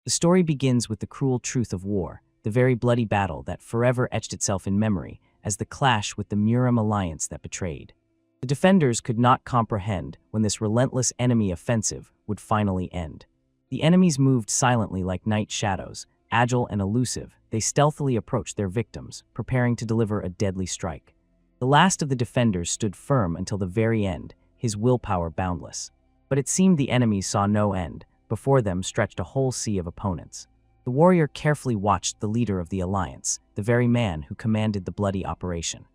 The story begins with the cruel truth of war, the very bloody battle that forever etched itself in memory as the clash with the Muram alliance that betrayed. The defenders could not comprehend when this relentless enemy offensive would finally end. The enemies moved silently like night shadows, agile and elusive. They stealthily approached their victims, preparing to deliver a deadly strike. The last of the defenders stood firm until the very end, his willpower boundless. But it seemed the enemies saw no end. Before them stretched a whole sea of opponents. The warrior carefully watched the leader of the alliance, the very man who commanded the bloody operation.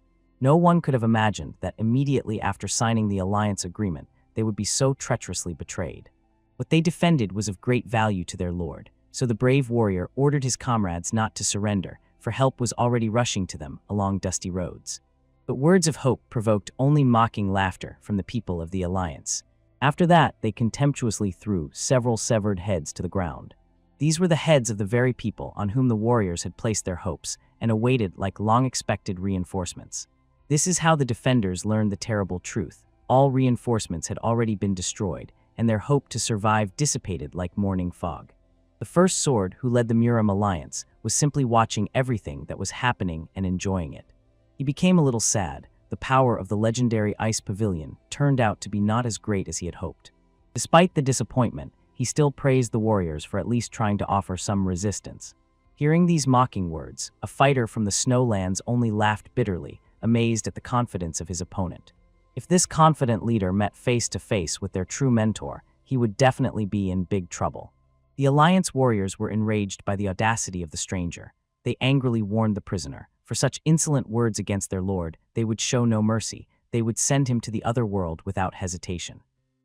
No one could have imagined that immediately after signing the alliance agreement, they would be so treacherously betrayed. What they defended was of great value to their lord, so the brave warrior ordered his comrades not to surrender, for help was already rushing to them along dusty roads. But words of hope provoked only mocking laughter from the people of the alliance. After that, they contemptuously threw several severed heads to the ground. These were the heads of the very people on whom the warriors had placed their hopes and awaited like long-expected reinforcements. This is how the defenders learned the terrible truth. All reinforcements had already been destroyed, and their hope to survive dissipated like morning fog. The first sword, who led the Muram alliance, was simply watching everything that was happening and enjoying it. He became a little sad. The power of the legendary ice pavilion turned out to be not as great as he had hoped. Despite the disappointment, he still praised the warriors for at least trying to offer some resistance. Hearing these mocking words, a fighter from the snowlands only laughed bitterly, amazed at the confidence of his opponent. If this confident leader met face to face with their true mentor, he would definitely be in big trouble. The alliance warriors were enraged by the audacity of the stranger. They angrily warned the prisoner. For such insolent words against their lord, they would show no mercy. They would send him to the other world without hesitation.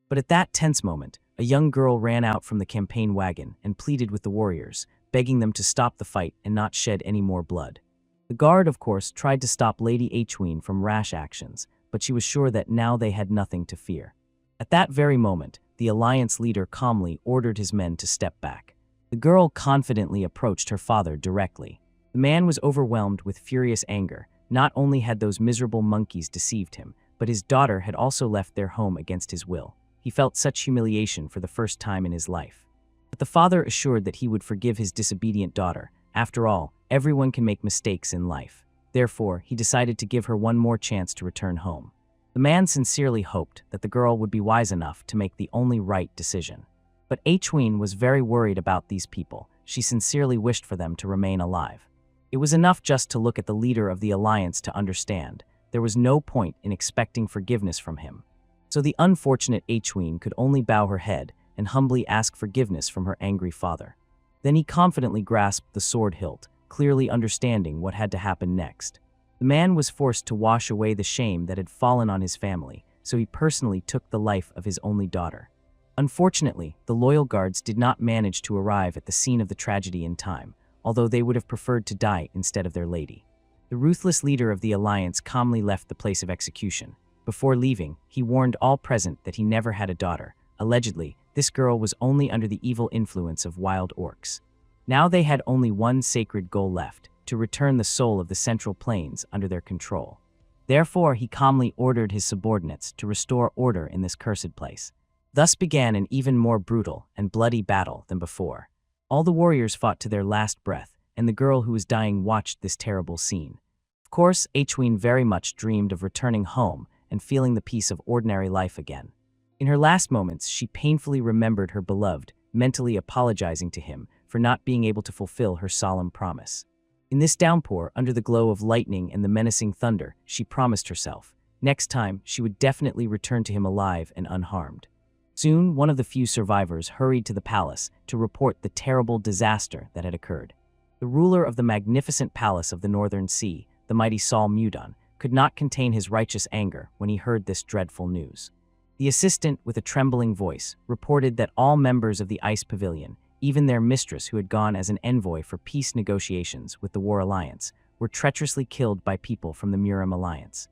But at that tense moment, a young girl ran out from the campaign wagon and pleaded with the warriors, begging them to stop the fight and not shed any more blood. The guard, of course, tried to stop Lady Achween from rash actions, but she was sure that now they had nothing to fear. At that very moment, the alliance leader calmly ordered his men to step back. The girl confidently approached her father directly. The man was overwhelmed with furious anger. Not only had those miserable monkeys deceived him, but his daughter had also left their home against his will. He felt such humiliation for the first time in his life. But the father assured that he would forgive his disobedient daughter. After all, everyone can make mistakes in life. Therefore, he decided to give her one more chance to return home. The man sincerely hoped that the girl would be wise enough to make the only right decision. But Achween was very worried about these people. She sincerely wished for them to remain alive. It was enough just to look at the leader of the alliance to understand. There was no point in expecting forgiveness from him. So the unfortunate Achween could only bow her head and humbly ask forgiveness from her angry father. Then he confidently grasped the sword hilt, clearly understanding what had to happen next. The man was forced to wash away the shame that had fallen on his family, so he personally took the life of his only daughter. Unfortunately, the loyal guards did not manage to arrive at the scene of the tragedy in time, although they would have preferred to die instead of their lady. The ruthless leader of the alliance calmly left the place of execution. Before leaving, he warned all present that he never had a daughter. Allegedly, this girl was only under the evil influence of wild orcs. Now they had only one sacred goal left, to return the soul of the Central Plains under their control. Therefore, he calmly ordered his subordinates to restore order in this cursed place. Thus began an even more brutal and bloody battle than before. All the warriors fought to their last breath, and the girl who was dying watched this terrible scene. Of course, Achween very much dreamed of returning home and feeling the peace of ordinary life again. In her last moments, she painfully remembered her beloved, mentally apologizing to him for not being able to fulfill her solemn promise. In this downpour, under the glow of lightning and the menacing thunder, she promised herself, next time she would definitely return to him alive and unharmed. Soon, one of the few survivors hurried to the palace to report the terrible disaster that had occurred. The ruler of the magnificent palace of the Northern Sea, the mighty Sol Mudon, could not contain his righteous anger when he heard this dreadful news. The assistant, with a trembling voice, reported that all members of the Ice Pavilion, even their mistress who had gone as an envoy for peace negotiations with the War Alliance, were treacherously killed by people from the Muram Alliance.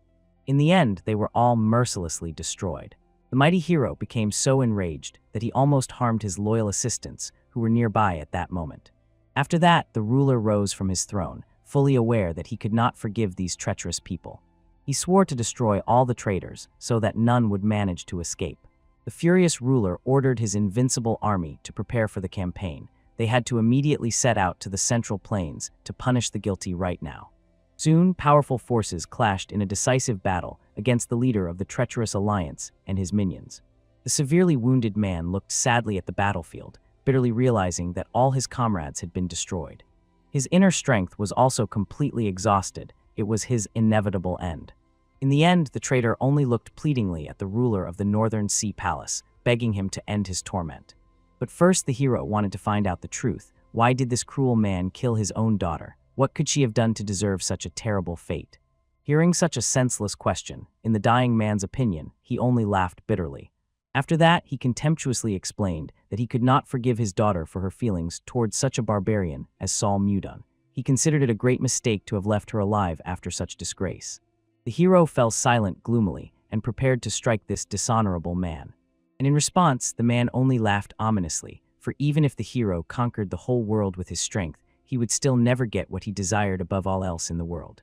In the end, they were all mercilessly destroyed. The mighty hero became so enraged that he almost harmed his loyal assistants who were nearby at that moment. After that, the ruler rose from his throne, fully aware that he could not forgive these treacherous people. He swore to destroy all the traitors so that none would manage to escape. The furious ruler ordered his invincible army to prepare for the campaign. they had to immediately set out to the central plains to punish the guilty right now. Soon, powerful forces clashed in a decisive battle against the leader of the treacherous alliance and his minions. The severely wounded man looked sadly at the battlefield, bitterly realizing that all his comrades had been destroyed. His inner strength was also completely exhausted. It was his inevitable end. In the end, the traitor only looked pleadingly at the ruler of the Northern Sea Palace, begging him to end his torment. But first, the hero wanted to find out the truth. Why did this cruel man kill his own daughter? What could she have done to deserve such a terrible fate? Hearing such a senseless question, in the dying man's opinion, he only laughed bitterly. After that, he contemptuously explained that he could not forgive his daughter for her feelings towards such a barbarian as Sol Mudon. He considered it a great mistake to have left her alive after such disgrace. The hero fell silent gloomily and prepared to strike this dishonorable man. And in response, the man only laughed ominously, for even if the hero conquered the whole world with his strength, he would still never get what he desired above all else in the world.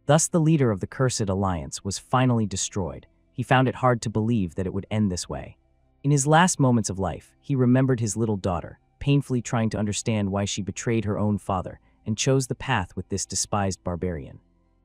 Thus, the leader of the Cursed Alliance was finally destroyed. He found it hard to believe that it would end this way. In his last moments of life, he remembered his little daughter, painfully trying to understand why she betrayed her own father and chose the path with this despised barbarian.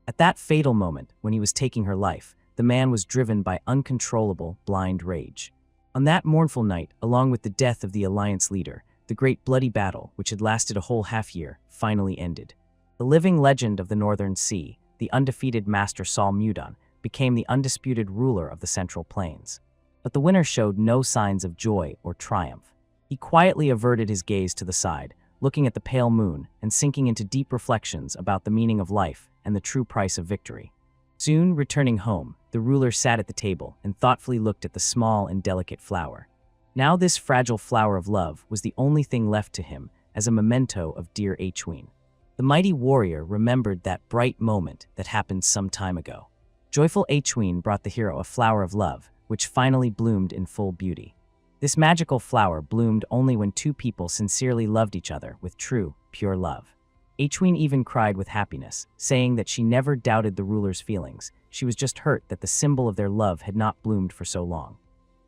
At that fatal moment, when he was taking her life, the man was driven by uncontrollable, blind rage. On that mournful night, along with the death of the Alliance leader, the great bloody battle, which had lasted a whole half-year, finally ended. The living legend of the Northern Sea, the undefeated Master Sol Mudon, became the undisputed ruler of the Central Plains. But the winner showed no signs of joy or triumph. He quietly averted his gaze to the side, looking at the pale moon and sinking into deep reflections about the meaning of life and the true price of victory. Soon, returning home, the ruler sat at the table and thoughtfully looked at the small and delicate flower. Now this fragile flower of love was the only thing left to him as a memento of dear Achween. The mighty warrior remembered that bright moment that happened some time ago. Joyful Achween brought the hero a flower of love, which finally bloomed in full beauty. This magical flower bloomed only when two people sincerely loved each other with true, pure love. Achween even cried with happiness, saying that she never doubted the ruler's feelings. She was just hurt that the symbol of their love had not bloomed for so long.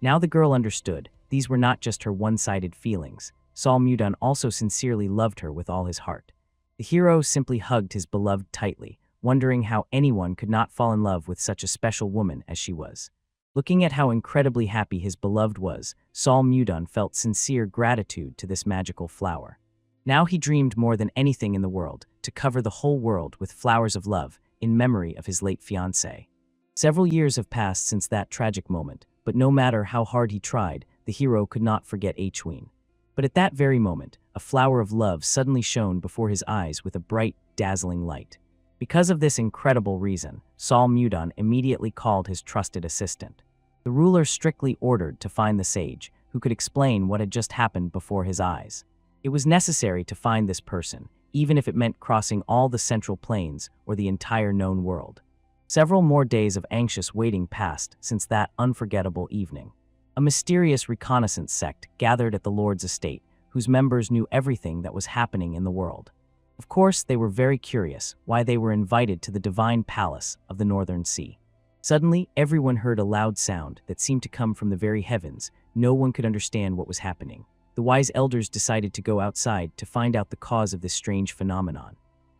Now the girl understood. These were not just her one-sided feelings. Sol Mudon also sincerely loved her with all his heart. The hero simply hugged his beloved tightly, wondering how anyone could not fall in love with such a special woman as she was. Looking at how incredibly happy his beloved was, Sol Mudon felt sincere gratitude to this magical flower. Now he dreamed more than anything in the world to cover the whole world with flowers of love in memory of his late fiancée. Several years have passed since that tragic moment, but no matter how hard he tried, the hero could not forget Achween. But at that very moment, a flower of love suddenly shone before his eyes with a bright, dazzling light. Because of this incredible reason, Sol Mudon immediately called his trusted assistant. The ruler strictly ordered to find the sage, who could explain what had just happened before his eyes. It was necessary to find this person, even if it meant crossing all the Central Plains or the entire known world. Several more days of anxious waiting passed since that unforgettable evening. A mysterious reconnaissance sect gathered at the Lord's estate, whose members knew everything that was happening in the world. Of course, they were very curious why they were invited to the divine palace of the Northern Sea. Suddenly, everyone heard a loud sound that seemed to come from the very heavens. No one could understand what was happening. The wise elders decided to go outside to find out the cause of this strange phenomenon.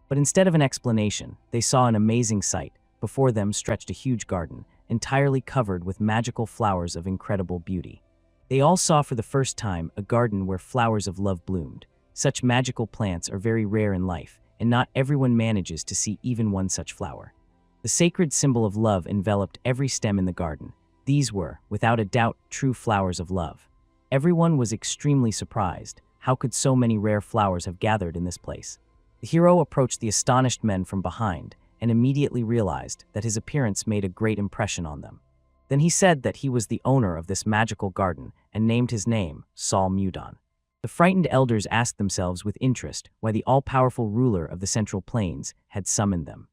But instead of an explanation, they saw an amazing sight. Before them stretched a huge garden, entirely covered with magical flowers of incredible beauty. They all saw for the first time a garden where flowers of love bloomed. Such magical plants are very rare in life, and not everyone manages to see even one such flower. The sacred symbol of love enveloped every stem in the garden. These were, without a doubt, true flowers of love. Everyone was extremely surprised. How could so many rare flowers have gathered in this place? The hero approached the astonished men from behind and immediately realized that his appearance made a great impression on them. Then he said that he was the owner of this magical garden and named his name Sol Mudon. The frightened elders asked themselves with interest why the all-powerful ruler of the Central Plains had summoned them.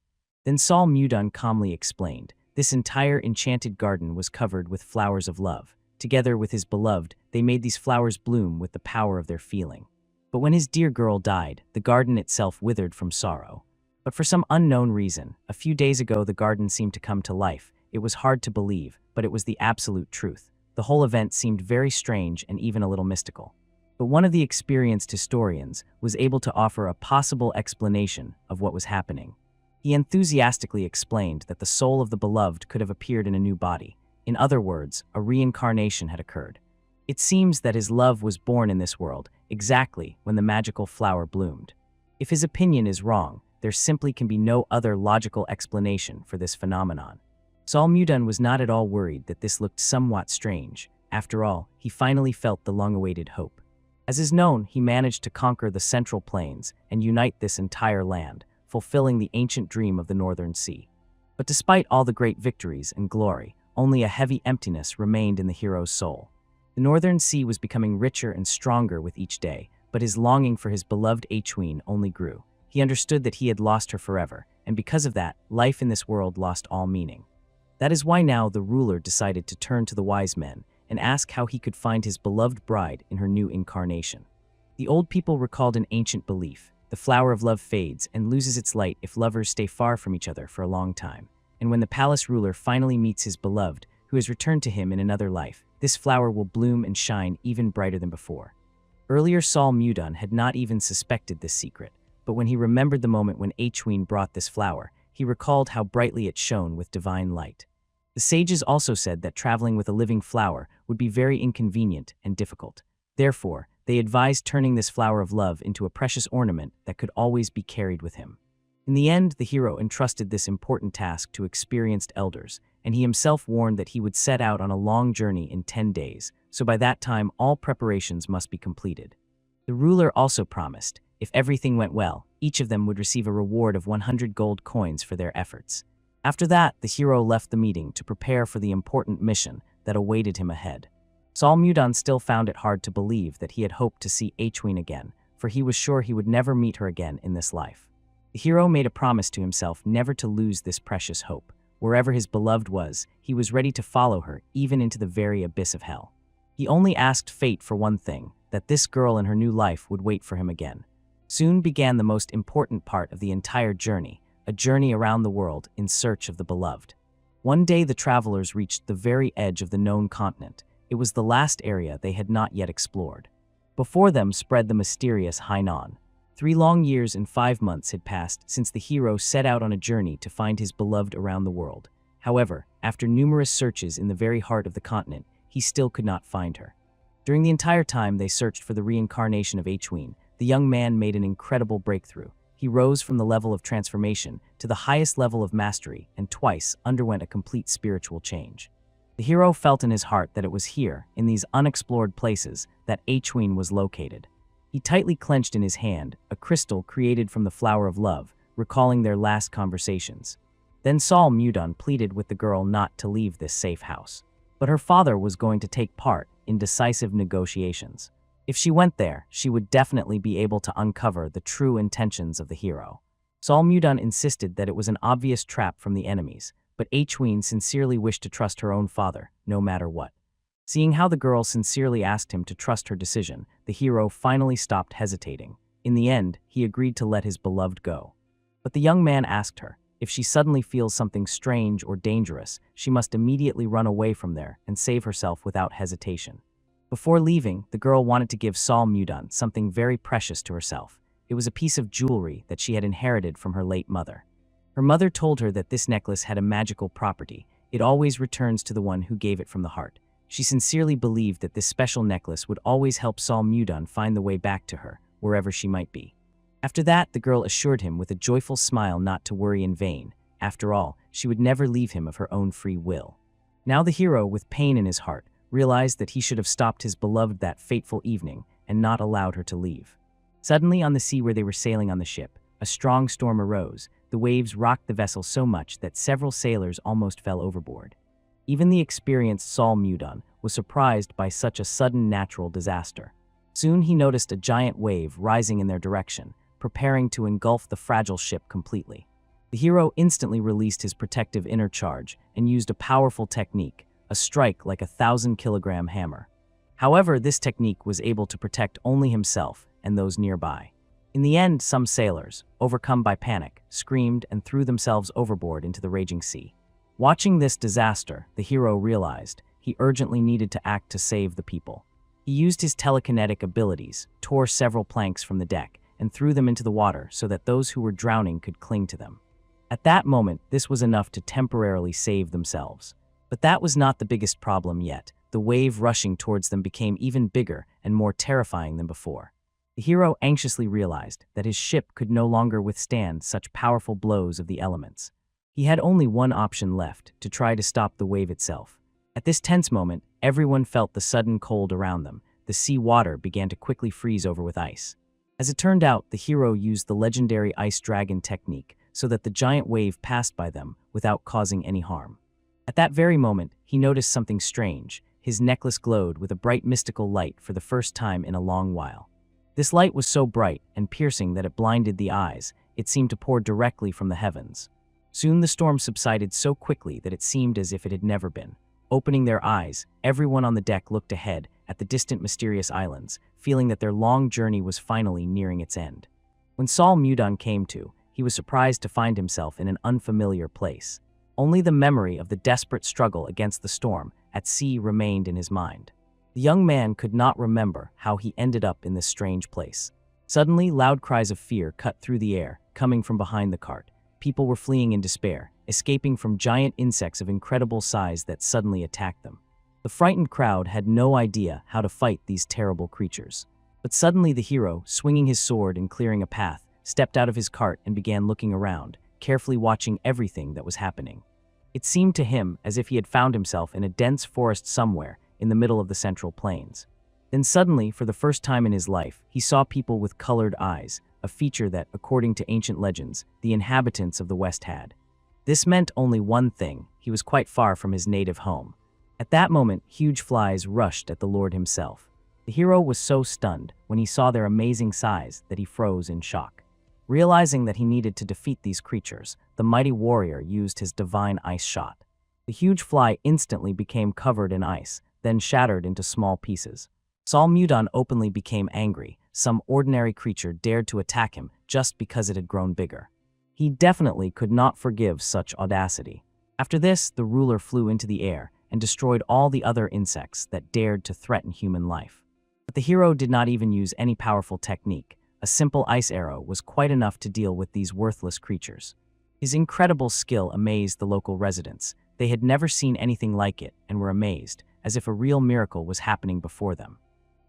Then Sol Mudon calmly explained, this entire enchanted garden was covered with flowers of love. Together with his beloved, they made these flowers bloom with the power of their feeling. But when his dear girl died, the garden itself withered from sorrow. But for some unknown reason, a few days ago the garden seemed to come to life. It was hard to believe, but it was the absolute truth. The whole event seemed very strange and even a little mystical. But one of the experienced historians was able to offer a possible explanation of what was happening. He enthusiastically explained that the soul of the beloved could have appeared in a new body. In other words, a reincarnation had occurred. It seems that his love was born in this world, exactly when the magical flower bloomed. If his opinion is wrong, there simply can be no other logical explanation for this phenomenon. Sol Mudan was not at all worried that this looked somewhat strange. After all, he finally felt the long-awaited hope. As is known, he managed to conquer the Central Plains and unite this entire land, fulfilling the ancient dream of the Northern Sea. But despite all the great victories and glory, only a heavy emptiness remained in the hero's soul. The Northern Sea was becoming richer and stronger with each day, but his longing for his beloved Achween only grew. He understood that he had lost her forever, and because of that, life in this world lost all meaning. That is why now the ruler decided to turn to the wise men and ask how he could find his beloved bride in her new incarnation. The old people recalled an ancient belief: the flower of love fades and loses its light if lovers stay far from each other for a long time. And when the palace ruler finally meets his beloved, who has returned to him in another life, this flower will bloom and shine even brighter than before. Earlier, Sol Mudan had not even suspected this secret, but when he remembered the moment when Achween brought this flower, he recalled how brightly it shone with divine light. The sages also said that traveling with a living flower would be very inconvenient and difficult. Therefore, they advised turning this flower of love into a precious ornament that could always be carried with him. In the end, the hero entrusted this important task to experienced elders, and he himself warned that he would set out on a long journey in 10 days, so by that time all preparations must be completed. The ruler also promised, if everything went well, each of them would receive a reward of 100 gold coins for their efforts. After that, the hero left the meeting to prepare for the important mission that awaited him ahead. Sol Mudan still found it hard to believe that he had hoped to see Achween again, for he was sure he would never meet her again in this life. The hero made a promise to himself never to lose this precious hope. Wherever his beloved was, he was ready to follow her, even into the very abyss of hell. He only asked fate for one thing: that this girl in her new life would wait for him again. Soon began the most important part of the entire journey, a journey around the world in search of the beloved. One day the travelers reached the very edge of the known continent. It was the last area they had not yet explored. Before them spread the mysterious Hainan. 3 long years and 5 months had passed since the hero set out on a journey to find his beloved around the world. However, after numerous searches in the very heart of the continent, he still could not find her. During the entire time they searched for the reincarnation of Achween, the young man made an incredible breakthrough. He rose from the level of transformation to the highest level of mastery and twice underwent a complete spiritual change. The hero felt in his heart that it was here, in these unexplored places, that Achween was located. He tightly clenched in his hand a crystal created from the flower of love, recalling their last conversations. Then Sol Mudan pleaded with the girl not to leave this safe house. But her father was going to take part in decisive negotiations. If she went there, she would definitely be able to uncover the true intentions of the hero. Sol Mudan insisted that it was an obvious trap from the enemies, but Achween sincerely wished to trust her own father, no matter what. Seeing how the girl sincerely asked him to trust her decision, the hero finally stopped hesitating. In the end, he agreed to let his beloved go. But the young man asked her, if she suddenly feels something strange or dangerous, she must immediately run away from there and save herself without hesitation. Before leaving, the girl wanted to give Sol Mudan something very precious to herself. It was a piece of jewelry that she had inherited from her late mother. Her mother told her that this necklace had a magical property. It always returns to the one who gave it from the heart. She sincerely believed that this special necklace would always help Sol Mudan find the way back to her, wherever she might be. After that, the girl assured him with a joyful smile not to worry in vain. After all, she would never leave him of her own free will. Now the hero, with pain in his heart, realized that he should have stopped his beloved that fateful evening and not allowed her to leave. Suddenly, on the sea where they were sailing on the ship, a strong storm arose. The waves rocked the vessel so much that several sailors almost fell overboard. Even the experienced Sol Mudan was surprised by such a sudden natural disaster. Soon he noticed a giant wave rising in their direction, preparing to engulf the fragile ship completely. The hero instantly released his protective inner charge and used a powerful technique, a strike like a 1,000-kilogram hammer. However, this technique was able to protect only himself and those nearby. In the end, some sailors, overcome by panic, screamed and threw themselves overboard into the raging sea. Watching this disaster, the hero realized he urgently needed to act to save the people. He used his telekinetic abilities, tore several planks from the deck, and threw them into the water so that those who were drowning could cling to them. At that moment, this was enough to temporarily save themselves. But that was not the biggest problem yet. The wave rushing towards them became even bigger and more terrifying than before. The hero anxiously realized that his ship could no longer withstand such powerful blows of the elements. He had only one option left: to try to stop the wave itself. At this tense moment, everyone felt the sudden cold around them. The sea water began to quickly freeze over with ice. As it turned out, the hero used the legendary ice dragon technique so that the giant wave passed by them without causing any harm. At that very moment, he noticed something strange. His necklace glowed with a bright mystical light for the first time in a long while. This light was so bright and piercing that it blinded the eyes. It seemed to pour directly from the heavens. Soon the storm subsided so quickly that it seemed as if it had never been. Opening their eyes, everyone on the deck looked ahead at the distant mysterious islands, feeling that their long journey was finally nearing its end. When Sol Mudon came to, he was surprised to find himself in an unfamiliar place. Only the memory of the desperate struggle against the storm at sea remained in his mind. The young man could not remember how he ended up in this strange place. Suddenly, loud cries of fear cut through the air, coming from behind the cart. People were fleeing in despair, escaping from giant insects of incredible size that suddenly attacked them. The frightened crowd had no idea how to fight these terrible creatures. But suddenly the hero, swinging his sword and clearing a path, stepped out of his cart and began looking around, carefully watching everything that was happening. It seemed to him as if he had found himself in a dense forest somewhere in the middle of the Central Plains. Then suddenly, for the first time in his life, he saw people with colored eyes, a feature that, according to ancient legends, the inhabitants of the West had. This meant only one thing: he was quite far from his native home. At that moment, huge flies rushed at the Lord himself. The hero was so stunned when he saw their amazing size that he froze in shock. Realizing that he needed to defeat these creatures, the mighty warrior used his divine ice shot. The huge fly instantly became covered in ice, then shattered into small pieces. Sol Mudon openly became angry. Some ordinary creature dared to attack him just because it had grown bigger. He definitely could not forgive such audacity. After this, the ruler flew into the air and destroyed all the other insects that dared to threaten human life. But the hero did not even use any powerful technique. A simple ice arrow was quite enough to deal with these worthless creatures. His incredible skill amazed the local residents. They had never seen anything like it and were amazed, as if a real miracle was happening before them.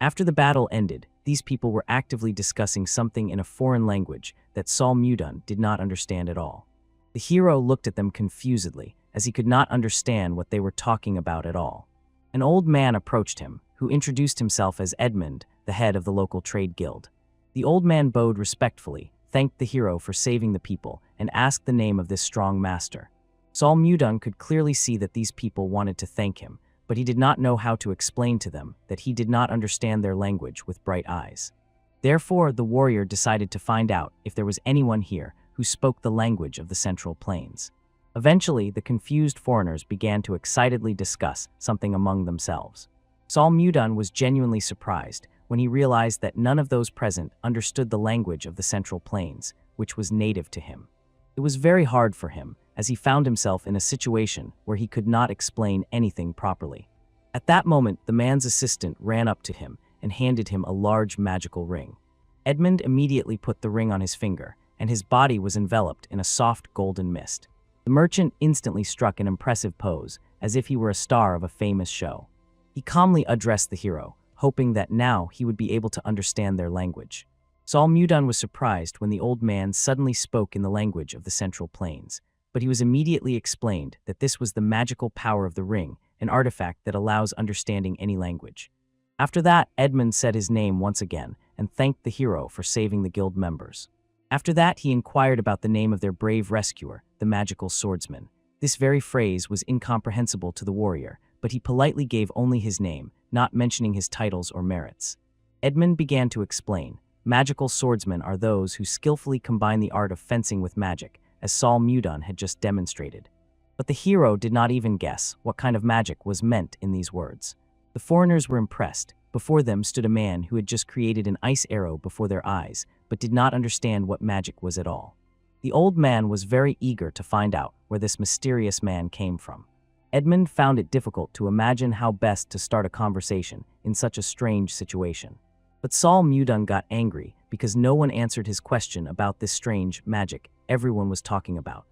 After the battle ended, these people were actively discussing something in a foreign language that Sol Mudon did not understand at all. The hero looked at them confusedly, as he could not understand what they were talking about at all. An old man approached him, who introduced himself as Edmund, the head of the local trade guild. The old man bowed respectfully, thanked the hero for saving the people, and asked the name of this strong master. Sol Mudon could clearly see that these people wanted to thank him, but he did not know how to explain to them that he did not understand their language with bright eyes. Therefore, the warrior decided to find out if there was anyone here who spoke the language of the Central Plains. Eventually, the confused foreigners began to excitedly discuss something among themselves. Sol Mudon was genuinely surprised when he realized that none of those present understood the language of the Central Plains, which was native to him. It was very hard for him, as he found himself in a situation where he could not explain anything properly. At that moment, the man's assistant ran up to him and handed him a large magical ring. Edmund immediately put the ring on his finger, and his body was enveloped in a soft golden mist. The merchant instantly struck an impressive pose, as if he were a star of a famous show. He calmly addressed the hero, hoping that now he would be able to understand their language. Sol Mudon was surprised when the old man suddenly spoke in the language of the Central Plains, but he was immediately explained that this was the magical power of the ring, an artifact that allows understanding any language. After that, Edmund said his name once again and thanked the hero for saving the guild members. After that, he inquired about the name of their brave rescuer, the magical swordsman. This very phrase was incomprehensible to the warrior, but he politely gave only his name, not mentioning his titles or merits. Edmund began to explain. Magical swordsmen are those who skillfully combine the art of fencing with magic, as Sol Mudon had just demonstrated. But the hero did not even guess what kind of magic was meant in these words. The foreigners were impressed. Before them stood a man who had just created an ice arrow before their eyes, but did not understand what magic was at all. The old man was very eager to find out where this mysterious man came from. Edmund found it difficult to imagine how best to start a conversation in such a strange situation. But Saul Mudun got angry because no one answered his question about this strange magic everyone was talking about.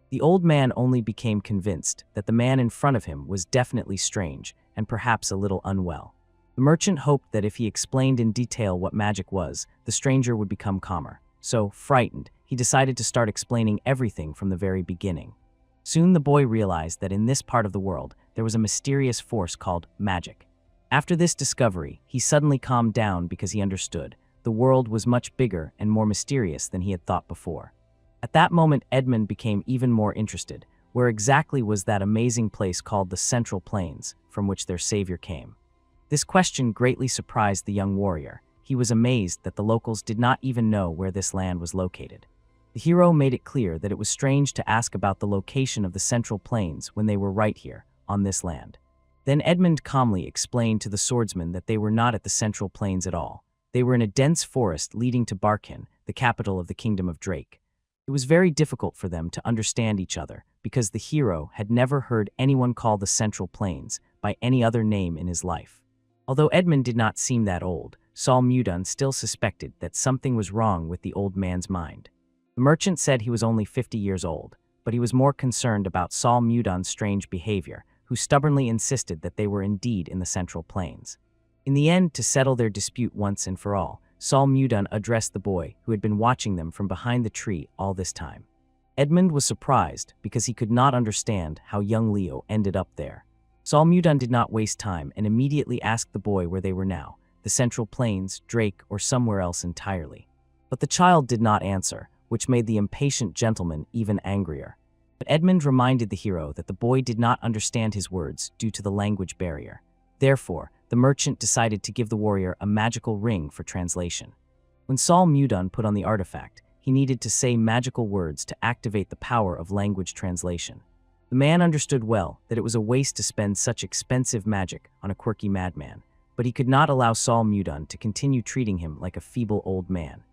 The old man only became convinced that the man in front of him was definitely strange and perhaps a little unwell. The merchant hoped that if he explained in detail what magic was, the stranger would become calmer. So, frightened, he decided to start explaining everything from the very beginning. Soon the boy realized that in this part of the world, there was a mysterious force called magic. After this discovery, he suddenly calmed down because he understood the world was much bigger and more mysterious than he had thought before. At that moment, Edmund became even more interested. Where exactly was that amazing place called the Central Plains, from which their savior came? This question greatly surprised the young warrior. He was amazed that the locals did not even know where this land was located. The hero made it clear that it was strange to ask about the location of the Central Plains when they were right here, on this land. Then Edmund calmly explained to the swordsman that they were not at the Central Plains at all. They were in a dense forest leading to Barkin, the capital of the Kingdom of Drake. It was very difficult for them to understand each other because the hero had never heard anyone call the Central Plains by any other name in his life. Although Edmund did not seem that old, Saul Mudun still suspected that something was wrong with the old man's mind. The merchant said he was only 50 years old, but he was more concerned about Saul Mudun's strange behavior, who stubbornly insisted that they were indeed in the Central Plains. In the end, to settle their dispute once and for all, Saul Mudun addressed the boy who had been watching them from behind the tree all this time. Edmund was surprised because he could not understand how young Leo ended up there. Saul Mudun did not waste time and immediately asked the boy where they were now, the Central Plains, Drake, or somewhere else entirely. But the child did not answer, which made the impatient gentleman even angrier. But Edmund reminded the hero that the boy did not understand his words due to the language barrier. Therefore, the merchant decided to give the warrior a magical ring for translation. When Saul Mudun put on the artifact, he needed to say magical words to activate the power of language translation. The man understood well that it was a waste to spend such expensive magic on a quirky madman, but he could not allow Saul Mudun to continue treating him like a feeble old man.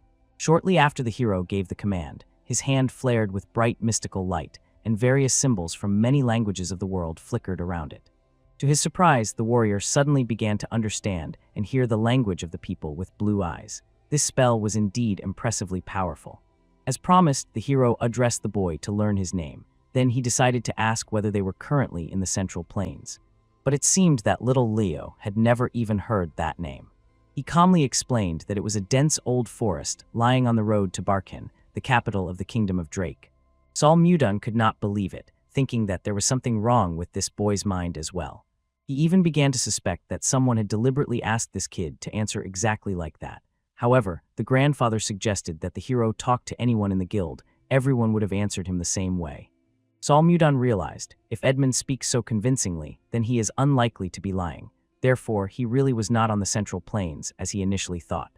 Shortly after the hero gave the command, his hand flared with bright mystical light, and various symbols from many languages of the world flickered around it. To his surprise, the warrior suddenly began to understand and hear the language of the people with blue eyes. This spell was indeed impressively powerful. As promised, the hero addressed the boy to learn his name. Then he decided to ask whether they were currently in the Central Plains. But it seemed that little Leo had never even heard that name. He calmly explained that it was a dense old forest lying on the road to Barkin, the capital of the Kingdom of Drake. Saul Mudun could not believe it, thinking that there was something wrong with this boy's mind as well. He even began to suspect that someone had deliberately asked this kid to answer exactly like that. However, the grandfather suggested that the hero talk to anyone in the guild. Everyone would have answered him the same way. Saul Mudun realized, if Edmund speaks so convincingly, then he is unlikely to be lying. Therefore, he really was not on the Central Plains as he initially thought.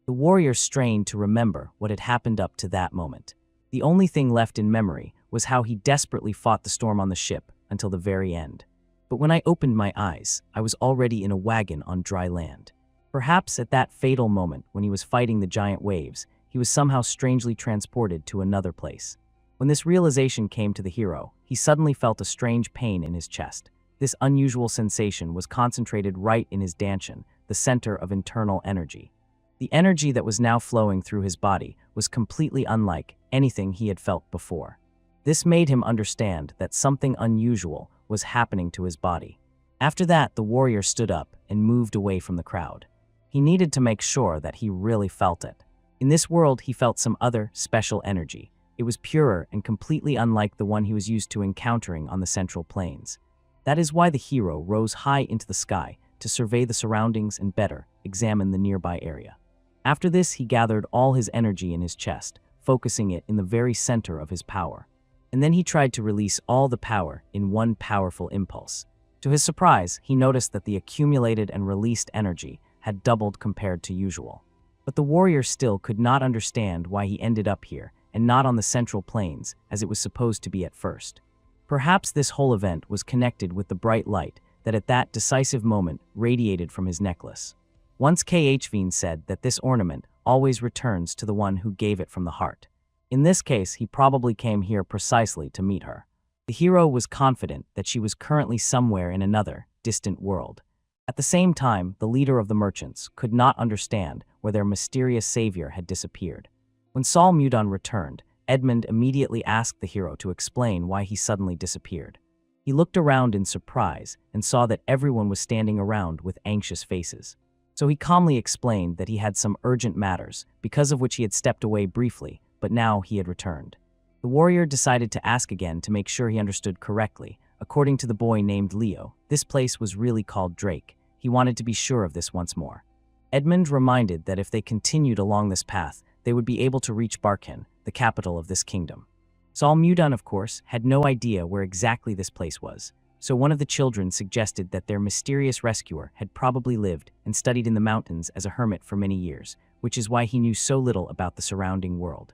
The warrior strained to remember what had happened up to that moment. The only thing left in memory was how he desperately fought the storm on the ship until the very end. But when I opened my eyes, I was already in a wagon on dry land. Perhaps at that fatal moment when he was fighting the giant waves, he was somehow strangely transported to another place. When this realization came to the hero, he suddenly felt a strange pain in his chest. This unusual sensation was concentrated right in his dantian, the center of internal energy. The energy that was now flowing through his body was completely unlike anything he had felt before. This made him understand that something unusual was happening to his body. After that, the warrior stood up and moved away from the crowd. He needed to make sure that he really felt it. In this world, he felt some other special energy. It was purer and completely unlike the one he was used to encountering on the Central Plains. That is why the hero rose high into the sky to survey the surroundings and better examine the nearby area. After this, he gathered all his energy in his chest, focusing it in the very center of his power. And then he tried to release all the power in one powerful impulse. To his surprise, he noticed that the accumulated and released energy had doubled compared to usual. But the warrior still could not understand why he ended up here and not on the Central Plains as it was supposed to be at first. Perhaps this whole event was connected with the bright light that at that decisive moment radiated from his necklace. Once Khveen said that this ornament always returns to the one who gave it from the heart. In this case, he probably came here precisely to meet her. The hero was confident that she was currently somewhere in another, distant world. At the same time, the leader of the merchants could not understand where their mysterious savior had disappeared. When Sol Mudon returned, Edmund immediately asked the hero to explain why he suddenly disappeared. He looked around in surprise and saw that everyone was standing around with anxious faces. So he calmly explained that he had some urgent matters, because of which he had stepped away briefly, but now he had returned. The warrior decided to ask again to make sure he understood correctly. According to the boy named Leo, this place was really called Drake. He wanted to be sure of this once more. Edmund reminded that if they continued along this path, they would be able to reach Barkin, the capital of this kingdom. Sol Mudon, of course, had no idea where exactly this place was, so one of the children suggested that their mysterious rescuer had probably lived and studied in the mountains as a hermit for many years, which is why he knew so little about the surrounding world.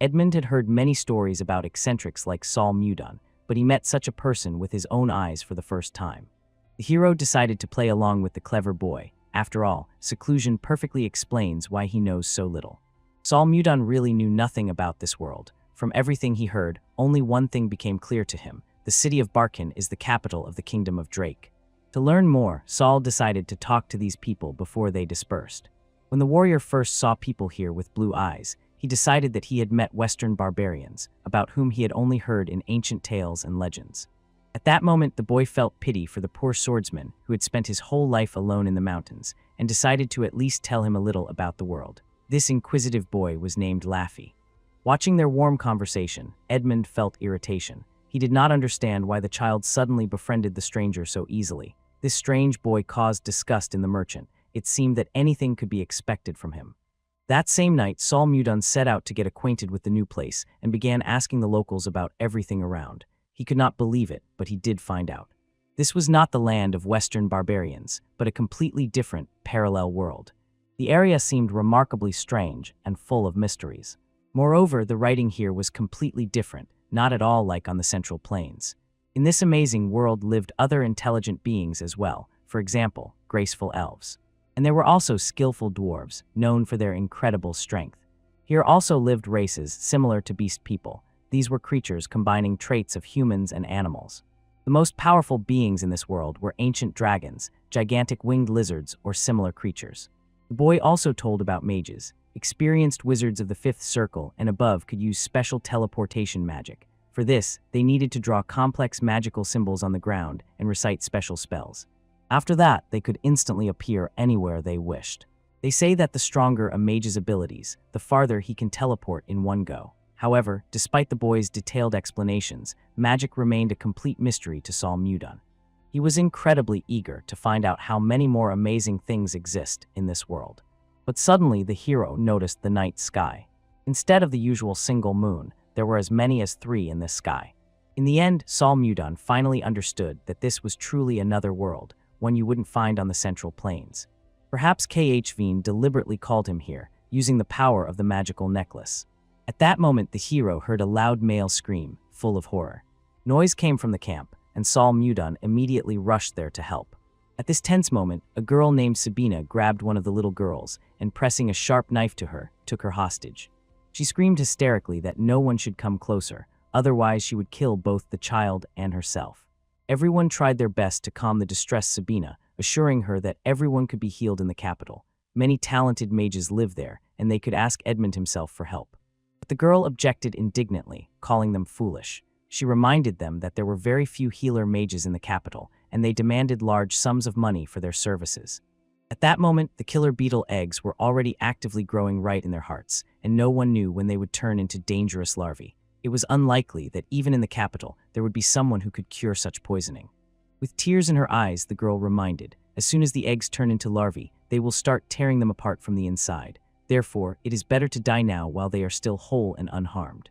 Edmund had heard many stories about eccentrics like Sol Mudon, but he met such a person with his own eyes for the first time. The hero decided to play along with the clever boy. After all, seclusion perfectly explains why he knows so little. Sol Mudon really knew nothing about this world. From everything he heard, only one thing became clear to him. The city of Barkin is the capital of the kingdom of Drake. To learn more, Sol decided to talk to these people before they dispersed. When the warrior first saw people here with blue eyes, he decided that he had met Western barbarians, about whom he had only heard in ancient tales and legends. At that moment, the boy felt pity for the poor swordsman who had spent his whole life alone in the mountains, and decided to at least tell him a little about the world. This inquisitive boy was named Laffy. Watching their warm conversation, Edmund felt irritation. He did not understand why the child suddenly befriended the stranger so easily. This strange boy caused disgust in the merchant. It seemed that anything could be expected from him. That same night, Sol Mudon set out to get acquainted with the new place and began asking the locals about everything around. He could not believe it, but he did find out. This was not the land of Western barbarians, but a completely different, parallel world. The area seemed remarkably strange and full of mysteries. Moreover, the writing here was completely different, not at all like on the Central Plains. In this amazing world lived other intelligent beings as well, for example, graceful elves. And there were also skillful dwarves, known for their incredible strength. Here also lived races similar to beast people. These were creatures combining traits of humans and animals. The most powerful beings in this world were ancient dragons, gigantic winged lizards, or similar creatures. The boy also told about mages. Experienced wizards of the fifth circle and above could use special teleportation magic. For this, they needed to draw complex magical symbols on the ground and recite special spells. After that, they could instantly appear anywhere they wished. They say that the stronger a mage's abilities, the farther he can teleport in one go. However, despite the boy's detailed explanations, magic remained a complete mystery to Sol Mudon. He was incredibly eager to find out how many more amazing things exist in this world. But suddenly the hero noticed the night sky. Instead of the usual single moon, there were as many as 3 in this sky. In the end, Sol Mudon finally understood that this was truly another world, one you wouldn't find on the Central Plains. Perhaps Khveen deliberately called him here, using the power of the magical necklace. At that moment, the hero heard a loud male scream, full of horror. Noise came from the camp, and Sol Mudon immediately rushed there to help. At this tense moment, a girl named Sabina grabbed one of the little girls and, pressing a sharp knife to her, took her hostage. She screamed hysterically that no one should come closer, otherwise she would kill both the child and herself. Everyone tried their best to calm the distressed Sabina, assuring her that everyone could be healed in the capital. Many talented mages live there, and they could ask Edmund himself for help. But the girl objected indignantly, calling them foolish. She reminded them that there were very few healer mages in the capital, and they demanded large sums of money for their services. At that moment, the killer beetle eggs were already actively growing right in their hearts, and no one knew when they would turn into dangerous larvae. It was unlikely that even in the capital, there would be someone who could cure such poisoning. With tears in her eyes, the girl reminded, as soon as the eggs turn into larvae, they will start tearing them apart from the inside. Therefore, it is better to die now while they are still whole and unharmed.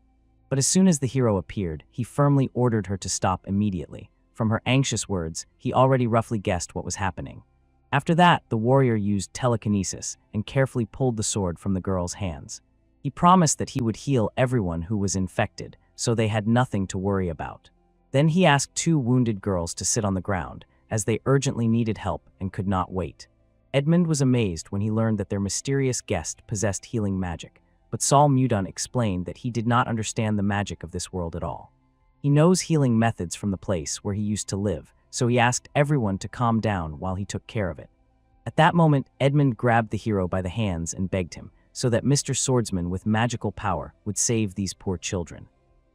But as soon as the hero appeared, he firmly ordered her to stop immediately. From her anxious words, he already roughly guessed what was happening. After that, the warrior used telekinesis and carefully pulled the sword from the girl's hands. He promised that he would heal everyone who was infected, so they had nothing to worry about. Then he asked 2 wounded girls to sit on the ground, as they urgently needed help and could not wait. Edmund was amazed when he learned that their mysterious guest possessed healing magic, but Sol Mudon explained that he did not understand the magic of this world at all. He knows healing methods from the place where he used to live, so he asked everyone to calm down while he took care of it. At that moment, Edmund grabbed the hero by the hands and begged him, so that Mr. Swordsman with magical power would save these poor children.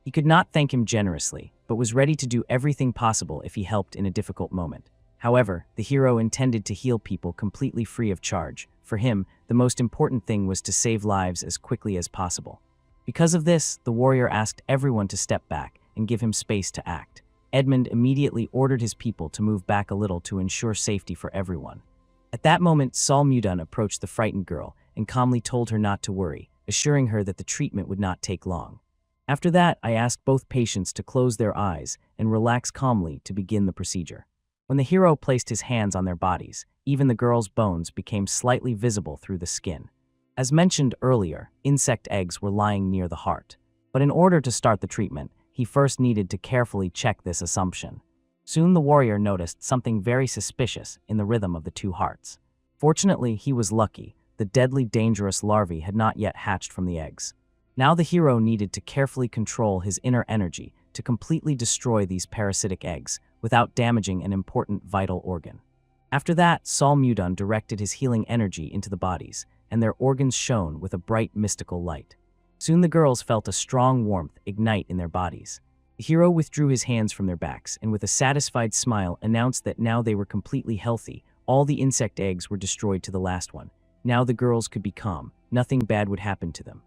He could not thank him generously, but was ready to do everything possible if he helped in a difficult moment. However, the hero intended to heal people completely free of charge. For him, the most important thing was to save lives as quickly as possible. Because of this, the warrior asked everyone to step back and give him space to act. Edmund immediately ordered his people to move back a little to ensure safety for everyone. At that moment, Sol Mudon approached the frightened girl and calmly told her not to worry, assuring her that the treatment would not take long. After that, I asked both patients to close their eyes and relax calmly to begin the procedure. When the hero placed his hands on their bodies, even the girl's bones became slightly visible through the skin. As mentioned earlier, insect eggs were lying near the heart. But in order to start the treatment, he first needed to carefully check this assumption. Soon the warrior noticed something very suspicious in the rhythm of the two hearts. Fortunately, he was lucky. The deadly dangerous larvae had not yet hatched from the eggs. Now the hero needed to carefully control his inner energy to completely destroy these parasitic eggs without damaging an important vital organ. After that, Sol Mudon directed his healing energy into the bodies, and their organs shone with a bright mystical light. Soon the girls felt a strong warmth ignite in their bodies. The hero withdrew his hands from their backs and with a satisfied smile announced that now they were completely healthy. All the insect eggs were destroyed to the last one. Now the girls could be calm. Nothing bad would happen to them.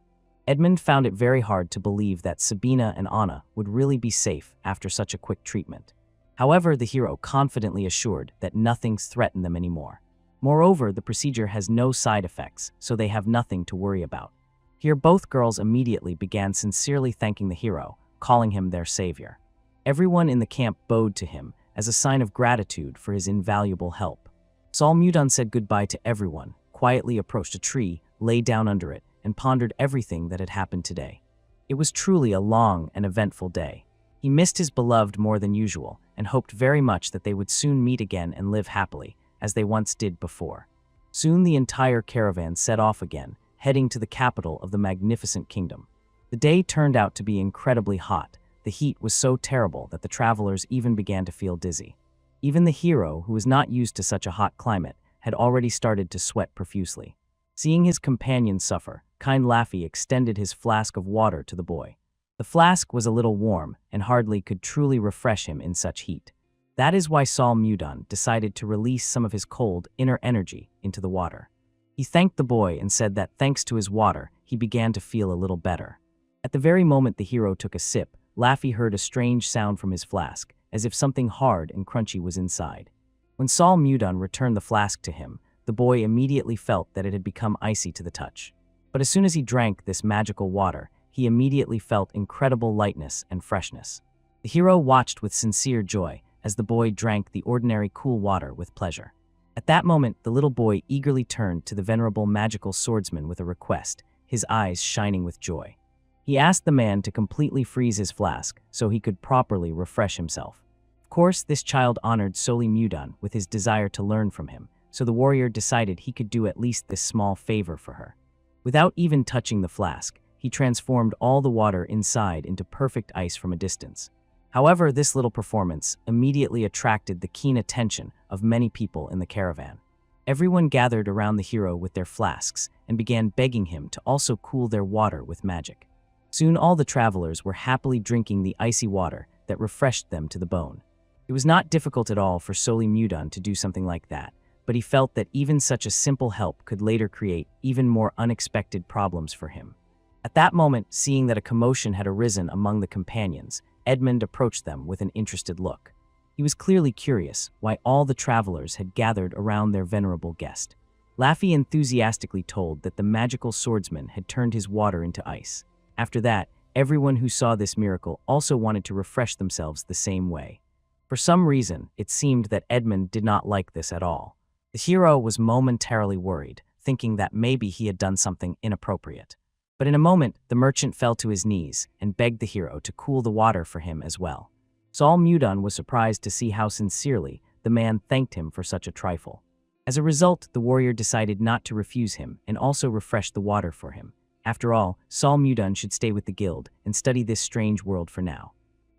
Edmund found it very hard to believe that Sabina and Anna would really be safe after such a quick treatment. However, the hero confidently assured that nothing threatened them anymore. Moreover, the procedure has no side effects, so they have nothing to worry about. Here, both girls immediately began sincerely thanking the hero, calling him their savior. Everyone in the camp bowed to him as a sign of gratitude for his invaluable help. Sol Mudon said goodbye to everyone, quietly approached a tree, lay down under it, and pondered everything that had happened today. It was truly a long and eventful day. He missed his beloved more than usual and hoped very much that they would soon meet again and live happily, as they once did before. Soon the entire caravan set off again, heading to the capital of the magnificent kingdom. The day turned out to be incredibly hot. The heat was so terrible that the travelers even began to feel dizzy. Even the hero, who was not used to such a hot climate, had already started to sweat profusely. Seeing his companions suffer, kind Laffy extended his flask of water to the boy. The flask was a little warm and hardly could truly refresh him in such heat. That is why Sol Mudon decided to release some of his cold, inner energy into the water. He thanked the boy and said that thanks to his water, he began to feel a little better. At the very moment the hero took a sip, Laffy heard a strange sound from his flask, as if something hard and crunchy was inside. When Sol Mudon returned the flask to him, the boy immediately felt that it had become icy to the touch. But as soon as he drank this magical water, he immediately felt incredible lightness and freshness. The hero watched with sincere joy as the boy drank the ordinary cool water with pleasure. At that moment, the little boy eagerly turned to the venerable magical swordsman with a request, his eyes shining with joy. He asked the man to completely freeze his flask so he could properly refresh himself. Of course, this child honored Sol Mudon with his desire to learn from him, so the warrior decided he could do at least this small favor for her. Without even touching the flask, he transformed all the water inside into perfect ice from a distance. However, this little performance immediately attracted the keen attention of many people in the caravan. Everyone gathered around the hero with their flasks and began begging him to also cool their water with magic. Soon all the travelers were happily drinking the icy water that refreshed them to the bone. It was not difficult at all for Sol Mudon to do something like that, but he felt that even such a simple help could later create even more unexpected problems for him. At that moment, seeing that a commotion had arisen among the companions, Edmund approached them with an interested look. He was clearly curious why all the travelers had gathered around their venerable guest. Laffy enthusiastically told that the magical swordsman had turned his water into ice. After that, everyone who saw this miracle also wanted to refresh themselves the same way. For some reason, it seemed that Edmund did not like this at all. The hero was momentarily worried, thinking that maybe he had done something inappropriate. But in a moment, the merchant fell to his knees and begged the hero to cool the water for him as well. Sol Mudon was surprised to see how sincerely the man thanked him for such a trifle. As a result, the warrior decided not to refuse him and also refresh the water for him. After all, Sol Mudon should stay with the guild and study this strange world for now.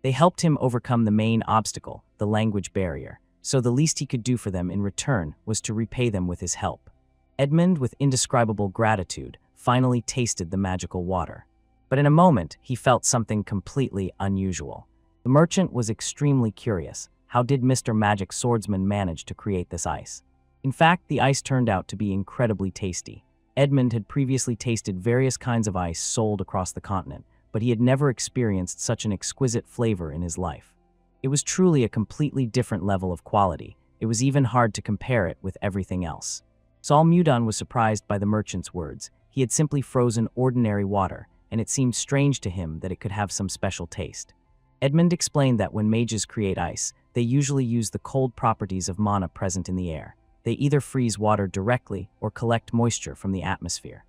They helped him overcome the main obstacle, the language barrier, so the least he could do for them in return was to repay them with his help. Edmund, with indescribable gratitude, finally tasted the magical water. But in a moment, he felt something completely unusual. The merchant was extremely curious. How did Mr. Magic Swordsman manage to create this ice? In fact, the ice turned out to be incredibly tasty. Edmund had previously tasted various kinds of ice sold across the continent, but he had never experienced such an exquisite flavor in his life. It was truly a completely different level of quality. It was even hard to compare it with everything else. Sol Mudon was surprised by the merchant's words. He had simply frozen ordinary water, and it seemed strange to him that it could have some special taste. Edmund explained that when mages create ice, they usually use the cold properties of mana present in the air. They either freeze water directly or collect moisture from the atmosphere.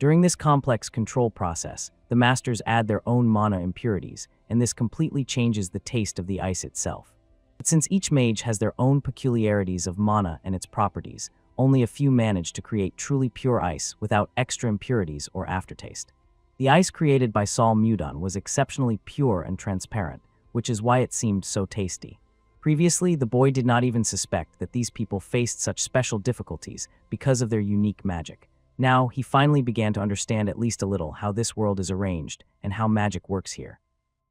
During this complex control process, the masters add their own mana impurities, and this completely changes the taste of the ice itself. But since each mage has their own peculiarities of mana and its properties, only a few manage to create truly pure ice without extra impurities or aftertaste. The ice created by Sol Mudon was exceptionally pure and transparent, which is why it seemed so tasty. Previously, the boy did not even suspect that these people faced such special difficulties because of their unique magic. Now, he finally began to understand at least a little how this world is arranged and how magic works here.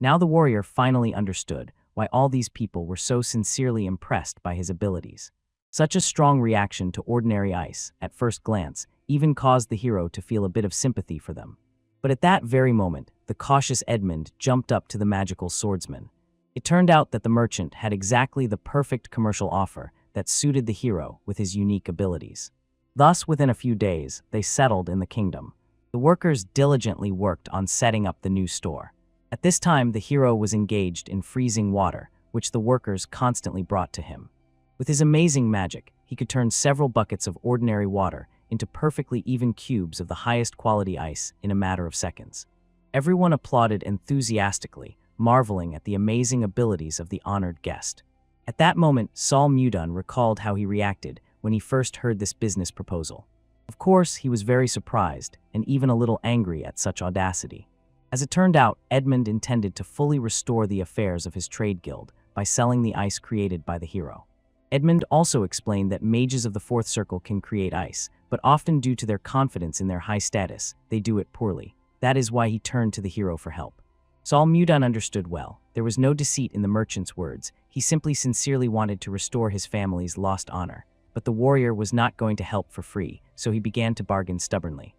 Now the warrior finally understood why all these people were so sincerely impressed by his abilities. Such a strong reaction to ordinary ice, at first glance, even caused the hero to feel a bit of sympathy for them. But at that very moment, the cautious Edmund jumped up to the magical swordsman. It turned out that the merchant had exactly the perfect commercial offer that suited the hero with his unique abilities. Thus, within a few days, they settled in the kingdom. The workers diligently worked on setting up the new store. At this time, the hero was engaged in freezing water, which the workers constantly brought to him. With his amazing magic, he could turn several buckets of ordinary water into perfectly even cubes of the highest quality ice in a matter of seconds. Everyone applauded enthusiastically, marveling at the amazing abilities of the honored guest. At that moment, Sol Mudon recalled how he reacted when he first heard this business proposal. Of course, he was very surprised and even a little angry at such audacity. As it turned out, Edmund intended to fully restore the affairs of his trade guild by selling the ice created by the hero. Edmund also explained that mages of the fourth circle can create ice, but often due to their confidence in their high status, they do it poorly. That is why he turned to the hero for help. Sol Mudon understood well. There was no deceit in the merchant's words. He simply sincerely wanted to restore his family's lost honor. But the warrior was not going to help for free, so he began to bargain stubbornly.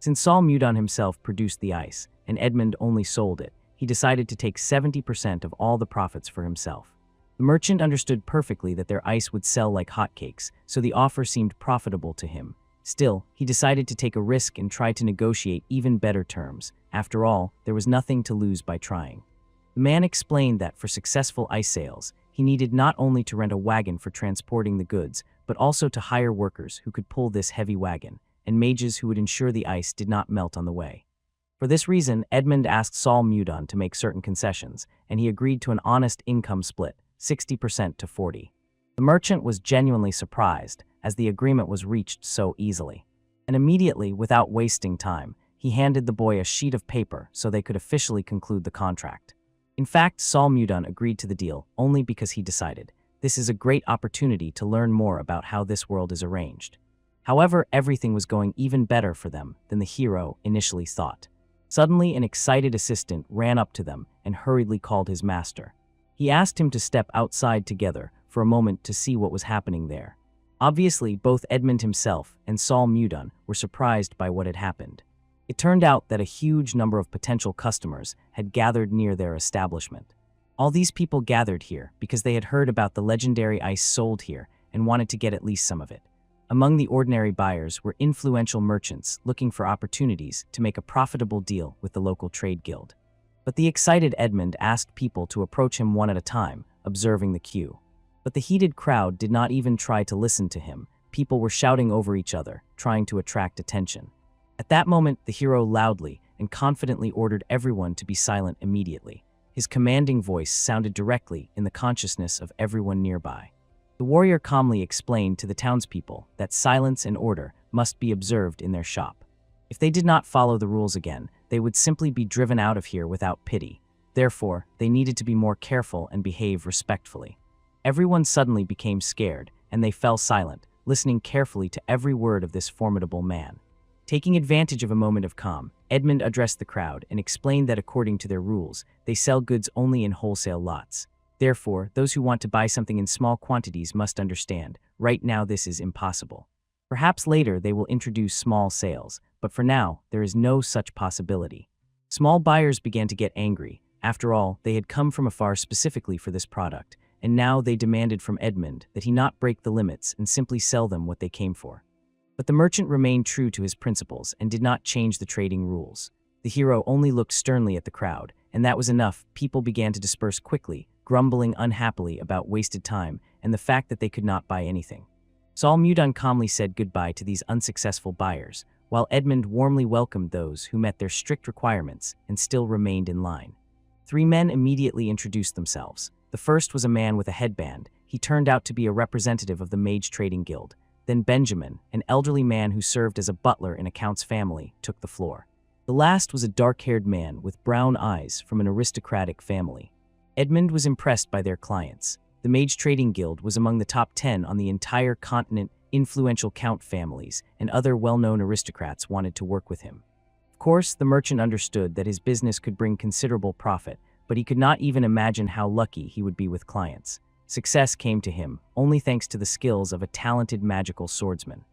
Since Sol Mudon himself produced the ice, and Edmund only sold it, he decided to take 70% of all the profits for himself. The merchant understood perfectly that their ice would sell like hotcakes, so the offer seemed profitable to him. Still, he decided to take a risk and try to negotiate even better terms. After all, there was nothing to lose by trying. The man explained that for successful ice sales, he needed not only to rent a wagon for transporting the goods, but also to hire workers who could pull this heavy wagon, and mages who would ensure the ice did not melt on the way. For this reason, Edmund asked Sol Mudon to make certain concessions, and he agreed to an honest income split, 60% to 40%. The merchant was genuinely surprised, as the agreement was reached so easily. And immediately, without wasting time, he handed the boy a sheet of paper so they could officially conclude the contract. In fact, Sol Mudon agreed to the deal only because he decided, this is a great opportunity to learn more about how this world is arranged. However, everything was going even better for them than the hero initially thought. Suddenly, an excited assistant ran up to them and hurriedly called his master. He asked him to step outside together for a moment to see what was happening there. Obviously, both Edmund himself and Sol Mudon were surprised by what had happened. It turned out that a huge number of potential customers had gathered near their establishment. All these people gathered here because they had heard about the legendary ice sold here and wanted to get at least some of it. Among the ordinary buyers were influential merchants looking for opportunities to make a profitable deal with the local trade guild. But the excited Edmund asked people to approach him one at a time, observing the queue. But the heated crowd did not even try to listen to him. People were shouting over each other, trying to attract attention. At that moment, the hero loudly and confidently ordered everyone to be silent immediately. His commanding voice sounded directly in the consciousness of everyone nearby. The warrior calmly explained to the townspeople that silence and order must be observed in their shop. If they did not follow the rules again, they would simply be driven out of here without pity. Therefore, they needed to be more careful and behave respectfully. Everyone suddenly became scared, and they fell silent, listening carefully to every word of this formidable man. Taking advantage of a moment of calm, Edmund addressed the crowd and explained that according to their rules, they sell goods only in wholesale lots. Therefore, those who want to buy something in small quantities must understand, right now this is impossible. Perhaps later they will introduce small sales, but for now, there is no such possibility. Small buyers began to get angry. After all, they had come from afar specifically for this product, and now they demanded from Edmund that he not break the limits and simply sell them what they came for. But the merchant remained true to his principles and did not change the trading rules. The hero only looked sternly at the crowd, and that was enough. People began to disperse quickly, grumbling unhappily about wasted time and the fact that they could not buy anything. Sol Mudon calmly said goodbye to these unsuccessful buyers, while Edmund warmly welcomed those who met their strict requirements and still remained in line. 3 men immediately introduced themselves. The first was a man with a headband. He turned out to be a representative of the Mage Trading Guild. Then Benjamin, an elderly man who served as a butler in a count's family, took the floor. The last was a dark-haired man with brown eyes from an aristocratic family. Edmund was impressed by their clients. The Mage Trading Guild was among the top 10 on the entire continent. Influential count families and other well-known aristocrats wanted to work with him. Of course, the merchant understood that his business could bring considerable profit, but he could not even imagine how lucky he would be with clients. Success came to him only thanks to the skills of a talented magical swordsman.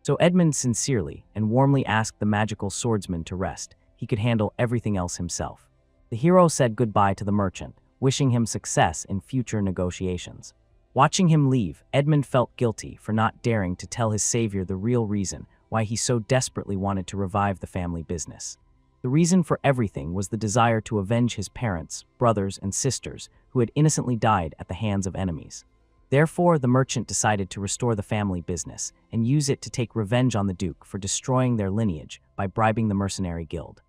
So Edmund sincerely and warmly asked the magical swordsman to rest. He could handle everything else himself. The hero said goodbye to the merchant, wishing him success in future negotiations. Watching him leave, Edmund felt guilty for not daring to tell his savior the real reason why he so desperately wanted to revive the family business. The reason for everything was the desire to avenge his parents, brothers, and sisters who had innocently died at the hands of enemies. Therefore, the merchant decided to restore the family business and use it to take revenge on the Duke for destroying their lineage by bribing the mercenary guild.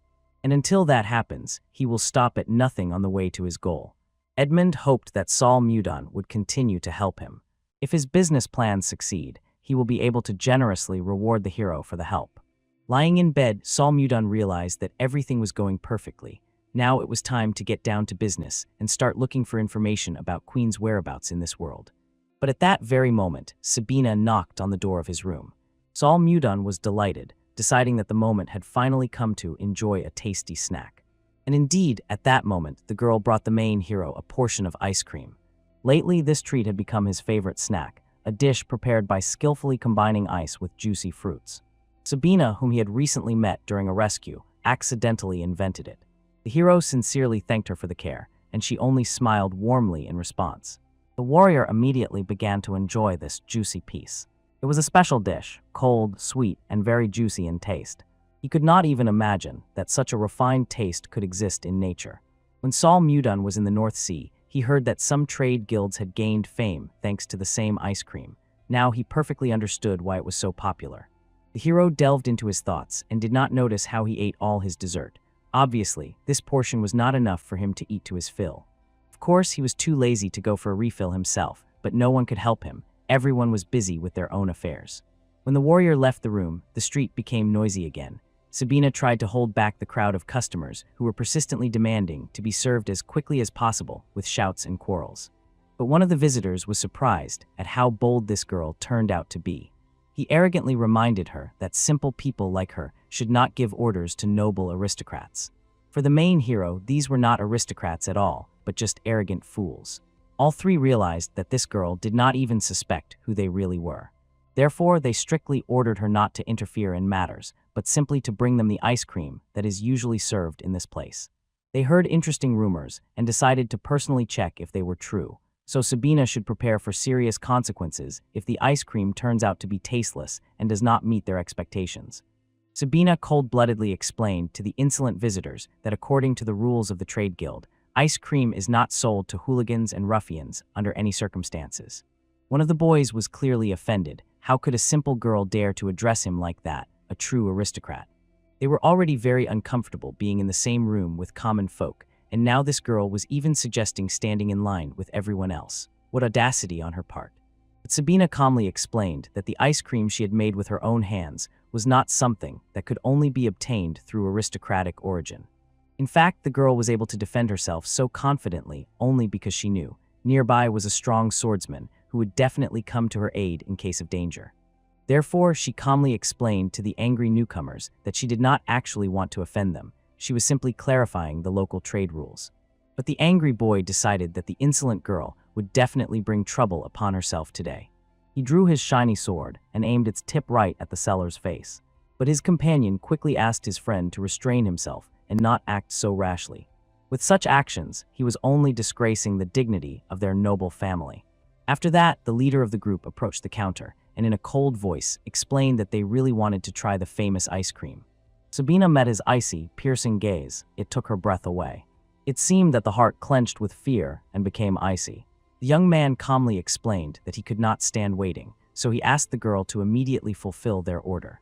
And until that happens, he will stop at nothing on the way to his goal. Edmund hoped that Sol Mudon would continue to help him. If his business plans succeed, he will be able to generously reward the hero for the help. Lying in bed, Sol Mudon realized that everything was going perfectly. Now it was time to get down to business and start looking for information about Queen's whereabouts in this world. But at that very moment, Sabina knocked on the door of his room. Sol Mudon was delighted, deciding that the moment had finally come to enjoy a tasty snack. And indeed, at that moment, the girl brought the main hero a portion of ice cream. Lately, this treat had become his favorite snack, a dish prepared by skillfully combining ice with juicy fruits. Sabina, whom he had recently met during a rescue, accidentally invented it. The hero sincerely thanked her for the care, and she only smiled warmly in response. The warrior immediately began to enjoy this juicy piece. It was a special dish, cold, sweet, and very juicy in taste. He could not even imagine that such a refined taste could exist in nature. When Sol Mudon was in the North Sea, he heard that some trade guilds had gained fame thanks to the same ice cream. Now he perfectly understood why it was so popular. The hero delved into his thoughts and did not notice how he ate all his dessert. Obviously, this portion was not enough for him to eat to his fill. Of course, he was too lazy to go for a refill himself, but no one could help him. Everyone was busy with their own affairs. When the warrior left the room, the street became noisy again. Sabina tried to hold back the crowd of customers who were persistently demanding to be served as quickly as possible with shouts and quarrels. But one of the visitors was surprised at how bold this girl turned out to be. He arrogantly reminded her that simple people like her should not give orders to noble aristocrats. For the main hero, these were not aristocrats at all, but just arrogant fools. All 3 realized that this girl did not even suspect who they really were. Therefore, they strictly ordered her not to interfere in matters, but simply to bring them the ice cream that is usually served in this place. They heard interesting rumors and decided to personally check if they were true, so Sabina should prepare for serious consequences if the ice cream turns out to be tasteless and does not meet their expectations. Sabina cold-bloodedly explained to the insolent visitors that according to the rules of the trade guild, ice cream is not sold to hooligans and ruffians under any circumstances. One of the boys was clearly offended. How could a simple girl dare to address him like that, a true aristocrat? They were already very uncomfortable being in the same room with common folk, and now this girl was even suggesting standing in line with everyone else. What audacity on her part. But Sabina calmly explained that the ice cream she had made with her own hands was not something that could only be obtained through aristocratic origin. In fact, the girl was able to defend herself so confidently only because she knew nearby was a strong swordsman who would definitely come to her aid in case of danger. Therefore, she calmly explained to the angry newcomers that she did not actually want to offend them. She was simply clarifying the local trade rules. But the angry boy decided that the insolent girl would definitely bring trouble upon herself today. He drew his shiny sword and aimed its tip right at the seller's face. But his companion quickly asked his friend to restrain himself and not act so rashly. With such actions, he was only disgracing the dignity of their noble family. After that, the leader of the group approached the counter and in a cold voice explained that they really wanted to try the famous ice cream. Sabina met his icy, piercing gaze. It took her breath away. It seemed that the heart clenched with fear and became icy. The young man calmly explained that he could not stand waiting, so he asked the girl to immediately fulfill their order.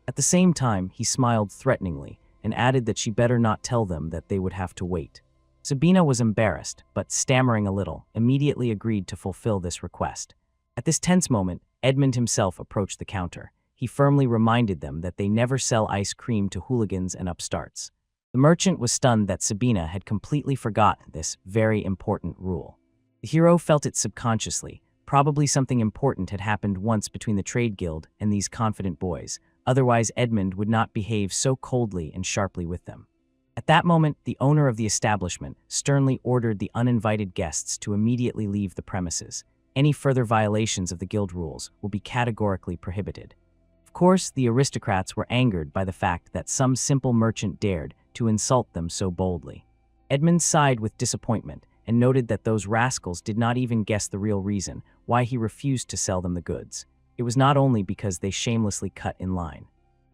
At the same time, he smiled threateningly and added that she better not tell them that they would have to wait. Sabina was embarrassed, but stammering a little, immediately agreed to fulfill this request. At this tense moment, Edmund himself approached the counter. He firmly reminded them that they never sell ice cream to hooligans and upstarts. The merchant was stunned that Sabina had completely forgotten this very important rule. The hero felt it subconsciously. Probably something important had happened once between the trade guild and these confident boys. Otherwise, Edmund would not behave so coldly and sharply with them. At that moment, the owner of the establishment sternly ordered the uninvited guests to immediately leave the premises. Any further violations of the guild rules will be categorically prohibited. Of course, the aristocrats were angered by the fact that some simple merchant dared to insult them so boldly. Edmund sighed with disappointment and noted that those rascals did not even guess the real reason why he refused to sell them the goods. It was not only because they shamelessly cut in line.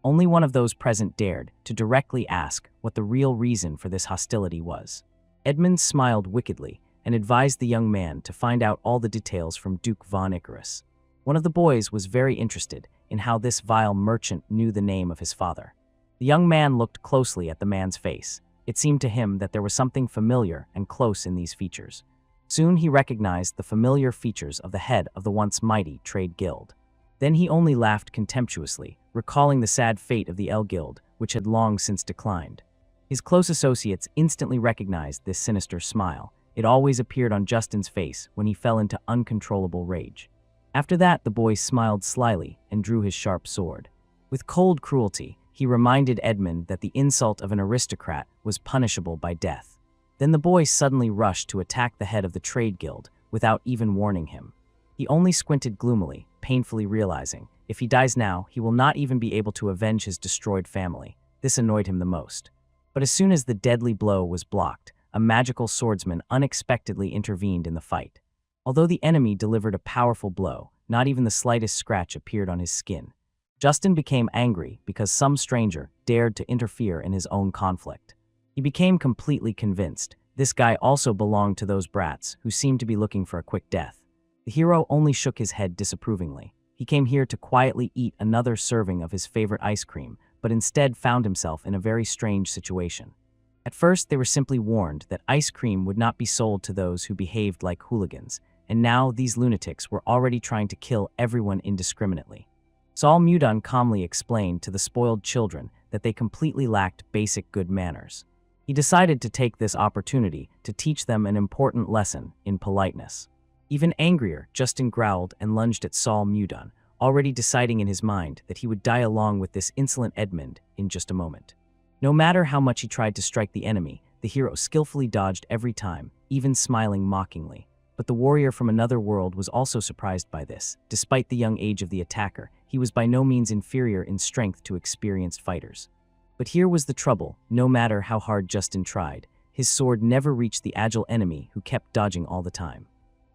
Only one of those present dared to directly ask what the real reason for this hostility was. Edmund smiled wickedly and advised the young man to find out all the details from Duke von Icarus. One of the boys was very interested in how this vile merchant knew the name of his father. The young man looked closely at the man's face. It seemed to him that there was something familiar and close in these features. Soon he recognized the familiar features of the head of the once mighty trade guild. Then he only laughed contemptuously, recalling the sad fate of the L Guild, which had long since declined. His close associates instantly recognized this sinister smile. It always appeared on Justin's face when he fell into uncontrollable rage. After that, the boy smiled slyly and drew his sharp sword. With cold cruelty, he reminded Edmund that the insult of an aristocrat was punishable by death. Then the boy suddenly rushed to attack the head of the trade guild without even warning him. He only squinted gloomily, painfully realizing, if he dies now, he will not even be able to avenge his destroyed family. This annoyed him the most. But as soon as the deadly blow was blocked, a magical swordsman unexpectedly intervened in the fight. Although the enemy delivered a powerful blow, not even the slightest scratch appeared on his skin. Justin became angry because some stranger dared to interfere in his own conflict. He became completely convinced this guy also belonged to those brats who seemed to be looking for a quick death. The hero only shook his head disapprovingly. He came here to quietly eat another serving of his favorite ice cream, but instead found himself in a very strange situation. At first, they were simply warned that ice cream would not be sold to those who behaved like hooligans, and now these lunatics were already trying to kill everyone indiscriminately. Saul Mudon calmly explained to the spoiled children that they completely lacked basic good manners. He decided to take this opportunity to teach them an important lesson in politeness. Even angrier, Justin growled and lunged at Saul Mudon, already deciding in his mind that he would die along with this insolent Edmund in just a moment. No matter how much he tried to strike the enemy, the hero skillfully dodged every time, even smiling mockingly. But the warrior from another world was also surprised by this. Despite the young age of the attacker, he was by no means inferior in strength to experienced fighters. But here was the trouble: no matter how hard Justin tried, his sword never reached the agile enemy who kept dodging all the time.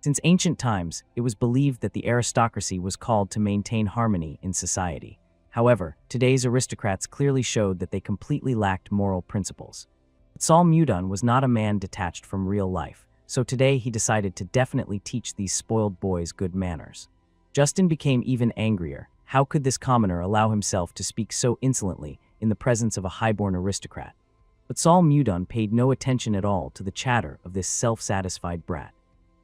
Since ancient times, it was believed that the aristocracy was called to maintain harmony in society. However, today's aristocrats clearly showed that they completely lacked moral principles. But Saul Mudon was not a man detached from real life, so today he decided to definitely teach these spoiled boys good manners. Justin became even angrier. How could this commoner allow himself to speak so insolently in the presence of a highborn aristocrat? But Saul Mudon paid no attention at all to the chatter of this self-satisfied brat.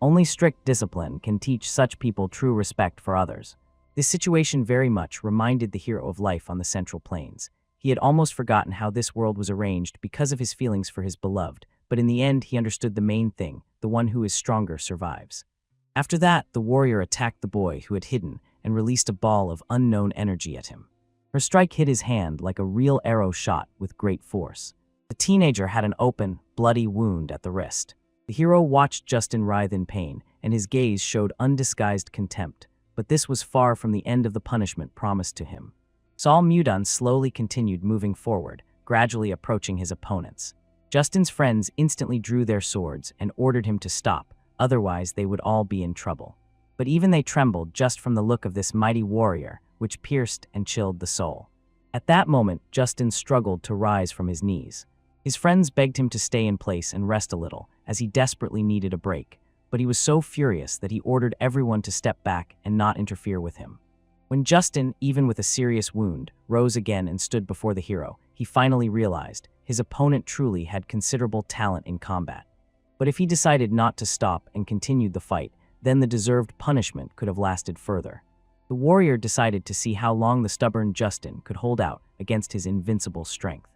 Only strict discipline can teach such people true respect for others. This situation very much reminded the hero of life on the Central Plains. He had almost forgotten how this world was arranged because of his feelings for his beloved, but in the end he understood the main thing: the one who is stronger survives. After that, the warrior attacked the boy who had hidden and released a ball of unknown energy at him. Her strike hit his hand like a real arrow shot with great force. The teenager had an open, bloody wound at the wrist. The hero watched Justin writhe in pain, and his gaze showed undisguised contempt, but this was far from the end of the punishment promised to him. Sol Mudan slowly continued moving forward, gradually approaching his opponents. Justin's friends instantly drew their swords and ordered him to stop, otherwise they would all be in trouble. But even they trembled just from the look of this mighty warrior, which pierced and chilled the soul. At that moment, Justin struggled to rise from his knees. His friends begged him to stay in place and rest a little, as he desperately needed a break, but he was so furious that he ordered everyone to step back and not interfere with him. When Justin, even with a serious wound, rose again and stood before the hero, he finally realized his opponent truly had considerable talent in combat. But if he decided not to stop and continued the fight, then the deserved punishment could have lasted further. The warrior decided to see how long the stubborn Justin could hold out against his invincible strength.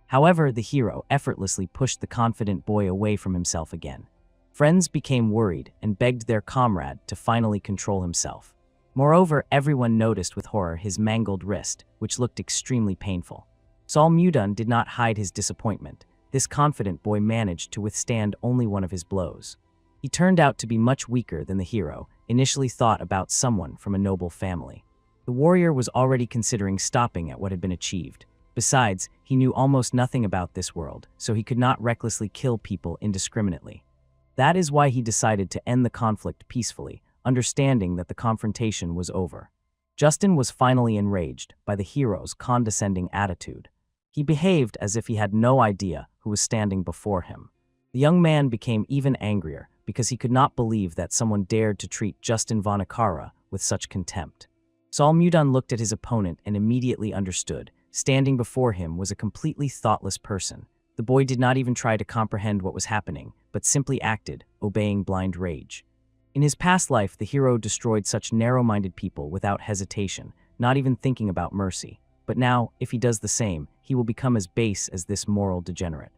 However, the hero effortlessly pushed the confident boy away from himself again. Friends became worried and begged their comrade to finally control himself. Moreover, everyone noticed with horror his mangled wrist, which looked extremely painful. Sol Mudan did not hide his disappointment. This confident boy managed to withstand only one of his blows. He turned out to be much weaker than the hero initially thought about, someone from a noble family. The warrior was already considering stopping at what had been achieved. Besides, he knew almost nothing about this world, so he could not recklessly kill people indiscriminately. That is why he decided to end the conflict peacefully, understanding that the confrontation was over. Justin was finally enraged by the hero's condescending attitude. He behaved as if he had no idea who was standing before him. The young man became even angrier because he could not believe that someone dared to treat Justin Vanakara with such contempt. Sol Mudan looked at his opponent and immediately understood. Standing before him was a completely thoughtless person. The boy did not even try to comprehend what was happening, but simply acted, obeying blind rage. In his past life, the hero destroyed such narrow-minded people without hesitation, not even thinking about mercy. But now, if he does the same, he will become as base as this moral degenerate.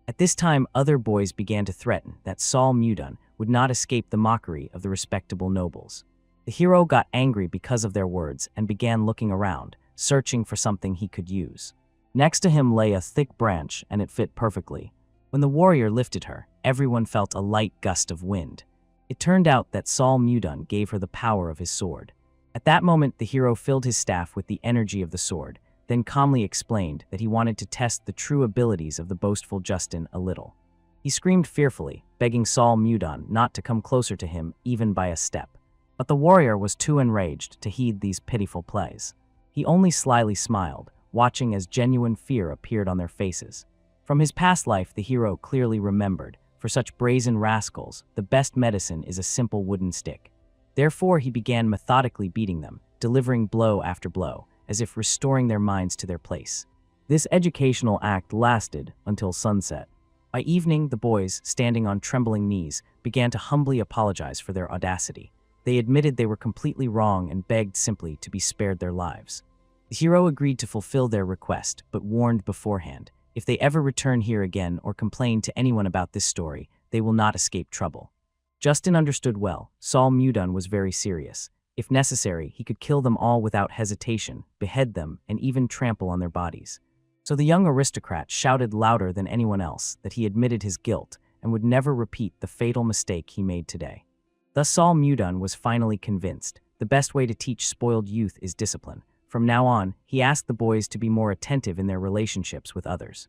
At this time, other boys began to threaten that Sol Mudan would not escape the mockery of the respectable nobles. The hero got angry because of their words and began looking around, searching for something he could use. Next to him lay a thick branch, and it fit perfectly. When the warrior lifted her, everyone felt a light gust of wind. It turned out that Sol Mudan gave her the power of his sword. At that moment, the hero filled his staff with the energy of the sword, then calmly explained that he wanted to test the true abilities of the boastful Justin a little. He screamed fearfully, begging Sol Mudan not to come closer to him even by a step. But the warrior was too enraged to heed these pitiful pleas. He only slyly smiled, watching as genuine fear appeared on their faces. From his past life, the hero clearly remembered, for such brazen rascals, the best medicine is a simple wooden stick. Therefore, he began methodically beating them, delivering blow after blow, as if restoring their minds to their place. This educational act lasted until sunset. By evening, the boys, standing on trembling knees, began to humbly apologize for their audacity. They admitted they were completely wrong and begged simply to be spared their lives. The hero agreed to fulfill their request, but warned beforehand, if they ever return here again or complain to anyone about this story, they will not escape trouble. Justin understood well. Sol Mudan was very serious. If necessary, he could kill them all without hesitation, behead them, and even trample on their bodies. So the young aristocrat shouted louder than anyone else that he admitted his guilt and would never repeat the fatal mistake he made today. Thus Sol Mudan was finally convinced. The best way to teach spoiled youth is discipline. From now on, he asked the boys to be more attentive in their relationships with others.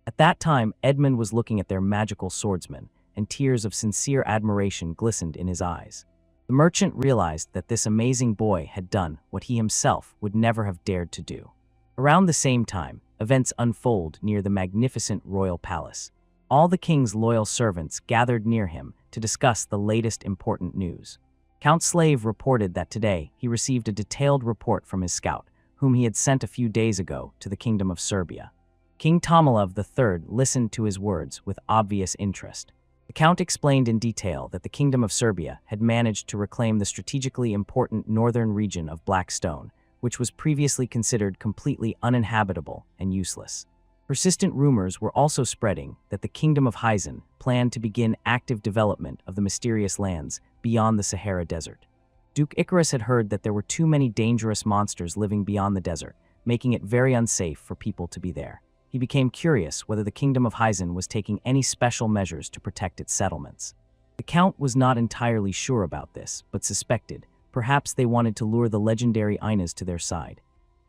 At that time, Edmund was looking at their magical swordsman, and tears of sincere admiration glistened in his eyes. The merchant realized that this amazing boy had done what he himself would never have dared to do. Around the same time, events unfold near the magnificent royal palace. All the king's loyal servants gathered near him to discuss the latest important news. Count Slave reported that today he received a detailed report from his scout, whom he had sent a few days ago to the Kingdom of Serbia. King Tomislav III listened to his words with obvious interest. The Count explained in detail that the Kingdom of Serbia had managed to reclaim the strategically important northern region of Black Stone, which was previously considered completely uninhabitable and useless. Persistent rumors were also spreading that the Kingdom of Hyzen planned to begin active development of the mysterious lands beyond the Sahara Desert. Duke Icarus had heard that there were too many dangerous monsters living beyond the desert, making it very unsafe for people to be there. He became curious whether the Kingdom of Hyzen was taking any special measures to protect its settlements. The Count was not entirely sure about this, but suspected perhaps they wanted to lure the legendary Inas to their side.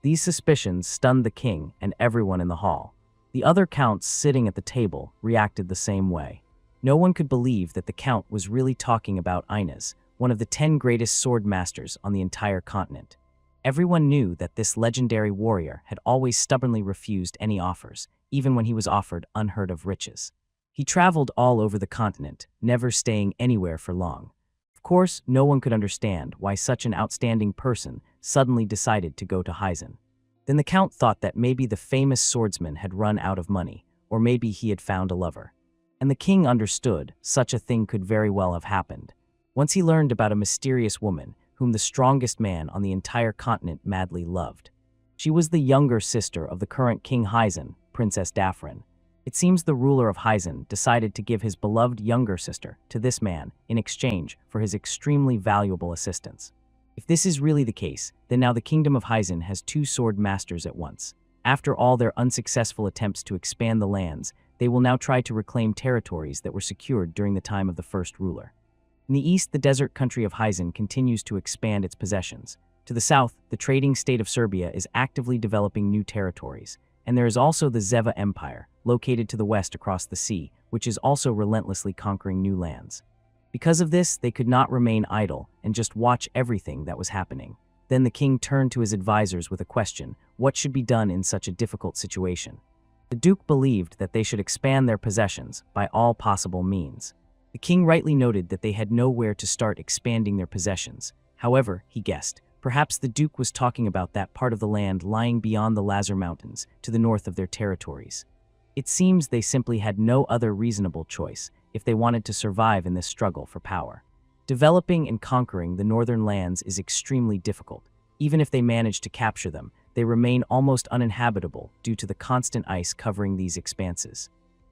These suspicions stunned the king and everyone in the hall. The other counts sitting at the table reacted the same way. No one could believe that the Count was really talking about Inas, one of the 10 greatest sword masters on the entire continent. Everyone knew that this legendary warrior had always stubbornly refused any offers, even when he was offered unheard of riches. He traveled all over the continent, never staying anywhere for long. Of course, no one could understand why such an outstanding person suddenly decided to go to Hyzen. Then the Count thought that maybe the famous swordsman had run out of money, or maybe he had found a lover. And the king understood such a thing could very well have happened. Once he learned about a mysterious woman whom the strongest man on the entire continent madly loved. She was the younger sister of the current King Hyzen, Princess Daphrin. It seems the ruler of Hyzen decided to give his beloved younger sister to this man in exchange for his extremely valuable assistance. If this is really the case, then now the Kingdom of Hyzen has 2 sword masters at once. After all their unsuccessful attempts to expand the lands, they will now try to reclaim territories that were secured during the time of the first ruler. In the east, the desert country of Hyzen continues to expand its possessions. To the south, the trading state of Serbia is actively developing new territories. And there is also the Zeva Empire, located to the west across the sea, which is also relentlessly conquering new lands. Because of this, they could not remain idle and just watch everything that was happening. Then the king turned to his advisors with a question: what should be done in such a difficult situation? The duke believed that they should expand their possessions by all possible means. The king rightly noted that they had nowhere to start expanding their possessions. However, he guessed, perhaps the duke was talking about that part of the land lying beyond the Lazar Mountains, to the north of their territories. It seems they simply had no other reasonable choice if they wanted to survive in this struggle for power. Developing and conquering the northern lands is extremely difficult. Even if they manage to capture them, they remain almost uninhabitable due to the constant ice covering these expanses.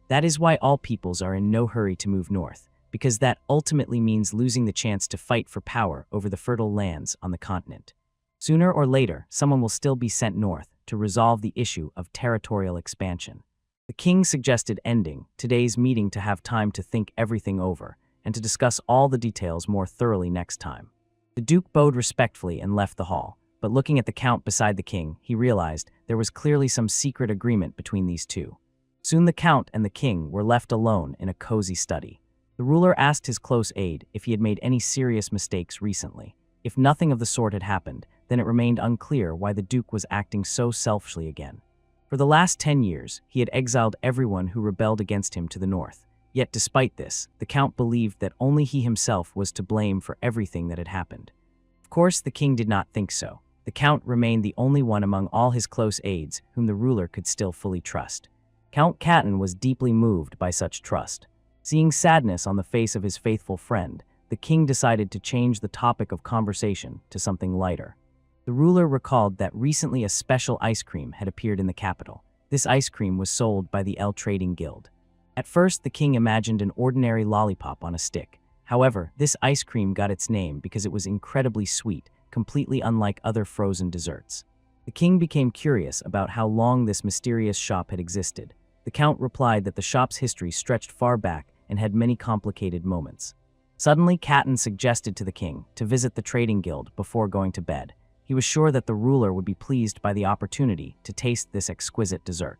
That is why all peoples are in no hurry to move north, because that ultimately means losing the chance to fight for power over the fertile lands on the continent. Sooner or later, someone will still be sent north to resolve the issue of territorial expansion. The king suggested ending today's meeting to have time to think everything over and to discuss all the details more thoroughly next time. The duke bowed respectfully and left the hall, but looking at the count beside the king, he realized there was clearly some secret agreement between these two. Soon the count and the king were left alone in a cozy study. The ruler asked his close aide if he had made any serious mistakes recently. If nothing of the sort had happened, then it remained unclear why the duke was acting so selfishly again. For the last 10 years, he had exiled everyone who rebelled against him to the north. Yet despite this, the count believed that only he himself was to blame for everything that had happened. Of course, the king did not think so. The count remained the only one among all his close aides whom the ruler could still fully trust. Count Katin was deeply moved by such trust. Seeing sadness on the face of his faithful friend, the king decided to change the topic of conversation to something lighter. The ruler recalled that recently a special ice cream had appeared in the capital. This ice cream was sold by the L Trading Guild. At first, the king imagined an ordinary lollipop on a stick. However, this ice cream got its name because it was incredibly sweet, completely unlike other frozen desserts. The king became curious about how long this mysterious shop had existed. The count replied that the shop's history stretched far back and had many complicated moments. Suddenly, Katin suggested to the king to visit the trading guild before going to bed. He was sure that the ruler would be pleased by the opportunity to taste this exquisite dessert.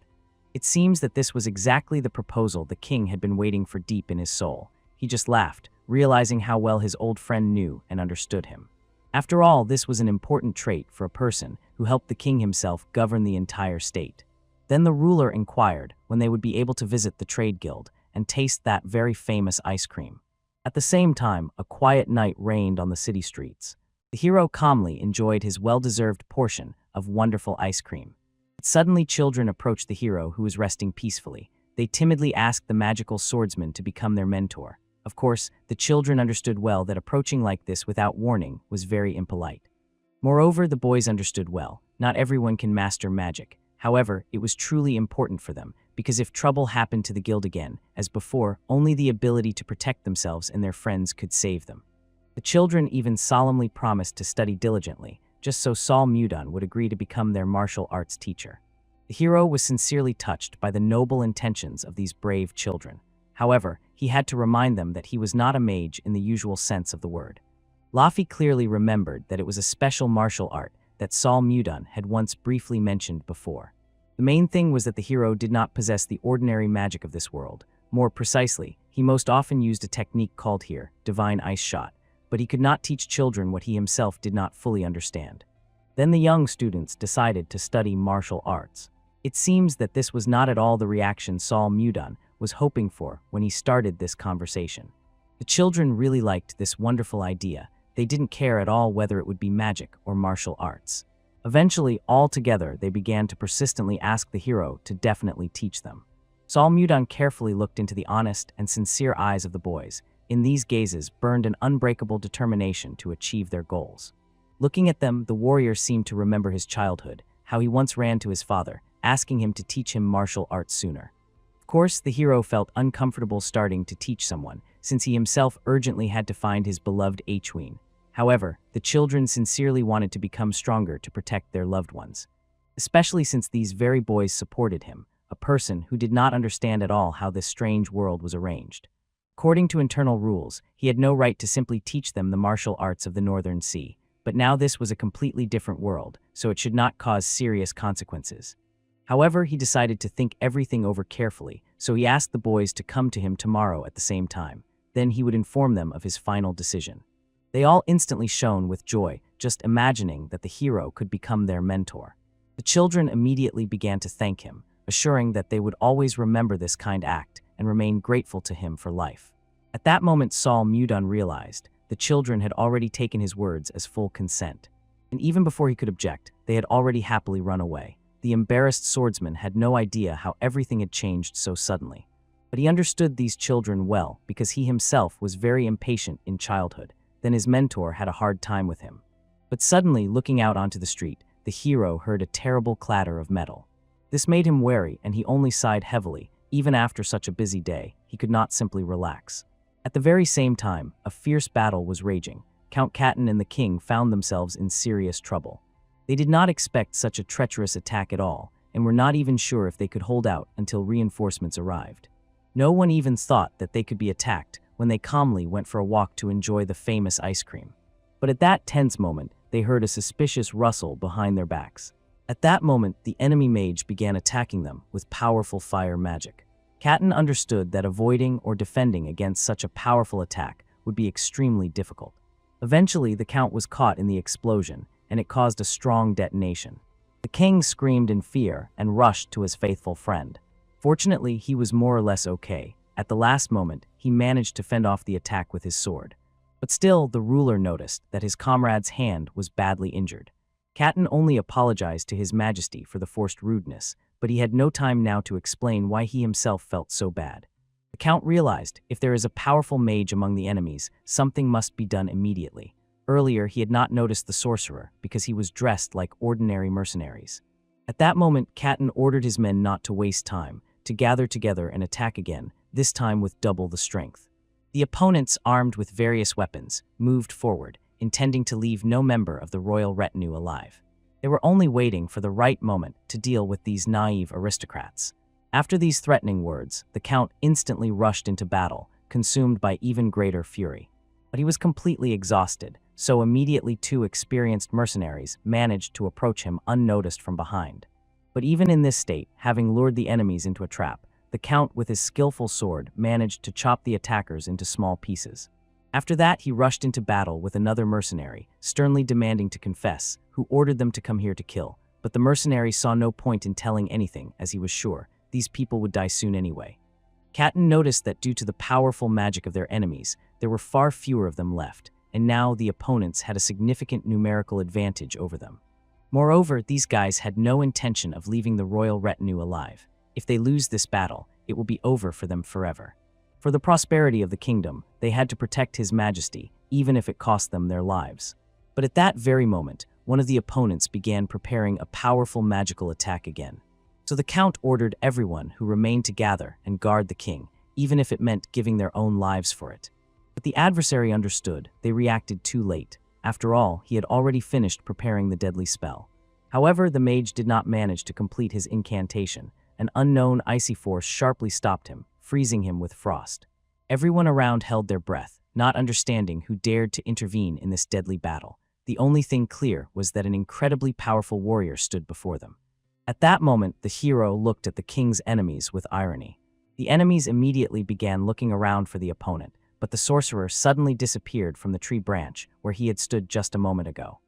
It seems that this was exactly the proposal the king had been waiting for deep in his soul. He just laughed, realizing how well his old friend knew and understood him. After all, this was an important trait for a person who helped the king himself govern the entire state. Then the ruler inquired when they would be able to visit the trade guild and taste that very famous ice cream. At the same time, a quiet night reigned on the city streets. The hero calmly enjoyed his well-deserved portion of wonderful ice cream. But suddenly children approached the hero, who was resting peacefully. They timidly asked the magical swordsman to become their mentor. Of course, the children understood well that approaching like this without warning was very impolite. Moreover, the boys understood well, not everyone can master magic. However, it was truly important for them, because if trouble happened to the guild again, as before, only the ability to protect themselves and their friends could save them. The children even solemnly promised to study diligently, just so Sol Mudon would agree to become their martial arts teacher. The hero was sincerely touched by the noble intentions of these brave children. However, he had to remind them that he was not a mage in the usual sense of the word. Luffy clearly remembered that it was a special martial art that Sol Mudon had once briefly mentioned before. The main thing was that the hero did not possess the ordinary magic of this world. More precisely, he most often used a technique called here Divine Ice Shot, but he could not teach children what he himself did not fully understand. Then the young students decided to study martial arts. It seems that this was not at all the reaction Sol Mudon was hoping for when he started this conversation. The children really liked this wonderful idea. They didn't care at all whether it would be magic or martial arts. Eventually, all together, they began to persistently ask the hero to definitely teach them. Sol Mudon carefully looked into the honest and sincere eyes of the boys. In these gazes burned an unbreakable determination to achieve their goals. Looking at them, the warrior seemed to remember his childhood, how he once ran to his father, asking him to teach him martial arts sooner. Of course, the hero felt uncomfortable starting to teach someone, since he himself urgently had to find his beloved Hween. However, the children sincerely wanted to become stronger to protect their loved ones. Especially since these very boys supported him, a person who did not understand at all how this strange world was arranged. According to internal rules, he had no right to simply teach them the martial arts of the Northern Sea, but now this was a completely different world, so it should not cause serious consequences. However, he decided to think everything over carefully, so he asked the boys to come to him tomorrow at the same time. Then he would inform them of his final decision. They all instantly shone with joy, just imagining that the hero could become their mentor. The children immediately began to thank him, assuring that they would always remember this kind act and remain grateful to him for life. At that moment, Sol Mudon realized the children had already taken his words as full consent. And even before he could object, they had already happily run away. The embarrassed swordsman had no idea how everything had changed so suddenly. But he understood these children well because he himself was very impatient in childhood. Then his mentor had a hard time with him. But suddenly, looking out onto the street, the hero heard a terrible clatter of metal. This made him wary, and he only sighed heavily. Even after such a busy day, he could not simply relax. At the very same time, a fierce battle was raging. Count Catan and the king found themselves in serious trouble. They did not expect such a treacherous attack at all, and were not even sure if they could hold out until reinforcements arrived. No one even thought that they could be attacked when they calmly went for a walk to enjoy the famous ice cream. But at that tense moment, they heard a suspicious rustle behind their backs. At that moment, the enemy mage began attacking them with powerful fire magic. Catan understood that avoiding or defending against such a powerful attack would be extremely difficult. Eventually, the count was caught in the explosion, and it caused a strong detonation. The king screamed in fear and rushed to his faithful friend. Fortunately, he was more or less okay. At the last moment, he managed to fend off the attack with his sword. But still, the ruler noticed that his comrade's hand was badly injured. Catan only apologized to his majesty for the forced rudeness, but he had no time now to explain why he himself felt so bad. The count realized if there is a powerful mage among the enemies, something must be done immediately. Earlier, he had not noticed the sorcerer because he was dressed like ordinary mercenaries. At that moment, Catan ordered his men not to waste time, to gather together and attack again, this time with double the strength. The opponents, armed with various weapons, moved forward, intending to leave no member of the royal retinue alive. They were only waiting for the right moment to deal with these naive aristocrats. After these threatening words, the count instantly rushed into battle, consumed by even greater fury. But he was completely exhausted, so immediately two experienced mercenaries managed to approach him unnoticed from behind. But even in this state, having lured the enemies into a trap, the count with his skillful sword managed to chop the attackers into small pieces. After that, he rushed into battle with another mercenary, sternly demanding to confess, who ordered them to come here to kill. But the mercenary saw no point in telling anything, as he was sure these people would die soon anyway. Catan noticed that due to the powerful magic of their enemies, there were far fewer of them left, and now the opponents had a significant numerical advantage over them. Moreover, these guys had no intention of leaving the royal retinue alive. If they lose this battle, it will be over for them forever. For the prosperity of the kingdom, they had to protect His Majesty, even if it cost them their lives. But at that very moment, one of the opponents began preparing a powerful magical attack again. So the Count ordered everyone who remained to gather and guard the king, even if it meant giving their own lives for it. But the adversary understood. They reacted too late. After all, he had already finished preparing the deadly spell. However, the mage did not manage to complete his incantation. An unknown icy force sharply stopped him, freezing him with frost. Everyone around held their breath, not understanding who dared to intervene in this deadly battle. The only thing clear was that an incredibly powerful warrior stood before them. At that moment, the hero looked at the king's enemies with irony. The enemies immediately began looking around for the opponent, but the sorcerer suddenly disappeared from the tree branch where he had stood just a moment ago.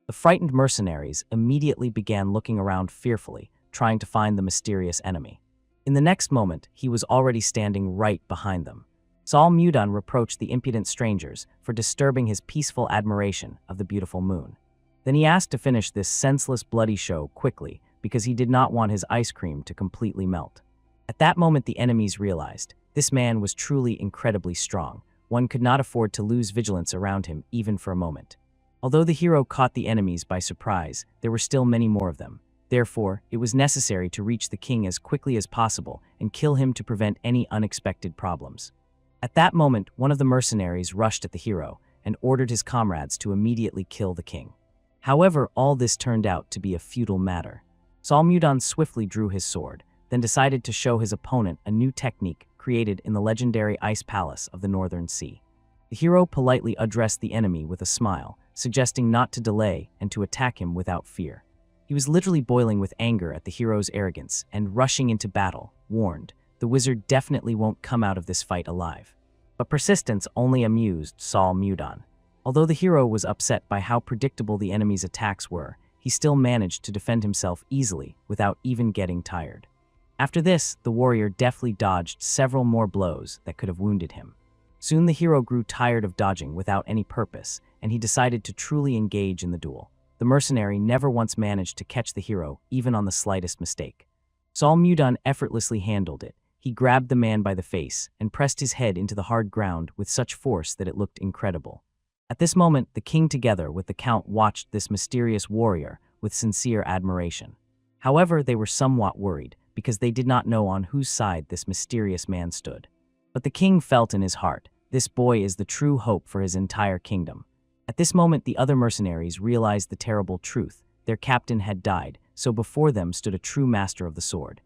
The frightened mercenaries immediately began looking around fearfully, trying to find the mysterious enemy. In the next moment, he was already standing right behind them. Sol Mudan reproached the impudent strangers for disturbing his peaceful admiration of the beautiful moon. Then he asked to finish this senseless bloody show quickly because he did not want his ice cream to completely melt. At that moment, the enemies realized this man was truly incredibly strong. One could not afford to lose vigilance around him even for a moment. Although the hero caught the enemies by surprise, there were still many more of them. Therefore, it was necessary to reach the king as quickly as possible and kill him to prevent any unexpected problems. At that moment, one of the mercenaries rushed at the hero and ordered his comrades to immediately kill the king. However, all this turned out to be a futile matter. Sol Mudan swiftly drew his sword, then decided to show his opponent a new technique created in the legendary ice palace of the Northern Sea. The hero politely addressed the enemy with a smile, suggesting not to delay and to attack him without fear. He was literally boiling with anger at the hero's arrogance and rushing into battle, warned, the wizard definitely won't come out of this fight alive. But persistence only amused Sol Mudan. Although the hero was upset by how predictable the enemy's attacks were, he still managed to defend himself easily without even getting tired. After this, the warrior deftly dodged several more blows that could have wounded him. Soon the hero grew tired of dodging without any purpose, and he decided to truly engage in the duel. The mercenary never once managed to catch the hero, even on the slightest mistake. Sol Mudan effortlessly handled it. He grabbed the man by the face and pressed his head into the hard ground with such force that it looked incredible. At this moment, the king together with the count watched this mysterious warrior with sincere admiration. However, they were somewhat worried because they did not know on whose side this mysterious man stood. But the king felt in his heart, this boy is the true hope for his entire kingdom. At this moment, the other mercenaries realized the terrible truth. Their captain had died, so before them stood a true master of the sword.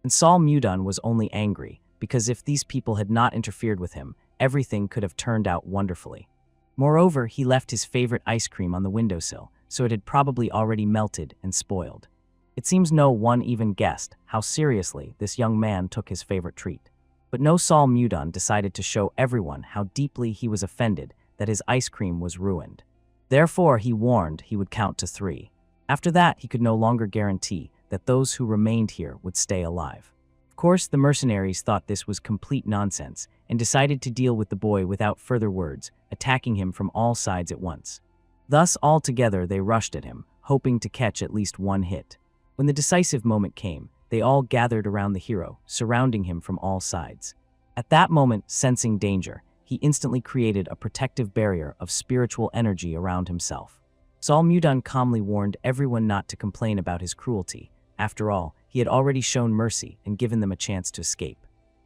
And Sol Mudan was only angry, because if these people had not interfered with him, everything could have turned out wonderfully. Moreover, he left his favorite ice cream on the windowsill, so it had probably already melted and spoiled. It seems no one even guessed how seriously this young man took his favorite treat. But no, Sol Mudan decided to show everyone how deeply he was offended that his ice cream was ruined. Therefore, he warned he would count to 3. After that, he could no longer guarantee that those who remained here would stay alive. Of course, the mercenaries thought this was complete nonsense and decided to deal with the boy without further words, attacking him from all sides at once. Thus, all together, they rushed at him, hoping to catch at least one hit. When the decisive moment came, they all gathered around the hero, surrounding him from all sides. At that moment, sensing danger, he instantly created a protective barrier of spiritual energy around himself. Sol Mudan calmly warned everyone not to complain about his cruelty. After all, he had already shown mercy and given them a chance to escape.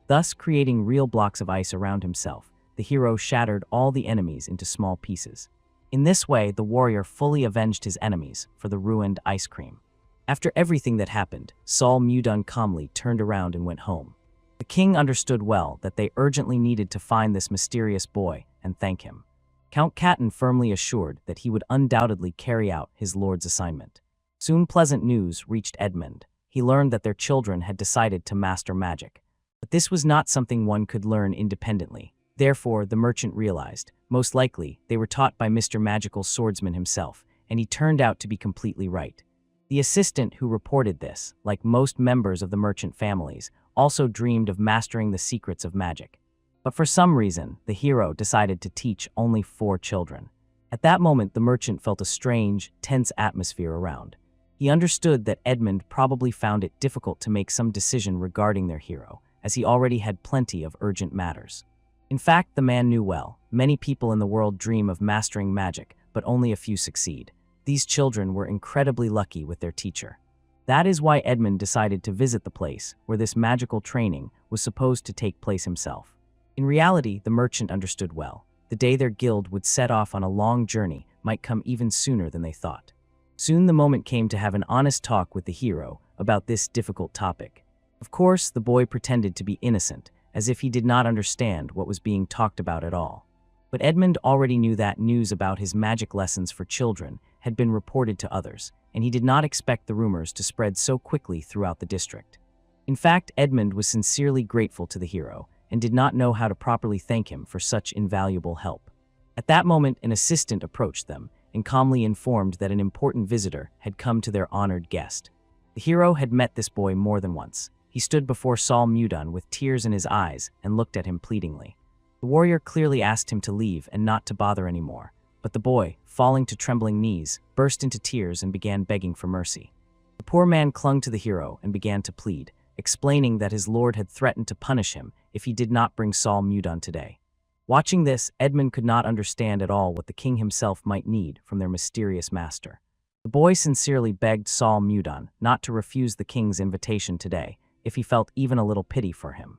Thus, creating real blocks of ice around himself, the hero shattered all the enemies into small pieces. In this way, the warrior fully avenged his enemies for the ruined ice cream. After everything that happened, Sol Mudan calmly turned around and went home. The king understood well that they urgently needed to find this mysterious boy and thank him. Count Catan firmly assured that he would undoubtedly carry out his lord's assignment. Soon pleasant news reached Edmund. He learned that their children had decided to master magic. But this was not something one could learn independently. Therefore, the merchant realized, most likely, they were taught by Mr. Magical Swordsman himself, and he turned out to be completely right. The assistant who reported this, like most members of the merchant families, also dreamed of mastering the secrets of magic. But for some reason, the hero decided to teach only 4 children. At that moment, the merchant felt a strange, tense atmosphere around. He understood that Edmund probably found it difficult to make some decision regarding their hero, as he already had plenty of urgent matters. In fact, the man knew well, many people in the world dream of mastering magic, but only a few succeed. These children were incredibly lucky with their teacher. That is why Edmund decided to visit the place where this magical training was supposed to take place himself. In reality, the merchant understood well. The day their guild would set off on a long journey might come even sooner than they thought. Soon the moment came to have an honest talk with the hero about this difficult topic. Of course, the boy pretended to be innocent, as if he did not understand what was being talked about at all. But Edmund already knew that news about his magic lessons for children had been reported to others, and he did not expect the rumors to spread so quickly throughout the district. In fact, Edmund was sincerely grateful to the hero and did not know how to properly thank him for such invaluable help. At that moment, an assistant approached them and calmly informed that an important visitor had come to their honored guest. The hero had met this boy more than once. He stood before Sol Mudon with tears in his eyes and looked at him pleadingly. The warrior clearly asked him to leave and not to bother anymore, but the boy, falling to trembling knees, burst into tears and began begging for mercy. The poor man clung to the hero and began to plead, explaining that his lord had threatened to punish him if he did not bring Sol Mudon today. Watching this, Edmund could not understand at all what the king himself might need from their mysterious master. The boy sincerely begged Sol Mudon not to refuse the king's invitation today if he felt even a little pity for him.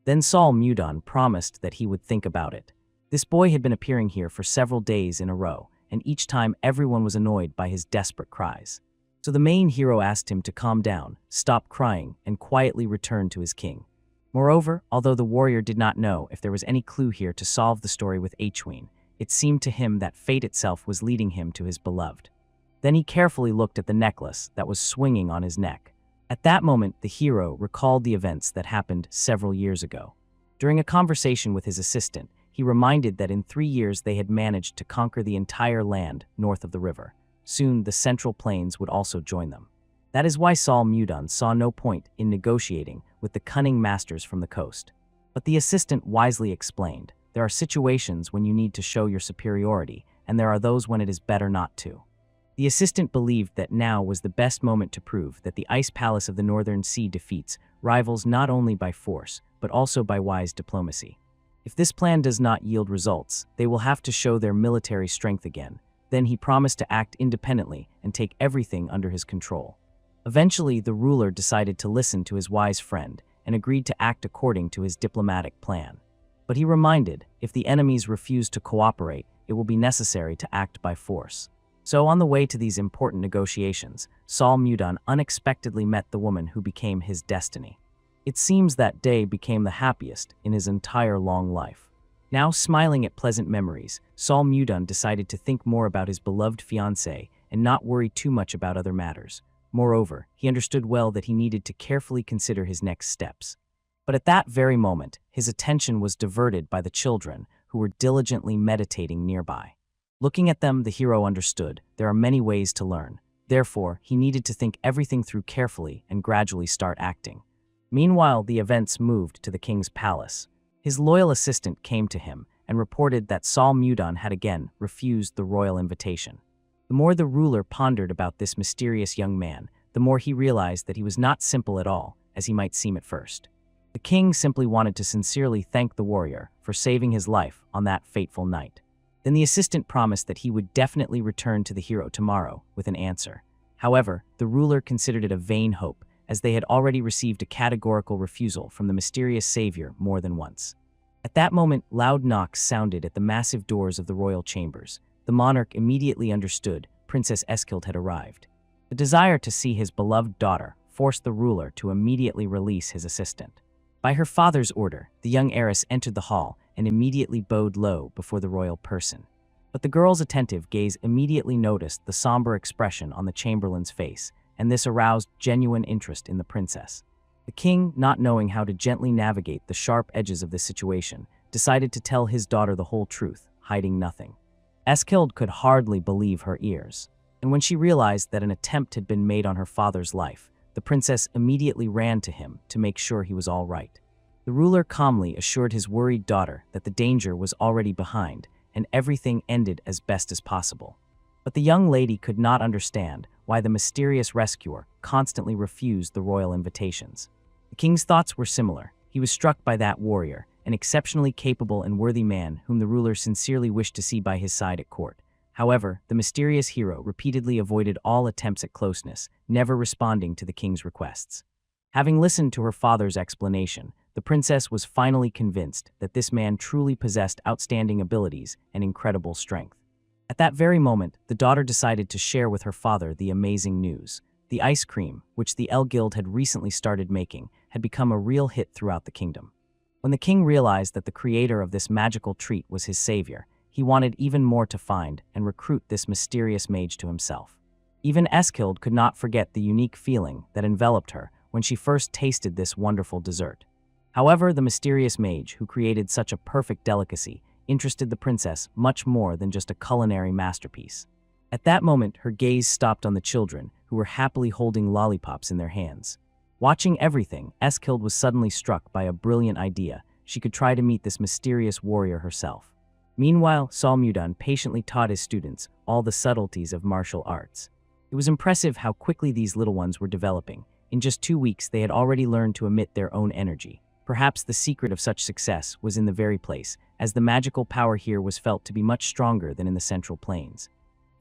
Then Sol Mudon promised that he would think about it. This boy had been appearing here for several days in a row, and each time everyone was annoyed by his desperate cries. So the main hero asked him to calm down, stop crying, and quietly return to his king. Moreover, although the warrior did not know if there was any clue here to solve the story with Hween, it seemed to him that fate itself was leading him to his beloved. Then he carefully looked at the necklace that was swinging on his neck. At that moment, the hero recalled the events that happened several years ago. During a conversation with his assistant, he reminded that in 3 years they had managed to conquer the entire land north of the river. Soon, the central plains would also join them. That is why Sol Mudon saw no point in negotiating with the cunning masters from the coast. But the assistant wisely explained, there are situations when you need to show your superiority, and there are those when it is better not to. The assistant believed that now was the best moment to prove that the Ice Palace of the Northern Sea defeats rivals not only by force, but also by wise diplomacy. If this plan does not yield results, they will have to show their military strength again. Then he promised to act independently and take everything under his control. Eventually, the ruler decided to listen to his wise friend and agreed to act according to his diplomatic plan. But he reminded, if the enemies refuse to cooperate, it will be necessary to act by force. So on the way to these important negotiations, Sol Mudon unexpectedly met the woman who became his destiny. It seems that day became the happiest in his entire long life. Now smiling at pleasant memories, Sol Mudon decided to think more about his beloved fiancée and not worry too much about other matters. Moreover, he understood well that he needed to carefully consider his next steps. But at that very moment, his attention was diverted by the children who were diligently meditating nearby. Looking at them, the hero understood there are many ways to learn. Therefore, he needed to think everything through carefully and gradually start acting. Meanwhile, the events moved to the king's palace. His loyal assistant came to him and reported that Sol Mudon had again refused the royal invitation. The more the ruler pondered about this mysterious young man, the more he realized that he was not simple at all, as he might seem at first. The king simply wanted to sincerely thank the warrior for saving his life on that fateful night. Then the assistant promised that he would definitely return to the hero tomorrow with an answer. However, the ruler considered it a vain hope, as they had already received a categorical refusal from the mysterious savior more than once. At that moment, loud knocks sounded at the massive doors of the royal chambers. The monarch immediately understood Princess Eskild had arrived. The desire to see his beloved daughter forced the ruler to immediately release his assistant. By her father's order, the young heiress entered the hall and immediately bowed low before the royal person. But the girl's attentive gaze immediately noticed the somber expression on the chamberlain's face, and this aroused genuine interest in the princess. The king, not knowing how to gently navigate the sharp edges of this situation, decided to tell his daughter the whole truth, hiding nothing. Eskild could hardly believe her ears, and when she realized that an attempt had been made on her father's life, the princess immediately ran to him to make sure he was all right. The ruler calmly assured his worried daughter that the danger was already behind, and everything ended as best as possible. But the young lady could not understand why the mysterious rescuer constantly refused the royal invitations. The king's thoughts were similar. He was struck by that warrior, an exceptionally capable and worthy man whom the ruler sincerely wished to see by his side at court. However, the mysterious hero repeatedly avoided all attempts at closeness, never responding to the king's requests. Having listened to her father's explanation, the princess was finally convinced that this man truly possessed outstanding abilities and incredible strength. At that very moment, the daughter decided to share with her father the amazing news. The ice cream, which the Elle Guild had recently started making, had become a real hit throughout the kingdom. When the king realized that the creator of this magical treat was his savior, he wanted even more to find and recruit this mysterious mage to himself. Even Eskild could not forget the unique feeling that enveloped her when she first tasted this wonderful dessert. However, the mysterious mage who created such a perfect delicacy interested the princess much more than just a culinary masterpiece. At that moment, her gaze stopped on the children, who were happily holding lollipops in their hands. Watching everything, Eskild was suddenly struck by a brilliant idea. She could try to meet this mysterious warrior herself. Meanwhile, Salmudan patiently taught his students all the subtleties of martial arts. It was impressive how quickly these little ones were developing. In just 2 weeks, they had already learned to emit their own energy. Perhaps the secret of such success was in the very place, as the magical power here was felt to be much stronger than in the Central Plains.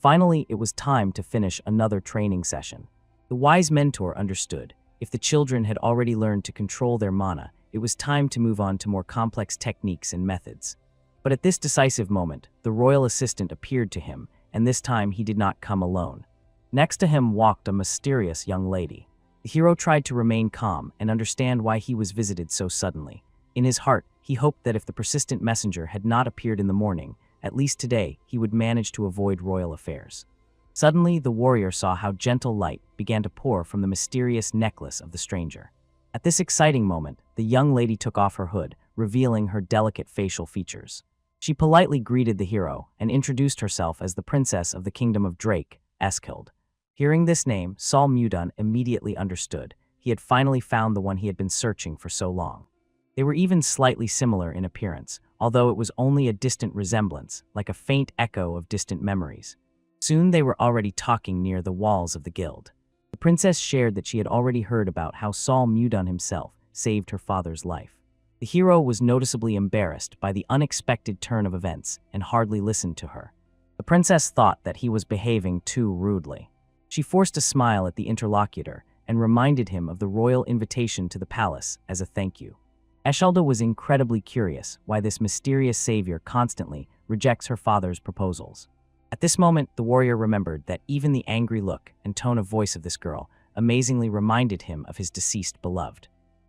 Finally, it was time to finish another training session. The wise mentor understood. If the children had already learned to control their mana, it was time to move on to more complex techniques and methods. But at this decisive moment, the royal assistant appeared to him, and this time he did not come alone. Next to him walked a mysterious young lady. The hero tried to remain calm and understand why he was visited so suddenly. In his heart, he hoped that if the persistent messenger had not appeared in the morning, at least today he would manage to avoid royal affairs. Suddenly, the warrior saw how gentle light began to pour from the mysterious necklace of the stranger. At this exciting moment, the young lady took off her hood, revealing her delicate facial features. She politely greeted the hero and introduced herself as the princess of the kingdom of Drake, Eskild. Hearing this name, Salmudan immediately understood. He had finally found the one he had been searching for so long. They were even slightly similar in appearance, although it was only a distant resemblance, like a faint echo of distant memories. Soon they were already talking near the walls of the guild. The princess shared that she had already heard about how Salmudan himself saved her father's life. The hero was noticeably embarrassed by the unexpected turn of events and hardly listened to her. The princess thought that he was behaving too rudely. She forced a smile at the interlocutor and reminded him of the royal invitation to the palace as a thank you. Eshelda was incredibly curious why this mysterious savior constantly rejects her father's proposals. At this moment, the warrior remembered that even the angry look and tone of voice of this girl amazingly reminded him of his deceased beloved.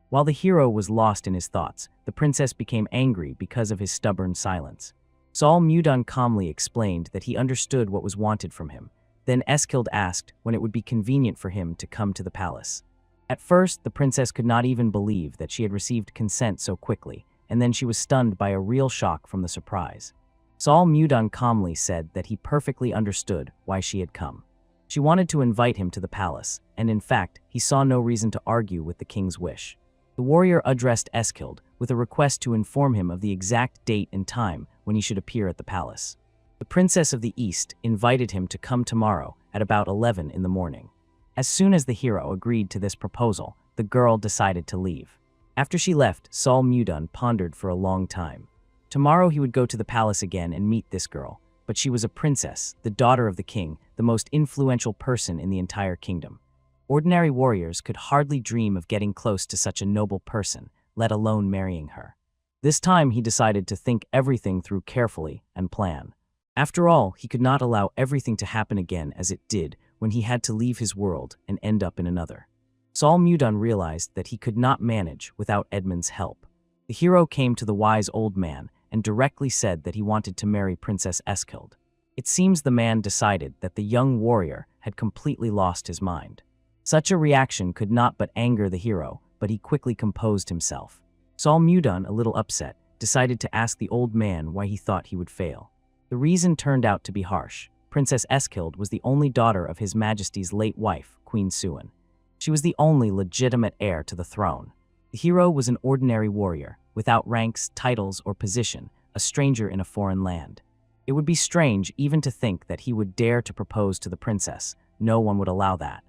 While the hero was lost in his thoughts, the princess became angry because of his stubborn silence. Salmudan calmly explained that he understood what was wanted from him. Then Eskild asked when it would be convenient for him to come to the palace. At first, the princess could not even believe that she had received consent so quickly, and then she was stunned by a real shock from the surprise. Salmudan calmly said that he perfectly understood why she had come. She wanted to invite him to the palace, and in fact, he saw no reason to argue with the king's wish. The warrior addressed Eskild with a request to inform him of the exact date and time when he should appear at the palace. The princess of the East invited him to come tomorrow at about 11 in the morning. As soon as the hero agreed to this proposal, the girl decided to leave. After she left, Salmudan pondered for a long time. Tomorrow he would go to the palace again and meet this girl, but she was a princess, the daughter of the king, the most influential person in the entire kingdom. Ordinary warriors could hardly dream of getting close to such a noble person, let alone marrying her. This time he decided to think everything through carefully and plan. After all, he could not allow everything to happen again as it did when he had to leave his world and end up in another. Salmudan realized that he could not manage without Edmund's help. The hero came to the wise old man and directly said that he wanted to marry Princess Eskild. It seems the man decided that the young warrior had completely lost his mind. Such a reaction could not but anger the hero, but he quickly composed himself. Salmudan, a little upset, decided to ask the old man why he thought he would fail. The reason turned out to be harsh. Princess Eskild was the only daughter of His Majesty's late wife, Queen Suan. She was the only legitimate heir to the throne. The hero was an ordinary warrior, without ranks, titles, or position, a stranger in a foreign land. It would be strange even to think that he would dare to propose to the princess. No one would allow that.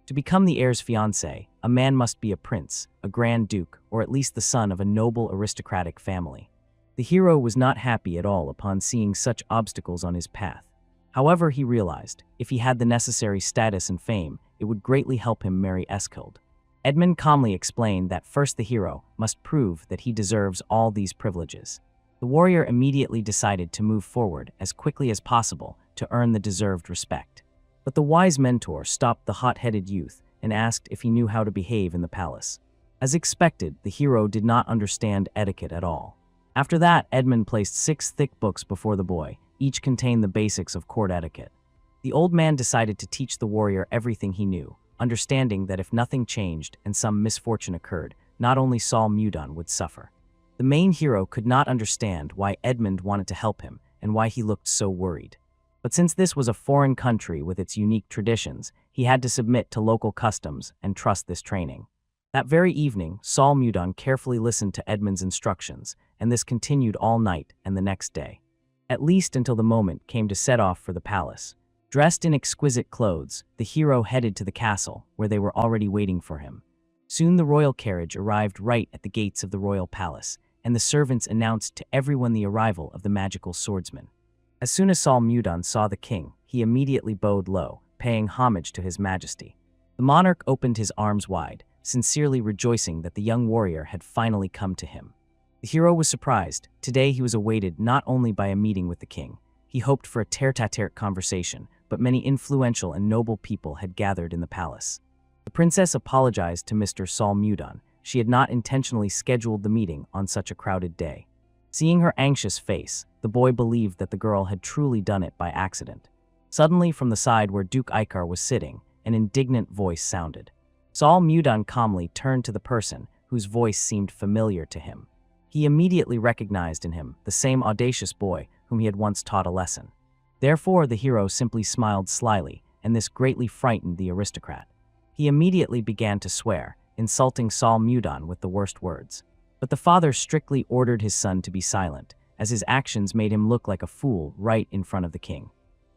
To become the heir's fiancé, a man must be a prince, a grand duke, or at least the son of a noble aristocratic family. The hero was not happy at all upon seeing such obstacles on his path. However, he realized, if he had the necessary status and fame, it would greatly help him marry Eskild. Edmund calmly explained that first the hero must prove that he deserves all these privileges. The warrior immediately decided to move forward as quickly as possible to earn the deserved respect. But the wise mentor stopped the hot-headed youth and asked if he knew how to behave in the palace. As expected, the hero did not understand etiquette at all. After that, Edmund placed 6 thick books before the boy. Each contained the basics of court etiquette. The old man decided to teach the warrior everything he knew, understanding that if nothing changed and some misfortune occurred, not only Sol Mudon would suffer. The main hero could not understand why Edmund wanted to help him and why he looked so worried. But since this was a foreign country with its unique traditions, he had to submit to local customs and trust this training. That very evening, Sol Mudon carefully listened to Edmund's instructions, and this continued all night and the next day. At least until the moment came to set off for the palace. Dressed in exquisite clothes, the hero headed to the castle, where they were already waiting for him. Soon the royal carriage arrived right at the gates of the royal palace, and the servants announced to everyone the arrival of the magical swordsman. As soon as Sol Mudon saw the king, he immediately bowed low, paying homage to his majesty. The monarch opened his arms wide, sincerely rejoicing that the young warrior had finally come to him. The hero was surprised. Today he was awaited not only by a meeting with the king. He hoped for a tete-a-tete conversation, but many influential and noble people had gathered in the palace. The princess apologized to Mr. Sol Mudon. She had not intentionally scheduled the meeting on such a crowded day. Seeing her anxious face, the boy believed that the girl had truly done it by accident. Suddenly, from the side where Duke Ikar was sitting, an indignant voice sounded. Sol Mudon calmly turned to the person whose voice seemed familiar to him. He immediately recognized in him the same audacious boy whom he had once taught a lesson. Therefore, the hero simply smiled slyly, and this greatly frightened the aristocrat. He immediately began to swear, insulting Sol Mudon with the worst words. But the father strictly ordered his son to be silent, as his actions made him look like a fool right in front of the king.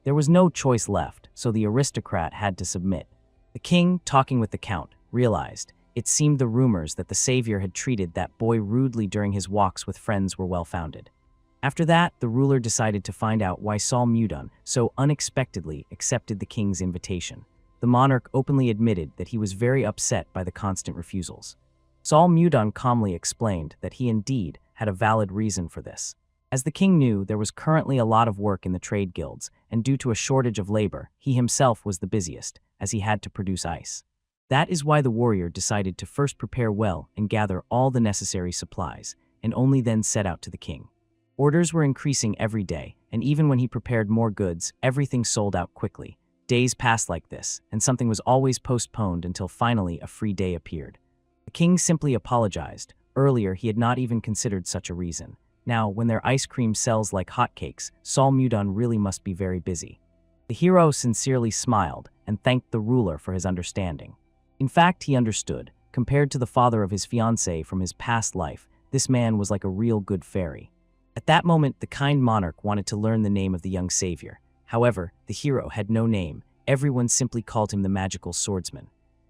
There was no choice left, so the aristocrat had to submit. The king, talking with the count, realized it seemed the rumors that the savior had treated that boy rudely during his walks with friends were well-founded. After that, the ruler decided to find out why Sol Mudon so unexpectedly accepted the king's invitation. The monarch openly admitted that he was very upset by the constant refusals. Sol Mudon calmly explained that he indeed had a valid reason for this. As the king knew, there was currently a lot of work in the trade guilds, and due to a shortage of labor, he himself was the busiest, as he had to produce ice. That is why the warrior decided to first prepare well and gather all the necessary supplies, and only then set out to the king. Orders were increasing every day, and even when he prepared more goods, everything sold out quickly. Days passed like this, and something was always postponed until finally a free day appeared. The king simply apologized. Earlier, he had not even considered such a reason. Now, when their ice cream sells like hotcakes, Sol Mudon really must be very busy. The hero sincerely smiled and thanked the ruler for his understanding. In fact, he understood. Compared to the father of his fiancée from his past life, this man was like a real good fairy. At that moment, the kind monarch wanted to learn the name of the young savior. However, the hero had no name. Everyone simply called him the magical swordsman.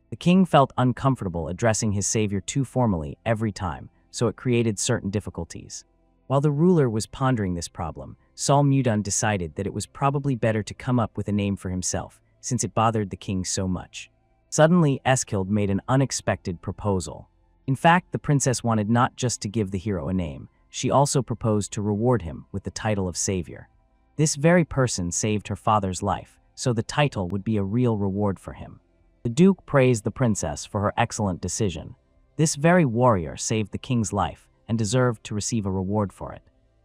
The king felt uncomfortable addressing his savior too formally every time, so it created certain difficulties. While the ruler was pondering this problem, Sol Mudon decided that it was probably better to come up with a name for himself, since it bothered the king so much. Suddenly, Eskild made an unexpected proposal. In fact, the princess wanted not just to give the hero a name, she also proposed to reward him with the title of savior. This very person saved her father's life, so the title would be a real reward for him. The duke praised the princess for her excellent decision. This very warrior saved the king's life and deserved to receive a reward for it.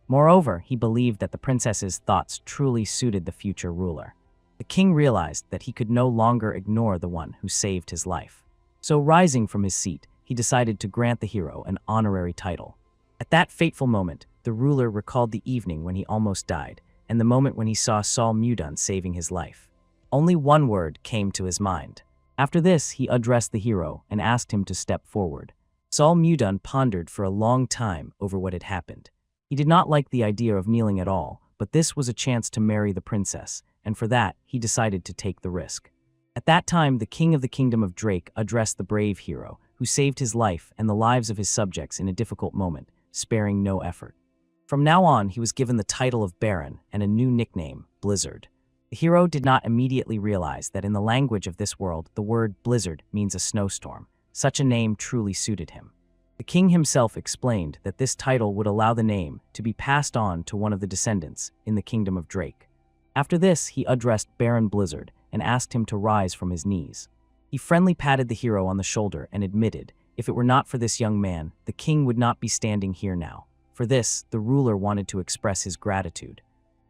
Moreover, he believed that the princess's thoughts truly suited the future ruler. The king realized that he could no longer ignore the one who saved his life. So rising from his seat, he decided to grant the hero an honorary title. At that fateful moment, the ruler recalled the evening when he almost died, and the moment when he saw Sol Mudon saving his life. Only one word came to his mind. After this, he addressed the hero and asked him to step forward. Sol Mudon pondered for a long time over what had happened. He did not like the idea of kneeling at all, but this was a chance to marry the princess, and for that, he decided to take the risk. At that time, the king of the kingdom of Drake addressed the brave hero, who saved his life and the lives of his subjects in a difficult moment, sparing no effort. From now on, he was given the title of Baron and a new nickname, Blizzard. The hero did not immediately realize that in the language of this world, the word blizzard means a snowstorm. Such a name truly suited him. The king himself explained that this title would allow the name to be passed on to one of the descendants in the kingdom of Drake. After this, he addressed Baron Blizzard and asked him to rise from his knees. He friendly patted the hero on the shoulder and admitted, if it were not for this young man, the king would not be standing here now. For this, the ruler wanted to express his gratitude.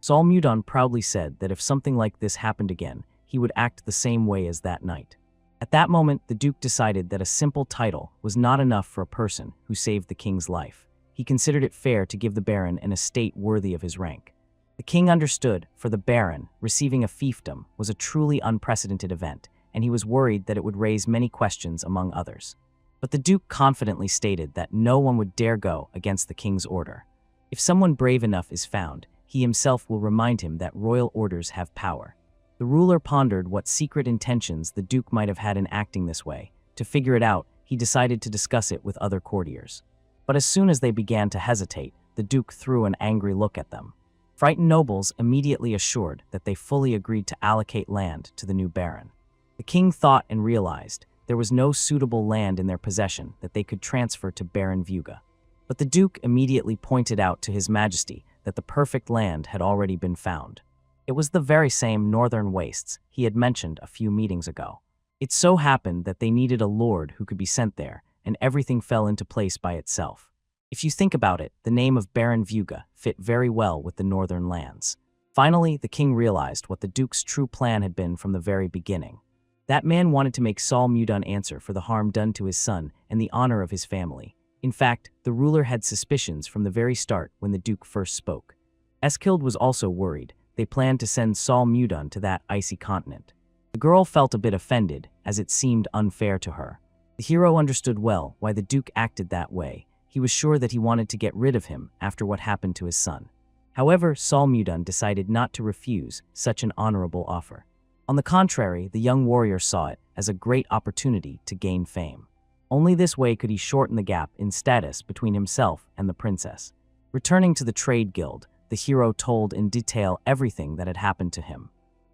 Sol Mudon proudly said that if something like this happened again, he would act the same way as that night. At that moment, the Duke decided that a simple title was not enough for a person who saved the king's life. He considered it fair to give the Baron an estate worthy of his rank. The king understood, for the Baron, receiving a fiefdom was a truly unprecedented event, and he was worried that it would raise many questions among others. But the Duke confidently stated that no one would dare go against the king's order. If someone brave enough is found, he himself will remind him that royal orders have power. The ruler pondered what secret intentions the Duke might have had in acting this way. To figure it out, he decided to discuss it with other courtiers. But as soon as they began to hesitate, the Duke threw an angry look at them. Frightened nobles immediately assured that they fully agreed to allocate land to the new baron. The king thought and realized there was no suitable land in their possession that they could transfer to Baron Vuga. But the Duke immediately pointed out to His Majesty that the perfect land had already been found. It was the very same northern wastes he had mentioned a few meetings ago. It so happened that they needed a lord who could be sent there, and everything fell into place by itself. If you think about it, the name of Baron Vuga fit very well with the northern lands. Finally, the king realized what the Duke's true plan had been from the very beginning. That man wanted to make Sol Mudon answer for the harm done to his son and the honor of his family. In fact, the ruler had suspicions from the very start when the Duke first spoke. Eskild was also worried. They planned to send Sol Mudon to that icy continent. The girl felt a bit offended, as it seemed unfair to her. The hero understood well why the Duke acted that way. He was sure that he wanted to get rid of him after what happened to his son. However, Sol Mudon decided not to refuse such an honorable offer. On the contrary, the young warrior saw it as a great opportunity to gain fame. Only this way could he shorten the gap in status between himself and the princess. Returning to the trade guild, the hero told in detail everything that had happened to him.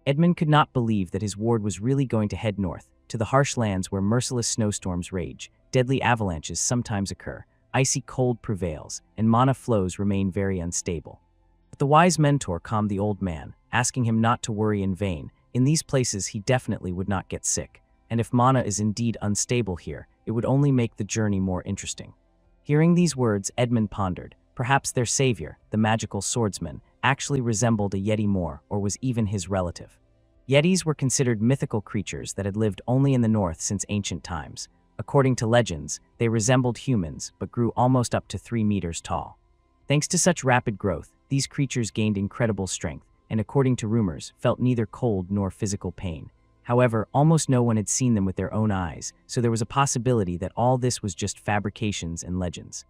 Edmund could not believe that his ward was really going to head north, to the harsh lands where merciless snowstorms rage, deadly avalanches sometimes occur, icy cold prevails, and mana flows remain very unstable. But the wise mentor calmed the old man, asking him not to worry in vain. In these places he definitely would not get sick, and if mana is indeed unstable here, it would only make the journey more interesting. Hearing these words, Edmund pondered. Perhaps their savior, the magical swordsman, actually resembled a Yeti more or was even his relative. Yetis were considered mythical creatures that had lived only in the north since ancient times. According to legends, they resembled humans but grew almost up to 3 meters tall. Thanks to such rapid growth, these creatures gained incredible strength and, according to rumors, felt neither cold nor physical pain. However, almost no one had seen them with their own eyes, so there was a possibility that all this was just fabrications and legends.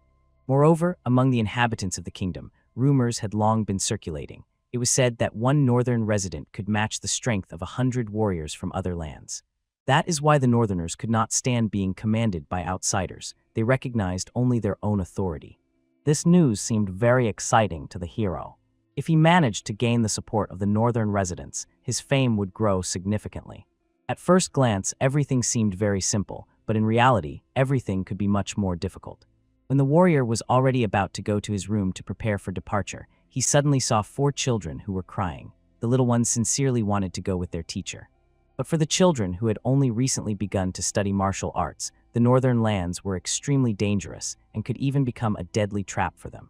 Moreover, among the inhabitants of the kingdom, rumors had long been circulating. It was said that one northern resident could match the strength of 100 warriors from other lands. That is why the northerners could not stand being commanded by outsiders. They recognized only their own authority. This news seemed very exciting to the hero. If he managed to gain the support of the northern residents, his fame would grow significantly. At first glance, everything seemed very simple, but in reality, everything could be much more difficult. When the warrior was already about to go to his room to prepare for departure, he suddenly saw 4 children who were crying. The little ones sincerely wanted to go with their teacher. But for the children who had only recently begun to study martial arts, the northern lands were extremely dangerous and could even become a deadly trap for them.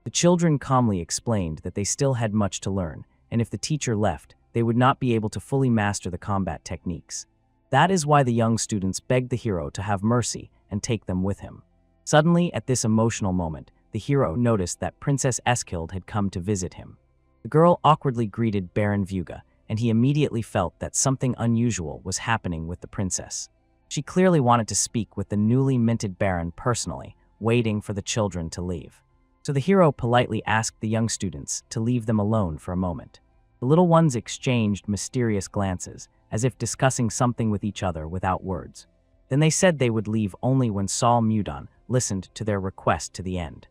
The children calmly explained that they still had much to learn, and if the teacher left, they would not be able to fully master the combat techniques. That is why the young students begged the hero to have mercy and take them with him. Suddenly, at this emotional moment, the hero noticed that Princess Eskild had come to visit him. The girl awkwardly greeted Baron Vuga, and he immediately felt that something unusual was happening with the princess. She clearly wanted to speak with the newly minted Baron personally, waiting for the children to leave. So the hero politely asked the young students to leave them alone for a moment. The little ones exchanged mysterious glances, as if discussing something with each other without words. Then they said they would leave only when Sol Mudon listened to their request to the end.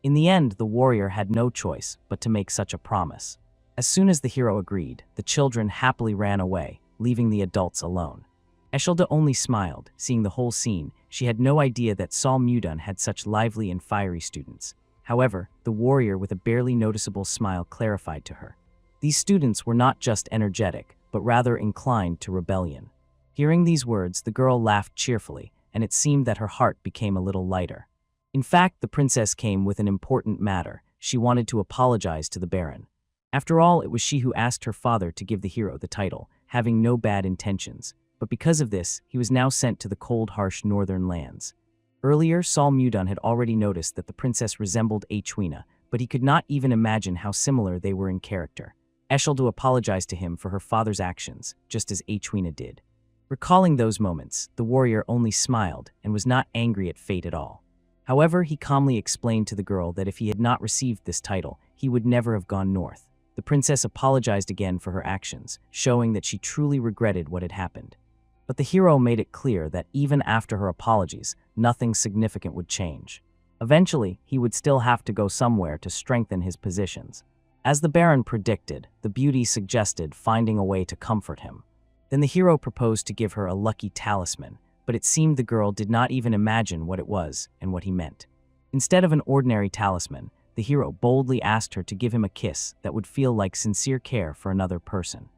In the end, the warrior had no choice but to make such a promise. As soon as the hero agreed, the children happily ran away, leaving the adults alone. Eshelda only smiled, seeing the whole scene. She had no idea that Sol Mudun had such lively and fiery students. However, the warrior with a barely noticeable smile clarified to her. These students were not just energetic, but rather inclined to rebellion. Hearing these words, the girl laughed cheerfully, and it seemed that her heart became a little lighter. In fact, the princess came with an important matter. She wanted to apologize to the Baron. After all, it was she who asked her father to give the hero the title, having no bad intentions. But because of this, he was now sent to the cold, harsh northern lands. Earlier, Sol Mudun had already noticed that the princess resembled Achwina, but he could not even imagine how similar they were in character. Eshelda apologized to him for her father's actions, just as Achwina did. Recalling those moments, the warrior only smiled and was not angry at fate at all. However, he calmly explained to the girl that if he had not received this title, he would never have gone north. The princess apologized again for her actions, showing that she truly regretted what had happened. But the hero made it clear that even after her apologies, nothing significant would change. Eventually, he would still have to go somewhere to strengthen his positions. As the Baron predicted, the beauty suggested finding a way to comfort him. Then the hero proposed to give her a lucky talisman, but it seemed the girl did not even imagine what it was and what he meant. Instead of an ordinary talisman, the hero boldly asked her to give him a kiss that would feel like sincere care for another person.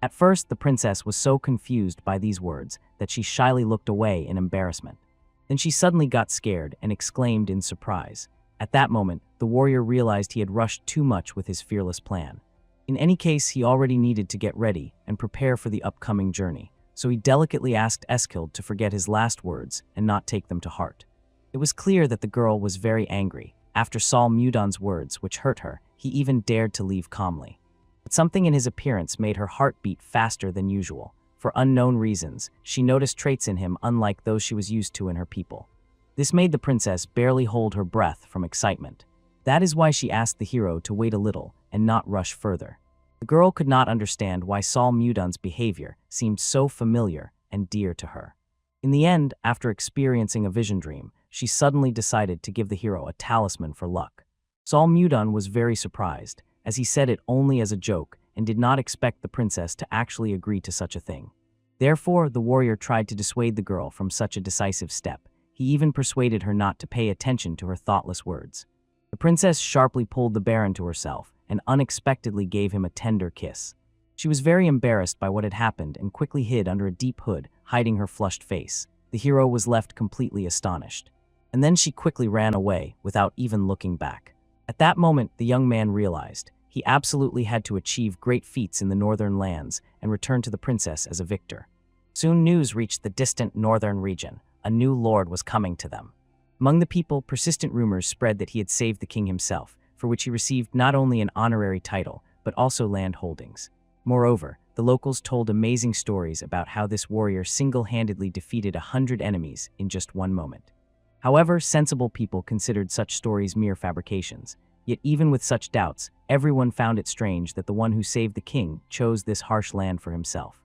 At first, the princess was so confused by these words that she shyly looked away in embarrassment. Then she suddenly got scared and exclaimed in surprise. At that moment, the warrior realized he had rushed too much with his fearless plan. In any case, he already needed to get ready and prepare for the upcoming journey, so he delicately asked Eskild to forget his last words and not take them to heart. It was clear that the girl was very angry. After Sol Mudun's words, which hurt her, he even dared to leave calmly. But something in his appearance made her heart beat faster than usual. For unknown reasons, she noticed traits in him unlike those she was used to in her people. This made the princess barely hold her breath from excitement. That is why she asked the hero to wait a little and not rush further. The girl could not understand why Sol Mudun's behavior seemed so familiar and dear to her. In the end, after experiencing a vision dream, she suddenly decided to give the hero a talisman for luck. Sol Mudun was very surprised, as he said it only as a joke and did not expect the princess to actually agree to such a thing. Therefore, the warrior tried to dissuade the girl from such a decisive step. He even persuaded her not to pay attention to her thoughtless words. The princess sharply pulled the Baron to herself and unexpectedly gave him a tender kiss. She was very embarrassed by what had happened and quickly hid under a deep hood, hiding her flushed face. The hero was left completely astonished. And then she quickly ran away without even looking back. At that moment, the young man realized he absolutely had to achieve great feats in the northern lands and return to the princess as a victor. Soon news reached the distant northern region. A new lord was coming to them. Among the people, persistent rumors spread that he had saved the king himself, for which he received not only an honorary title, but also land holdings. Moreover, the locals told amazing stories about how this warrior single-handedly defeated 100 enemies in just one moment. However, sensible people considered such stories mere fabrications. Yet even with such doubts, everyone found it strange that the one who saved the king chose this harsh land for himself.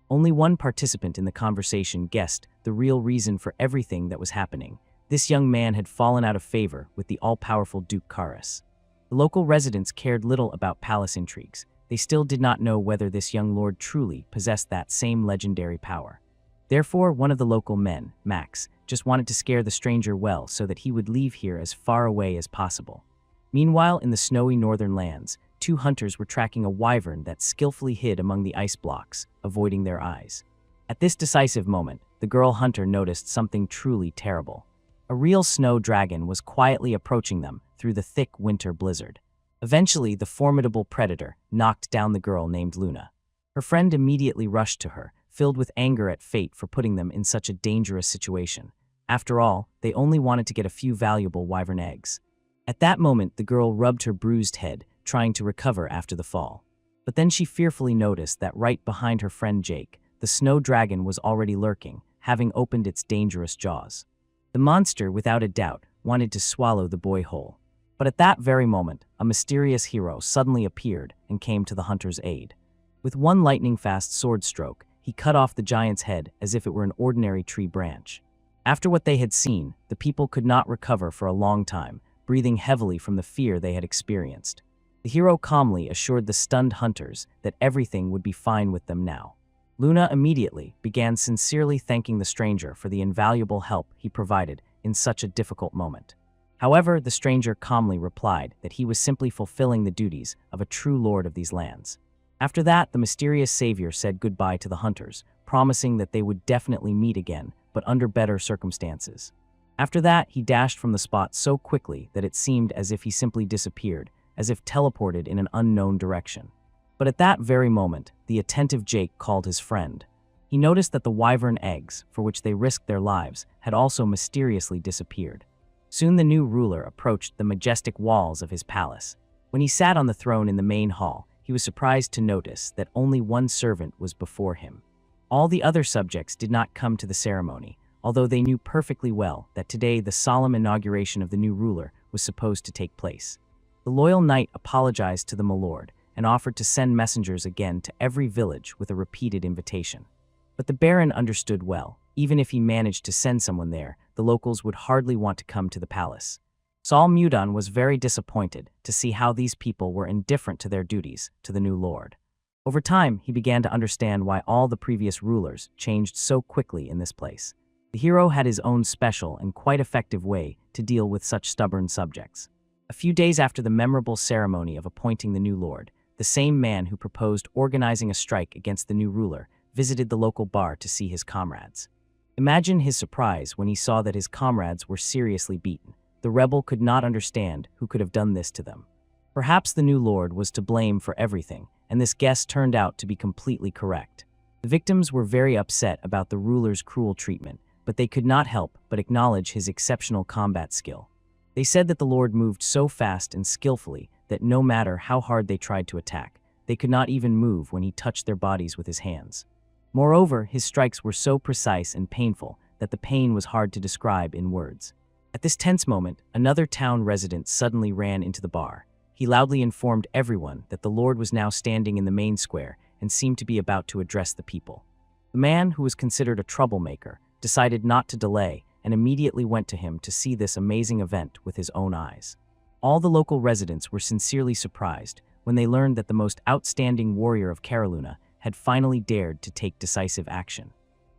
Only one participant in the conversation guessed the real reason for everything that was happening. This young man had fallen out of favor with the all-powerful Duke Karis. The local residents cared little about palace intrigues. They still did not know whether this young lord truly possessed that same legendary power. Therefore, one of the local men, Max, just wanted to scare the stranger well so that he would leave here as far away as possible. Meanwhile, in the snowy northern lands, 2 hunters were tracking a wyvern that skillfully hid among the ice blocks, avoiding their eyes. At this decisive moment, the girl hunter noticed something truly terrible. A real snow dragon was quietly approaching them through the thick winter blizzard. Eventually, the formidable predator knocked down the girl named Luna. Her friend immediately rushed to her, filled with anger at fate for putting them in such a dangerous situation. After all, they only wanted to get a few valuable wyvern eggs. At that moment, the girl rubbed her bruised head, trying to recover after the fall. But then she fearfully noticed that right behind her friend Jake, the snow dragon was already lurking, having opened its dangerous jaws. The monster, without a doubt, wanted to swallow the boy whole. But at that very moment, a mysterious hero suddenly appeared and came to the hunter's aid. With one lightning-fast sword stroke, he cut off the giant's head as if it were an ordinary tree branch. After what they had seen, the people could not recover for a long time, breathing heavily from the fear they had experienced. The hero calmly assured the stunned hunters that everything would be fine with them now. Luna immediately began sincerely thanking the stranger for the invaluable help he provided in such a difficult moment. However, the stranger calmly replied that he was simply fulfilling the duties of a true lord of these lands. After that, the mysterious savior said goodbye to the hunters, promising that they would definitely meet again, but under better circumstances. After that, he dashed from the spot so quickly that it seemed as if he simply disappeared, as if teleported in an unknown direction. But at that very moment, the attentive Jake called his friend. He noticed that the wyvern eggs, for which they risked their lives, had also mysteriously disappeared. Soon the new ruler approached the majestic walls of his palace. When he sat on the throne in the main hall, he was surprised to notice that only one servant was before him. All the other subjects did not come to the ceremony, although they knew perfectly well that today the solemn inauguration of the new ruler was supposed to take place. The loyal knight apologized to the milord and offered to send messengers again to every village with a repeated invitation. But the baron understood well, even if he managed to send someone there, the locals would hardly want to come to the palace. Saul Mudon was very disappointed to see how these people were indifferent to their duties to the new lord. Over time, he began to understand why all the previous rulers changed so quickly in this place. The hero had his own special and quite effective way to deal with such stubborn subjects. A few days after the memorable ceremony of appointing the new lord, the same man who proposed organizing a strike against the new ruler visited the local bar to see his comrades. Imagine his surprise when he saw that his comrades were seriously beaten. The rebel could not understand who could have done this to them. Perhaps the new lord was to blame for everything, and this guess turned out to be completely correct. The victims were very upset about the ruler's cruel treatment, but they could not help but acknowledge his exceptional combat skill. They said that the lord moved so fast and skillfully that no matter how hard they tried to attack, they could not even move when he touched their bodies with his hands. Moreover, his strikes were so precise and painful that the pain was hard to describe in words. At this tense moment, another town resident suddenly ran into the bar. He loudly informed everyone that the lord was now standing in the main square and seemed to be about to address the people. The man, who was considered a troublemaker, decided not to delay and immediately went to him to see this amazing event with his own eyes. All the local residents were sincerely surprised when they learned that the most outstanding warrior of Caroluna had finally dared to take decisive action.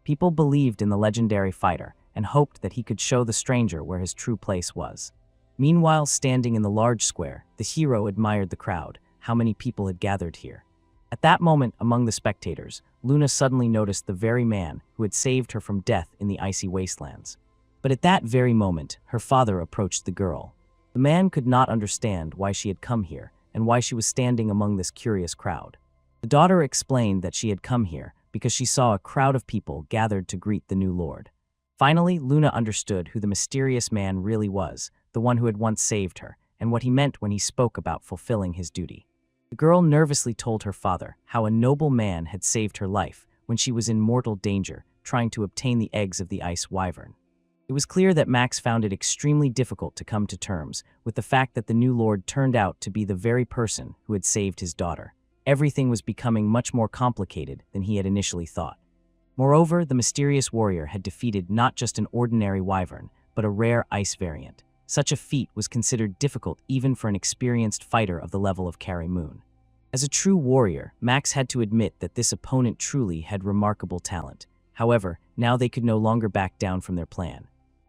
People believed in the legendary fighter and hoped that he could show the stranger where his true place was. Meanwhile, standing in the large square, the hero admired the crowd, how many people had gathered here. At that moment, among the spectators, Luna suddenly noticed the very man who had saved her from death in the icy wastelands. But at that very moment, her father approached the girl. The man could not understand why she had come here and why she was standing among this curious crowd. The daughter explained that she had come here because she saw a crowd of people gathered to greet the new lord. Finally, Luna understood who the mysterious man really was, the one who had once saved her, and what he meant when he spoke about fulfilling his duty. The girl nervously told her father how a noble man had saved her life when she was in mortal danger, trying to obtain the eggs of the ice wyvern. It was clear that Max found it extremely difficult to come to terms with the fact that the new lord turned out to be the very person who had saved his daughter. Everything was becoming much more complicated than he had initially thought. Moreover, the mysterious warrior had defeated not just an ordinary wyvern, but a rare ice variant. Such a feat was considered difficult even for an experienced fighter of the level of Carrie Moon. As a true warrior, Max had to admit that this opponent truly had remarkable talent. However, now they could no longer back down from their plan.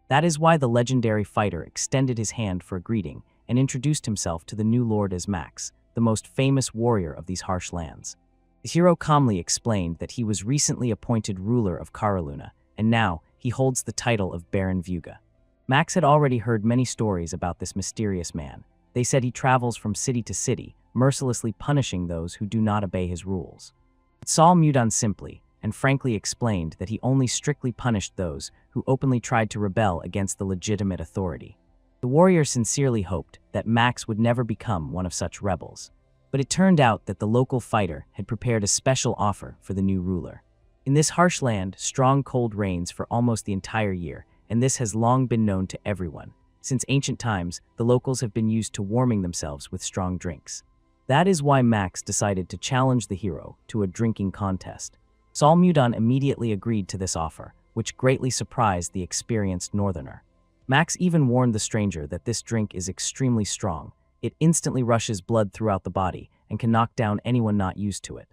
That is why the legendary fighter extended his hand for a greeting and introduced himself to the new lord as Max, the most famous warrior of these harsh lands. The hero calmly explained that he was recently appointed ruler of Caroluna, and now he holds the title of Baron Vuga. Max had already heard many stories about this mysterious man. They said he travels from city to city, mercilessly punishing those who do not obey his rules. But Saul Mudon simply and frankly explained that he only strictly punished those who openly tried to rebel against the legitimate authority. The warrior sincerely hoped that Max would never become one of such rebels. But it turned out that the local fighter had prepared a special offer for the new ruler. In this harsh land, strong cold reigns for almost the entire year, and this has long been known to everyone. Since ancient times, the locals have been used to warming themselves with strong drinks. That is why Max decided to challenge the hero to a drinking contest. Saul Mudon immediately agreed to this offer, which greatly surprised the experienced northerner. Max even warned the stranger that this drink is extremely strong, It instantly rushes blood throughout the body and can knock down anyone not used to it.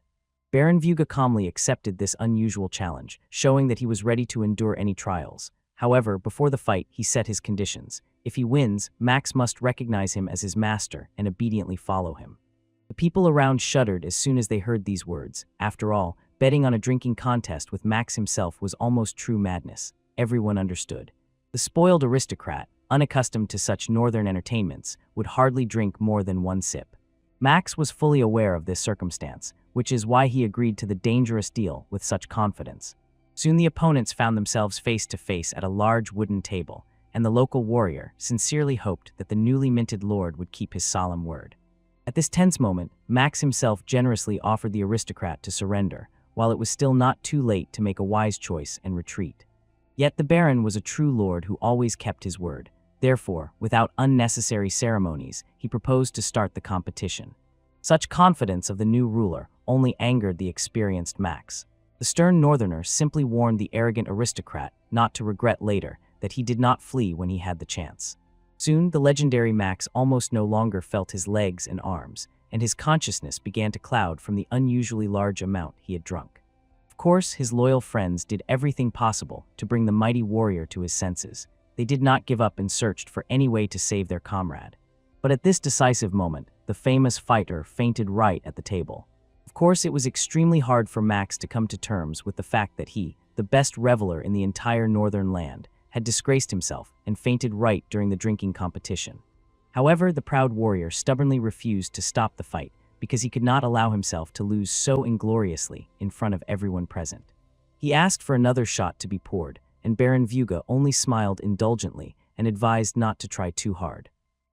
Baron Vuga calmly accepted this unusual challenge, showing that he was ready to endure any trials. However, before the fight, he set his conditions. If he wins, Max must recognize him as his master and obediently follow him. The people around shuddered as soon as they heard these words. After all, betting on a drinking contest with Max himself was almost true madness. Everyone understood. The spoiled aristocrat, unaccustomed to such northern entertainments, would hardly drink more than one sip. Max was fully aware of this circumstance, which is why he agreed to the dangerous deal with such confidence. Soon the opponents found themselves face to face at a large wooden table, and the local warrior sincerely hoped that the newly minted lord would keep his solemn word. At this tense moment, Max himself generously offered the aristocrat to surrender, while it was still not too late to make a wise choice and retreat. Yet the Baron was a true lord who always kept his word. Therefore, without unnecessary ceremonies, he proposed to start the competition. Such confidence of the new ruler only angered the experienced Max. The stern northerner simply warned the arrogant aristocrat not to regret later that he did not flee when he had the chance. Soon, the legendary Max almost no longer felt his legs and arms, and his consciousness began to cloud from the unusually large amount he had drunk. Of course, his loyal friends did everything possible to bring the mighty warrior to his senses. They did not give up and searched for any way to save their comrade. But at this decisive moment, the famous fighter fainted right at the table. Of course, it was extremely hard for Max to come to terms with the fact that he, the best reveler in the entire northern land, had disgraced himself and fainted right during the drinking competition. However, the proud warrior stubbornly refused to stop the fight because he could not allow himself to lose so ingloriously in front of everyone present. He asked for another shot to be poured, and Baron Vuga only smiled indulgently and advised not to try too hard.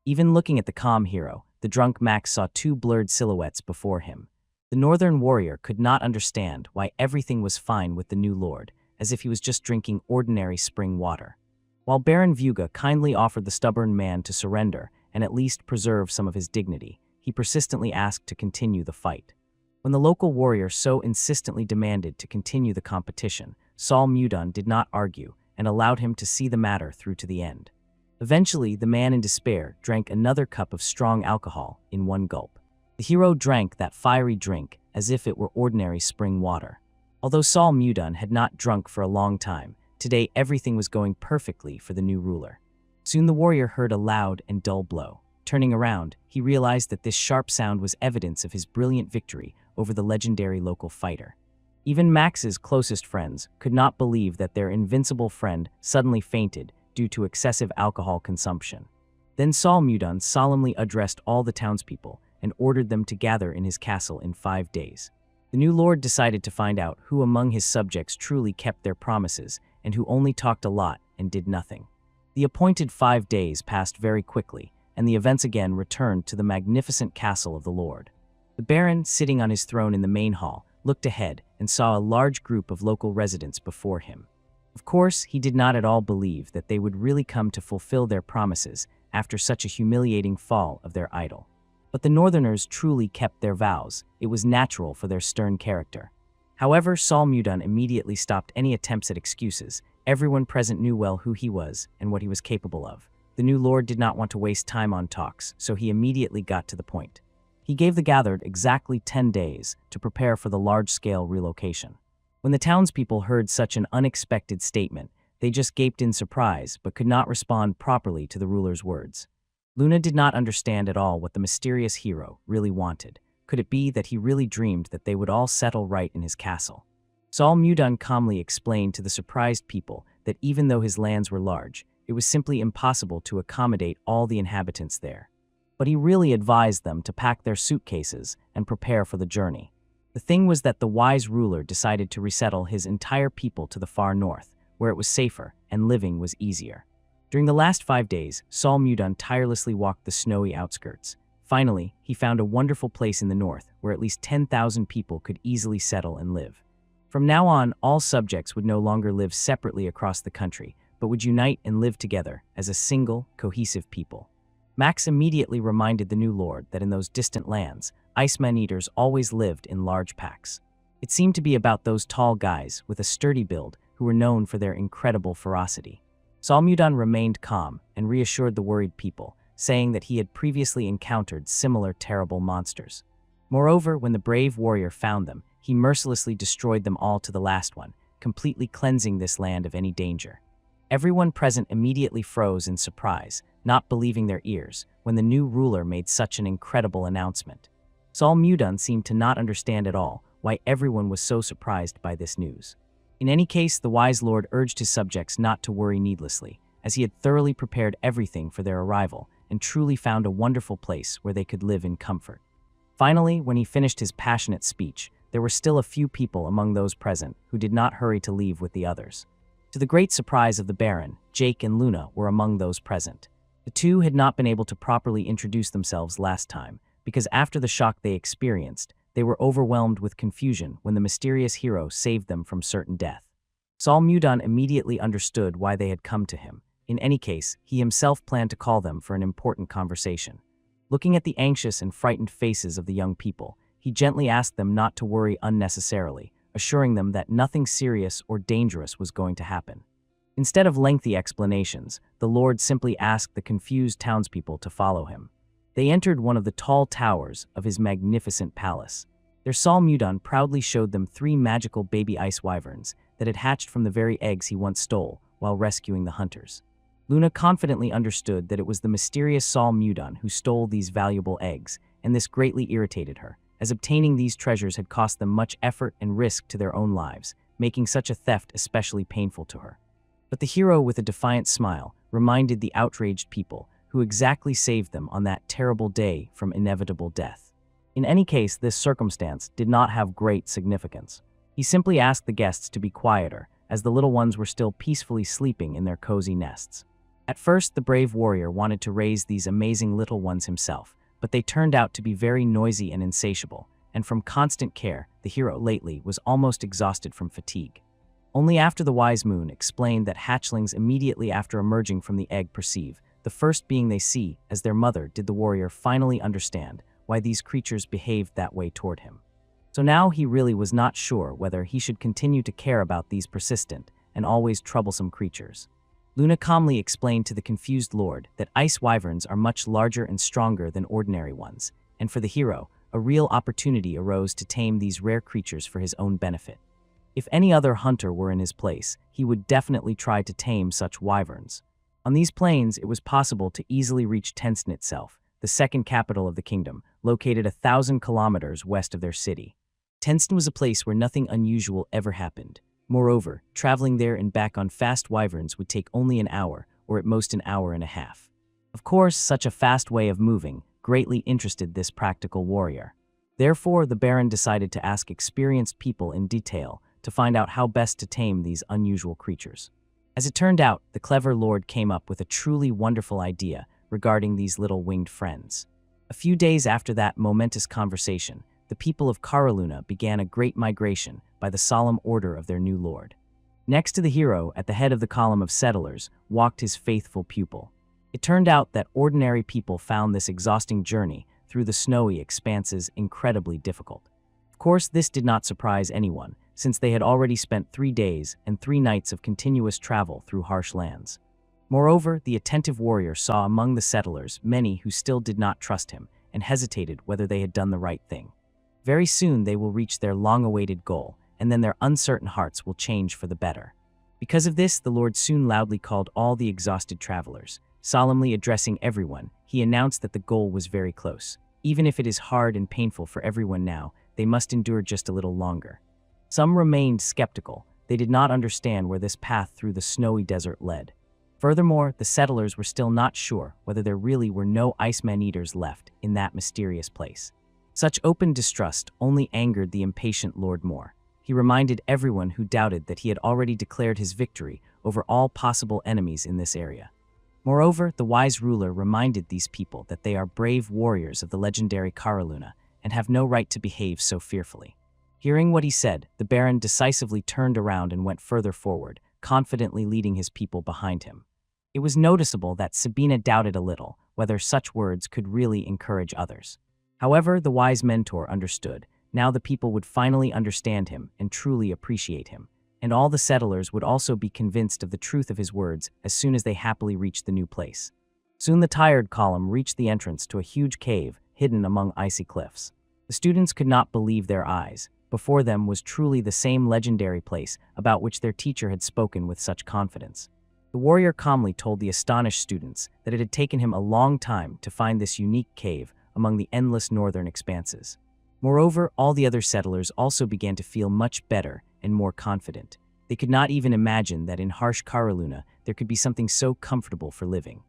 Even looking at the calm hero, the drunk Max saw two blurred silhouettes before him. The northern warrior could not understand why everything was fine with the new lord, as if he was just drinking ordinary spring water. While Baron Vuga kindly offered the stubborn man to surrender and at least preserve some of his dignity, he persistently asked to continue the fight. When the local warrior so insistently demanded to continue the competition, Saul Mudon did not argue and allowed him to see the matter through to the end. Eventually, the man in despair drank another cup of strong alcohol in one gulp. The hero drank that fiery drink as if it were ordinary spring water. Although Saul Mudon had not drunk for a long time, today everything was going perfectly for the new ruler. Soon the warrior heard a loud and dull blow. Turning around, he realized that this sharp sound was evidence of his brilliant victory over the legendary local fighter. Even Max's closest friends could not believe that their invincible friend suddenly fainted due to excessive alcohol consumption. Then Saul Mudon solemnly addressed all the townspeople and ordered them to gather in his castle in 5 days. The new lord decided to find out who among his subjects truly kept their promises and who only talked a lot and did nothing. The appointed 5 days passed very quickly, and the events again returned to the magnificent castle of the lord. The baron, sitting on his throne in the main hall, looked ahead and saw a large group of local residents before him. Of course, he did not at all believe that they would really come to fulfill their promises after such a humiliating fall of their idol. But the northerners truly kept their vows. It was natural for their stern character. However, Saul Mudon immediately stopped any attempts at excuses. Everyone present knew well who he was and what he was capable of. The new lord did not want to waste time on talks, so he immediately got to the point. He gave the gathered exactly 10 days to prepare for the large-scale relocation. When the townspeople heard such an unexpected statement, they just gaped in surprise but could not respond properly to the ruler's words. Luna did not understand at all what the mysterious hero really wanted. Could it be that he really dreamed that they would all settle right in his castle? Saul Mudon calmly explained to the surprised people that even though his lands were large, it was simply impossible to accommodate all the inhabitants there. But he really advised them to pack their suitcases and prepare for the journey. The thing was that the wise ruler decided to resettle his entire people to the far north, where it was safer and living was easier. During the last 5 days, Saul Mudon tirelessly walked the snowy outskirts. Finally, he found a wonderful place in the north where at least 10,000 people could easily settle and live. From now on, all subjects would no longer live separately across the country, but would unite and live together as a single, cohesive people. Max immediately reminded the new lord that in those distant lands, ice man-eaters always lived in large packs. It seemed to be about those tall guys with a sturdy build who were known for their incredible ferocity. Saul Mudon remained calm and reassured the worried people, saying that he had previously encountered similar terrible monsters. Moreover, when the brave warrior found them, he mercilessly destroyed them all to the last one, completely cleansing this land of any danger. Everyone present immediately froze in surprise, not believing their ears, when the new ruler made such an incredible announcement. Sol Mudun seemed to not understand at all why everyone was so surprised by this news. In any case, the wise lord urged his subjects not to worry needlessly, as he had thoroughly prepared everything for their arrival and truly found a wonderful place where they could live in comfort. Finally, when he finished his passionate speech, there were still a few people among those present who did not hurry to leave with the others. To the great surprise of the Baron, Jake and Luna were among those present. The two had not been able to properly introduce themselves last time, because after the shock they experienced, they were overwhelmed with confusion when the mysterious hero saved them from certain death. Sol Mudun immediately understood why they had come to him. In any case, he himself planned to call them for an important conversation. Looking at the anxious and frightened faces of the young people, he gently asked them not to worry unnecessarily, assuring them that nothing serious or dangerous was going to happen. Instead of lengthy explanations, the Lord simply asked the confused townspeople to follow him. They entered one of the tall towers of his magnificent palace. Their Sol Mudun proudly showed them 3 magical baby ice wyverns that had hatched from the very eggs he once stole while rescuing the hunters. Luna confidently understood that it was the mysterious Sol Mudun who stole these valuable eggs, and this greatly irritated her, as obtaining these treasures had cost them much effort and risk to their own lives, making such a theft especially painful to her. But the hero, with a defiant smile, reminded the outraged people who exactly saved them on that terrible day from inevitable death. In any case, this circumstance did not have great significance. He simply asked the guests to be quieter, as the little ones were still peacefully sleeping in their cozy nests. At first, the brave warrior wanted to raise these amazing little ones himself, but they turned out to be very noisy and insatiable, and from constant care, the hero lately was almost exhausted from fatigue. Only after the wise moon explained that hatchlings immediately after emerging from the egg perceive, the first being they see as their mother, did the warrior finally understand why these creatures behaved that way toward him. So now he really was not sure whether he should continue to care about these persistent and always troublesome creatures. Luna calmly explained to the confused lord that ice wyverns are much larger and stronger than ordinary ones, and for the hero, a real opportunity arose to tame these rare creatures for his own benefit. If any other hunter were in his place, he would definitely try to tame such wyverns. On these plains, it was possible to easily reach Tenstan itself, the second capital of the kingdom, located 1,000 kilometers west of their city. Tenstan was a place where nothing unusual ever happened. Moreover, traveling there and back on fast wyverns would take only an hour, or at most an hour and a half. Of course, such a fast way of moving greatly interested this practical warrior. Therefore, the Baron decided to ask experienced people in detail to find out how best to tame these unusual creatures. As it turned out, the clever lord came up with a truly wonderful idea regarding these little winged friends. A few days after that momentous conversation, the people of Karaluna began a great migration by the solemn order of their new lord. Next to the hero, at the head of the column of settlers, walked his faithful pupil. It turned out that ordinary people found this exhausting journey through the snowy expanses incredibly difficult. Of course, this did not surprise anyone, since they had already spent 3 days and 3 nights of continuous travel through harsh lands. Moreover, the attentive warrior saw among the settlers many who still did not trust him and hesitated whether they had done the right thing. Very soon they will reach their long-awaited goal, and then their uncertain hearts will change for the better. Because of this, the Lord soon loudly called all the exhausted travelers. Solemnly addressing everyone, he announced that the goal was very close. Even if it is hard and painful for everyone now, they must endure just a little longer. Some remained skeptical. They did not understand where this path through the snowy desert led. Furthermore, the settlers were still not sure whether there really were no Iceman-eaters left in that mysterious place. Such open distrust only angered the impatient Lord more. He reminded everyone who doubted that he had already declared his victory over all possible enemies in this area. Moreover, the wise ruler reminded these people that they are brave warriors of the legendary Karaluna and have no right to behave so fearfully. Hearing what he said, the Baron decisively turned around and went further forward, confidently leading his people behind him. It was noticeable that Sabina doubted a little whether such words could really encourage others. However, the wise mentor understood. Now the people would finally understand him and truly appreciate him, and all the settlers would also be convinced of the truth of his words as soon as they happily reached the new place. Soon the tired column reached the entrance to a huge cave hidden among icy cliffs. The students could not believe their eyes. Before them was truly the same legendary place about which their teacher had spoken with such confidence. The warrior calmly told the astonished students that it had taken him a long time to find this unique cave among the endless northern expanses. Moreover, all the other settlers also began to feel much better and more confident. They could not even imagine that in harsh Karaluna there could be something so comfortable for living.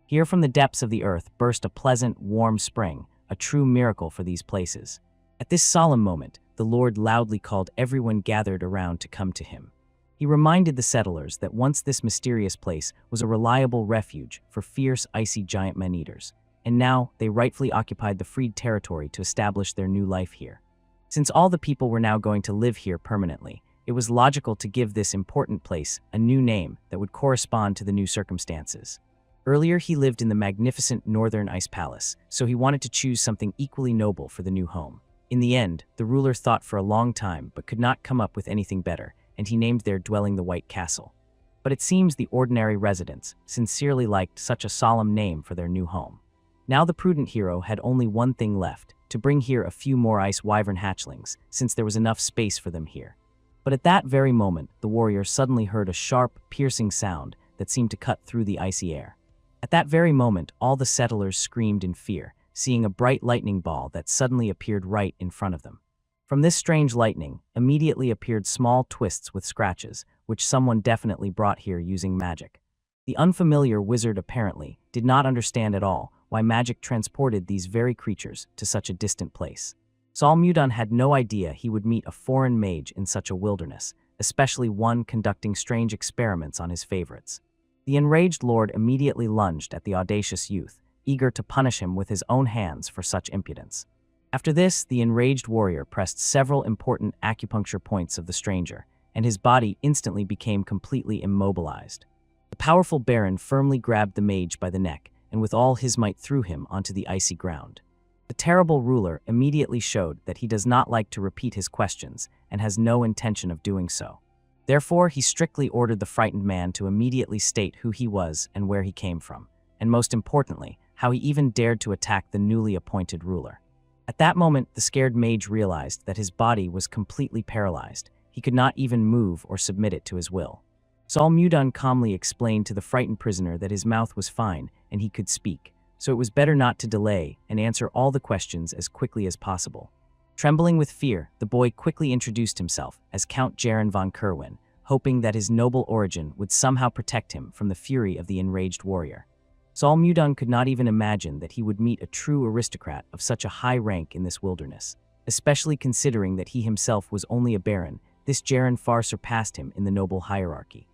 Here from the depths of the earth burst a pleasant, warm spring, a true miracle for these places. At this solemn moment, the Lord loudly called everyone gathered around to come to him. He reminded the settlers that once this mysterious place was a reliable refuge for fierce, icy giant man-eaters, and now they rightfully occupied the freed territory to establish their new life here. Since all the people were now going to live here permanently, it was logical to give this important place a new name that would correspond to the new circumstances. Earlier, he lived in the magnificent northern ice palace, so he wanted to choose something equally noble for the new home. In the end, the ruler thought for a long time but could not come up with anything better, and he named their dwelling the White Castle. But it seems the ordinary residents sincerely liked such a solemn name for their new home. Now the prudent hero had only one thing left, to bring here a few more ice wyvern hatchlings, since there was enough space for them here. But at that very moment, the warrior suddenly heard a sharp, piercing sound that seemed to cut through the icy air. At that very moment, all the settlers screamed in fear, seeing a bright lightning ball that suddenly appeared right in front of them. From this strange lightning, immediately appeared small twists with scratches, which someone definitely brought here using magic. The unfamiliar wizard apparently did not understand at all why magic transported these very creatures to such a distant place. Sol Mudan had no idea he would meet a foreign mage in such a wilderness, especially one conducting strange experiments on his favorites. The enraged lord immediately lunged at the audacious youth, eager to punish him with his own hands for such impudence. After this, the enraged warrior pressed several important acupuncture points of the stranger, and his body instantly became completely immobilized. The powerful baron firmly grabbed the mage by the neck, and with all his might threw him onto the icy ground. The terrible ruler immediately showed that he does not like to repeat his questions and has no intention of doing so. Therefore, he strictly ordered the frightened man to immediately state who he was and where he came from, and most importantly, how he even dared to attack the newly appointed ruler. At that moment, the scared mage realized that his body was completely paralyzed. He could not even move or submit it to his will. Sol Mudan calmly explained to the frightened prisoner that his mouth was fine and he could speak, so it was better not to delay and answer all the questions as quickly as possible. Trembling with fear, the boy quickly introduced himself as Count Jaren von Kerwin, hoping that his noble origin would somehow protect him from the fury of the enraged warrior. Sol Mudan could not even imagine that he would meet a true aristocrat of such a high rank in this wilderness. Especially considering that he himself was only a baron, this Jaren far surpassed him in the noble hierarchy.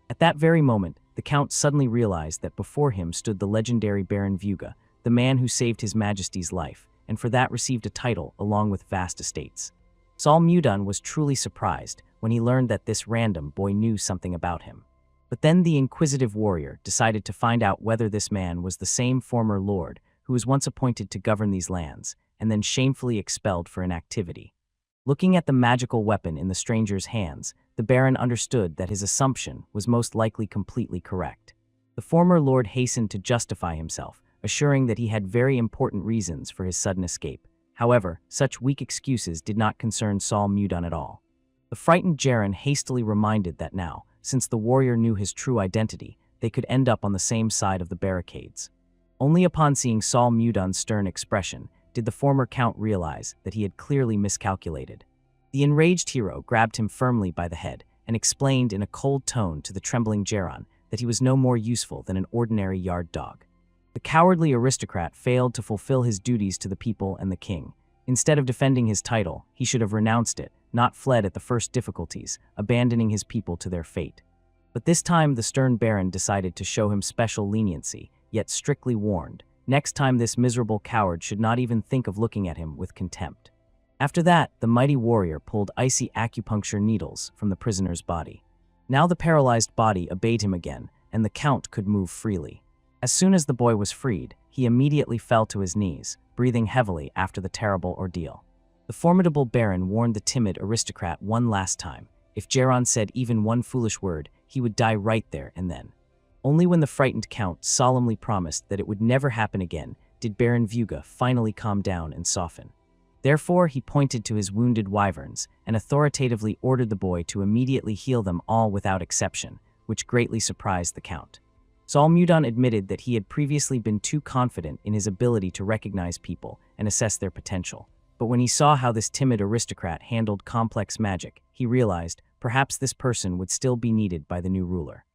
At that very moment, the Count suddenly realized that before him stood the legendary Baron Vuga, the man who saved His Majesty's life, and for that received a title along with vast estates. Sol Mudan was truly surprised when he learned that this random boy knew something about him. But then the inquisitive warrior decided to find out whether this man was the same former lord who was once appointed to govern these lands, and then shamefully expelled for inactivity. Looking at the magical weapon in the stranger's hands, the Baron understood that his assumption was most likely completely correct. The former lord hastened to justify himself, assuring that he had very important reasons for his sudden escape. However, such weak excuses did not concern Sol Mudan at all. The frightened Jaren hastily reminded that now, since the warrior knew his true identity, they could end up on the same side of the barricades. Only upon seeing Sol Mudan's stern expression did the former count realize that he had clearly miscalculated. The enraged hero grabbed him firmly by the head and explained in a cold tone to the trembling Jaren that he was no more useful than an ordinary yard dog. The cowardly aristocrat failed to fulfill his duties to the people and the king. Instead of defending his title, he should have renounced it, not fled at the first difficulties, abandoning his people to their fate. But this time the stern baron decided to show him special leniency, yet strictly warned, next time this miserable coward should not even think of looking at him with contempt. After that, the mighty warrior pulled icy acupuncture needles from the prisoner's body. Now the paralyzed body obeyed him again, and the count could move freely. As soon as the boy was freed, he immediately fell to his knees, breathing heavily after the terrible ordeal. The formidable baron warned the timid aristocrat one last time. If Jaren said even one foolish word, he would die right there and then. Only when the frightened count solemnly promised that it would never happen again did Baron Vuga finally calm down and soften. Therefore, he pointed to his wounded wyverns and authoritatively ordered the boy to immediately heal them all without exception, which greatly surprised the count. Solmudon admitted that he had previously been too confident in his ability to recognize people and assess their potential. But when he saw how this timid aristocrat handled complex magic, he realized perhaps this person would still be needed by the new ruler.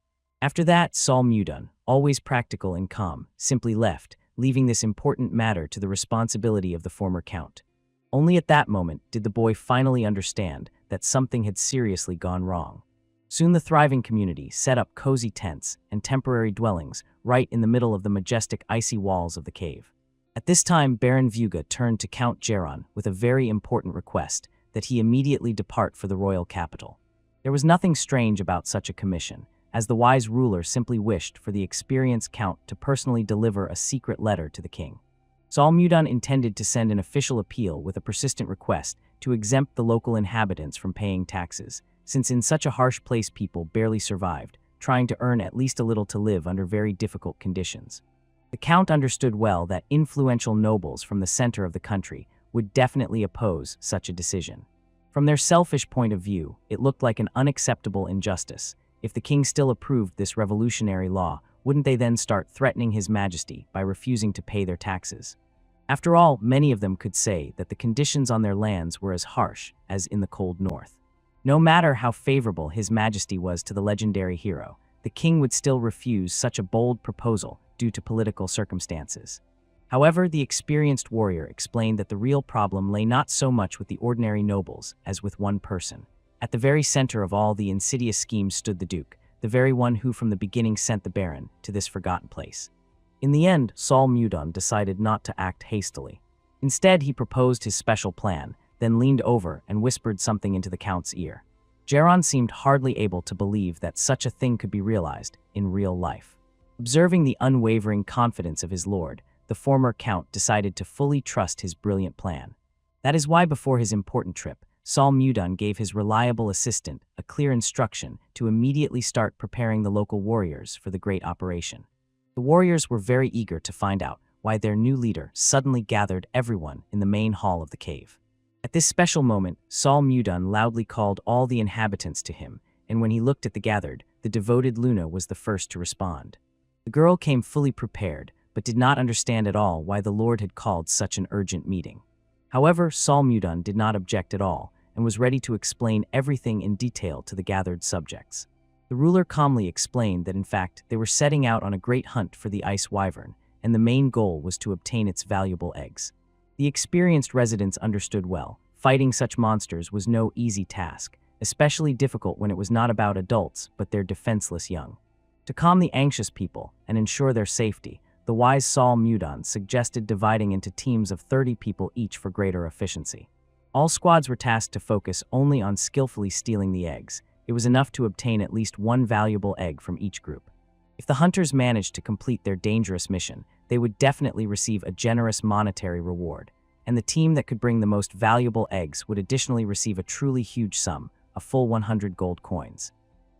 After that, Solmudon, always practical and calm, simply left, leaving this important matter to the responsibility of the former count. Only at that moment did the boy finally understand that something had seriously gone wrong. Soon the thriving community set up cozy tents and temporary dwellings right in the middle of the majestic icy walls of the cave. At this time, Baron Vuga turned to Count Geron with a very important request that he immediately depart for the royal capital. There was nothing strange about such a commission, as the wise ruler simply wished for the experienced count to personally deliver a secret letter to the king. Solmudon intended to send an official appeal with a persistent request to exempt the local inhabitants from paying taxes, since in such a harsh place people barely survived, trying to earn at least a little to live under very difficult conditions. The count understood well that influential nobles from the center of the country would definitely oppose such a decision. From their selfish point of view, it looked like an unacceptable injustice. If the king still approved this revolutionary law, wouldn't they then start threatening His Majesty by refusing to pay their taxes? After all, many of them could say that the conditions on their lands were as harsh as in the cold north. No matter how favorable His Majesty was to the legendary hero, the king would still refuse such a bold proposal due to political circumstances. However, the experienced warrior explained that the real problem lay not so much with the ordinary nobles as with one person. At the very center of all the insidious schemes stood the Duke, the very one who from the beginning sent the Baron to this forgotten place. In the end, Solmudon decided not to act hastily. Instead, he proposed his special plan, then leaned over and whispered something into the count's ear. Geron seemed hardly able to believe that such a thing could be realized in real life. Observing the unwavering confidence of his lord, the former count decided to fully trust his brilliant plan. That is why before his important trip, Solmudon gave his reliable assistant a clear instruction to immediately start preparing the local warriors for the great operation. The warriors were very eager to find out why their new leader suddenly gathered everyone in the main hall of the cave. At this special moment, Solmudon loudly called all the inhabitants to him, and when he looked at the gathered, the devoted Luna was the first to respond. The girl came fully prepared, but did not understand at all why the Lord had called such an urgent meeting. However, Solmudon did not object at all, and was ready to explain everything in detail to the gathered subjects. The ruler calmly explained that in fact they were setting out on a great hunt for the ice wyvern, and the main goal was to obtain its valuable eggs. The experienced residents understood well, fighting such monsters was no easy task, especially difficult when it was not about adults but their defenseless young. To calm the anxious people and ensure their safety, the wise Solmudon suggested dividing into teams of 30 people each for greater efficiency. All squads were tasked to focus only on skillfully stealing the eggs. It was enough to obtain at least one valuable egg from each group. If the hunters managed to complete their dangerous mission, they would definitely receive a generous monetary reward, and the team that could bring the most valuable eggs would additionally receive a truly huge sum, a full 100 gold coins.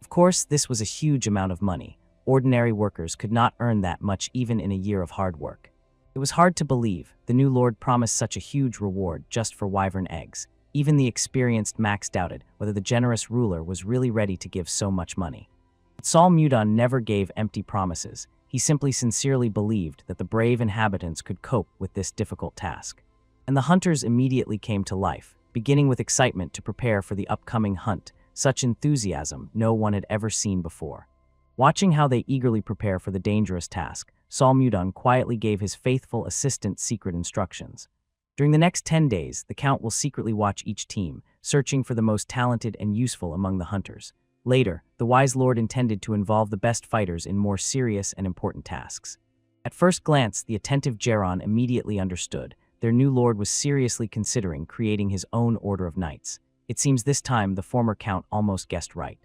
Of course, this was a huge amount of money. Ordinary workers could not earn that much even in a year of hard work. It was hard to believe the new lord promised such a huge reward just for wyvern eggs. Even the experienced Max doubted whether the generous ruler was really ready to give so much money. But Solmudon never gave empty promises. He simply sincerely believed that the brave inhabitants could cope with this difficult task. And the hunters immediately came to life, beginning with excitement to prepare for the upcoming hunt, such enthusiasm no one had ever seen before. Watching how they eagerly prepare for the dangerous task, Solmudon quietly gave his faithful assistant secret instructions. During the next 10 days, the count will secretly watch each team, searching for the most talented and useful among the hunters. Later, the wise lord intended to involve the best fighters in more serious and important tasks. At first glance, the attentive Geron immediately understood. Their new lord was seriously considering creating his own order of knights. It seems this time the former count almost guessed right.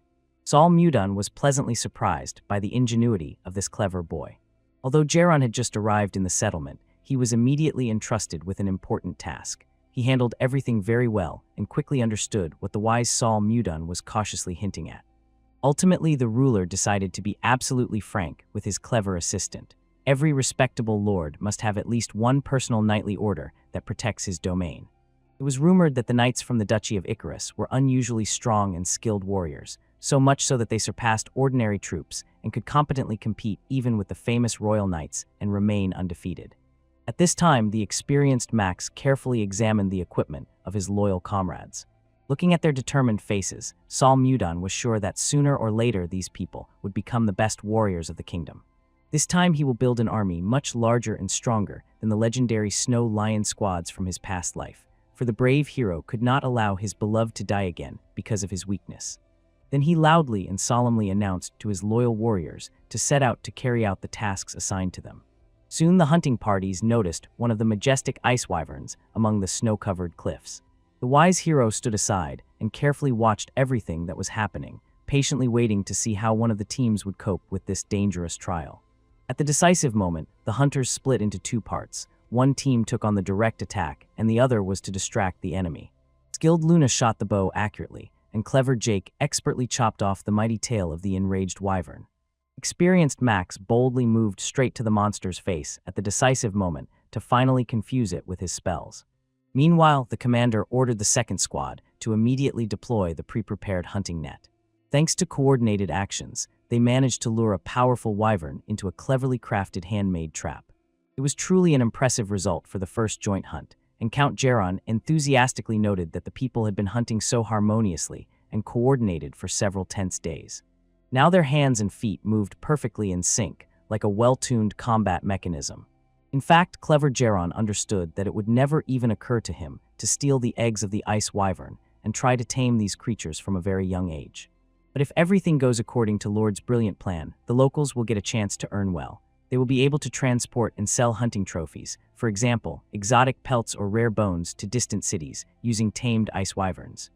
Solmudon was pleasantly surprised by the ingenuity of this clever boy. Although Geron had just arrived in the settlement, he was immediately entrusted with an important task. He handled everything very well and quickly understood what the wise Solmudon was cautiously hinting at. Ultimately, the ruler decided to be absolutely frank with his clever assistant. Every respectable lord must have at least one personal knightly order that protects his domain. It was rumored that the knights from the Duchy of Icarus were unusually strong and skilled warriors, so much so that they surpassed ordinary troops and could competently compete even with the famous royal knights and remain undefeated. At this time, the experienced Max carefully examined the equipment of his loyal comrades. Looking at their determined faces, Sol Mudan was sure that sooner or later these people would become the best warriors of the kingdom. This time he will build an army much larger and stronger than the legendary Snow Lion squads from his past life, for the brave hero could not allow his beloved to die again because of his weakness. Then he loudly and solemnly announced to his loyal warriors to set out to carry out the tasks assigned to them. Soon the hunting parties noticed one of the majestic ice wyverns among the snow-covered cliffs. The wise hero stood aside and carefully watched everything that was happening, patiently waiting to see how one of the teams would cope with this dangerous trial. At the decisive moment, the hunters split into two parts. One team took on the direct attack, and the other was to distract the enemy. Skilled Luna shot the bow accurately, and clever Jake expertly chopped off the mighty tail of the enraged wyvern. Experienced Max boldly moved straight to the monster's face at the decisive moment to finally confuse it with his spells. Meanwhile, the commander ordered the second squad to immediately deploy the pre-prepared hunting net. Thanks to coordinated actions, they managed to lure a powerful wyvern into a cleverly crafted handmade trap. It was truly an impressive result for the first joint hunt, and Count Geron enthusiastically noted that the people had been hunting so harmoniously and coordinated for several tense days. Now their hands and feet moved perfectly in sync, like a well-tuned combat mechanism. In fact, clever Geron understood that it would never even occur to him to steal the eggs of the ice wyvern and try to tame these creatures from a very young age. But if everything goes according to Lord's brilliant plan, the locals will get a chance to earn well. They will be able to transport and sell hunting trophies, for example, exotic pelts or rare bones, to distant cities using tamed ice wyverns.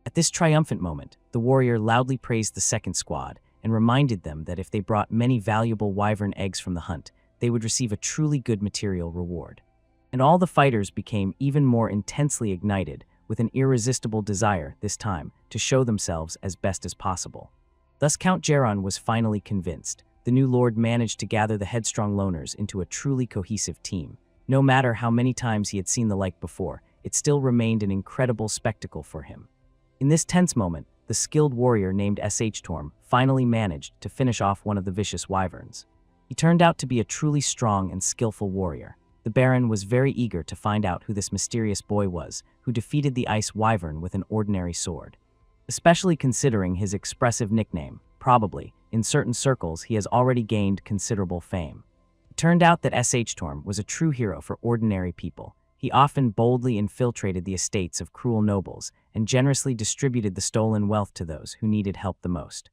At this triumphant moment, the warrior loudly praised the second squad and reminded them that if they brought many valuable wyvern eggs from the hunt, they would receive a truly good material reward. And all the fighters became even more intensely ignited, with an irresistible desire, this time, to show themselves as best as possible. Thus Count Geron was finally convinced. The new lord managed to gather the headstrong loners into a truly cohesive team. No matter how many times he had seen the like before, it still remained an incredible spectacle for him. In this tense moment, the skilled warrior named Torm finally managed to finish off one of the vicious wyverns. He turned out to be a truly strong and skillful warrior. The Baron was very eager to find out who this mysterious boy was, who defeated the ice wyvern with an ordinary sword. Especially considering his expressive nickname, probably, in certain circles he has already gained considerable fame. It turned out that Torm was a true hero for ordinary people. He often boldly infiltrated the estates of cruel nobles and generously distributed the stolen wealth to those who needed help the most.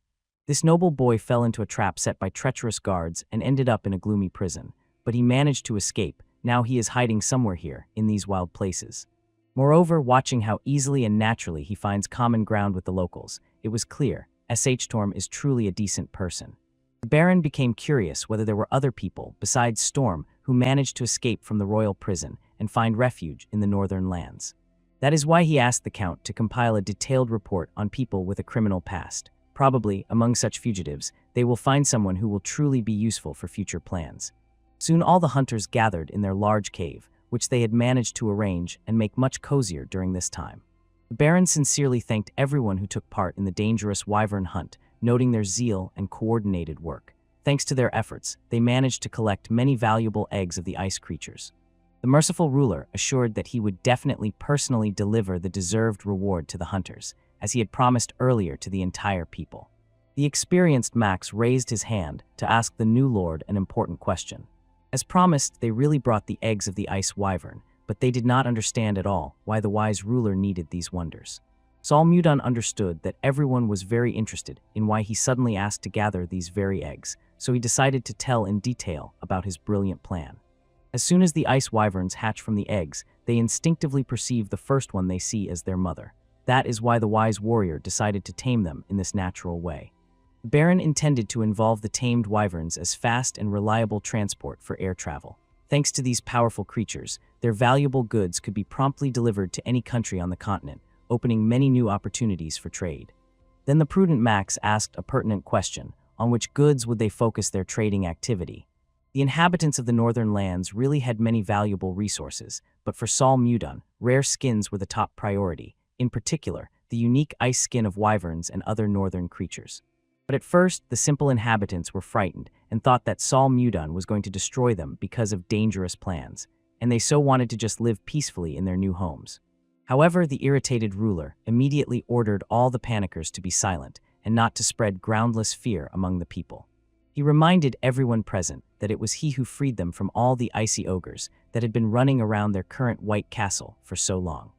This noble boy fell into a trap set by treacherous guards and ended up in a gloomy prison, but he managed to escape. Now he is hiding somewhere here, in these wild places. Moreover, watching how easily and naturally he finds common ground with the locals, it was clear Storm is truly a decent person. The Baron became curious whether there were other people besides Storm who managed to escape from the royal prison and find refuge in the northern lands. That is why he asked the Count to compile a detailed report on people with a criminal past. Probably, among such fugitives, they will find someone who will truly be useful for future plans. Soon all the hunters gathered in their large cave, which they had managed to arrange and make much cozier during this time. The Baron sincerely thanked everyone who took part in the dangerous wyvern hunt, noting their zeal and coordinated work. Thanks to their efforts, they managed to collect many valuable eggs of the ice creatures. The merciful ruler assured that he would definitely personally deliver the deserved reward to the hunters, as he had promised earlier to the entire people. The experienced Max raised his hand to ask the new lord an important question. As promised, they really brought the eggs of the ice wyvern, but they did not understand at all why the wise ruler needed these wonders. Sol Mudan understood that everyone was very interested in why he suddenly asked to gather these very eggs, so he decided to tell in detail about his brilliant plan. As soon as the ice wyverns hatch from the eggs, they instinctively perceive the first one they see as their mother. That is why the wise warrior decided to tame them in this natural way. The Baron intended to involve the tamed wyverns as fast and reliable transport for air travel. Thanks to these powerful creatures, their valuable goods could be promptly delivered to any country on the continent, opening many new opportunities for trade. Then the prudent Max asked a pertinent question: on which goods would they focus their trading activity? The inhabitants of the northern lands really had many valuable resources, but for Sol Mudon, rare skins were the top priority, in particular, the unique ice skin of wyverns and other northern creatures. But at first, the simple inhabitants were frightened and thought that Sol Mudon was going to destroy them because of dangerous plans, and they so wanted to just live peacefully in their new homes. However, the irritated ruler immediately ordered all the panickers to be silent and not to spread groundless fear among the people. He reminded everyone present that it was he who freed them from all the icy ogres that had been running around their current white castle for so long.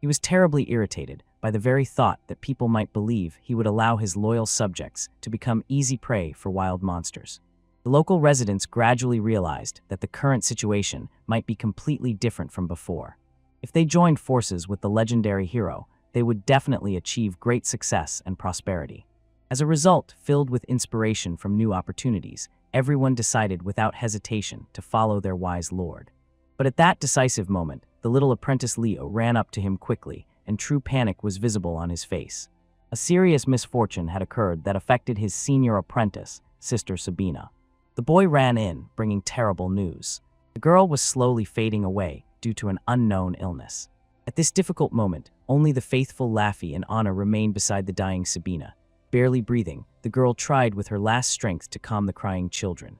He was terribly irritated by the very thought that people might believe he would allow his loyal subjects to become easy prey for wild monsters. The local residents gradually realized that the current situation might be completely different from before. If they joined forces with the legendary hero, they would definitely achieve great success and prosperity. As a result, filled with inspiration from new opportunities, everyone decided without hesitation to follow their wise lord. But at that decisive moment, the little apprentice Leo ran up to him quickly, and true panic was visible on his face. A serious misfortune had occurred that affected his senior apprentice, Sister Sabina. The boy ran in, bringing terrible news. The girl was slowly fading away due to an unknown illness. At this difficult moment, only the faithful Laffy and Anna remained beside the dying Sabina. Barely breathing, the girl tried with her last strength to calm the crying children.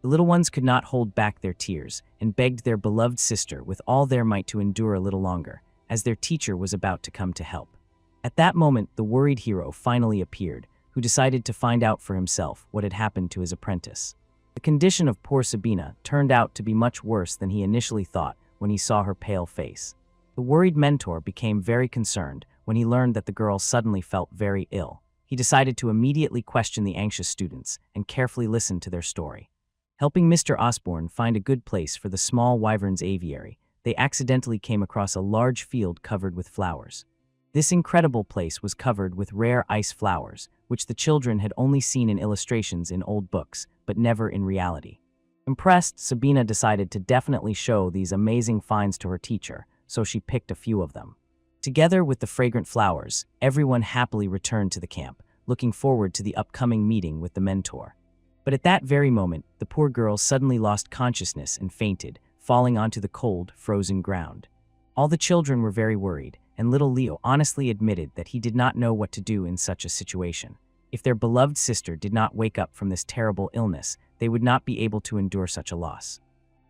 The little ones could not hold back their tears and begged their beloved sister with all their might to endure a little longer, as their teacher was about to come to help. At that moment, the worried hero finally appeared, who decided to find out for himself what had happened to his apprentice. The condition of poor Sabina turned out to be much worse than he initially thought when he saw her pale face. The worried mentor became very concerned when he learned that the girl suddenly felt very ill. He decided to immediately question the anxious students and carefully listen to their story. Helping Mr. Osborne find a good place for the small wyvern's aviary, they accidentally came across a large field covered with flowers. This incredible place was covered with rare ice flowers, which the children had only seen in illustrations in old books, but never in reality. Impressed, Sabina decided to definitely show these amazing finds to her teacher, so she picked a few of them. Together with the fragrant flowers, everyone happily returned to the camp, looking forward to the upcoming meeting with the mentor. But at that very moment, the poor girl suddenly lost consciousness and fainted, falling onto the cold, frozen ground. All the children were very worried, and little Leo honestly admitted that he did not know what to do in such a situation. If their beloved sister did not wake up from this terrible illness, they would not be able to endure such a loss.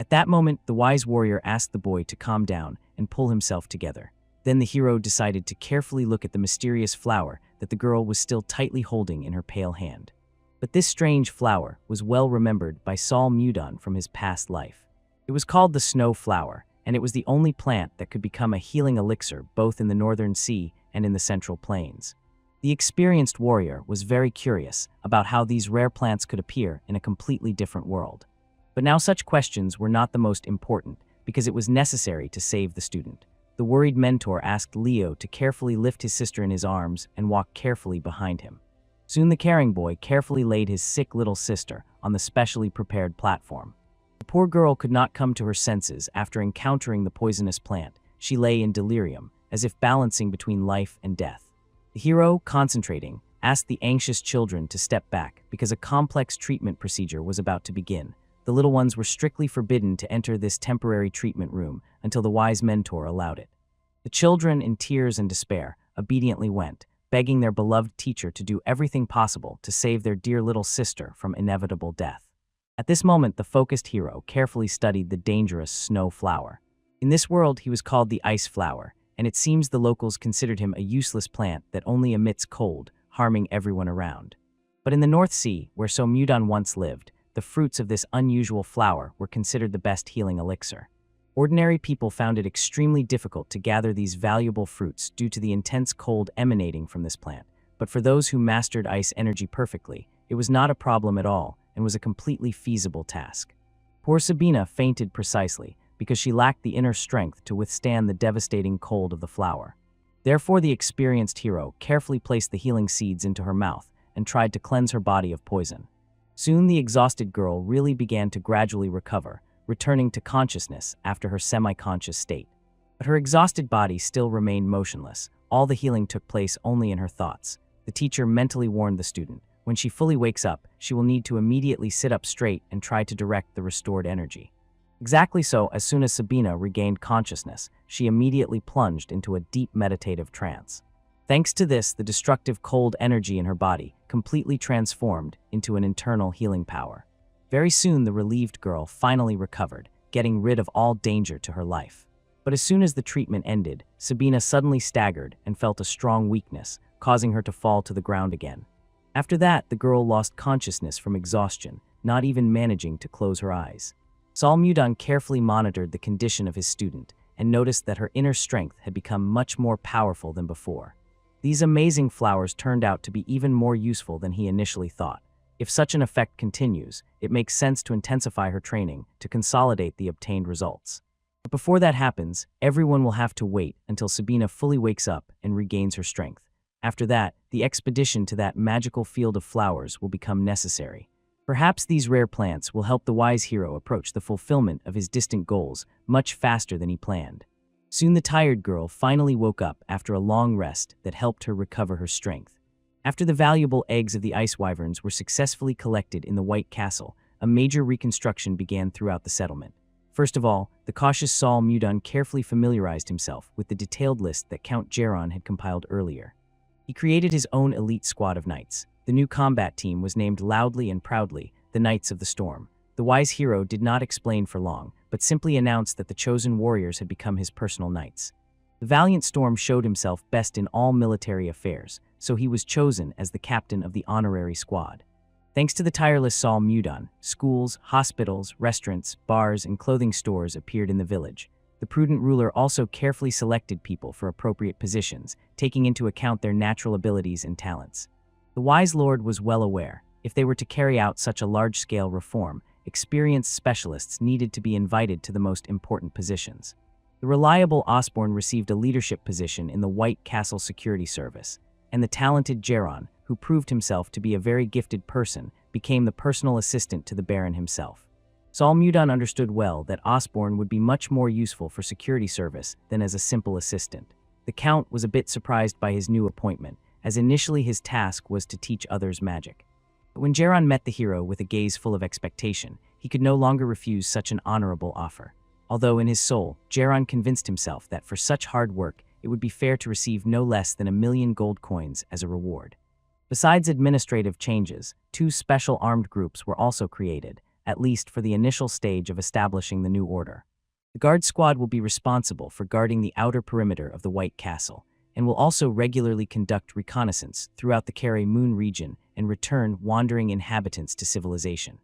At that moment, the wise warrior asked the boy to calm down and pull himself together. Then the hero decided to carefully look at the mysterious flower that the girl was still tightly holding in her pale hand. But this strange flower was well remembered by Sol Mudon from his past life. It was called the snow flower, and it was the only plant that could become a healing elixir both in the northern sea and in the central plains. The experienced warrior was very curious about how these rare plants could appear in a completely different world. But now such questions were not the most important, because it was necessary to save the student. The worried mentor asked Leo to carefully lift his sister in his arms and walk carefully behind him. Soon the caring boy carefully laid his sick little sister on the specially prepared platform. The poor girl could not come to her senses after encountering the poisonous plant. She lay in delirium, as if balancing between life and death. The hero, concentrating, asked the anxious children to step back because a complex treatment procedure was about to begin. The little ones were strictly forbidden to enter this temporary treatment room until the wise mentor allowed it. The children, in tears and despair, obediently went, begging their beloved teacher to do everything possible to save their dear little sister from inevitable death. At this moment, the focused hero carefully studied the dangerous snow flower. In this world, he was called the ice flower, and it seems the locals considered him a useless plant that only emits cold, harming everyone around. But in the North Sea, where Sol Mudon once lived, the fruits of this unusual flower were considered the best healing elixir. Ordinary people found it extremely difficult to gather these valuable fruits due to the intense cold emanating from this plant, but for those who mastered ice energy perfectly, it was not a problem at all and was a completely feasible task. Poor Sabina fainted precisely because she lacked the inner strength to withstand the devastating cold of the flower. Therefore, the experienced hero carefully placed the healing seeds into her mouth and tried to cleanse her body of poison. Soon the exhausted girl really began to gradually recover, returning to consciousness after her semi-conscious state. But her exhausted body still remained motionless. All the healing took place only in her thoughts. the teacher mentally warned the student. When she fully wakes up, she will need to immediately sit up straight and try to direct the restored energy. Exactly so, as soon as Sabina regained consciousness, she immediately plunged into a deep meditative trance. Thanks to this, the destructive cold energy in her body completely transformed into an internal healing power. Very soon, the relieved girl finally recovered, getting rid of all danger to her life. But as soon as the treatment ended, Sabina suddenly staggered and felt a strong weakness, causing her to fall to the ground again. After that, the girl lost consciousness from exhaustion, not even managing to close her eyes. Salmudan carefully monitored the condition of his student and noticed that her inner strength had become much more powerful than before. These amazing flowers turned out to be even more useful than he initially thought. If such an effect continues, it makes sense to intensify her training to consolidate the obtained results. But before that happens, everyone will have to wait until Sabina fully wakes up and regains her strength. After that, the expedition to that magical field of flowers will become necessary. Perhaps these rare plants will help the wise hero approach the fulfillment of his distant goals much faster than he planned. Soon the tired girl finally woke up after a long rest that helped her recover her strength. After the valuable eggs of the ice wyverns were successfully collected in the White Castle, a major reconstruction began throughout the settlement. First of all, the cautious Saul Mudon carefully familiarized himself with the detailed list that Count Geron had compiled earlier. He created his own elite squad of knights. The new combat team was named loudly and proudly the Knights of the Storm. The wise hero did not explain for long, but simply announced that the chosen warriors had become his personal knights. The valiant Storm showed himself best in all military affairs, so he was chosen as the captain of the honorary squad. Thanks to the tireless Saul Mudon, schools, hospitals, restaurants, bars, and clothing stores appeared in the village. The prudent ruler also carefully selected people for appropriate positions, taking into account their natural abilities and talents. The wise lord was well aware, if they were to carry out such a large-scale reform, experienced specialists needed to be invited to the most important positions. The reliable Osborne received a leadership position in the White Castle Security Service, and the talented Geron, who proved himself to be a very gifted person, became the personal assistant to the Baron himself. Saul Mudon understood well that Osborne would be much more useful for security service than as a simple assistant. The Count was a bit surprised by his new appointment, as initially his task was to teach others magic. But when Geron met the hero with a gaze full of expectation, he could no longer refuse such an honorable offer. Although in his soul, Geron convinced himself that for such hard work, it would be fair to receive no less than 1,000,000 gold coins as a reward. Besides administrative changes, 2 special armed groups were also created, at least for the initial stage of establishing the new order. The guard squad will be responsible for guarding the outer perimeter of the White Castle, and will also regularly conduct reconnaissance throughout the Carré Moon region and return wandering inhabitants to civilization.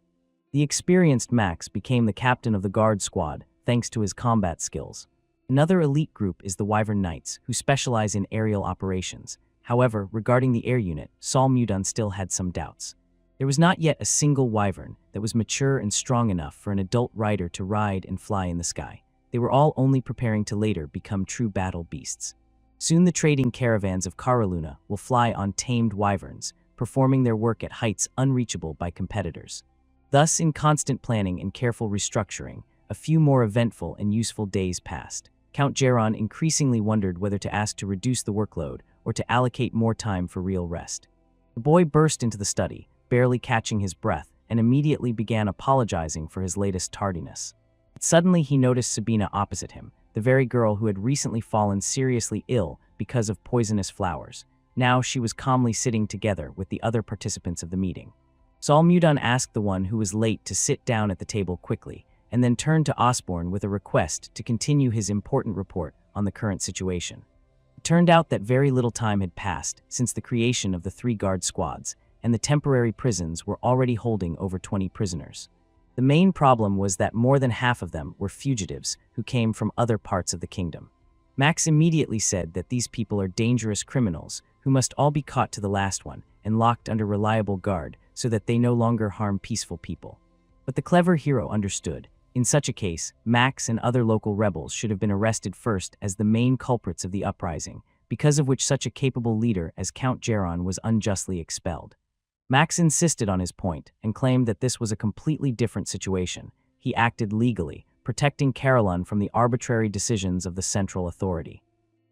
The experienced Max became the captain of the guard squad thanks to his combat skills. Another elite group is the Wyvern Knights, who specialize in aerial operations. However, regarding the air unit, Saul Mudon still had some doubts. There was not yet a single wyvern that was mature and strong enough for an adult rider to ride and fly in the sky. They were all only preparing to later become true battle beasts. Soon the trading caravans of Karaluna will fly on tamed wyverns, performing their work at heights unreachable by competitors. Thus, in constant planning and careful restructuring, a few more eventful and useful days passed. Count Geron increasingly wondered whether to ask to reduce the workload or to allocate more time for real rest. The boy burst into the study, barely catching his breath, and immediately began apologizing for his latest tardiness. But suddenly he noticed Sabina opposite him, the very girl who had recently fallen seriously ill because of poisonous flowers. Now she was calmly sitting together with the other participants of the meeting. Saul Mudon asked the one who was late to sit down at the table quickly, and then turned to Osborne with a request to continue his important report on the current situation. It turned out that very little time had passed since the creation of the 3 guard squads, and the temporary prisons were already holding over 20 prisoners. The main problem was that more than half of them were fugitives who came from other parts of the kingdom. Max immediately said that these people are dangerous criminals who must all be caught to the last one and locked under reliable guard so that they no longer harm peaceful people. But the clever hero understood. In such a case, Max and other local rebels should have been arrested first as the main culprits of the uprising, because of which such a capable leader as Count Geron was unjustly expelled. Max insisted on his point and claimed that this was a completely different situation. He acted legally, protecting Carolyn from the arbitrary decisions of the central authority.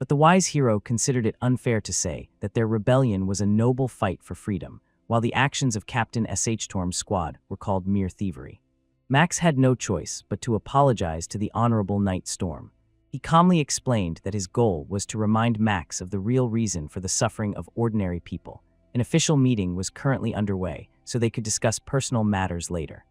But the wise hero considered it unfair to say that their rebellion was a noble fight for freedom, while the actions of Captain Storm's squad were called mere thievery. Max had no choice but to apologize to the Honorable Knight Storm. He calmly explained that his goal was to remind Max of the real reason for the suffering of ordinary people. An official meeting was currently underway, so they could discuss personal matters later.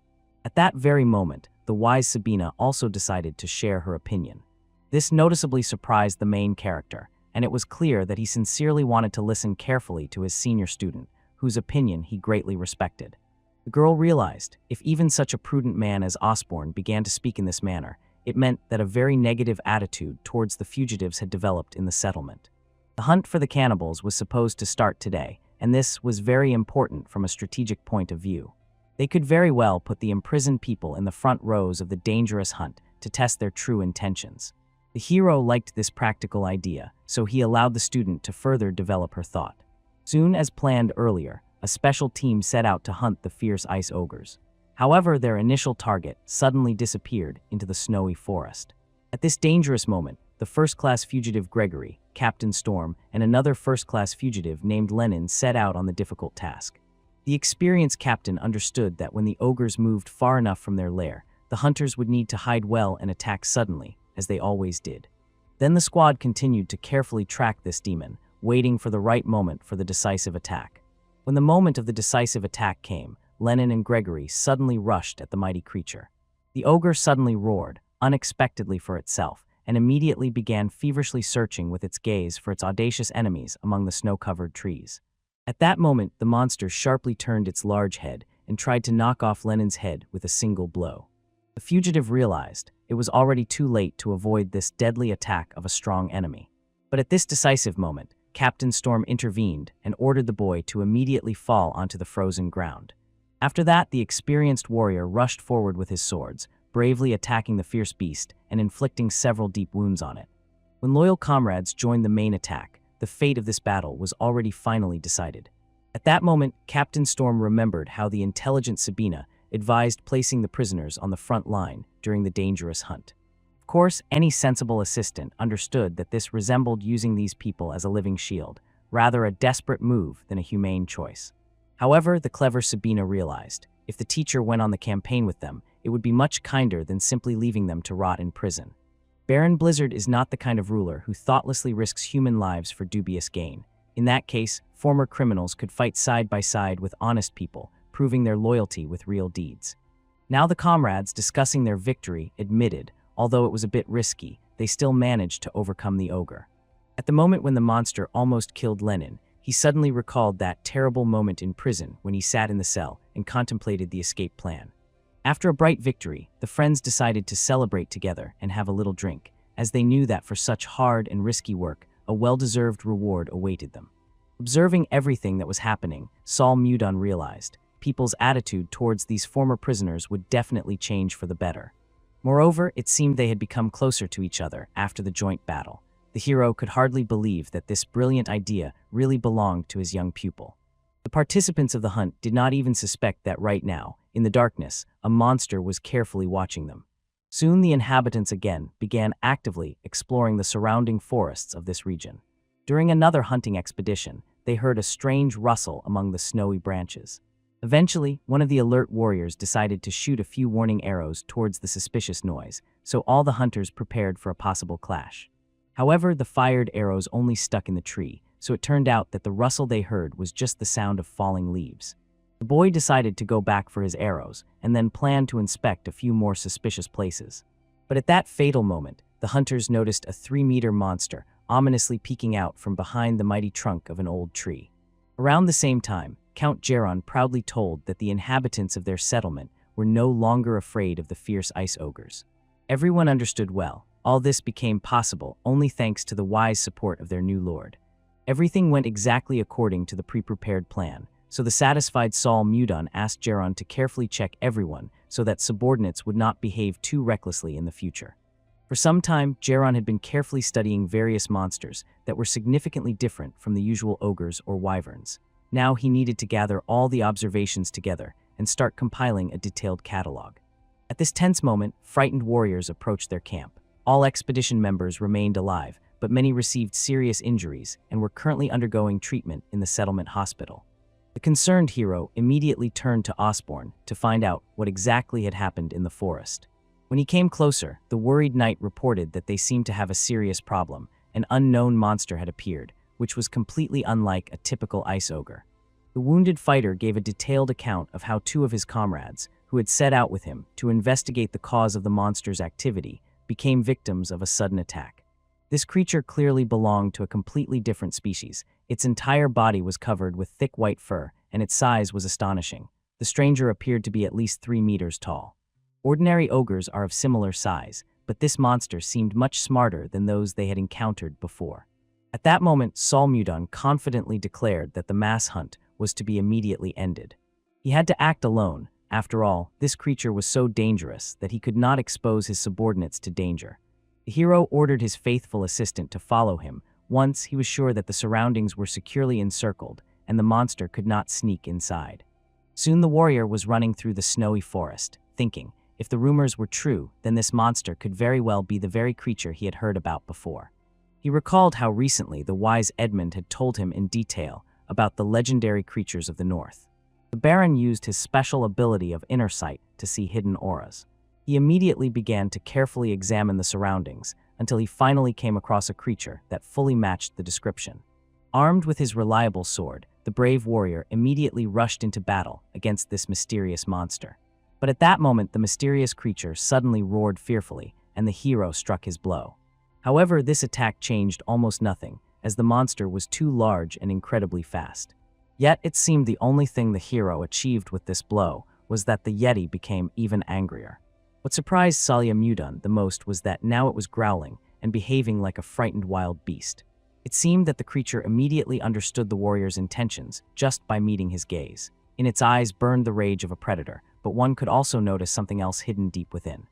At that very moment, the wise Sabina also decided to share her opinion. This noticeably surprised the main character, and it was clear that he sincerely wanted to listen carefully to his senior student, whose opinion he greatly respected. The girl realized, if even such a prudent man as Osborne began to speak in this manner, it meant that a very negative attitude towards the fugitives had developed in the settlement. The hunt for the cannibals was supposed to start today, and this was very important from a strategic point of view. They could very well put the imprisoned people in the front rows of the dangerous hunt to test their true intentions. The hero liked this practical idea, so he allowed the student to further develop her thought. Soon as planned earlier, a special team set out to hunt the fierce ice ogres. However, their initial target suddenly disappeared into the snowy forest. At this dangerous moment, the first-class fugitive Gregory, Captain Storm, and another first-class fugitive named Lenin set out on the difficult task. The experienced captain understood that when the ogres moved far enough from their lair, the hunters would need to hide well and attack suddenly, as they always did. Then the squad continued to carefully track this demon, waiting for the right moment for the decisive attack. When the moment of the decisive attack came, Lenin and Gregory suddenly rushed at the mighty creature. The ogre suddenly roared, unexpectedly for itself, and immediately began feverishly searching with its gaze for its audacious enemies among the snow-covered trees. At that moment, the monster sharply turned its large head and tried to knock off Lenin's head with a single blow. The fugitive realized it was already too late to avoid this deadly attack of a strong enemy. But at this decisive moment, Captain Storm intervened and ordered the boy to immediately fall onto the frozen ground. After that, the experienced warrior rushed forward with his swords, bravely attacking the fierce beast and inflicting several deep wounds on it. When loyal comrades joined the main attack, the fate of this battle was already finally decided. At that moment, Captain Storm remembered how the intelligent Sabina advised placing the prisoners on the front line during the dangerous hunt. Of course, any sensible assistant understood that this resembled using these people as a living shield, rather a desperate move than a humane choice. However, the clever Sabina realized, if the teacher went on the campaign with them, it would be much kinder than simply leaving them to rot in prison. Baron Blizzard is not the kind of ruler who thoughtlessly risks human lives for dubious gain. In that case, former criminals could fight side by side with honest people, proving their loyalty with real deeds. Now the comrades, discussing their victory, admitted, although it was a bit risky, they still managed to overcome the ogre. At the moment when the monster almost killed Lenin, he suddenly recalled that terrible moment in prison when he sat in the cell and contemplated the escape plan. After a bright victory, the friends decided to celebrate together and have a little drink, as they knew that for such hard and risky work, a well-deserved reward awaited them. Observing everything that was happening, Saul Mudon realized people's attitude towards these former prisoners would definitely change for the better. Moreover, it seemed they had become closer to each other after the joint battle. The hero could hardly believe that this brilliant idea really belonged to his young pupil. The participants of the hunt did not even suspect that right now, in the darkness, a monster was carefully watching them. Soon the inhabitants again began actively exploring the surrounding forests of this region. During another hunting expedition, they heard a strange rustle among the snowy branches. Eventually, one of the alert warriors decided to shoot a few warning arrows towards the suspicious noise, so all the hunters prepared for a possible clash. However, the fired arrows only stuck in the tree, so it turned out that the rustle they heard was just the sound of falling leaves. The boy decided to go back for his arrows, and then planned to inspect a few more suspicious places. But at that fatal moment, the hunters noticed a 3-meter monster ominously peeking out from behind the mighty trunk of an old tree. Around the same time, Count Geron proudly told that the inhabitants of their settlement were no longer afraid of the fierce ice ogres. Everyone understood well. All this became possible only thanks to the wise support of their new lord. Everything went exactly according to the pre-prepared plan, so the satisfied Saul Mudon asked Geron to carefully check everyone so that subordinates would not behave too recklessly in the future. For some time, Geron had been carefully studying various monsters that were significantly different from the usual ogres or wyverns. Now he needed to gather all the observations together and start compiling a detailed catalog. At this tense moment, frightened warriors approached their camp. All expedition members remained alive, but many received serious injuries and were currently undergoing treatment in the settlement hospital. The concerned hero immediately turned to Osborne to find out what exactly had happened in the forest. When he came closer, the worried knight reported that they seemed to have a serious problem. An unknown monster had appeared, which was completely unlike a typical ice ogre. The wounded fighter gave a detailed account of how two of his comrades, who had set out with him to investigate the cause of the monster's activity, became victims of a sudden attack. This creature clearly belonged to a completely different species. Its entire body was covered with thick white fur, and its size was astonishing. The stranger appeared to be at least 3 meters tall. Ordinary ogres are of similar size, but this monster seemed much smarter than those they had encountered before. At that moment, Sol Mudon confidently declared that the mass hunt was to be immediately ended. He had to act alone. After all, this creature was so dangerous that he could not expose his subordinates to danger. The hero ordered his faithful assistant to follow him once he was sure that the surroundings were securely encircled and the monster could not sneak inside. Soon the warrior was running through the snowy forest, thinking, if the rumors were true, then this monster could very well be the very creature he had heard about before. He recalled how recently the wise Edmund had told him in detail about the legendary creatures of the north. The Baron used his special ability of inner sight to see hidden auras. He immediately began to carefully examine the surroundings until he finally came across a creature that fully matched the description. Armed with his reliable sword, the brave warrior immediately rushed into battle against this mysterious monster. But at that moment, the mysterious creature suddenly roared fearfully, and the hero struck his blow. However, this attack changed almost nothing, as the monster was too large and incredibly fast. Yet it seemed the only thing the hero achieved with this blow was that the Yeti became even angrier. What surprised Salia Mudon the most was that now it was growling and behaving like a frightened wild beast. It seemed that the creature immediately understood the warrior's intentions just by meeting his gaze. In its eyes burned the rage of a predator, but one could also notice something else hidden deep within.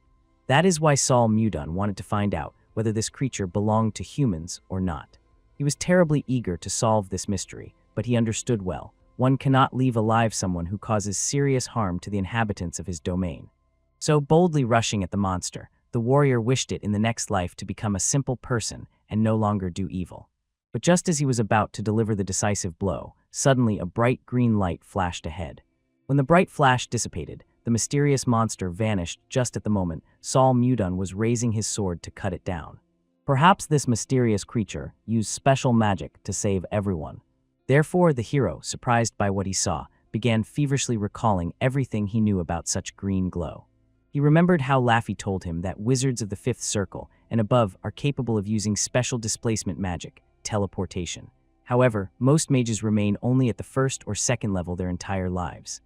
That is why Saul Mudon wanted to find out whether this creature belonged to humans or not. He was terribly eager to solve this mystery, but he understood well, one cannot leave alive someone who causes serious harm to the inhabitants of his domain. So boldly rushing at the monster, the warrior wished it in the next life to become a simple person and no longer do evil. But just as he was about to deliver the decisive blow, suddenly a bright green light flashed ahead. When the bright flash dissipated, the mysterious monster vanished just at the moment Saul Mudon was raising his sword to cut it down. Perhaps this mysterious creature used special magic to save everyone. Therefore, the hero, surprised by what he saw, began feverishly recalling everything he knew about such green glow. He remembered how Laffy told him that wizards of the fifth circle and above are capable of using special displacement magic, teleportation. However, most mages remain only at the first or second level their entire lives.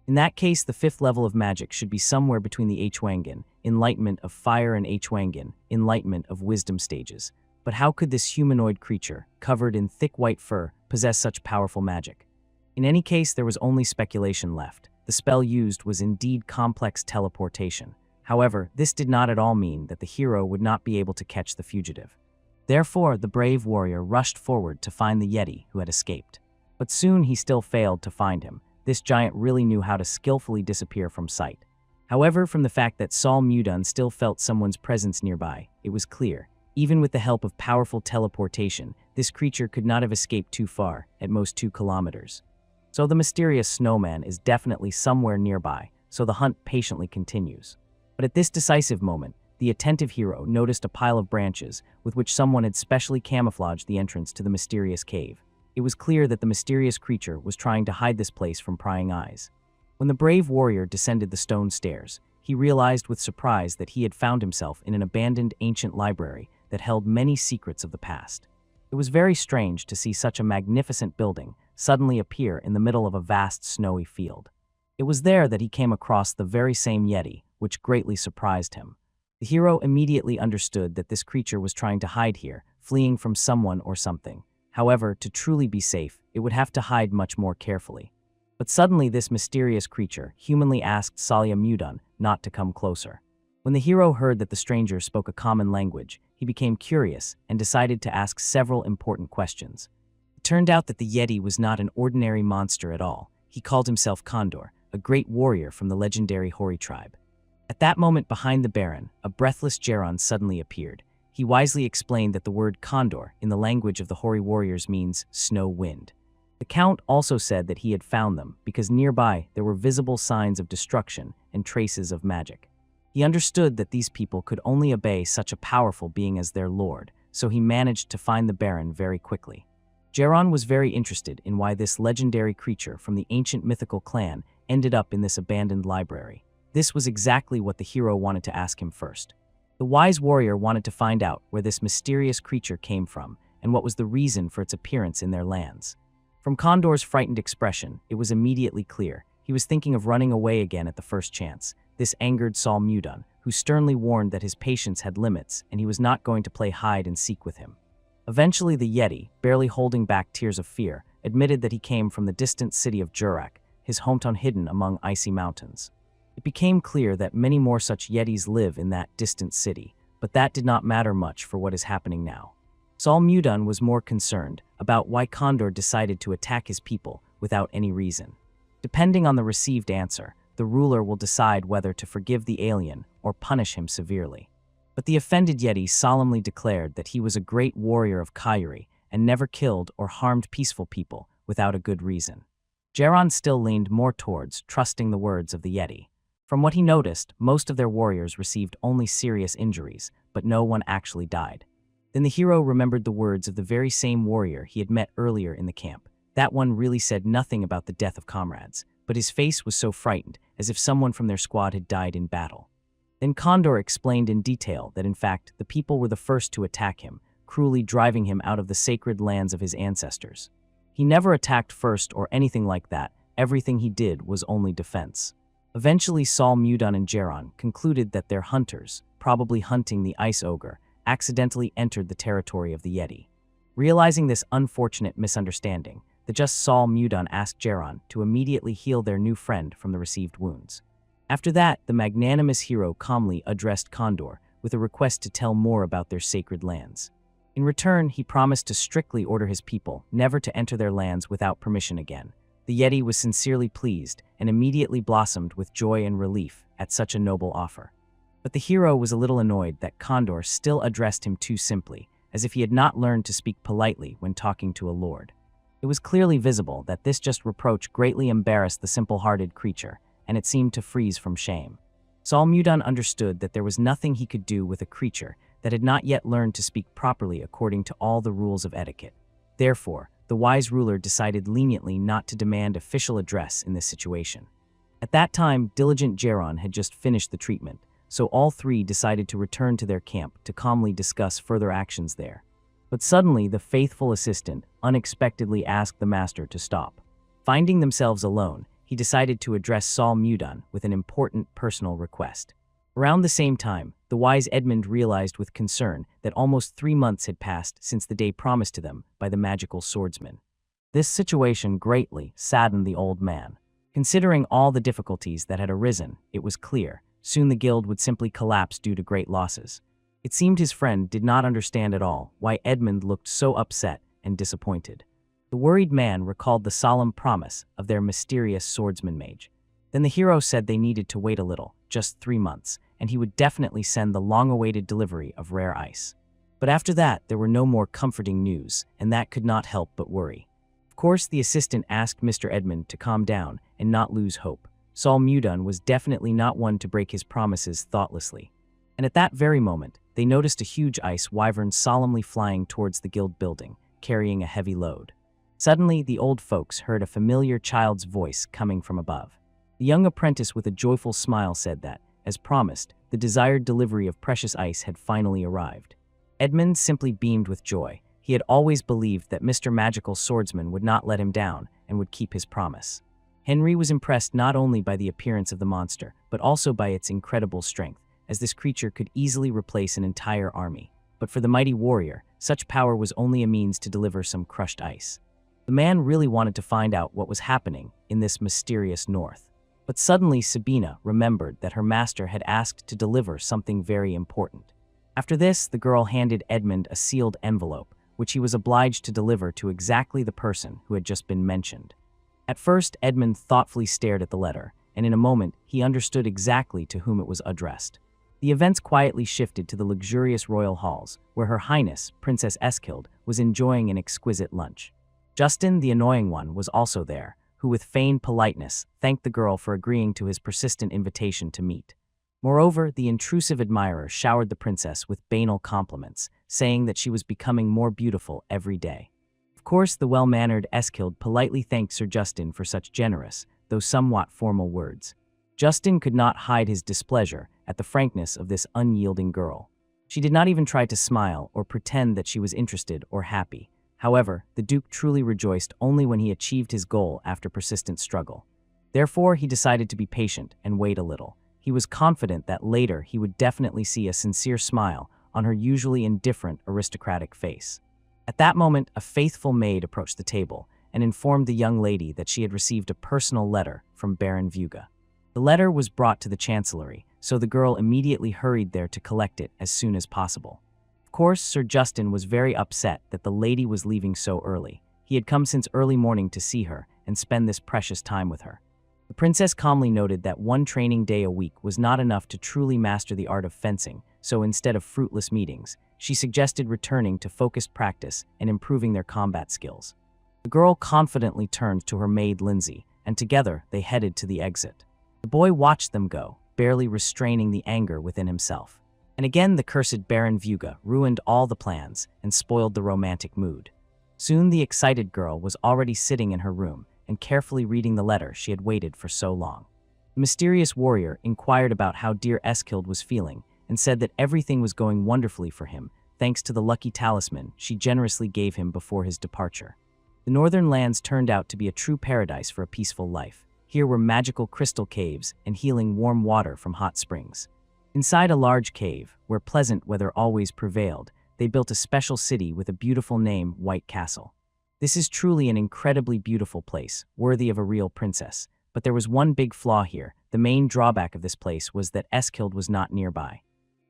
In that case, the fifth level of magic should be somewhere between the Hwangan, Enlightenment of Fire, and Hwangan, Enlightenment of Wisdom stages. But how could this humanoid creature, covered in thick white fur, possess such powerful magic? In any case, there was only speculation left. The spell used was indeed complex teleportation. However, this did not at all mean that the hero would not be able to catch the fugitive. Therefore, the brave warrior rushed forward to find the Yeti who had escaped. But soon he still failed to find him. This giant really knew how to skillfully disappear from sight. However, from the fact that Saul Mudon still felt someone's presence nearby, it was clear, even with the help of powerful teleportation, this creature could not have escaped too far, at most 2 kilometers. So the mysterious snowman is definitely somewhere nearby, so the hunt patiently continues. But at this decisive moment, the attentive hero noticed a pile of branches with which someone had specially camouflaged the entrance to the mysterious cave. It was clear that the mysterious creature was trying to hide this place from prying eyes. When the brave warrior descended the stone stairs, he realized with surprise that he had found himself in an abandoned ancient library that held many secrets of the past. It was very strange to see such a magnificent building suddenly appear in the middle of a vast snowy field. It was there that he came across the very same Yeti, which greatly surprised him. The hero immediately understood that this creature was trying to hide here, fleeing from someone or something. However, to truly be safe, it would have to hide much more carefully. But suddenly this mysterious creature humanly asked Salia Mudon not to come closer. When the hero heard that the stranger spoke a common language, he became curious and decided to ask several important questions. It turned out that the Yeti was not an ordinary monster at all. He called himself Condor, a great warrior from the legendary Hori tribe. At that moment behind the Baron, a breathless Geron suddenly appeared. he wisely explained that the word condor in the language of the hoary warriors means snow wind. The Count also said that he had found them because nearby there were visible signs of destruction and traces of magic. He understood that these people could only obey such a powerful being as their lord, so he managed to find the Baron very quickly. Jaron was very interested in why this legendary creature from the ancient mythical clan ended up in this abandoned library. This was exactly what the hero wanted to ask him first. The wise warrior wanted to find out where this mysterious creature came from and what was the reason for its appearance in their lands. From Condor's frightened expression, it was immediately clear. He was thinking of running away again at the first chance. This angered Sol Mudon, who sternly warned that his patience had limits and he was not going to play hide and seek with him. Eventually the Yeti, barely holding back tears of fear, admitted that he came from the distant city of Jurak, his hometown hidden among icy mountains. It became clear that many more such Yetis live in that distant city, but that did not matter much for what is happening now. Sol Mudon was more concerned about why Condor decided to attack his people without any reason. Depending on the received answer, the ruler will decide whether to forgive the alien or punish him severely. But the offended Yeti solemnly declared that he was a great warrior of Kairi and never killed or harmed peaceful people without a good reason. Jaron still leaned more towards trusting the words of the Yeti. From what he noticed, most of their warriors received only serious injuries, but no one actually died. Then the hero remembered the words of the very same warrior he had met earlier in the camp. That one really said nothing about the death of comrades, but his face was so frightened, as if someone from their squad had died in battle. Then Condor explained in detail that in fact the people were the first to attack him, cruelly driving him out of the sacred lands of his ancestors. He never attacked first or anything like that. Everything he did was only defense. Eventually Sol Mudon and Jaron concluded that their hunters, probably hunting the ice ogre, accidentally entered the territory of the Yeti. Realizing this unfortunate misunderstanding, the just Sol Mudon asked Jaron to immediately heal their new friend from the received wounds. After that, the magnanimous hero calmly addressed Condor with a request to tell more about their sacred lands. In return, he promised to strictly order his people never to enter their lands without permission again. The Yeti was sincerely pleased and immediately blossomed with joy and relief at such a noble offer. But the hero was a little annoyed that Condor still addressed him too simply, as if he had not learned to speak politely when talking to a lord. It was clearly visible that this just reproach greatly embarrassed the simple-hearted creature, and it seemed to freeze from shame. Sol Mudon understood that there was nothing he could do with a creature that had not yet learned to speak properly according to all the rules of etiquette. Therefore, the wise ruler decided leniently not to demand official address in this situation. At that time, diligent Jaron had just finished the treatment, so all three decided to return to their camp to calmly discuss further actions there. But suddenly, the faithful assistant unexpectedly asked the master to stop. Finding themselves alone, he decided to address Sol Mudon with an important personal request. Around the same time, the wise Edmund realized with concern that almost 3 months had passed since the day promised to them by the magical swordsman. This situation greatly saddened the old man. Considering all the difficulties that had arisen, it was clear soon the guild would simply collapse due to great losses. It seemed his friend did not understand at all why Edmund looked so upset and disappointed. The worried man recalled the solemn promise of their mysterious swordsman mage. Then the hero said they needed to wait a little, just 3 months, and he would definitely send the long-awaited delivery of rare ice. But after that, there were no more comforting news, and that could not help but worry. Of course, the assistant asked Mr. Edmund to calm down and not lose hope. Sol Mudon was definitely not one to break his promises thoughtlessly. And at that very moment, they noticed a huge ice wyvern solemnly flying towards the guild building, carrying a heavy load. Suddenly, the old folks heard a familiar child's voice coming from above. The young apprentice with a joyful smile said that, as promised, the desired delivery of precious ice had finally arrived. Edmund simply beamed with joy. He had always believed that Mr. Magical Swordsman would not let him down and would keep his promise. Henry was impressed not only by the appearance of the monster, but also by its incredible strength, as this creature could easily replace an entire army. But for the mighty warrior, such power was only a means to deliver some crushed ice. The man really wanted to find out what was happening in this mysterious north. But suddenly Sabina remembered that her master had asked to deliver something very important. After this, the girl handed Edmund a sealed envelope, which he was obliged to deliver to exactly the person who had just been mentioned. At first, Edmund thoughtfully stared at the letter, and in a moment, he understood exactly to whom it was addressed. The events quietly shifted to the luxurious royal halls, where Her Highness, Princess Eskild, was enjoying an exquisite lunch. Justin, the annoying one, was also there, who with feigned politeness thanked the girl for agreeing to his persistent invitation to meet. Moreover, the intrusive admirer showered the princess with banal compliments, saying that she was becoming more beautiful every day. Of course, the well-mannered Eskild politely thanked Sir Justin for such generous, though somewhat formal words. Justin could not hide his displeasure at the frankness of this unyielding girl. She did not even try to smile or pretend that she was interested or happy. However, the Duke truly rejoiced only when he achieved his goal after persistent struggle. Therefore, he decided to be patient and wait a little. He was confident that later he would definitely see a sincere smile on her usually indifferent aristocratic face. At that moment, a faithful maid approached the table and informed the young lady that she had received a personal letter from Baron Vuga. The letter was brought to the chancellery, so the girl immediately hurried there to collect it as soon as possible. Of course, Sir Justin was very upset that the lady was leaving so early. He had come since early morning to see her and spend this precious time with her. The princess calmly noted that one training day a week was not enough to truly master the art of fencing, so instead of fruitless meetings, she suggested returning to focused practice and improving their combat skills. The girl confidently turned to her maid Lindsay, and together they headed to the exit. The boy watched them go, barely restraining the anger within himself. And again the cursed Baron Vuga ruined all the plans and spoiled the romantic mood. Soon the excited girl was already sitting in her room and carefully reading the letter she had waited for so long. The mysterious warrior inquired about how dear Eskild was feeling and said that everything was going wonderfully for him, thanks to the lucky talisman she generously gave him before his departure. The northern lands turned out to be a true paradise for a peaceful life. Here were magical crystal caves and healing warm water from hot springs. Inside a large cave, where pleasant weather always prevailed, they built a special city with a beautiful name, White Castle. This is truly an incredibly beautiful place, worthy of a real princess. But there was one big flaw here. The main drawback of this place was that Eskild was not nearby.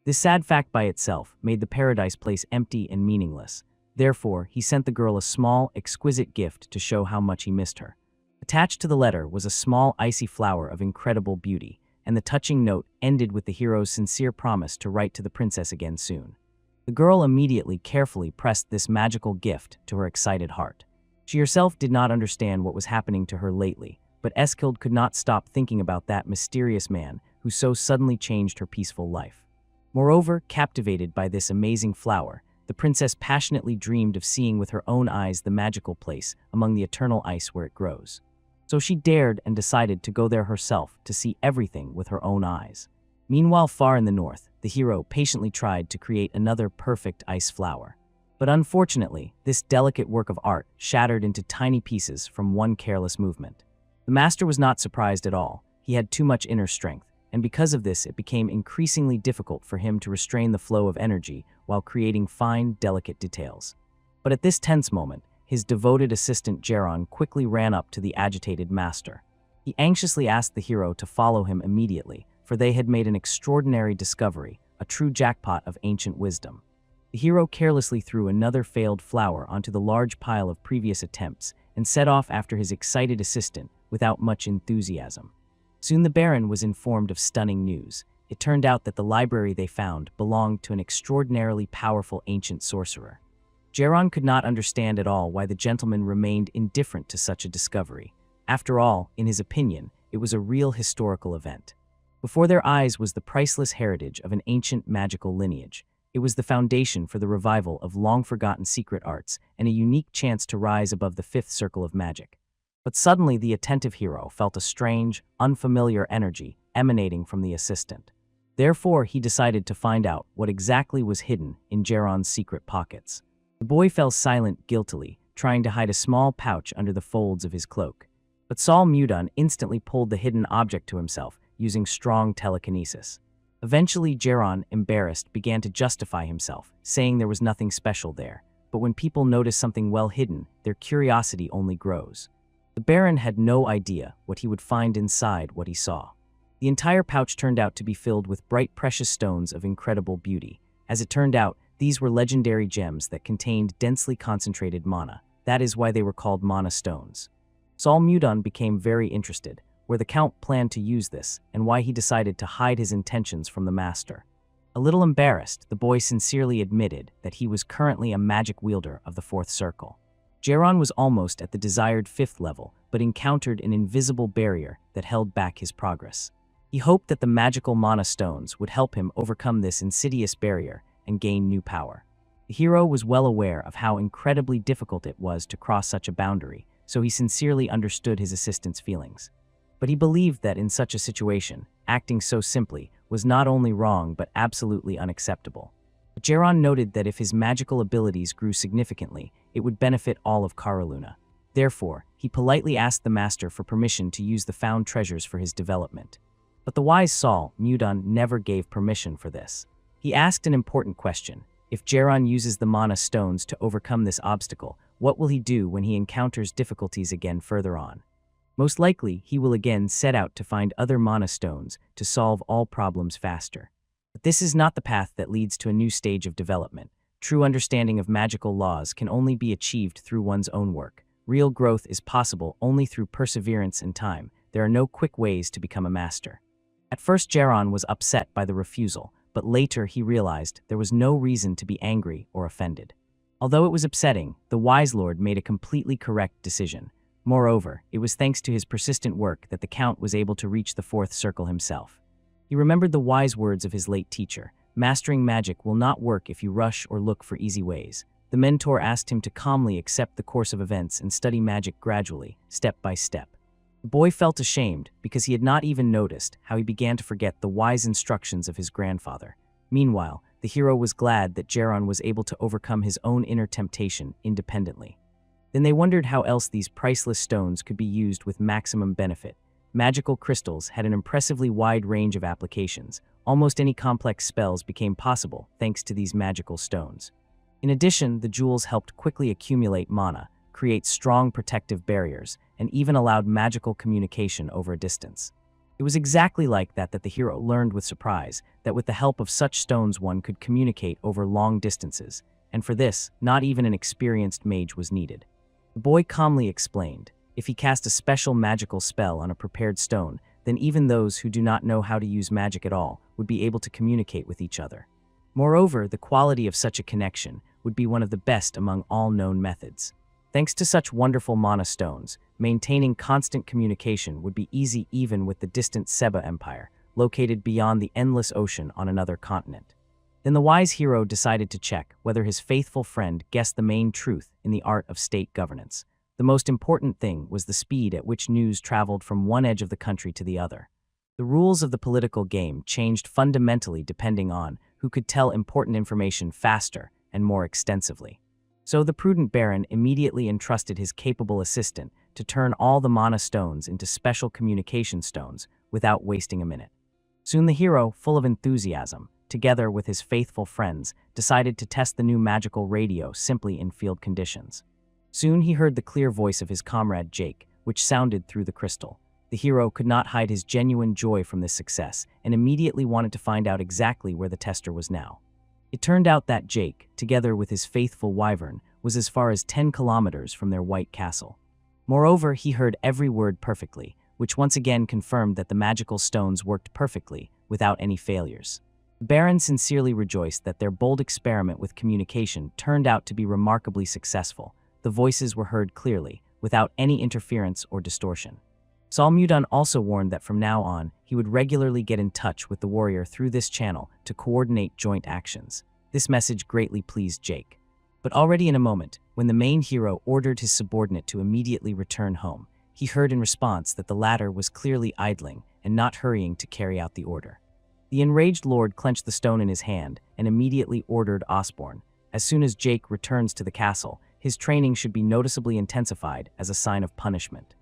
This sad fact by itself made the paradise place empty and meaningless. Therefore, he sent the girl a small, exquisite gift to show how much he missed her. Attached to the letter was a small icy flower of incredible beauty, and the touching note ended with the hero's sincere promise to write to the princess again soon. The girl immediately carefully pressed this magical gift to her excited heart. She herself did not understand what was happening to her lately, but Eskild could not stop thinking about that mysterious man who so suddenly changed her peaceful life. Moreover, captivated by this amazing flower, the princess passionately dreamed of seeing with her own eyes the magical place among the eternal ice where it grows. So she dared and decided to go there herself to see everything with her own eyes. Meanwhile, far in the north, the hero patiently tried to create another perfect ice flower. But unfortunately, this delicate work of art shattered into tiny pieces from one careless movement. The master was not surprised at all. He had too much inner strength, and because of this it became increasingly difficult for him to restrain the flow of energy while creating fine, delicate details. But at this tense moment, his devoted assistant Geron quickly ran up to the agitated master. He anxiously asked the hero to follow him immediately, for they had made an extraordinary discovery, a true jackpot of ancient wisdom. The hero carelessly threw another failed flower onto the large pile of previous attempts and set off after his excited assistant without much enthusiasm. Soon the Baron was informed of stunning news. It turned out that the library they found belonged to an extraordinarily powerful ancient sorcerer. Geron could not understand at all why the gentleman remained indifferent to such a discovery. After all, in his opinion, it was a real historical event. Before their eyes was the priceless heritage of an ancient magical lineage. It was the foundation for the revival of long-forgotten secret arts and a unique chance to rise above the fifth circle of magic. But suddenly the attentive hero felt a strange, unfamiliar energy emanating from the assistant. Therefore, he decided to find out what exactly was hidden in Geron's secret pockets. The boy fell silent guiltily, trying to hide a small pouch under the folds of his cloak. But Saul Mudon instantly pulled the hidden object to himself, using strong telekinesis. Eventually, Geron, embarrassed, began to justify himself, saying there was nothing special there. But when people notice something well hidden, their curiosity only grows. The Baron had no idea what he would find inside what he saw. The entire pouch turned out to be filled with bright precious stones of incredible beauty. As it turned out, these were legendary gems that contained densely concentrated mana. That is why they were called mana stones. Saul Mudon became very interested, where the Count planned to use this, and why he decided to hide his intentions from the master. A little embarrassed, the boy sincerely admitted that he was currently a magic wielder of the fourth circle. Jaron was almost at the desired fifth level, but encountered an invisible barrier that held back his progress. He hoped that the magical mana stones would help him overcome this insidious barrier and gain new power. The hero was well aware of how incredibly difficult it was to cross such a boundary, so he sincerely understood his assistant's feelings. But he believed that in such a situation, acting so simply was not only wrong but absolutely unacceptable. Jaron noted that if his magical abilities grew significantly, it would benefit all of Karaluna. Therefore, he politely asked the master for permission to use the found treasures for his development. But the wise Saul Mudon never gave permission for this. He asked an important question. If Jaron uses the mana stones to overcome this obstacle, what will he do when he encounters difficulties again further on? Most likely, he will again set out to find other mana stones to solve all problems faster. But this is not the path that leads to a new stage of development. True understanding of magical laws can only be achieved through one's own work. Real growth is possible only through perseverance and time. There are no quick ways to become a master. At first, Jaron was upset by the refusal, but later he realized there was no reason to be angry or offended. Although it was upsetting, the wise lord made a completely correct decision. Moreover, it was thanks to his persistent work that the Count was able to reach the fourth circle himself. He remembered the wise words of his late teacher: mastering magic will not work if you rush or look for easy ways. The mentor asked him to calmly accept the course of events and study magic gradually, step by step. The boy felt ashamed because he had not even noticed how he began to forget the wise instructions of his grandfather. Meanwhile, the hero was glad that Jaron was able to overcome his own inner temptation independently. Then they wondered how else these priceless stones could be used with maximum benefit. Magical crystals had an impressively wide range of applications. Almost any complex spells became possible thanks to these magical stones. In addition, the jewels helped quickly accumulate mana, create strong protective barriers, and even allowed magical communication over a distance. It was exactly like that the hero learned with surprise, that with the help of such stones one could communicate over long distances, and for this, not even an experienced mage was needed. The boy calmly explained, if he cast a special magical spell on a prepared stone, then even those who do not know how to use magic at all would be able to communicate with each other. Moreover, the quality of such a connection would be one of the best among all known methods. Thanks to such wonderful mana stones, maintaining constant communication would be easy even with the distant Seba Empire, located beyond the endless ocean on another continent. Then the wise hero decided to check whether his faithful friend guessed the main truth in the art of state governance. The most important thing was the speed at which news traveled from one edge of the country to the other. The rules of the political game changed fundamentally depending on who could tell important information faster and more extensively. So the prudent Baron immediately entrusted his capable assistant to turn all the mana stones into special communication stones without wasting a minute. Soon the hero, full of enthusiasm, together with his faithful friends, decided to test the new magical radio simply in field conditions. Soon he heard the clear voice of his comrade Jake, which sounded through the crystal. The hero could not hide his genuine joy from this success and immediately wanted to find out exactly where the tester was now. It turned out that Jake, together with his faithful wyvern, was as far as 10 kilometers from their white castle. Moreover, he heard every word perfectly, which once again confirmed that the magical stones worked perfectly, without any failures. The Baron sincerely rejoiced that their bold experiment with communication turned out to be remarkably successful. The voices were heard clearly, without any interference or distortion. Salmudon also warned that from now on, he would regularly get in touch with the warrior through this channel to coordinate joint actions. This message greatly pleased Jake. But already in a moment, when the main hero ordered his subordinate to immediately return home, he heard in response that the latter was clearly idling and not hurrying to carry out the order. The enraged lord clenched the stone in his hand and immediately ordered Osborne. As soon as Jake returns to the castle, his training should be noticeably intensified as a sign of punishment.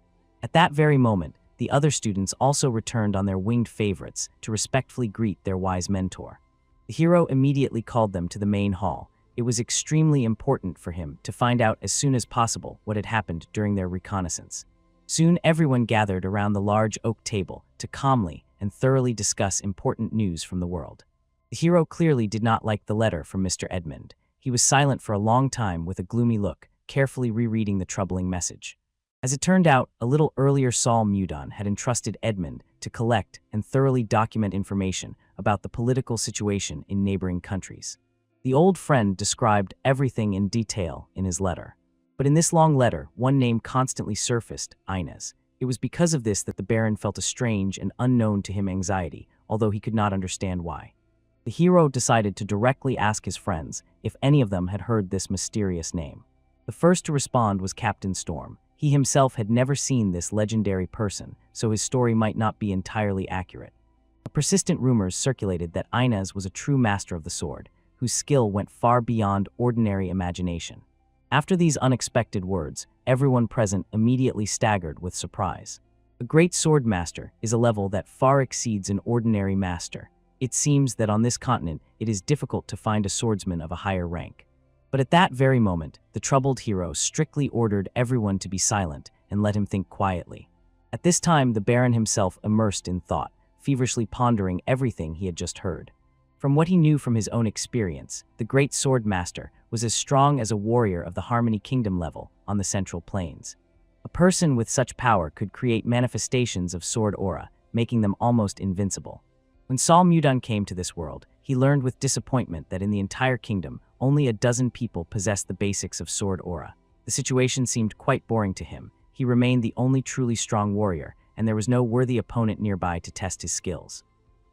At that very moment, the other students also returned on their winged favorites to respectfully greet their wise mentor. The hero immediately called them to the main hall. It was extremely important for him to find out as soon as possible what had happened during their reconnaissance. Soon everyone gathered around the large oak table to calmly and thoroughly discuss important news from the world. The hero clearly did not like the letter from Mr. Edmund. He was silent for a long time with a gloomy look, carefully rereading the troubling message. As it turned out, a little earlier Saul Mudon had entrusted Edmund to collect and thoroughly document information about the political situation in neighboring countries. The old friend described everything in detail in his letter. But in this long letter, one name constantly surfaced, Inez. It was because of this that the Baron felt a strange and unknown to him anxiety, although he could not understand why. The hero decided to directly ask his friends if any of them had heard this mysterious name. The first to respond was Captain Storm. He himself had never seen this legendary person, so his story might not be entirely accurate. Persistent rumors circulated that Inez was a true master of the sword, whose skill went far beyond ordinary imagination. After these unexpected words, everyone present immediately staggered with surprise. A great sword master is a level that far exceeds an ordinary master. It seems that on this continent it is difficult to find a swordsman of a higher rank. But at that very moment, the troubled hero strictly ordered everyone to be silent and let him think quietly. At this time, the Baron himself immersed in thought, feverishly pondering everything he had just heard. From what he knew from his own experience, the great sword master was as strong as a warrior of the Harmony Kingdom level on the Central Plains. A person with such power could create manifestations of sword aura, making them almost invincible. When Saul Mudon came to this world, he learned with disappointment that in the entire kingdom, only a dozen people possessed the basics of sword aura. The situation seemed quite boring to him. He remained the only truly strong warrior, and there was no worthy opponent nearby to test his skills.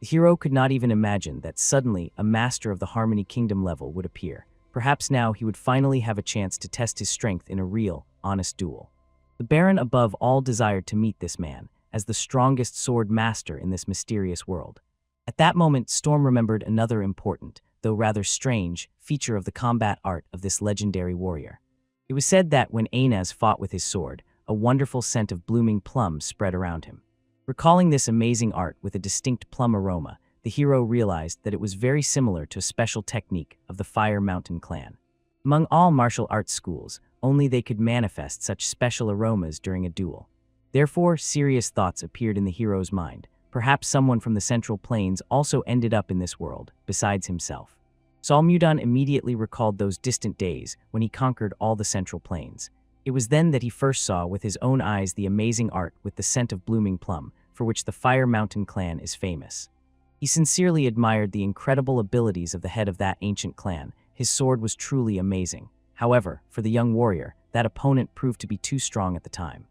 The hero could not even imagine that suddenly a master of the Harmony Kingdom level would appear. Perhaps now he would finally have a chance to test his strength in a real, honest duel. The Baron above all desired to meet this man, as the strongest sword master in this mysterious world. At that moment, Storm remembered another important, though rather strange, feature of the combat art of this legendary warrior. It was said that when Inez fought with his sword, a wonderful scent of blooming plums spread around him. Recalling this amazing art with a distinct plum aroma, the hero realized that it was very similar to a special technique of the Fire Mountain clan. Among all martial arts schools, only they could manifest such special aromas during a duel. Therefore, serious thoughts appeared in the hero's mind. Perhaps someone from the Central Plains also ended up in this world, besides himself. Saul Mudon immediately recalled those distant days when he conquered all the Central Plains. It was then that he first saw with his own eyes the amazing art with the scent of blooming plum, for which the Fire Mountain clan is famous. He sincerely admired the incredible abilities of the head of that ancient clan. His sword was truly amazing. However, for the young warrior, that opponent proved to be too strong at the time.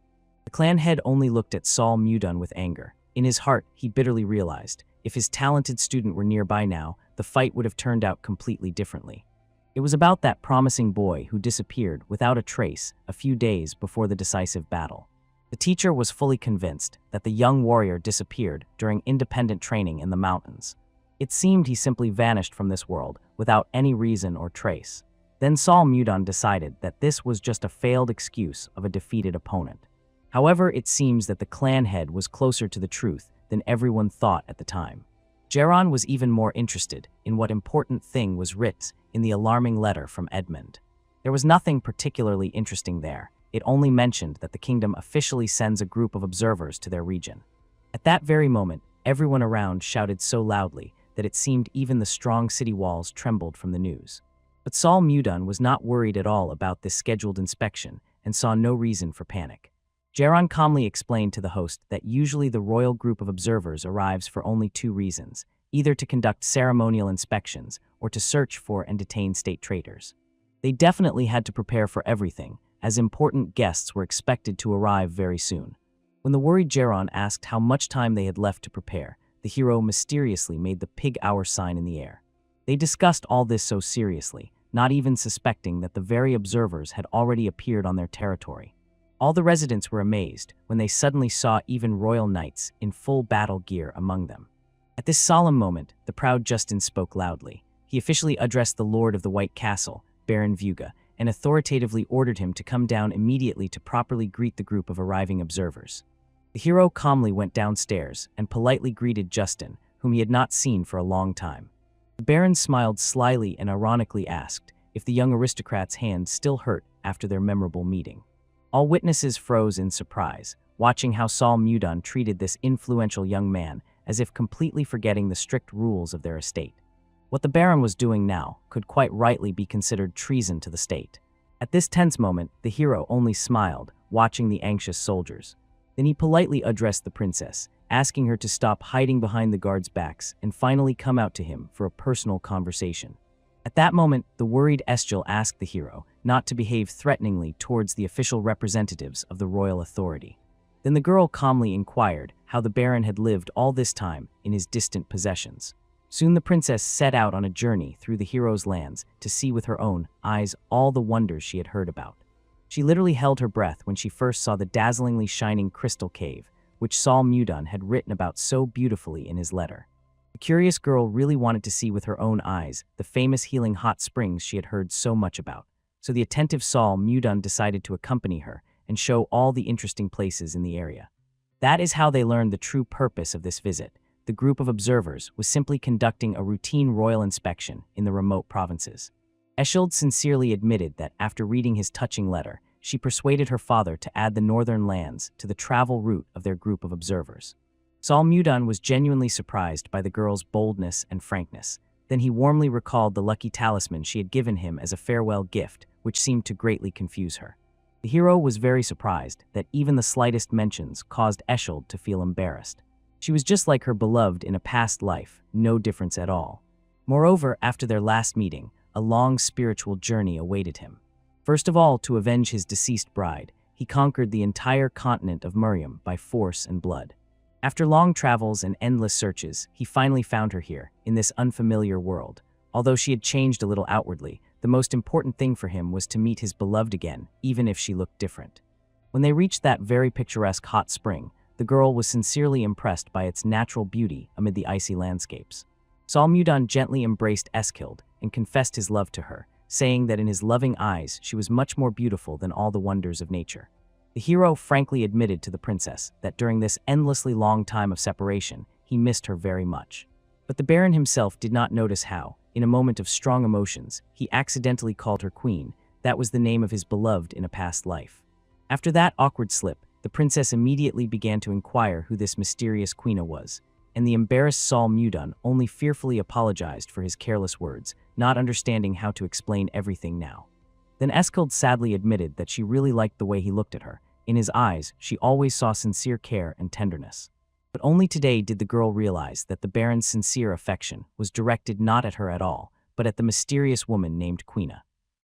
The clan head only looked at Saul Mudon with anger. In his heart, he bitterly realized, if his talented student were nearby now, the fight would have turned out completely differently. It was about that promising boy who disappeared without a trace a few days before the decisive battle. The teacher was fully convinced that the young warrior disappeared during independent training in the mountains. It seemed he simply vanished from this world without any reason or trace. Then Saul Mudon decided that this was just a failed excuse of a defeated opponent. However, it seems that the clan head was closer to the truth than everyone thought at the time. Geron was even more interested in what important thing was writ in the alarming letter from Edmund. There was nothing particularly interesting there. It only mentioned that the kingdom officially sends a group of observers to their region. At that very moment, everyone around shouted so loudly that it seemed even the strong city walls trembled from the news. But Saul Mudon was not worried at all about this scheduled inspection and saw no reason for panic. Geron calmly explained to the host that usually the royal group of observers arrives for only two reasons, either to conduct ceremonial inspections or to search for and detain state traitors. They definitely had to prepare for everything, as important guests were expected to arrive very soon. When the worried Geron asked how much time they had left to prepare, the hero mysteriously made the pig hour sign in the air. They discussed all this so seriously, not even suspecting that the very observers had already appeared on their territory. All the residents were amazed when they suddenly saw even royal knights in full battle gear among them. At this solemn moment, the proud Justin spoke loudly. He officially addressed the Lord of the White Castle, Baron Vuga, and authoritatively ordered him to come down immediately to properly greet the group of arriving observers. The hero calmly went downstairs and politely greeted Justin, whom he had not seen for a long time. The Baron smiled slyly and ironically asked if the young aristocrat's hand still hurt after their memorable meeting. All witnesses froze in surprise, watching how Saul Mudon treated this influential young man as if completely forgetting the strict rules of their estate. What the Baron was doing now could quite rightly be considered treason to the state. At this tense moment, the hero only smiled, watching the anxious soldiers. Then he politely addressed the princess, asking her to stop hiding behind the guards' backs and finally come out to him for a personal conversation. At that moment, the worried Eschil asked the hero not to behave threateningly towards the official representatives of the royal authority. Then the girl calmly inquired how the Baron had lived all this time in his distant possessions. Soon the princess set out on a journey through the hero's lands to see with her own eyes all the wonders she had heard about. She literally held her breath when she first saw the dazzlingly shining crystal cave, which Sol Mudon had written about so beautifully in his letter. The curious girl really wanted to see with her own eyes the famous healing hot springs she had heard so much about, so the attentive Sol Mudon decided to accompany her and show all the interesting places in the area. That is how they learned the true purpose of this visit. The group of observers was simply conducting a routine royal inspection in the remote provinces. Eschil sincerely admitted that after reading his touching letter, she persuaded her father to add the northern lands to the travel route of their group of observers. Sol Mudon was genuinely surprised by the girl's boldness and frankness. Then he warmly recalled the lucky talisman she had given him as a farewell gift, which seemed to greatly confuse her. The hero was very surprised that even the slightest mentions caused Eschil to feel embarrassed. She was just like her beloved in a past life, no difference at all. Moreover, after their last meeting, a long spiritual journey awaited him. First of all, to avenge his deceased bride, he conquered the entire continent of Miriam by force and blood. After long travels and endless searches, he finally found her here, in this unfamiliar world. Although she had changed a little outwardly, the most important thing for him was to meet his beloved again, even if she looked different. When they reached that very picturesque hot spring, the girl was sincerely impressed by its natural beauty amid the icy landscapes. Sol Mudon gently embraced Eschil and confessed his love to her, saying that in his loving eyes she was much more beautiful than all the wonders of nature. The hero frankly admitted to the princess that during this endlessly long time of separation, he missed her very much. But the Baron himself did not notice how, in a moment of strong emotions, he accidentally called her queen. That was the name of his beloved in a past life. After that awkward slip, the princess immediately began to inquire who this mysterious queen was, and the embarrassed Sol Mudon only fearfully apologized for his careless words, not understanding how to explain everything now. Then Eschil sadly admitted that she really liked the way he looked at her. In his eyes, she always saw sincere care and tenderness. But only today did the girl realize that the Baron's sincere affection was directed not at her at all, but at the mysterious woman named Quina.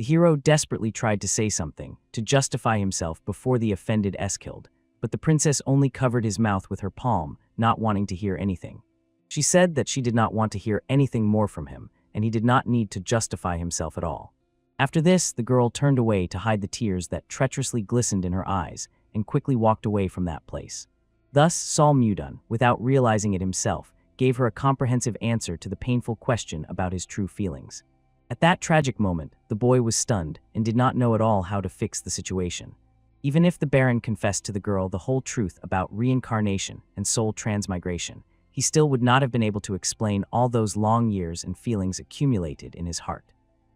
The hero desperately tried to say something, to justify himself before the offended Eschil, but the princess only covered his mouth with her palm, not wanting to hear anything. She said that she did not want to hear anything more from him, and he did not need to justify himself at all. After this, the girl turned away to hide the tears that treacherously glistened in her eyes, and quickly walked away from that place. Thus, Sol Mudon, without realizing it himself, gave her a comprehensive answer to the painful question about his true feelings. At that tragic moment, the boy was stunned and did not know at all how to fix the situation. Even if the Baron confessed to the girl the whole truth about reincarnation and soul transmigration, he still would not have been able to explain all those long years and feelings accumulated in his heart.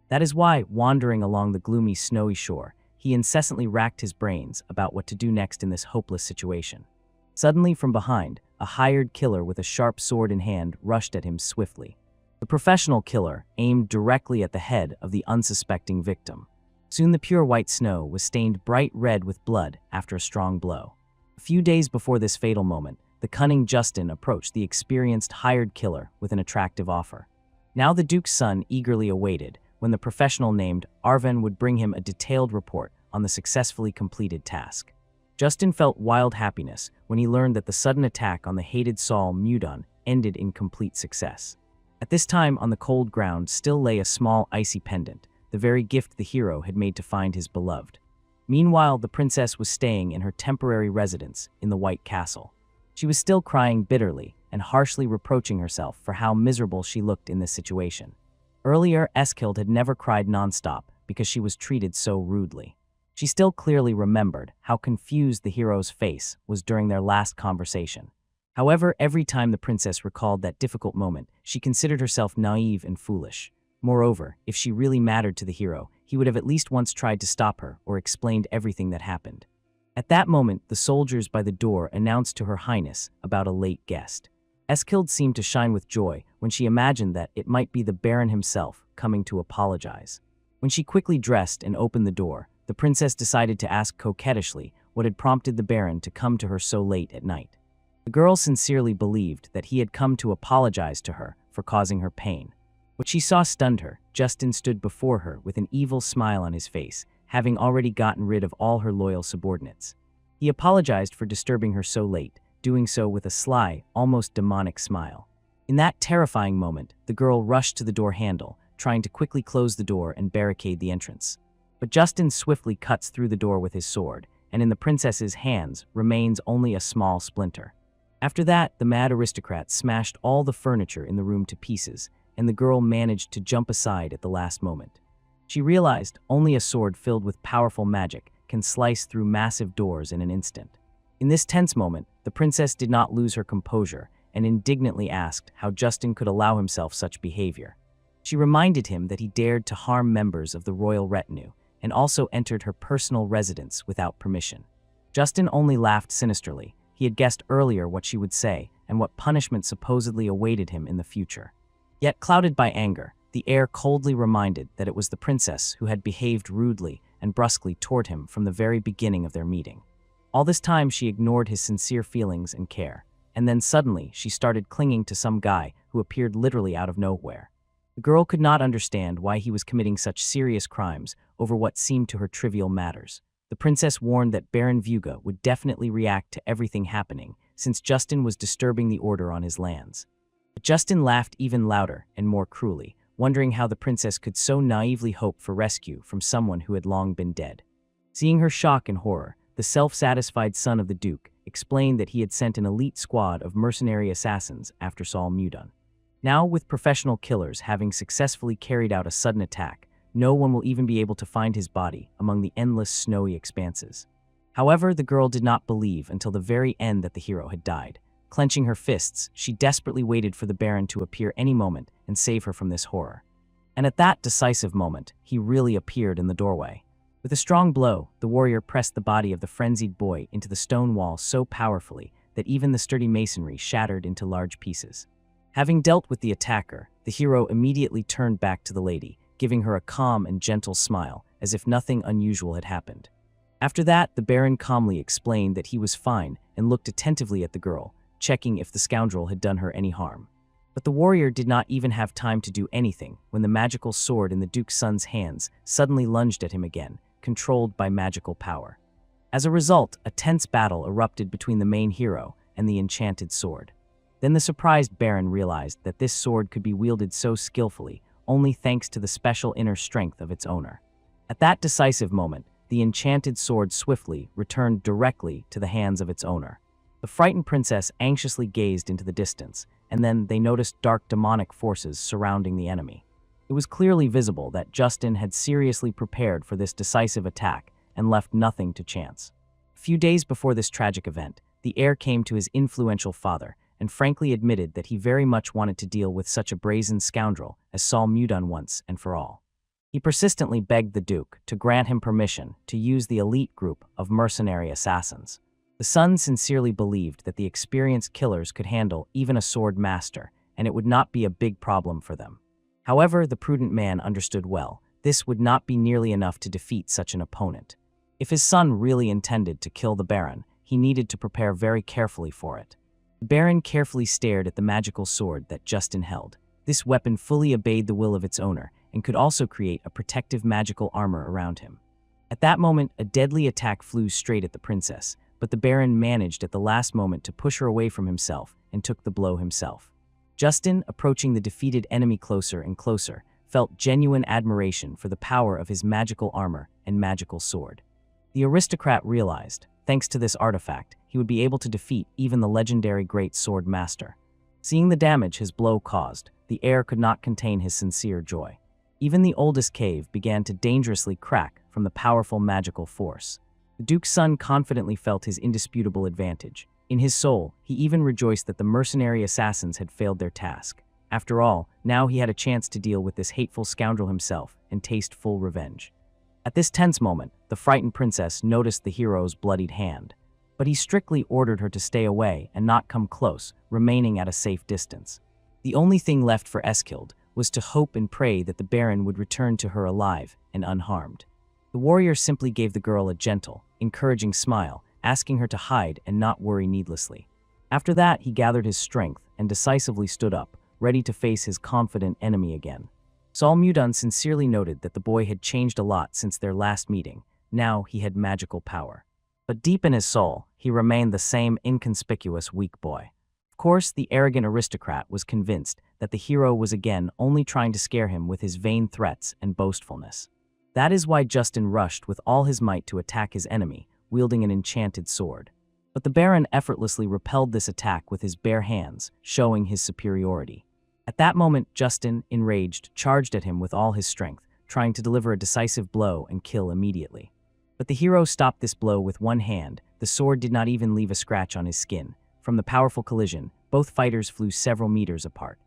That is why, wandering along the gloomy snowy shore, he incessantly racked his brains about what to do next in this hopeless situation. Suddenly, from behind, a hired killer with a sharp sword in hand rushed at him swiftly. The professional killer aimed directly at the head of the unsuspecting victim. Soon the pure white snow was stained bright red with blood after a strong blow. A few days before this fatal moment, the cunning Justin approached the experienced hired killer with an attractive offer. Now the Duke's son eagerly awaited when the professional named Arven would bring him a detailed report on the successfully completed task. Justin felt wild happiness when he learned that the sudden attack on the hated Sol Mudon ended in complete success. At this time, on the cold ground still lay a small icy pendant, the very gift the hero had made to find his beloved. Meanwhile, the princess was staying in her temporary residence in the White Castle. She was still crying bitterly and harshly reproaching herself for how miserable she looked in this situation. Earlier, Eschil had never cried nonstop because she was treated so rudely. She still clearly remembered how confused the hero's face was during their last conversation. However, every time the princess recalled that difficult moment, she considered herself naive and foolish. Moreover, if she really mattered to the hero, he would have at least once tried to stop her or explained everything that happened. At that moment, the soldiers by the door announced to Her Highness about a late guest. Eschil seemed to shine with joy when she imagined that it might be the Baron himself coming to apologize. When she quickly dressed and opened the door, the princess decided to ask coquettishly what had prompted the Baron to come to her so late at night. The girl sincerely believed that he had come to apologize to her for causing her pain. What she saw stunned her. Justin stood before her with an evil smile on his face, having already gotten rid of all her loyal subordinates. He apologized for disturbing her so late, doing so with a sly, almost demonic smile. In that terrifying moment, the girl rushed to the door handle, trying to quickly close the door and barricade the entrance. But Justin swiftly cuts through the door with his sword, and in the princess's hands remains only a small splinter. After that, the mad aristocrat smashed all the furniture in the room to pieces, and the girl managed to jump aside at the last moment. She realized only a sword filled with powerful magic can slice through massive doors in an instant. In this tense moment, the princess did not lose her composure and indignantly asked how Justin could allow himself such behavior. She reminded him that he dared to harm members of the royal retinue and also entered her personal residence without permission. Justin only laughed sinisterly. He had guessed earlier what she would say and what punishment supposedly awaited him in the future. Yet, clouded by anger, the heir coldly reminded that it was the princess who had behaved rudely and brusquely toward him from the very beginning of their meeting. All this time, she ignored his sincere feelings and care, and then suddenly she started clinging to some guy who appeared literally out of nowhere. The girl could not understand why he was committing such serious crimes over what seemed to her trivial matters. The princess warned that Baron Vuga would definitely react to everything happening, since Justin was disturbing the order on his lands. But Justin laughed even louder and more cruelly, wondering how the princess could so naively hope for rescue from someone who had long been dead. Seeing her shock and horror, the self-satisfied son of the Duke explained that he had sent an elite squad of mercenary assassins after Sol Mudon. Now, with professional killers having successfully carried out a sudden attack, no one will even be able to find his body among the endless snowy expanses. However, the girl did not believe until the very end that the hero had died. Clenching her fists, she desperately waited for the Baron to appear any moment and save her from this horror. And at that decisive moment, he really appeared in the doorway. With a strong blow, the warrior pressed the body of the frenzied boy into the stone wall so powerfully that even the sturdy masonry shattered into large pieces. Having dealt with the attacker, the hero immediately turned back to the lady, giving her a calm and gentle smile, as if nothing unusual had happened. After that, the Baron calmly explained that he was fine and looked attentively at the girl, checking if the scoundrel had done her any harm. But the warrior did not even have time to do anything when the magical sword in the Duke's son's hands suddenly lunged at him again, controlled by magical power. As a result, a tense battle erupted between the main hero and the enchanted sword. Then the surprised Baron realized that this sword could be wielded so skillfully only thanks to the special inner strength of its owner. At that decisive moment, the enchanted sword swiftly returned directly to the hands of its owner. The frightened princess anxiously gazed into the distance, and then they noticed dark demonic forces surrounding the enemy. It was clearly visible that Justin had seriously prepared for this decisive attack and left nothing to chance. A few days before this tragic event, the heir came to his influential father and frankly admitted that he very much wanted to deal with such a brazen scoundrel as Sol Mudon once and for all. He persistently begged the Duke to grant him permission to use the elite group of mercenary assassins. The son sincerely believed that the experienced killers could handle even a sword master, and it would not be a big problem for them. However, the prudent man understood well, this would not be nearly enough to defeat such an opponent. If his son really intended to kill the Baron, he needed to prepare very carefully for it. The Baron carefully stared at the magical sword that Justin held. This weapon fully obeyed the will of its owner and could also create a protective magical armor around him. At that moment, a deadly attack flew straight at the princess, but the Baron managed at the last moment to push her away from himself and took the blow himself. Justin, approaching the defeated enemy closer and closer, felt genuine admiration for the power of his magical armor and magical sword. The aristocrat realized, thanks to this artifact, he would be able to defeat even the legendary Great Sword Master. Seeing the damage his blow caused, the heir could not contain his sincere joy. Even the oldest cave began to dangerously crack from the powerful magical force. The Duke's son confidently felt his indisputable advantage. In his soul, he even rejoiced that the mercenary assassins had failed their task. After all, now he had a chance to deal with this hateful scoundrel himself and taste full revenge. At this tense moment, the frightened princess noticed the hero's bloodied hand, but he strictly ordered her to stay away and not come close, remaining at a safe distance. The only thing left for Eskild was to hope and pray that the Baron would return to her alive and unharmed. The warrior simply gave the girl a gentle, encouraging smile, asking her to hide and not worry needlessly. After that, he gathered his strength and decisively stood up, ready to face his confident enemy again. Sol Mudan sincerely noted that the boy had changed a lot since their last meeting. Now he had magical power. But deep in his soul, he remained the same inconspicuous weak boy. Of course, the arrogant aristocrat was convinced that the hero was again only trying to scare him with his vain threats and boastfulness. That is why Justin rushed with all his might to attack his enemy, wielding an enchanted sword. But the Baron effortlessly repelled this attack with his bare hands, showing his superiority. At that moment, Justin, enraged, charged at him with all his strength, trying to deliver a decisive blow and kill immediately. But the hero stopped this blow with one hand. The sword did not even leave a scratch on his skin. From the powerful collision, both fighters flew several meters apart.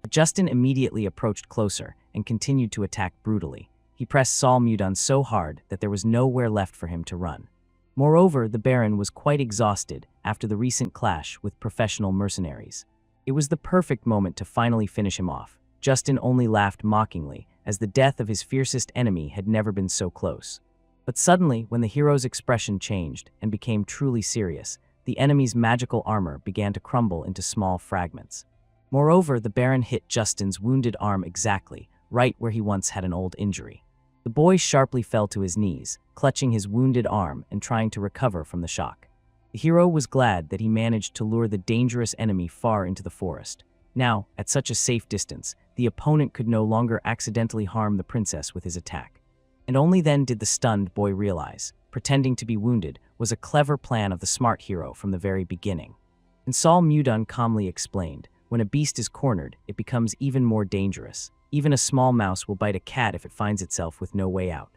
But Justin immediately approached closer and continued to attack brutally. He pressed Sol Mudan so hard that there was nowhere left for him to run. Moreover, the Baron was quite exhausted after the recent clash with professional mercenaries. It was the perfect moment to finally finish him off. Justin only laughed mockingly, as the death of his fiercest enemy had never been so close. But suddenly, when the hero's expression changed and became truly serious, the enemy's magical armor began to crumble into small fragments. Moreover, the Baron hit Justin's wounded arm exactly, right where he once had an old injury. The boy sharply fell to his knees, clutching his wounded arm and trying to recover from the shock. The hero was glad that he managed to lure the dangerous enemy far into the forest. Now, at such a safe distance, the opponent could no longer accidentally harm the princess with his attack. And only then did the stunned boy realize, pretending to be wounded was a clever plan of the smart hero from the very beginning. And Sol Mudan calmly explained, when a beast is cornered, it becomes even more dangerous. Even a small mouse will bite a cat if it finds itself with no way out.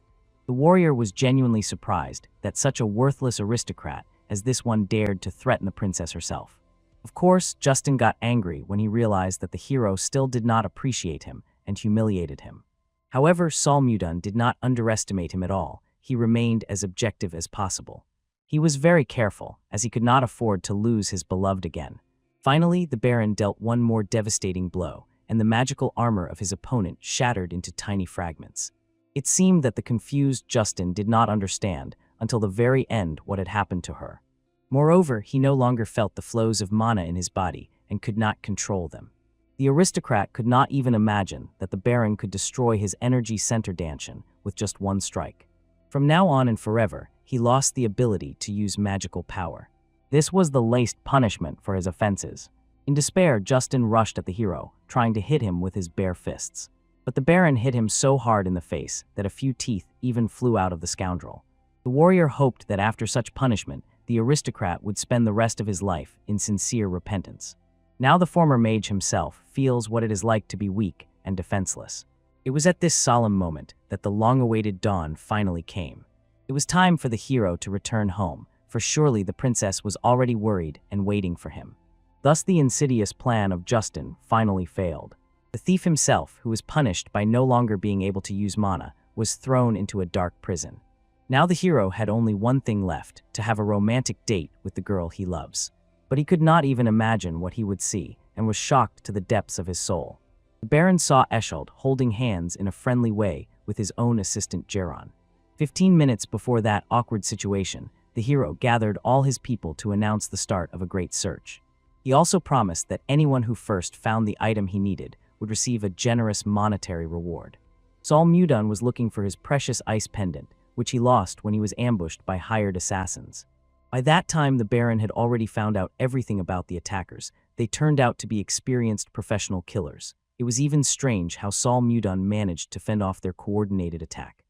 The warrior was genuinely surprised that such a worthless aristocrat as this one dared to threaten the princess herself. Of course, Justin got angry when he realized that the hero still did not appreciate him and humiliated him. However, Sol Mudan did not underestimate him at all. He remained as objective as possible. He was very careful, as he could not afford to lose his beloved again. Finally, the Baron dealt one more devastating blow, and the magical armor of his opponent shattered into tiny fragments. It seemed that the confused Justin did not understand until the very end what had happened to her. Moreover, he no longer felt the flows of mana in his body and could not control them. The aristocrat could not even imagine that the Baron could destroy his energy center Danshan with just one strike. From now on and forever, he lost the ability to use magical power. This was the least punishment for his offenses. In despair, Justin rushed at the hero, trying to hit him with his bare fists. But the Baron hit him so hard in the face that a few teeth even flew out of the scoundrel. The warrior hoped that after such punishment, the aristocrat would spend the rest of his life in sincere repentance. Now the former mage himself feels what it is like to be weak and defenseless. It was at this solemn moment that the long-awaited dawn finally came. It was time for the hero to return home, for surely the princess was already worried and waiting for him. Thus the insidious plan of Justin finally failed. The thief himself, who was punished by no longer being able to use mana, was thrown into a dark prison. Now the hero had only one thing left, to have a romantic date with the girl he loves. But he could not even imagine what he would see, and was shocked to the depths of his soul. The Baron saw Eschald holding hands in a friendly way with his own assistant Geron. 15 minutes before that awkward situation, the hero gathered all his people to announce the start of a great search. He also promised that anyone who first found the item he needed would receive a generous monetary reward. Sol Mudan was looking for his precious ice pendant, which he lost when he was ambushed by hired assassins. By that time, the Baron had already found out everything about the attackers. They turned out to be experienced professional killers. It was even strange how Sol Mudan managed to fend off their coordinated attack.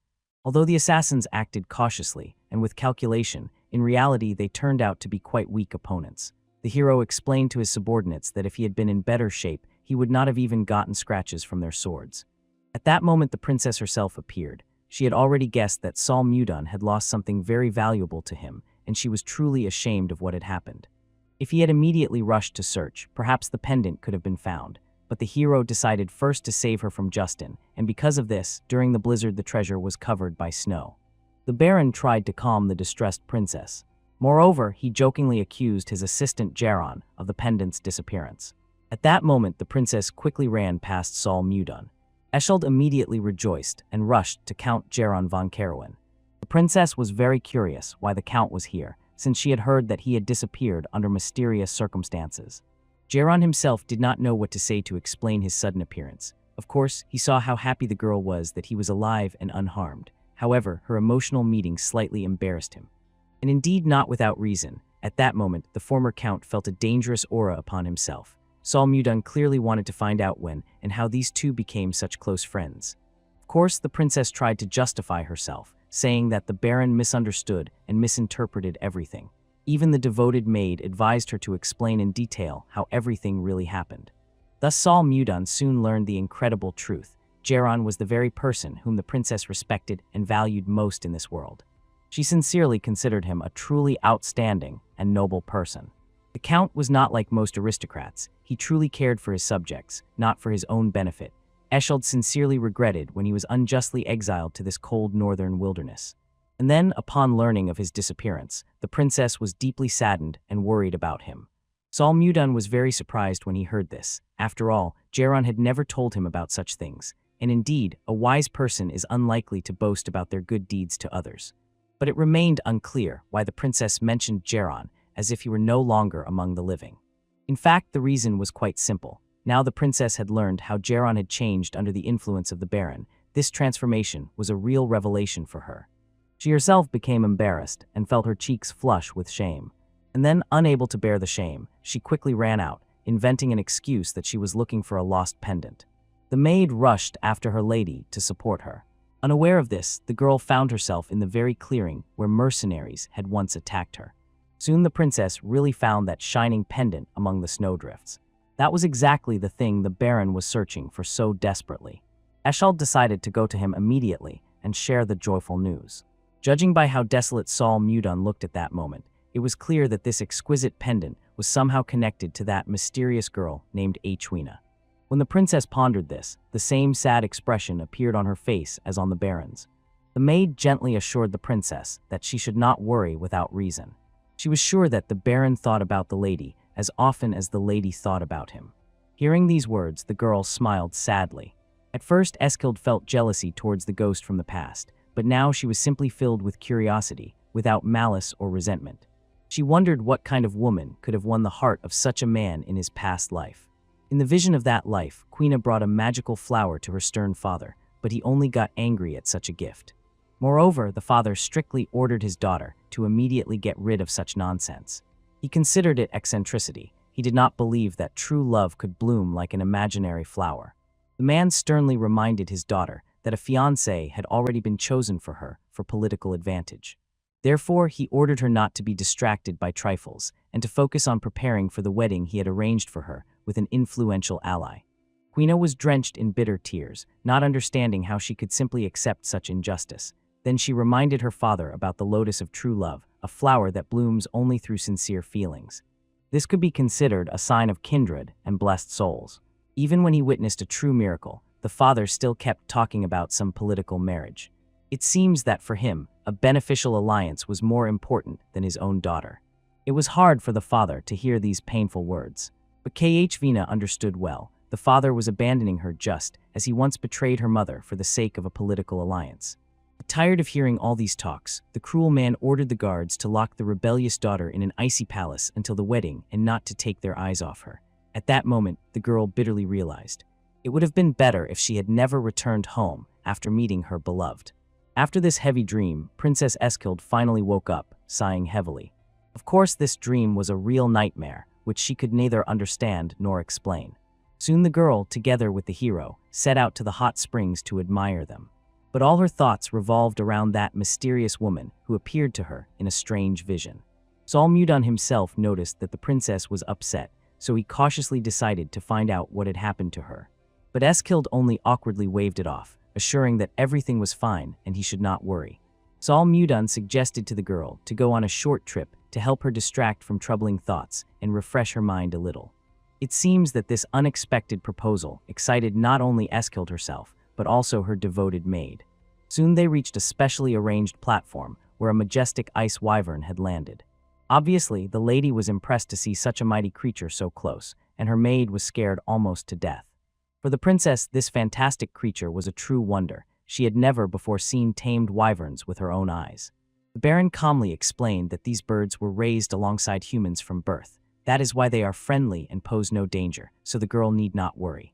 Although the assassins acted cautiously and with calculation, in reality they turned out to be quite weak opponents. The hero explained to his subordinates that if he had been in better shape, he would not have even gotten scratches from their swords. At that moment, the princess herself appeared. She had already guessed that Sol Mudan had lost something very valuable to him, and she was truly ashamed of what had happened. If he had immediately rushed to search, perhaps the pendant could have been found, but the hero decided first to save her from Justin, and because of this, during the blizzard the treasure was covered by snow. The Baron tried to calm the distressed princess. Moreover, he jokingly accused his assistant Geron of the pendant's disappearance. At that moment, the princess quickly ran past Sol Mudon. Esheld immediately rejoiced and rushed to Count Geron von Karawan. The princess was very curious why the count was here, since she had heard that he had disappeared under mysterious circumstances. Geron himself did not know what to say to explain his sudden appearance. Of course, he saw how happy the girl was that he was alive and unharmed. However, her emotional meeting slightly embarrassed him. And indeed not without reason. At that moment, the former count felt a dangerous aura upon himself. Sol Mudon clearly wanted to find out when and how these two became such close friends. Of course, the princess tried to justify herself, saying that the Baron misunderstood and misinterpreted everything. Even the devoted maid advised her to explain in detail how everything really happened. Thus Sol Mudon soon learned the incredible truth. Geron was the very person whom the princess respected and valued most in this world. She sincerely considered him a truly outstanding and noble person. The count was not like most aristocrats. He truly cared for his subjects, not for his own benefit. Esheld sincerely regretted when he was unjustly exiled to this cold northern wilderness. And then, upon learning of his disappearance, the princess was deeply saddened and worried about him. Sol Mudon was very surprised when he heard this. After all, Geron had never told him about such things, and indeed, a wise person is unlikely to boast about their good deeds to others. But it remained unclear why the princess mentioned Geron as if he were no longer among the living. In fact, the reason was quite simple. Now the princess had learned how Geron had changed under the influence of the Baron. This transformation was a real revelation for her. She herself became embarrassed and felt her cheeks flush with shame. And then, unable to bear the shame, she quickly ran out, inventing an excuse that she was looking for a lost pendant. The maid rushed after her lady to support her. Unaware of this, the girl found herself in the very clearing where mercenaries had once attacked her. Soon the princess really found that shining pendant among the snowdrifts. That was exactly the thing the Baron was searching for so desperately. Esheld decided to go to him immediately and share the joyful news. Judging by how desolate Sol Mudon looked at that moment, it was clear that this exquisite pendant was somehow connected to that mysterious girl named Achwina. When the princess pondered this, the same sad expression appeared on her face as on the Baron's. The maid gently assured the princess that she should not worry without reason. She was sure that the Baron thought about the lady as often as the lady thought about him. Hearing these words, the girl smiled sadly. At first, Eskil felt jealousy towards the ghost from the past, but now she was simply filled with curiosity, without malice or resentment. She wondered what kind of woman could have won the heart of such a man in his past life. In the vision of that life, Quina brought a magical flower to her stern father, but he only got angry at such a gift. Moreover, the father strictly ordered his daughter to immediately get rid of such nonsense. He considered it eccentricity. He did not believe that true love could bloom like an imaginary flower. The man sternly reminded his daughter that a fiancé had already been chosen for her for political advantage. Therefore, he ordered her not to be distracted by trifles and to focus on preparing for the wedding he had arranged for her with an influential ally. Quina was drenched in bitter tears, not understanding how she could simply accept such injustice. Then she reminded her father about the lotus of true love, a flower that blooms only through sincere feelings. This could be considered a sign of kindred and blessed souls. Even when he witnessed a true miracle, the father still kept talking about some political marriage. It seems that for him, a beneficial alliance was more important than his own daughter. It was hard for the father to hear these painful words. But Vina understood well. The father was abandoning her just as he once betrayed her mother for the sake of a political alliance. Tired of hearing all these talks, the cruel man ordered the guards to lock the rebellious daughter in an icy palace until the wedding and not to take their eyes off her. At that moment, the girl bitterly realized it would have been better if she had never returned home after meeting her beloved. After this heavy dream, Princess Eskild finally woke up, sighing heavily. Of course, this dream was a real nightmare, which she could neither understand nor explain. Soon the girl, together with the hero, set out to the hot springs to admire them. But all her thoughts revolved around that mysterious woman who appeared to her in a strange vision. Sol Mudon himself noticed that the princess was upset, so he cautiously decided to find out what had happened to her. But Eskild only awkwardly waved it off, assuring that everything was fine and he should not worry. Sol Mudon suggested to the girl to go on a short trip to help her distract from troubling thoughts and refresh her mind a little. It seems that this unexpected proposal excited not only Eskild herself, but also her devoted maid. Soon they reached a specially arranged platform where a majestic ice wyvern had landed. Obviously, the lady was impressed to see such a mighty creature so close, and her maid was scared almost to death. For the princess, this fantastic creature was a true wonder. She had never before seen tamed wyverns with her own eyes. The Baron calmly explained that these birds were raised alongside humans from birth. That is why they are friendly and pose no danger, so the girl need not worry.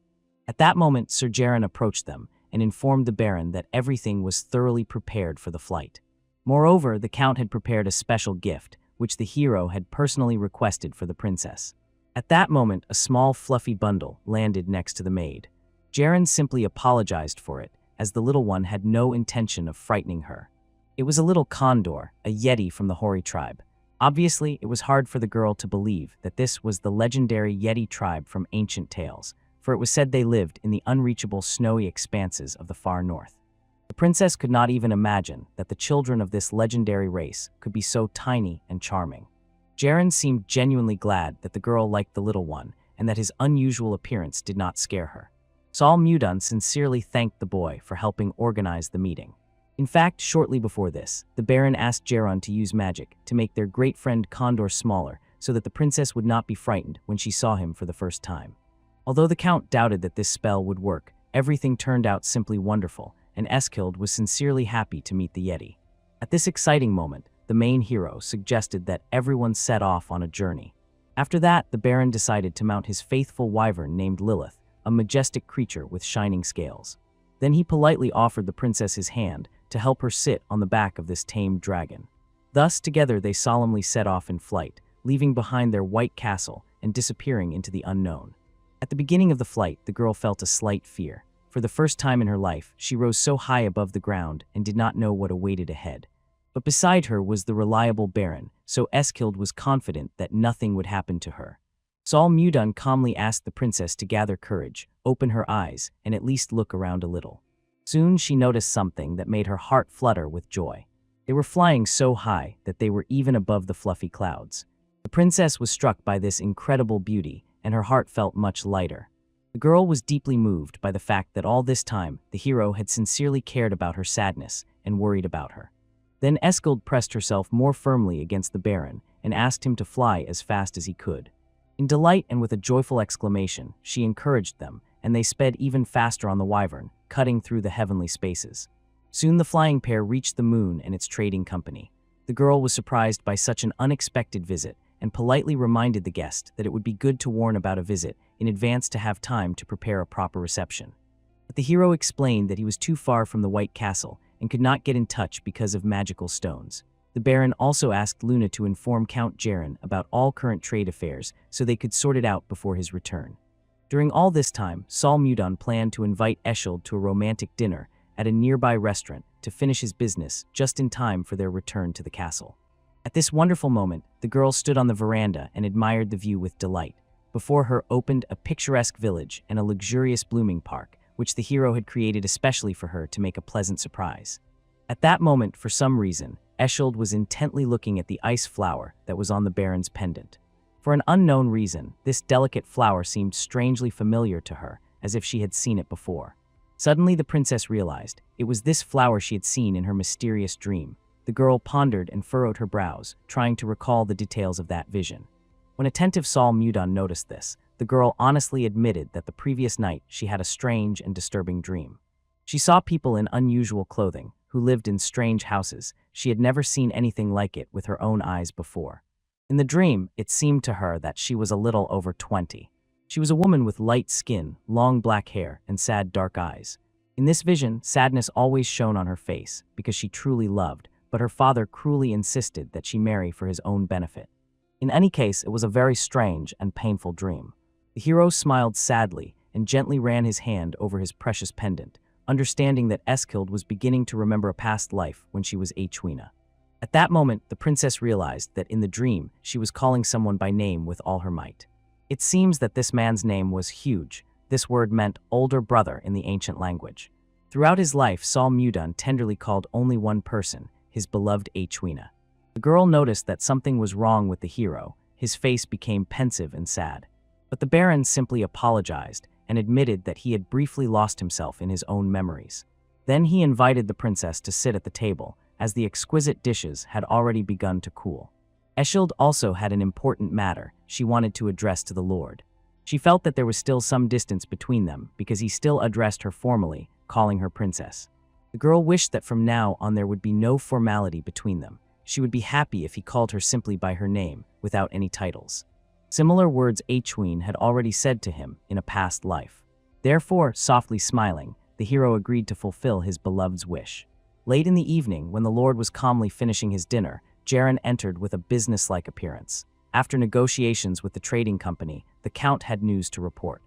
At that moment, Sir Geron approached them and informed the Baron that everything was thoroughly prepared for the flight. Moreover, the Count had prepared a special gift, which the hero had personally requested for the princess. At that moment, a small fluffy bundle landed next to the maid. Geron simply apologized for it, as the little one had no intention of frightening her. It was a little condor, a yeti from the Hori tribe. Obviously, it was hard for the girl to believe that this was the legendary Yeti tribe from ancient tales, for it was said they lived in the unreachable snowy expanses of the far north. The princess could not even imagine that the children of this legendary race could be so tiny and charming. Geron seemed genuinely glad that the girl liked the little one and that his unusual appearance did not scare her. Sol Mudon sincerely thanked the boy for helping organize the meeting. In fact, shortly before this, the Baron asked Geron to use magic to make their great friend Condor smaller so that the princess would not be frightened when she saw him for the first time. Although the Count doubted that this spell would work, everything turned out simply wonderful, and Eskild was sincerely happy to meet the Yeti. At this exciting moment, the main hero suggested that everyone set off on a journey. After that, the Baron decided to mount his faithful wyvern named Lilith, a majestic creature with shining scales. Then he politely offered the princess his hand to help her sit on the back of this tamed dragon. Thus, together they solemnly set off in flight, leaving behind their white castle and disappearing into the unknown. At the beginning of the flight, the girl felt a slight fear. For the first time in her life, she rose so high above the ground and did not know what awaited ahead. But beside her was the reliable Baron, so Eskild was confident that nothing would happen to her. Sol Mudon calmly asked the princess to gather courage, open her eyes, and at least look around a little. Soon she noticed something that made her heart flutter with joy. They were flying so high that they were even above the fluffy clouds. The princess was struck by this incredible beauty, and her heart felt much lighter. The girl was deeply moved by the fact that all this time the hero had sincerely cared about her sadness and worried about her. Then Eskild pressed herself more firmly against the Baron and asked him to fly as fast as he could. In delight and with a joyful exclamation, she encouraged them, and they sped even faster on the wyvern, cutting through the heavenly spaces. Soon the flying pair reached the moon and its trading company. The girl was surprised by such an unexpected visit and politely reminded the guest that it would be good to warn about a visit in advance to have time to prepare a proper reception. But the hero explained that he was too far from the White Castle and could not get in touch because of magical stones. The Baron also asked Luna to inform Count Geron about all current trade affairs so they could sort it out before his return. During all this time, Sol Mudon planned to invite Eskild to a romantic dinner at a nearby restaurant to finish his business just in time for their return to the castle. At this wonderful moment, the girl stood on the veranda and admired the view with delight. Before her opened a picturesque village and a luxurious blooming park, which the hero had created especially for her to make a pleasant surprise. At that moment, for some reason, Eskild was intently looking at the ice flower that was on the Baron's pendant. For an unknown reason, this delicate flower seemed strangely familiar to her, as if she had seen it before. Suddenly, the princess realized it was this flower she had seen in her mysterious dream. The girl pondered and furrowed her brows, trying to recall the details of that vision. When attentive Sol Mudon noticed this, the girl honestly admitted that the previous night she had a strange and disturbing dream. She saw people in unusual clothing, who lived in strange houses. She had never seen anything like it with her own eyes before. In the dream, it seemed to her that she was a little over 20. She was a woman with light skin, long black hair, and sad dark eyes. In this vision, sadness always shone on her face because she truly loved, but her father cruelly insisted that she marry for his own benefit. In any case, it was a very strange and painful dream. The hero smiled sadly and gently ran his hand over his precious pendant, understanding that Eskild was beginning to remember a past life when she was Achwina. At that moment, the princess realized that in the dream, she was calling someone by name with all her might. It seems that this man's name was Huge. This word meant older brother in the ancient language. Throughout his life, Sol Mudon tenderly called only one person, his beloved Achwina. The girl noticed that something was wrong with the hero. His face became pensive and sad. But the Baron simply apologized and admitted that he had briefly lost himself in his own memories. Then he invited the princess to sit at the table, as the exquisite dishes had already begun to cool. Eschild also had an important matter she wanted to address to the Lord. She felt that there was still some distance between them because he still addressed her formally, calling her princess. The girl wished that from now on there would be no formality between them. She would be happy if he called her simply by her name, without any titles. Similar words Achween had already said to him in a past life. Therefore, softly smiling, the hero agreed to fulfill his beloved's wish. Late in the evening, when the Lord was calmly finishing his dinner, Jaren entered with a businesslike appearance. After negotiations with the trading company, the Count had news to report.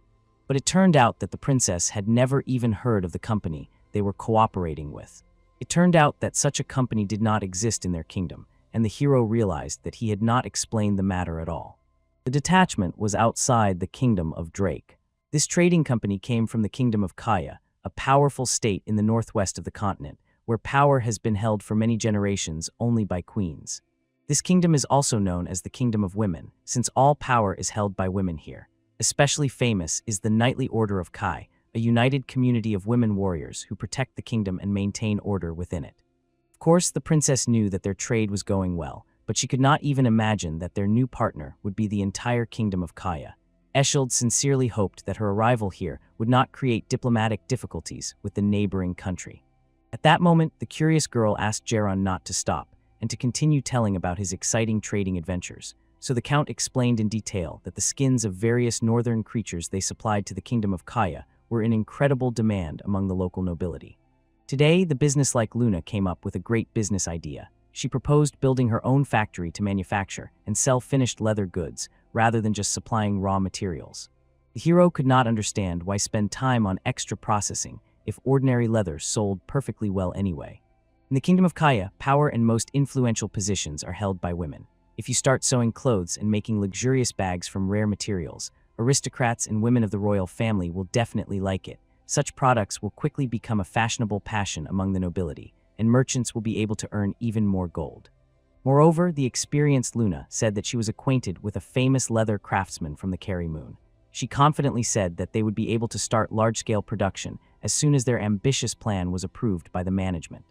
But it turned out that the princess had never even heard of the company they were cooperating with. It turned out that such a company did not exist in their kingdom, and the hero realized that he had not explained the matter at all. The detachment was outside the kingdom of Drake. This trading company came from the kingdom of Kaya, a powerful state in the northwest of the continent, where power has been held for many generations only by queens. This kingdom is also known as the Kingdom of Women, since all power is held by women here. Especially famous is the Knightly Order of Kai, a united community of women warriors who protect the kingdom and maintain order within it. Of course, the princess knew that their trade was going well, but she could not even imagine that their new partner would be the entire kingdom of Kaya. Eschild sincerely hoped that her arrival here would not create diplomatic difficulties with the neighboring country. At that moment, the curious girl asked Jaron not to stop, and to continue telling about his exciting trading adventures. So the Count explained in detail that the skins of various northern creatures they supplied to the kingdom of Kaya were in incredible demand among the local nobility. Today, the businesslike Luna came up with a great business idea. She proposed building her own factory to manufacture and sell finished leather goods, rather than just supplying raw materials. The hero could not understand why spend time on extra processing if ordinary leather sold perfectly well anyway. In the kingdom of Kaya, power and most influential positions are held by women. If you start sewing clothes and making luxurious bags from rare materials, aristocrats and women of the royal family will definitely like it. Such products will quickly become a fashionable passion among the nobility, and merchants will be able to earn even more gold. Moreover, the experienced Luna said that she was acquainted with a famous leather craftsman from the Carry Moon. She confidently said that they would be able to start large-scale production as soon as their ambitious plan was approved by the management.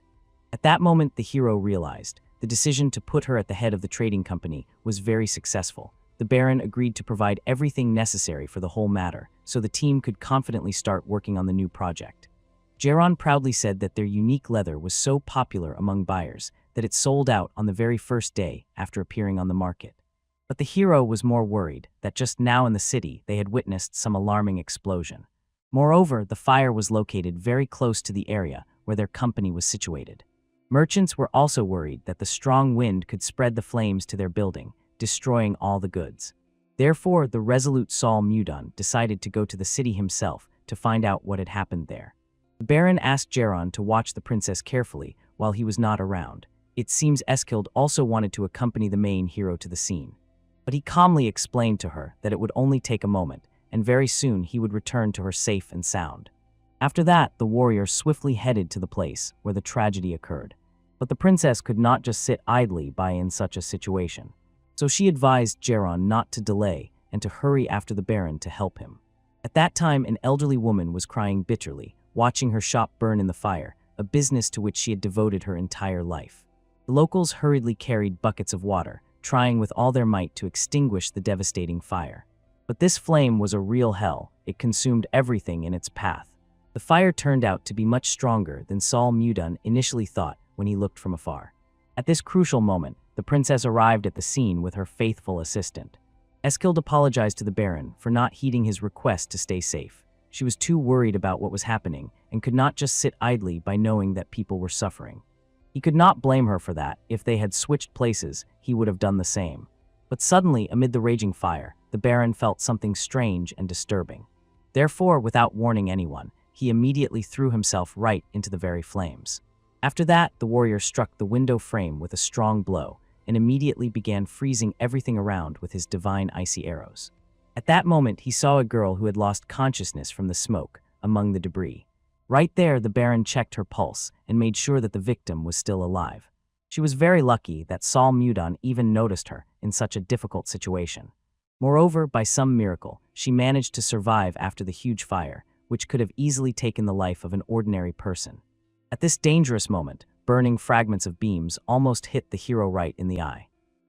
At that moment, the hero realized the decision to put her at the head of the trading company was very successful. The Baron agreed to provide everything necessary for the whole matter, so the team could confidently start working on the new project. Jaron proudly said that their unique leather was so popular among buyers that it sold out on the very first day after appearing on the market. But the hero was more worried that just now in the city they had witnessed some alarming explosion. Moreover, the fire was located very close to the area where their company was situated. Merchants were also worried that the strong wind could spread the flames to their building, destroying all the goods. Therefore, the resolute Saul Mudon decided to go to the city himself to find out what had happened there. The Baron asked Jaron to watch the princess carefully while he was not around. It seems Eskild also wanted to accompany the main hero to the scene. But he calmly explained to her that it would only take a moment, and very soon he would return to her safe and sound. After that, the warrior swiftly headed to the place where the tragedy occurred. But the princess could not just sit idly by in such a situation. So she advised Jaron not to delay and to hurry after the Baron to help him. At that time, an elderly woman was crying bitterly, watching her shop burn in the fire, a business to which she had devoted her entire life. The locals hurriedly carried buckets of water, trying with all their might to extinguish the devastating fire. But this flame was a real hell. It consumed everything in its path. The fire turned out to be much stronger than Saul Mudon initially thought when he looked from afar. At this crucial moment, the princess arrived at the scene with her faithful assistant. Eskild apologized to the Baron for not heeding his request to stay safe. She was too worried about what was happening and could not just sit idly by knowing that people were suffering. He could not blame her for that. If they had switched places, he would have done the same. But suddenly, amid the raging fire, the Baron felt something strange and disturbing. Therefore, without warning anyone, he immediately threw himself right into the very flames. After that, the warrior struck the window frame with a strong blow and immediately began freezing everything around with his divine icy arrows. At that moment, he saw a girl who had lost consciousness from the smoke among the debris. Right there, the Baron checked her pulse and made sure that the victim was still alive. She was very lucky that Saul Mudon even noticed her in such a difficult situation. Moreover, by some miracle, she managed to survive after the huge fire, which could have easily taken the life of an ordinary person. At this dangerous moment, burning fragments of beams almost hit the hero right in the eye.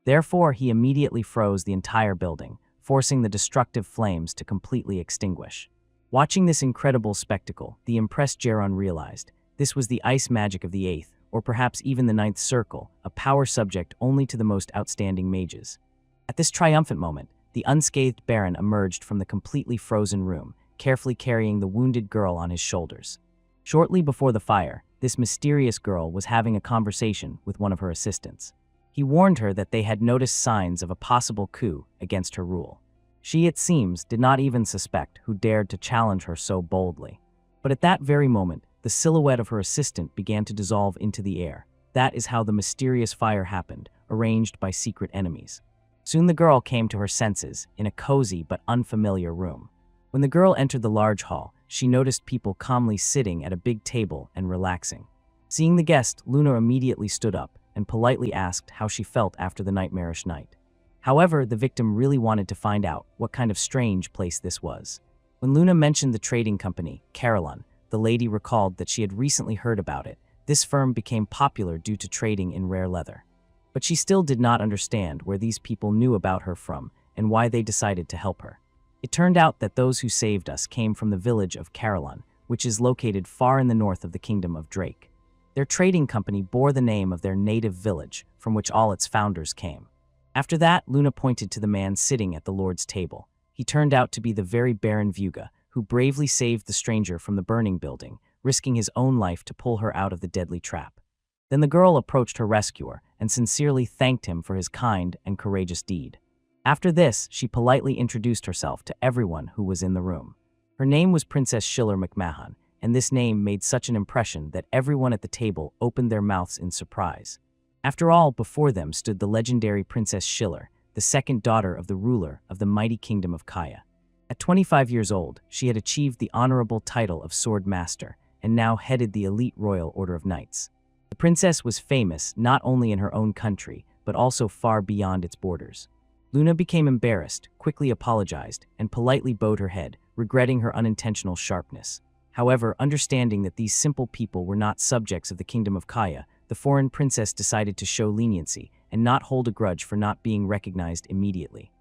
Therefore, he immediately froze the entire building, forcing the destructive flames to completely extinguish. Watching this incredible spectacle, the impressed Geron realized this was the ice magic of the 8th, or perhaps even the 9th circle, a power subject only to the most outstanding mages. At this triumphant moment, the unscathed Baron emerged from the completely frozen room, carefully carrying the wounded girl on his shoulders. Shortly before the fire, this mysterious girl was having a conversation with one of her assistants. He warned her that they had noticed signs of a possible coup against her rule. She, it seems, did not even suspect who dared to challenge her so boldly. But at that very moment, the silhouette of her assistant began to dissolve into the air. That is how the mysterious fire happened, arranged by secret enemies. Soon the girl came to her senses in a cozy but unfamiliar room. When the girl entered the large hall, she noticed people calmly sitting at a big table and relaxing. Seeing the guest, Luna immediately stood up and politely asked how she felt after the nightmarish night. However, the victim really wanted to find out what kind of strange place this was. When Luna mentioned the trading company, Carolyn, the lady recalled that she had recently heard about it. This firm became popular due to trading in rare leather. But she still did not understand where these people knew about her from and why they decided to help her. It turned out that those who saved us came from the village of Carolyn, which is located far in the north of the kingdom of Drake. Their trading company bore the name of their native village, from which all its founders came. After that, Luna pointed to the man sitting at the Lord's table. He turned out to be the very Baron Vuga, who bravely saved the stranger from the burning building, risking his own life to pull her out of the deadly trap. Then the girl approached her rescuer and sincerely thanked him for his kind and courageous deed. After this, she politely introduced herself to everyone who was in the room. Her name was Princess Schiller McMahon, and this name made such an impression that everyone at the table opened their mouths in surprise. After all, before them stood the legendary Princess Schiller, the second daughter of the ruler of the mighty kingdom of Kaya. At 25 years old, she had achieved the honorable title of Sword Master and now headed the elite Royal Order of Knights. The princess was famous not only in her own country, but also far beyond its borders. Luna became embarrassed, quickly apologized, and politely bowed her head, regretting her unintentional sharpness. However, understanding that these simple people were not subjects of the kingdom of Kaya, the foreign princess decided to show leniency and not hold a grudge for not being recognized immediately.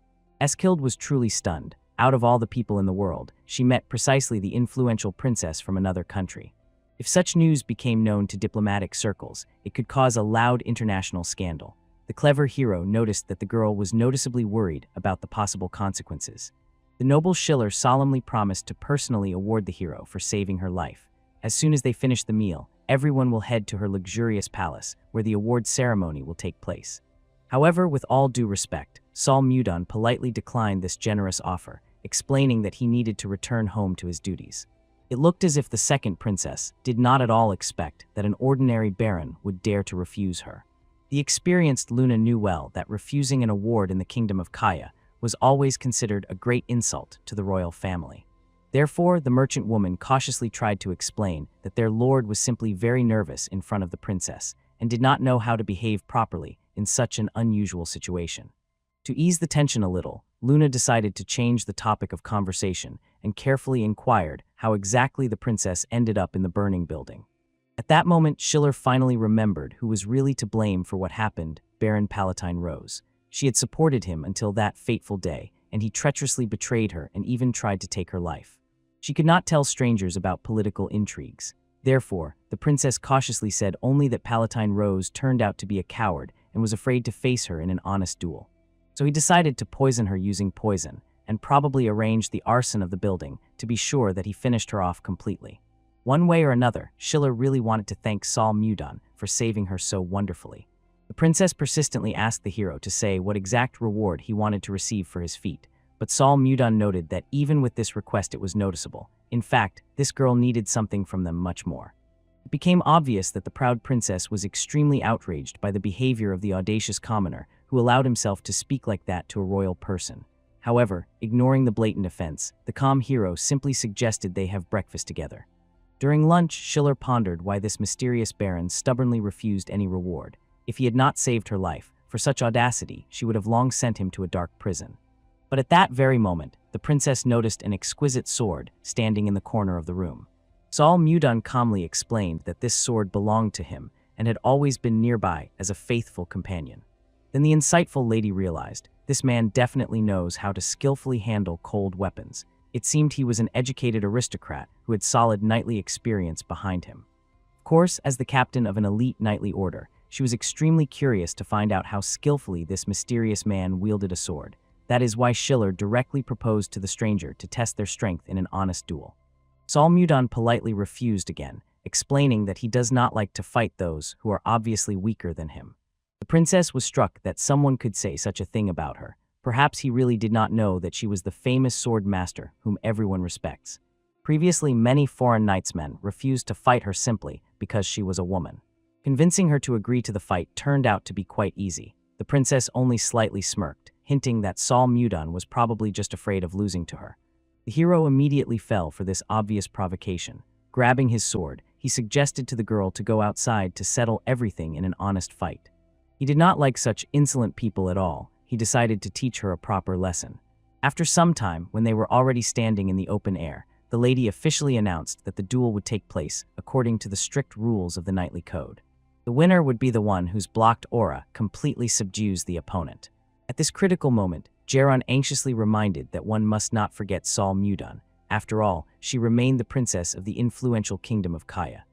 Eskilde was truly stunned. Out of all the people in the world, she met precisely the influential princess from another country. If such news became known to diplomatic circles, it could cause a loud international scandal. The clever hero noticed that the girl was noticeably worried about the possible consequences. The noble Schiller solemnly promised to personally award the hero for saving her life. As soon as they finish the meal, everyone will head to her luxurious palace, where the award ceremony will take place. However, with all due respect, Sol Mudon politely declined this generous offer, explaining that he needed to return home to his duties. It looked as if the second princess did not at all expect that an ordinary baron would dare to refuse her. The experienced Luna knew well that refusing an award in the kingdom of Kaya was always considered a great insult to the royal family. Therefore, the merchant woman cautiously tried to explain that their lord was simply very nervous in front of the princess and did not know how to behave properly in such an unusual situation. To ease the tension a little, Luna decided to change the topic of conversation and carefully inquired how exactly the princess ended up in the burning building. At that moment, Schiller finally remembered who was really to blame for what happened, Baron Palatine Rose. She had supported him until that fateful day, and he treacherously betrayed her and even tried to take her life. She could not tell strangers about political intrigues. Therefore, the princess cautiously said only that Palatine Rose turned out to be a coward and was afraid to face her in an honest duel. So he decided to poison her using poison, and probably arranged the arson of the building to be sure that he finished her off completely. One way or another, Schiller really wanted to thank Sol Mudon for saving her so wonderfully. The princess persistently asked the hero to say what exact reward he wanted to receive for his feat, but Sol Mudon noted that even with this request it was noticeable. In fact, this girl needed something from them much more. It became obvious that the proud princess was extremely outraged by the behavior of the audacious commoner who allowed himself to speak like that to a royal person. However, ignoring the blatant offense, the calm hero simply suggested they have breakfast together. During lunch, Schiller pondered why this mysterious baron stubbornly refused any reward. If he had not saved her life, for such audacity, she would have long sent him to a dark prison. But at that very moment, the princess noticed an exquisite sword standing in the corner of the room. Sol Mudon calmly explained that this sword belonged to him and had always been nearby as a faithful companion. Then the insightful lady realized, this man definitely knows how to skillfully handle cold weapons. It seemed he was an educated aristocrat who had solid knightly experience behind him. Of course, as the captain of an elite knightly order, she was extremely curious to find out how skillfully this mysterious man wielded a sword. That is why Schiller directly proposed to the stranger to test their strength in an honest duel. Sol Mudon politely refused again, explaining that he does not like to fight those who are obviously weaker than him. The princess was struck that someone could say such a thing about her. Perhaps he really did not know that she was the famous sword master whom everyone respects. Previously, many foreign knightsmen refused to fight her simply because she was a woman. Convincing her to agree to the fight turned out to be quite easy. The princess only slightly smirked, hinting that Sol Mudon was probably just afraid of losing to her. The hero immediately fell for this obvious provocation. Grabbing his sword, he suggested to the girl to go outside to settle everything in an honest fight. He did not like such insolent people at all. He decided to teach her a proper lesson. After some time, when they were already standing in the open air, the lady officially announced that the duel would take place according to the strict rules of the knightly code. The winner would be the one whose blocked aura completely subdues the opponent. At this critical moment, Jeron anxiously reminded that one must not forget Sol Mudon. After all, she remained the princess of the influential kingdom of Kaya.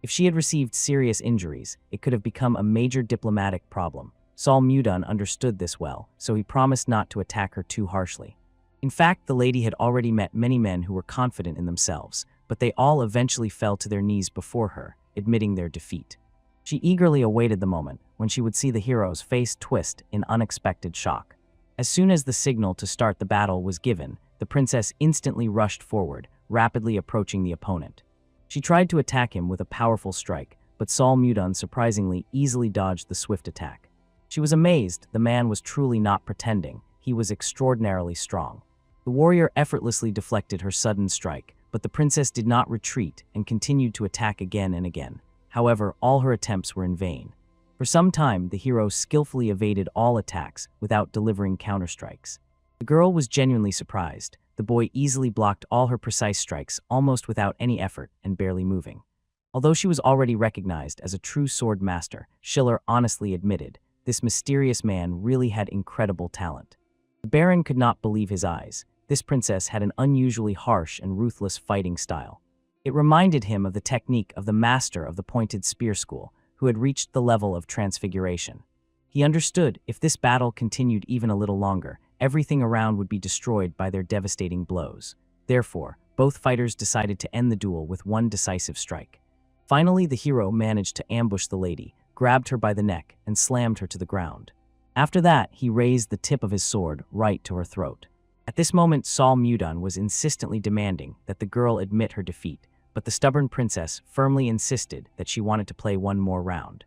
If she had received serious injuries, it could have become a major diplomatic problem. Sol Mudon understood this well, so he promised not to attack her too harshly. In fact, the lady had already met many men who were confident in themselves, but they all eventually fell to their knees before her, admitting their defeat. She eagerly awaited the moment when she would see the hero's face twist in unexpected shock. As soon as the signal to start the battle was given, the princess instantly rushed forward, rapidly approaching the opponent. She tried to attack him with a powerful strike, but Sol Mudon surprisingly easily dodged the swift attack. She was amazed. The man was truly not pretending. He was extraordinarily strong. The warrior effortlessly deflected her sudden strike, but the princess did not retreat and continued to attack again and again. However, all her attempts were in vain. For some time, the hero skillfully evaded all attacks without delivering counterstrikes. The girl was genuinely surprised. The boy easily blocked all her precise strikes almost without any effort and barely moving. Although she was already recognized as a true sword master, Schiller honestly admitted, this mysterious man really had incredible talent. The Baron could not believe his eyes. This princess had an unusually harsh and ruthless fighting style. It reminded him of the technique of the master of the pointed spear school, who had reached the level of transfiguration. He understood if this battle continued even a little longer, everything around would be destroyed by their devastating blows. Therefore, both fighters decided to end the duel with one decisive strike. Finally, the hero managed to ambush the lady, grabbed her by the neck, and slammed her to the ground. After that, he raised the tip of his sword right to her throat. At this moment, Sol Mudon was insistently demanding that the girl admit her defeat, but the stubborn princess firmly insisted that she wanted to play one more round.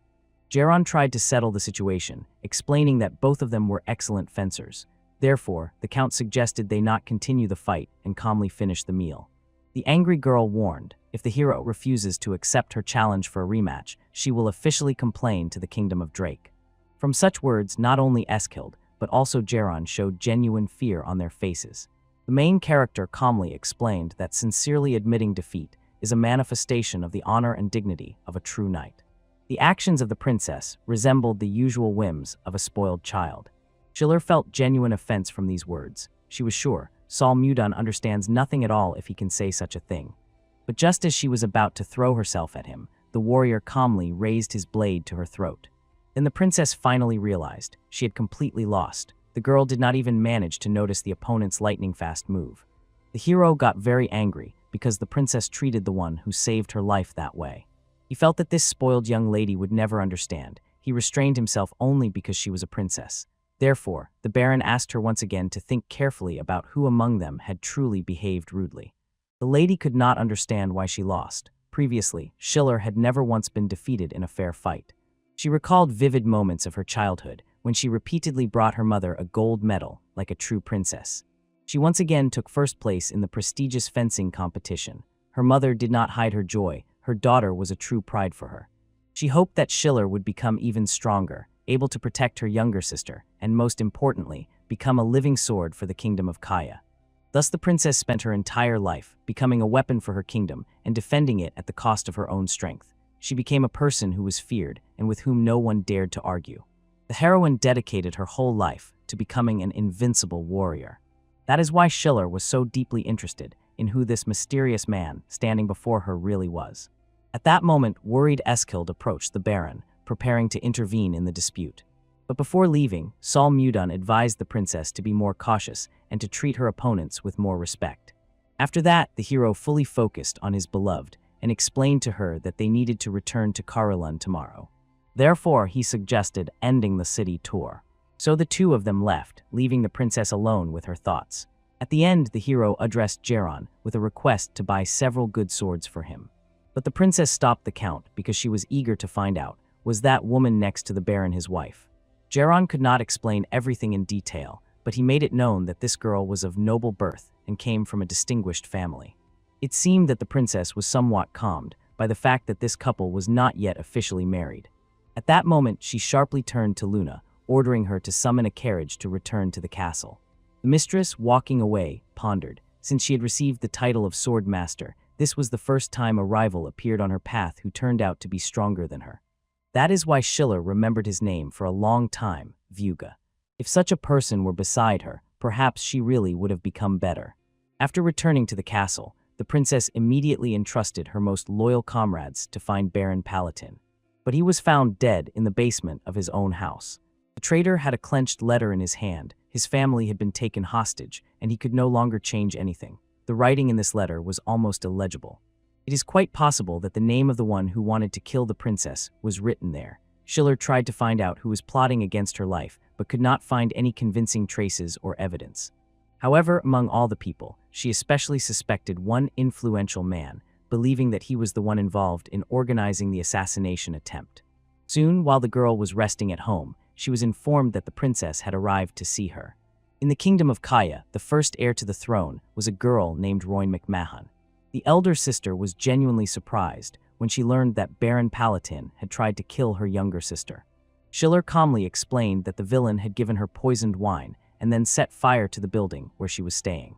Jeron tried to settle the situation, explaining that both of them were excellent fencers. Therefore, the count suggested they not continue the fight and calmly finish the meal. The angry girl warned, if the hero refuses to accept her challenge for a rematch, she will officially complain to the kingdom of Drake. From such words, not only Eskild, but also Jeron showed genuine fear on their faces. The main character calmly explained that sincerely admitting defeat is a manifestation of the honor and dignity of a true knight. The actions of the princess resembled the usual whims of a spoiled child. Schiller felt genuine offense from these words. She was sure Sol Mudon understands nothing at all if he can say such a thing. But just as she was about to throw herself at him, the warrior calmly raised his blade to her throat. Then the princess finally realized she had completely lost. The girl did not even manage to notice the opponent's lightning-fast move. The hero got very angry because the princess treated the one who saved her life that way. He felt that this spoiled young lady would never understand. He restrained himself only because she was a princess. Therefore, the Baron asked her once again to think carefully about who among them had truly behaved rudely. The lady could not understand why she lost. Previously, Schiller had never once been defeated in a fair fight. She recalled vivid moments of her childhood when she repeatedly brought her mother a gold medal like a true princess. She once again took first place in the prestigious fencing competition. Her mother did not hide her joy. Her daughter was a true pride for her. She hoped that Schiller would become even stronger, able to protect her younger sister, and most importantly, become a living sword for the kingdom of Kaya. Thus the princess spent her entire life becoming a weapon for her kingdom and defending it at the cost of her own strength. She became a person who was feared and with whom no one dared to argue. The heroine dedicated her whole life to becoming an invincible warrior. That is why Schiller was so deeply interested in who this mysterious man standing before her really was. At that moment, worried Eskild approached the Baron, preparing to intervene in the dispute. But before leaving, Sol Mudun advised the princess to be more cautious and to treat her opponents with more respect. After that, the hero fully focused on his beloved and explained to her that they needed to return to Karulun tomorrow. Therefore, he suggested ending the city tour. So the two of them left, leaving the princess alone with her thoughts. At the end, the hero addressed Geron with a request to buy several good swords for him. But the princess stopped the count because she was eager to find out, was that woman next to the Baron his wife? Geron could not explain everything in detail, but he made it known that this girl was of noble birth and came from a distinguished family. It seemed that the princess was somewhat calmed by the fact that this couple was not yet officially married. At that moment, she sharply turned to Luna, ordering her to summon a carriage to return to the castle. The mistress, walking away, pondered. Since she had received the title of Sword Master, this was the first time a rival appeared on her path who turned out to be stronger than her. That is why Schiller remembered his name for a long time, Vuga. If such a person were beside her, perhaps she really would have become better. After returning to the castle, the princess immediately entrusted her most loyal comrades to find Baron Palatin. But he was found dead in the basement of his own house. The traitor had a clenched letter in his hand, his family had been taken hostage, and he could no longer change anything. The writing in this letter was almost illegible. It is quite possible that the name of the one who wanted to kill the princess was written there. Schiller tried to find out who was plotting against her life, but could not find any convincing traces or evidence. However, among all the people, she especially suspected one influential man, believing that he was the one involved in organizing the assassination attempt. Soon, while the girl was resting at home, she was informed that the princess had arrived to see her. In the kingdom of Kaya, the first heir to the throne was a girl named Royn McMahon. The elder sister was genuinely surprised when she learned that Baron Palatin had tried to kill her younger sister. Schiller calmly explained that the villain had given her poisoned wine and then set fire to the building where she was staying.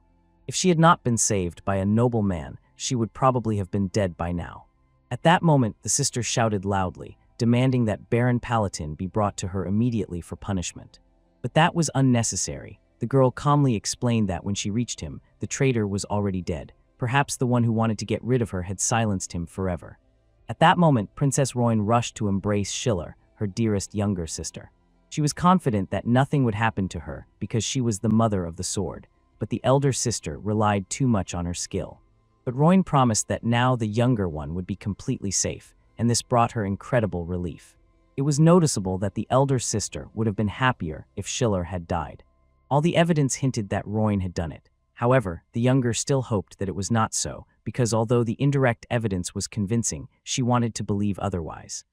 If she had not been saved by a noble man, she would probably have been dead by now. At that moment, the sister shouted loudly, demanding that Baron Palatin be brought to her immediately for punishment. But that was unnecessary. The girl calmly explained that when she reached him, the traitor was already dead. Perhaps the one who wanted to get rid of her had silenced him forever. At that moment, Princess Royn rushed to embrace Schiller, her dearest younger sister. She was confident that nothing would happen to her because she was the mother of the sword, but the elder sister relied too much on her skill. But Royn promised that now the younger one would be completely safe, and this brought her incredible relief. It was noticeable that the elder sister would have been happier if Schiller had died. All the evidence hinted that Royn had done it. However, the younger still hoped that it was not so, because although the indirect evidence was convincing, she wanted to believe otherwise.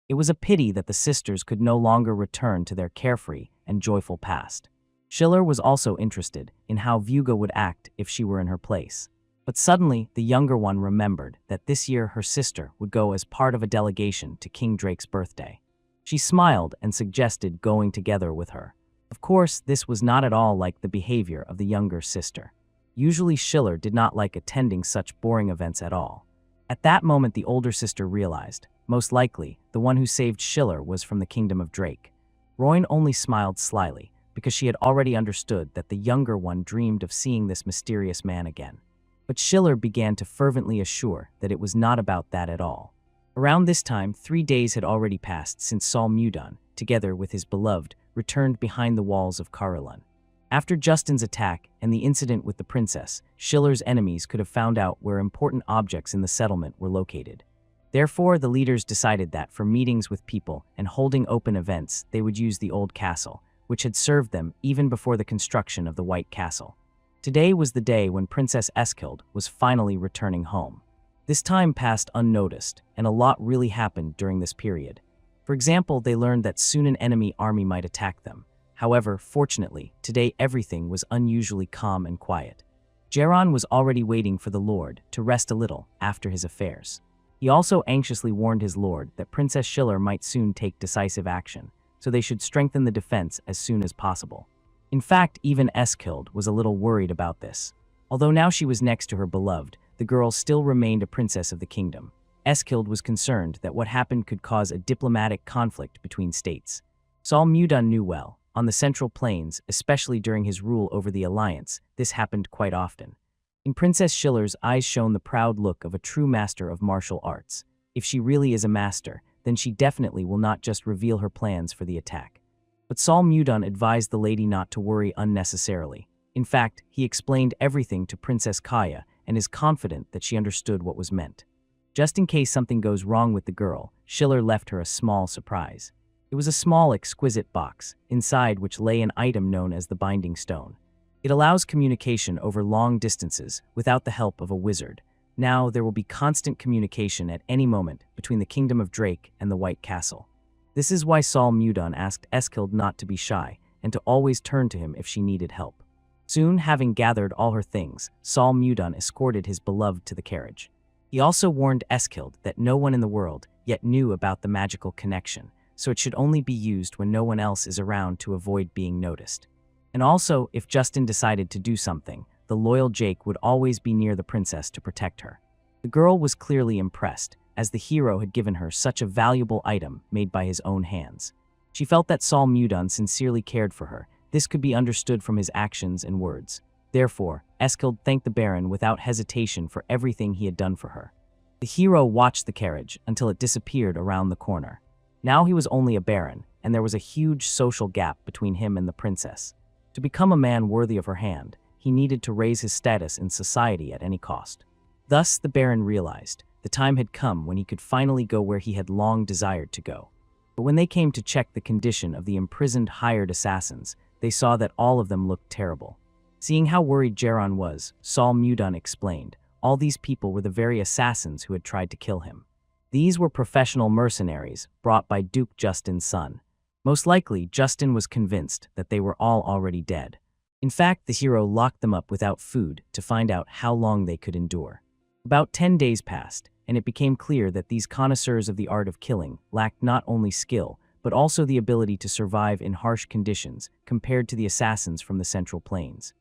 It was a pity that the sisters could no longer return to their carefree and joyful past. Schiller was also interested in how Vuga would act if she were in her place. But suddenly, the younger one remembered that this year her sister would go as part of a delegation to King Drake's birthday. She smiled and suggested going together with her. Of course, this was not at all like the behavior of the younger sister. Usually Schiller did not like attending such boring events at all. At that moment, the older sister realized, most likely, the one who saved Schiller was from the kingdom of Drake. Royn only smiled slyly, because she had already understood that the younger one dreamed of seeing this mysterious man again. But Schiller began to fervently assure that it was not about that at all. Around this time, 3 days had already passed since Sol Mudun, together with his beloved, returned behind the walls of Karulun. After Justin's attack and the incident with the princess, Schiller's enemies could have found out where important objects in the settlement were located. Therefore, the leaders decided that for meetings with people and holding open events, they would use the old castle, which had served them even before the construction of the White Castle. Today was the day when Princess Eskild was finally returning home. This time passed unnoticed, and a lot really happened during this period. For example, they learned that soon an enemy army might attack them. However, fortunately, today everything was unusually calm and quiet. Geron was already waiting for the Lord to rest a little after his affairs. He also anxiously warned his lord that Princess Schiller might soon take decisive action, so they should strengthen the defense as soon as possible. In fact, even Eskild was a little worried about this. Although now she was next to her beloved, the girl still remained a princess of the kingdom. Eskild was concerned that what happened could cause a diplomatic conflict between states. Sol Mudun knew well. On the Central Plains, especially during his rule over the Alliance, this happened quite often. In Princess Schiller's eyes shone the proud look of a true master of martial arts. If she really is a master, then she definitely will not just reveal her plans for the attack. But Sol Mudun advised the lady not to worry unnecessarily. In fact, he explained everything to Princess Kaya and is confident that she understood what was meant. Just in case something goes wrong with the girl, Schiller left her a small surprise. It was a small, exquisite box, inside which lay an item known as the Binding Stone. It allows communication over long distances without the help of a wizard. Now there will be constant communication at any moment between the Kingdom of Drake and the White Castle. This is why Sol Mudun asked Eskild not to be shy and to always turn to him if she needed help. Soon, having gathered all her things, Sol Mudun escorted his beloved to the carriage. He also warned Eskild that no one in the world yet knew about the magical connection, so it should only be used when no one else is around to avoid being noticed. And also, if Justin decided to do something, the loyal Jake would always be near the princess to protect her. The girl was clearly impressed, as the hero had given her such a valuable item made by his own hands. She felt that Sol Mudun sincerely cared for her. This could be understood from his actions and words. Therefore, Eskild thanked the Baron without hesitation for everything he had done for her. The hero watched the carriage until it disappeared around the corner. Now he was only a baron, and there was a huge social gap between him and the princess. To become a man worthy of her hand, he needed to raise his status in society at any cost. Thus, the baron realized the time had come when he could finally go where he had long desired to go. But when they came to check the condition of the imprisoned hired assassins, they saw that all of them looked terrible. Seeing how worried Geron was, Sol Mudun explained, all these people were the very assassins who had tried to kill him. These were professional mercenaries brought by Duke Justin's son. Most likely, Justin was convinced that they were all already dead. In fact, the hero locked them up without food to find out how long they could endure. About 10 days passed, and it became clear that these connoisseurs of the art of killing lacked not only skill, but also the ability to survive in harsh conditions compared to the assassins from the Central Plains.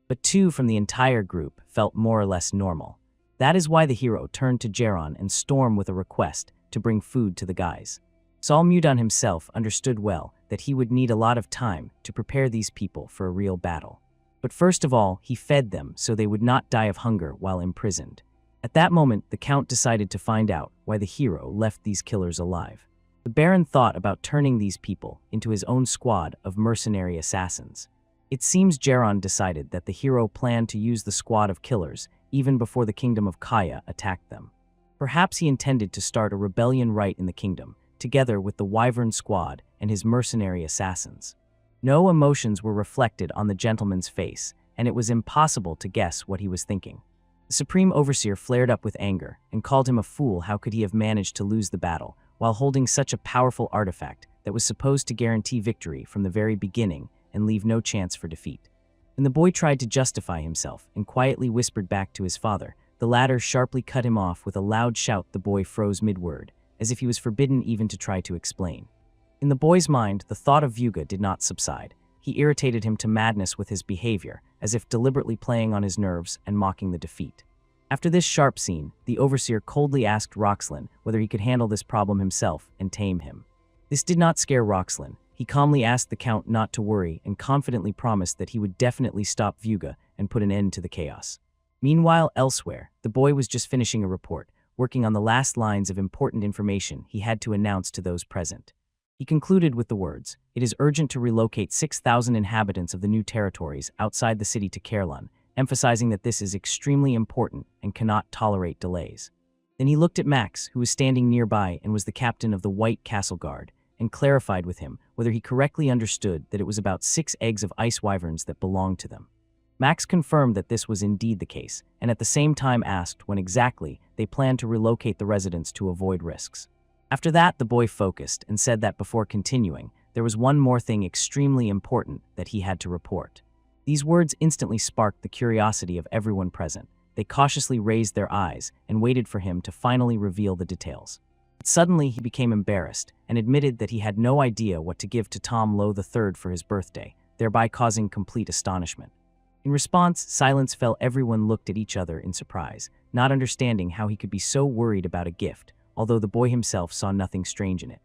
But 2 from the entire group felt more or less normal. That is why the hero turned to Geron and stormed with a request to bring food to the guys. Sol Mudun himself understood well that he would need a lot of time to prepare these people for a real battle. But first of all, he fed them so they would not die of hunger while imprisoned. At that moment, the Count decided to find out why the hero left these killers alive. The Baron thought about turning these people into his own squad of mercenary assassins. It seems Geron decided that the hero planned to use the squad of killers even before the Kingdom of Kaya attacked them. Perhaps he intended to start a rebellion right in the kingdom, together with the Wyvern squad and his mercenary assassins. No emotions were reflected on the gentleman's face, and it was impossible to guess what he was thinking. The Supreme Overseer flared up with anger and called him a fool. How could he have managed to lose the battle while holding such a powerful artifact that was supposed to guarantee victory from the very beginning and leave no chance for defeat? When the boy tried to justify himself and quietly whispered back to his father, the latter sharply cut him off with a loud shout. The boy froze mid-word, as if he was forbidden even to try to explain. In the boy's mind, the thought of Vuga did not subside. He irritated him to madness with his behavior, as if deliberately playing on his nerves and mocking the defeat. After this sharp scene, the Overseer coldly asked Roxlin whether he could handle this problem himself and tame him. This did not scare Roxlin. He calmly asked the Count not to worry and confidently promised that he would definitely stop Vuga and put an end to the chaos. Meanwhile, elsewhere, the boy was just finishing a report, working on the last lines of important information he had to announce to those present. He concluded with the words, "It is urgent to relocate 6,000 inhabitants of the new territories outside the city to Caerlun," emphasizing that this is extremely important and cannot tolerate delays. Then he looked at Max, who was standing nearby and was the captain of the White Castle Guard, and clarified with him whether he correctly understood that it was about 6 eggs of ice wyverns that belonged to them. Max confirmed that this was indeed the case, and at the same time asked when exactly they planned to relocate the residents to avoid risks. After that, the boy focused and said that before continuing, there was one more thing extremely important that he had to report. These words instantly sparked the curiosity of everyone present. They cautiously raised their eyes and waited for him to finally reveal the details. But suddenly he became embarrassed and admitted that he had no idea what to give to Tom Lowe III for his birthday, thereby causing complete astonishment. In response, silence fell. Everyone looked at each other in surprise, not understanding how he could be so worried about a gift, although the boy himself saw nothing strange in it.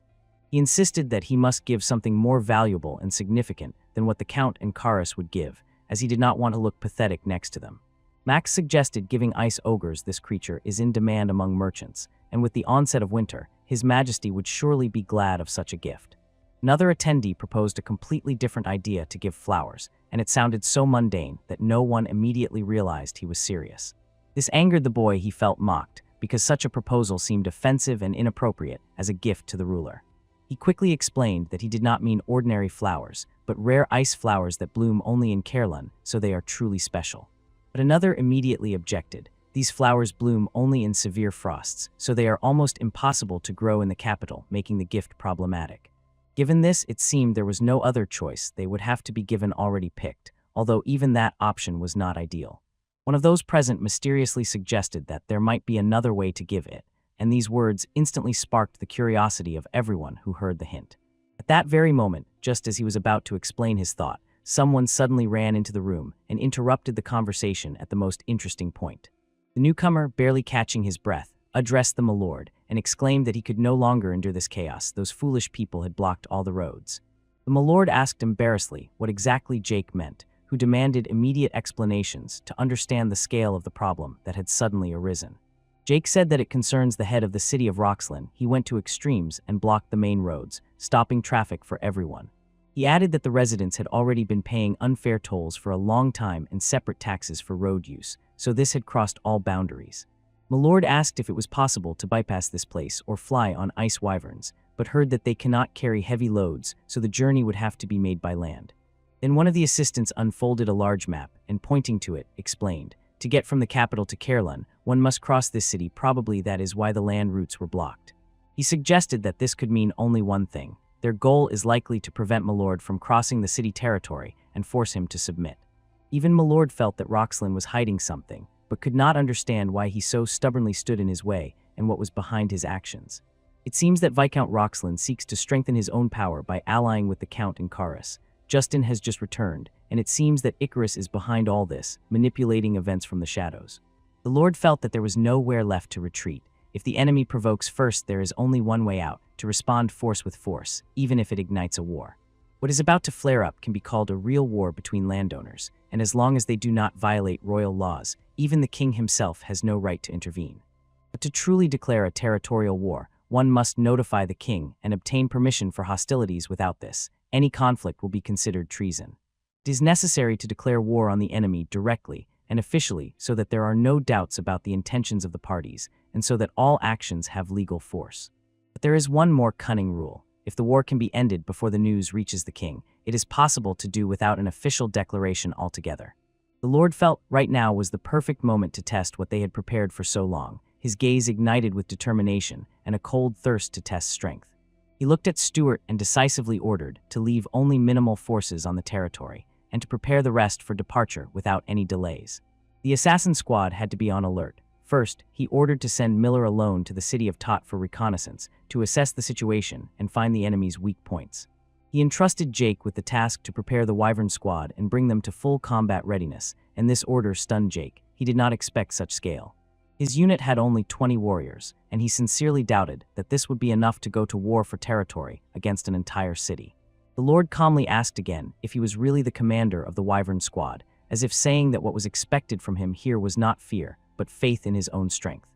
He insisted that he must give something more valuable and significant than what the Count and Karis would give, as he did not want to look pathetic next to them. Max suggested giving ice ogres this creature is in demand among merchants, and with the onset of winter, His Majesty would surely be glad of such a gift. Another attendee proposed a completely different idea to give flowers, and it sounded so mundane that no one immediately realized he was serious. This angered the boy. He felt mocked, because such a proposal seemed offensive and inappropriate as a gift to the ruler. He quickly explained that he did not mean ordinary flowers, but rare ice flowers that bloom only in Caerleon, so they are truly special. But another immediately objected. These flowers bloom only in severe frosts, so they are almost impossible to grow in the capital, making the gift problematic. Given this, it seemed there was no other choice. They would have to be given already picked, although even that option was not ideal. One of those present mysteriously suggested that there might be another way to give it, and these words instantly sparked the curiosity of everyone who heard the hint. At that very moment, just as he was about to explain his thought, someone suddenly ran into the room and interrupted the conversation at the most interesting point. The newcomer, barely catching his breath, addressed the milord and exclaimed that he could no longer endure this chaos. Those foolish people had blocked all the roads. The milord asked embarrassedly what exactly Jake meant, who demanded immediate explanations to understand the scale of the problem that had suddenly arisen. Jake said that it concerns the head of the city of Roxlin. He went to extremes and blocked the main roads, stopping traffic for everyone. He added that the residents had already been paying unfair tolls for a long time and separate taxes for road use, so this had crossed all boundaries. Milord asked if it was possible to bypass this place or fly on ice wyverns, but heard that they cannot carry heavy loads, so the journey would have to be made by land. Then one of the assistants unfolded a large map and, pointing to it, explained, "To get from the capital to Caerleon, one must cross this city. Probably that is why the land routes were blocked." He suggested that this could mean only one thing. Their goal is likely to prevent Milord from crossing the city territory and force him to submit. Even Milord felt that Roxlin was hiding something, but could not understand why he so stubbornly stood in his way and what was behind his actions. It seems that Viscount Roxlin seeks to strengthen his own power by allying with the Count and Karis. Justin has just returned, and it seems that Icarus is behind all this, manipulating events from the shadows. The Lord felt that there was nowhere left to retreat. If the enemy provokes first, there is only one way out, to respond force with force, even if it ignites a war. What is about to flare up can be called a real war between landowners, and as long as they do not violate royal laws, even the king himself has no right to intervene. But to truly declare a territorial war, one must notify the king and obtain permission for hostilities. Without this, any conflict will be considered treason. It is necessary to declare war on the enemy directly and officially so that there are no doubts about the intentions of the parties, and so that all actions have legal force. But there is one more cunning rule. If the war can be ended before the news reaches the king, it is possible to do without an official declaration altogether. The Lord felt right now was the perfect moment to test what they had prepared for so long. His gaze ignited with determination and a cold thirst to test strength. He looked at Stuart and decisively ordered to leave only minimal forces on the territory and to prepare the rest for departure without any delays. The assassin squad had to be on alert. First, he ordered to send Miller alone to the city of Tot for reconnaissance, to assess the situation and find the enemy's weak points. He entrusted Jake with the task to prepare the Wyvern squad and bring them to full combat readiness, and this order stunned Jake. He did not expect such scale. His unit had only 20 warriors, and he sincerely doubted that this would be enough to go to war for territory against an entire city. The Lord calmly asked again if he was really the commander of the Wyvern squad, as if saying that what was expected from him here was not fear, but faith in his own strength.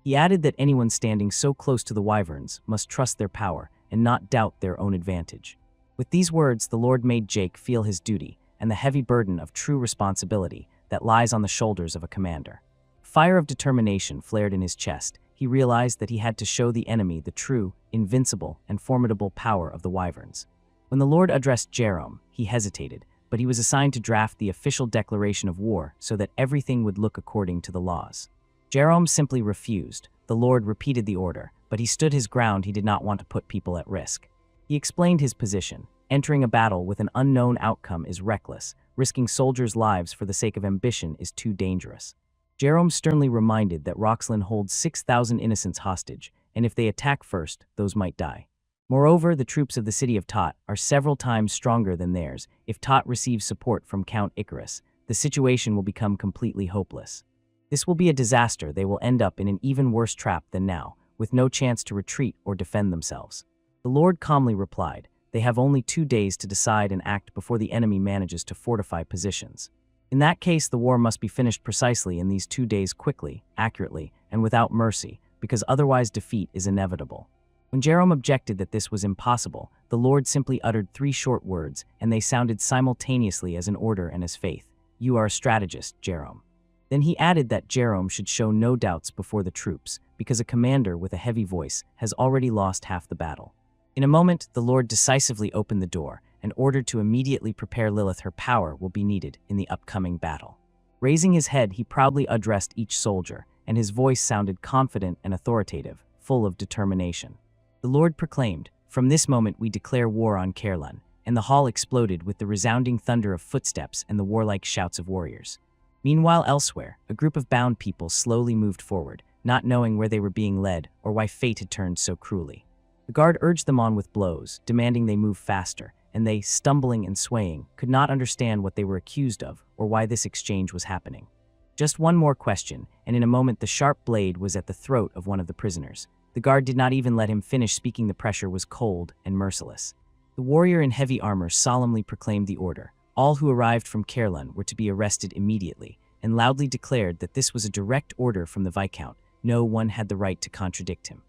He added that anyone standing so close to the Wyverns must trust their power and not doubt their own advantage. With these words, the Lord made Jake feel his duty and the heavy burden of true responsibility that lies on the shoulders of a commander. Fire of determination flared in his chest. He realized that he had to show the enemy the true, invincible, and formidable power of the Wyverns. When the Lord addressed Jerome, he hesitated, but he was assigned to draft the official declaration of war so that everything would look according to the laws. Jerome simply refused. The Lord repeated the order, but he stood his ground. He did not want to put people at risk. He explained his position. Entering a battle with an unknown outcome is reckless. Risking soldiers' lives for the sake of ambition is too dangerous. Jerome sternly reminded that Roxlin holds 6,000 innocents hostage, and if they attack first, those might die. Moreover, the troops of the city of Tot are several times stronger than theirs. If Tot receives support from Count Icarus, the situation will become completely hopeless. This will be a disaster. They will end up in an even worse trap than now, with no chance to retreat or defend themselves. The Lord calmly replied, "They have only 2 days to decide and act before the enemy manages to fortify positions. In that case, the war must be finished precisely in these 2 days quickly, accurately, and without mercy, because otherwise defeat is inevitable." When Jerome objected that this was impossible, the Lord simply uttered 3 short words, and they sounded simultaneously as an order and as faith. "You are a strategist, Jerome." Then he added that Jerome should show no doubts before the troops, because a commander with a heavy voice has already lost half the battle. In a moment, the Lord decisively opened the door and ordered to immediately prepare Lilith. Her power will be needed in the upcoming battle. Raising his head, he proudly addressed each soldier, and his voice sounded confident and authoritative, full of determination. The Lord proclaimed, "From this moment we declare war on Caerleon," and the hall exploded with the resounding thunder of footsteps and the warlike shouts of warriors. Meanwhile, elsewhere, a group of bound people slowly moved forward, not knowing where they were being led or why fate had turned so cruelly. The guard urged them on with blows, demanding they move faster, and they, stumbling and swaying, could not understand what they were accused of or why this exchange was happening. Just one more question, and in a moment the sharp blade was at the throat of one of the prisoners. The guard did not even let him finish speaking. The pressure was cold and merciless. The warrior in heavy armor solemnly proclaimed the order. All who arrived from Caerleon were to be arrested immediately, and loudly declared that this was a direct order from the Viscount. No one had the right to contradict him.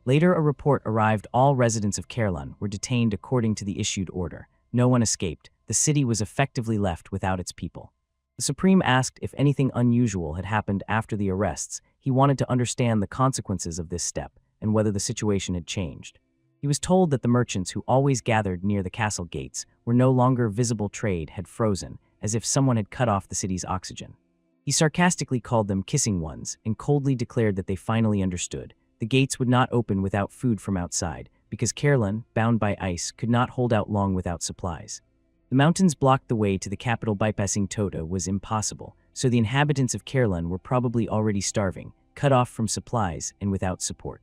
Later, a report arrived. All residents of Caerleon were detained according to the issued order. No one escaped. The city was effectively left without its people. The Supreme asked if anything unusual had happened after the arrests. He wanted to understand the consequences of this step and whether the situation had changed. He was told that the merchants who always gathered near the castle gates were no longer visible. Trade had frozen, as if someone had cut off the city's oxygen. He sarcastically called them kissing ones and coldly declared that they finally understood. The gates would not open without food from outside, because Caerleon, bound by ice, could not hold out long without supplies. The mountains blocked the way to the capital. Bypassing Tota was impossible, so the inhabitants of Caerleon were probably already starving, cut off from supplies, and without support.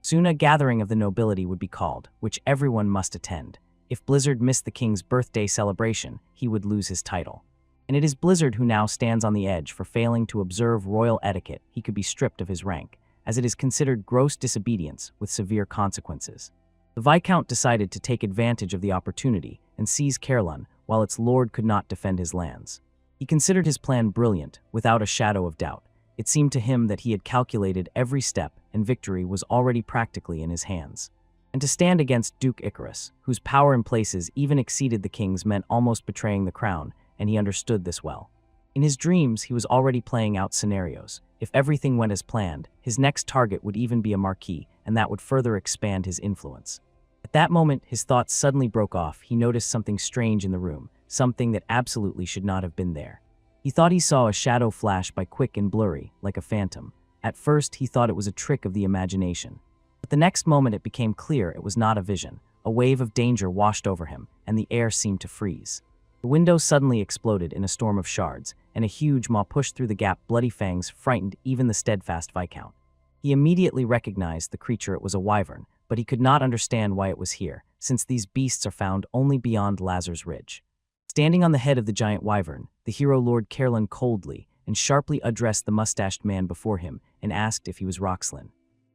Soon a gathering of the nobility would be called, which everyone must attend. If Blizzard missed the king's birthday celebration, he would lose his title. And it is Blizzard who now stands on the edge for failing to observe royal etiquette. He could be stripped of his rank, as it is considered gross disobedience with severe consequences. The Viscount decided to take advantage of the opportunity and seize Caerleon while its lord could not defend his lands. He considered his plan brilliant, without a shadow of doubt. It seemed to him that he had calculated every step, and victory was already practically in his hands. And to stand against Duke Icarus, whose power in places even exceeded the king's, meant almost betraying the crown, and he understood this well. In his dreams, he was already playing out scenarios. If everything went as planned, his next target would even be a marquis, and that would further expand his influence. At that moment, his thoughts suddenly broke off. He noticed something strange in the room, something that absolutely should not have been there. He thought he saw a shadow flash by, quick and blurry, like a phantom. At first, he thought it was a trick of the imagination. But the next moment it became clear it was not a vision. A wave of danger washed over him, and the air seemed to freeze. The window suddenly exploded in a storm of shards, and a huge maw pushed through the gap. Bloody fangs frightened even the steadfast Viscount. He immediately recognized the creature. It was a wyvern, but he could not understand why it was here, since these beasts are found only beyond Lazar's Ridge. Standing on the head of the giant wyvern, the hero Lord Caerleon coldly and sharply addressed the mustached man before him and asked if he was Roxlin.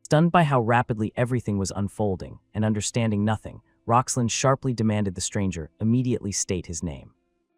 Stunned by how rapidly everything was unfolding and understanding nothing, Roxlin sharply demanded the stranger immediately state his name.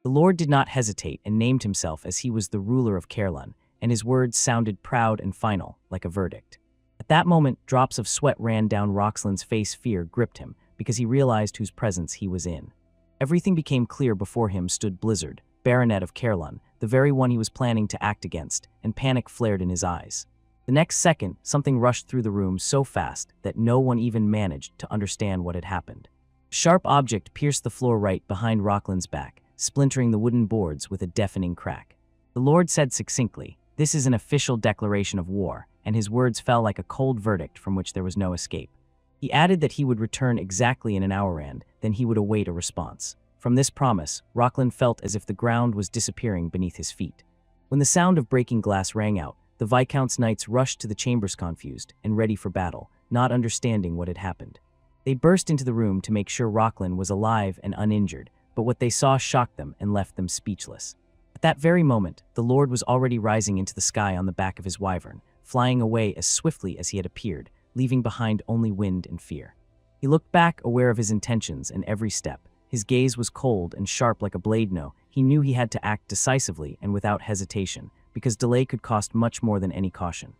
The Lord did not hesitate and named himself, as he was the ruler of Caerleon, and his words sounded proud and final, like a verdict. At that moment, drops of sweat ran down Roxlin's face. Fear gripped him, because he realized whose presence he was in. Everything became clear. Before him stood Blizzard, Baronet of Caerleon, the very one he was planning to act against, and panic flared in his eyes. The next second, something rushed through the room so fast that no one even managed to understand what had happened. A sharp object pierced the floor right behind Roxlin's back, splintering the wooden boards with a deafening crack. The Lord said succinctly, "This is an official declaration of war," and his words fell like a cold verdict from which there was no escape. He added that he would return exactly in an hour, and then he would await a response. From this promise, Roxlin felt as if the ground was disappearing beneath his feet. When the sound of breaking glass rang out, the Viscount's knights rushed to the chambers, confused and ready for battle, not understanding what had happened. They burst into the room to make sure Roxlin was alive and uninjured, but what they saw shocked them and left them speechless. At that very moment, the Lord was already rising into the sky on the back of his wyvern, flying away as swiftly as he had appeared, leaving behind only wind and fear. He looked back, aware of his intentions and every step. His gaze was cold and sharp like a blade. No, he knew he had to act decisively and without hesitation, because delay could cost much more than any caution.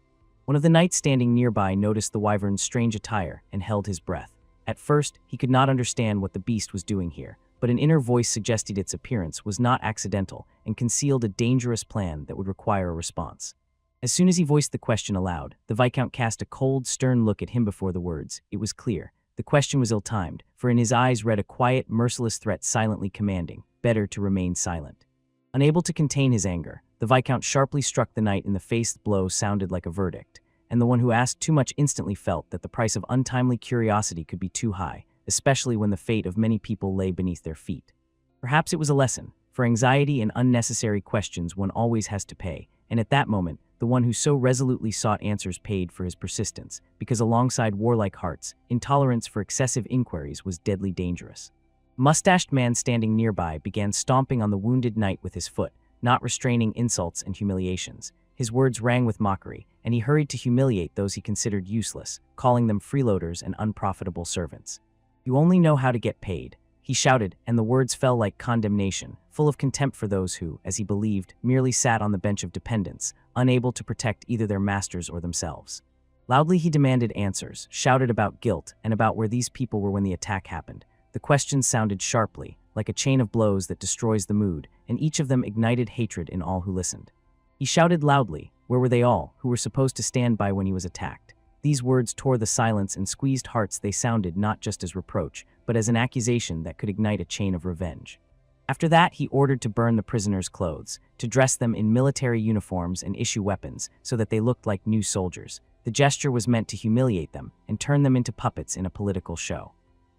One of the knights standing nearby noticed the wyvern's strange attire and held his breath. At first, he could not understand what the beast was doing here, but an inner voice suggested its appearance was not accidental and concealed a dangerous plan that would require a response. As soon as he voiced the question aloud, the Viscount cast a cold, stern look at him before the words. It was clear. The question was ill-timed, for in his eyes read a quiet, merciless threat silently commanding, better to remain silent. Unable to contain his anger, the Viscount sharply struck the knight in the face. The blow sounded like a verdict, and the one who asked too much instantly felt that the price of untimely curiosity could be too high, especially when the fate of many people lay beneath their feet. Perhaps it was a lesson. For anxiety and unnecessary questions one always has to pay, and at that moment, the one who so resolutely sought answers paid for his persistence, because alongside warlike hearts, intolerance for excessive inquiries was deadly dangerous. A mustached man standing nearby began stomping on the wounded knight with his foot, not restraining insults and humiliations. His words rang with mockery, and he hurried to humiliate those he considered useless, calling them freeloaders and unprofitable servants. "You only know how to get paid," he shouted, and the words fell like condemnation, full of contempt for those who, as he believed, merely sat on the bench of dependents, unable to protect either their masters or themselves. Loudly he demanded answers, shouted about guilt, and about where these people were when the attack happened. The questions sounded sharply, like a chain of blows that destroys the mood, and each of them ignited hatred in all who listened. He shouted loudly, where were they all, who were supposed to stand by when he was attacked? These words tore the silence and squeezed hearts. They sounded not just as reproach, but as an accusation that could ignite a chain of revenge. After that, he ordered to burn the prisoners' clothes, to dress them in military uniforms and issue weapons so that they looked like new soldiers. The gesture was meant to humiliate them and turn them into puppets in a political show.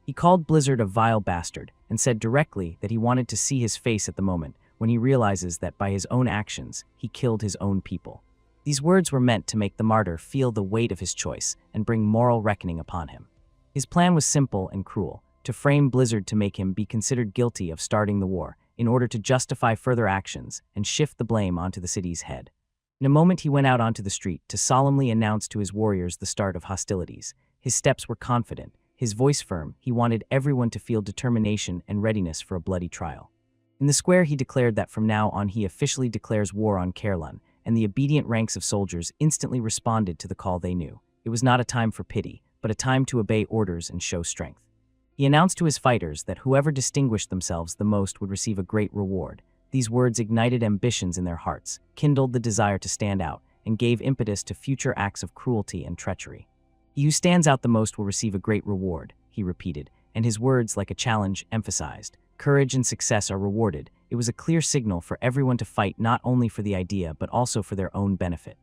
He called Blizzard a vile bastard and said directly that he wanted to see his face at the moment when he realizes that by his own actions, he killed his own people. These words were meant to make the martyr feel the weight of his choice and bring moral reckoning upon him. His plan was simple and cruel, to frame Blizzard to make him be considered guilty of starting the war in order to justify further actions and shift the blame onto the city's head. In a moment he went out onto the street to solemnly announce to his warriors the start of hostilities. His steps were confident, his voice firm. He wanted everyone to feel determination and readiness for a bloody trial. In the square he declared that from now on he officially declares war on Caerleon, and the obedient ranks of soldiers instantly responded to the call. They knew it was not a time for pity, but a time to obey orders and show strength. He announced to his fighters that whoever distinguished themselves the most would receive a great reward. These words ignited ambitions in their hearts, kindled the desire to stand out, and gave impetus to future acts of cruelty and treachery. "He who stands out the most will receive a great reward," he repeated, and his words, like a challenge, emphasized, "Courage and success are rewarded." It was a clear signal for everyone to fight not only for the idea but also for their own benefit.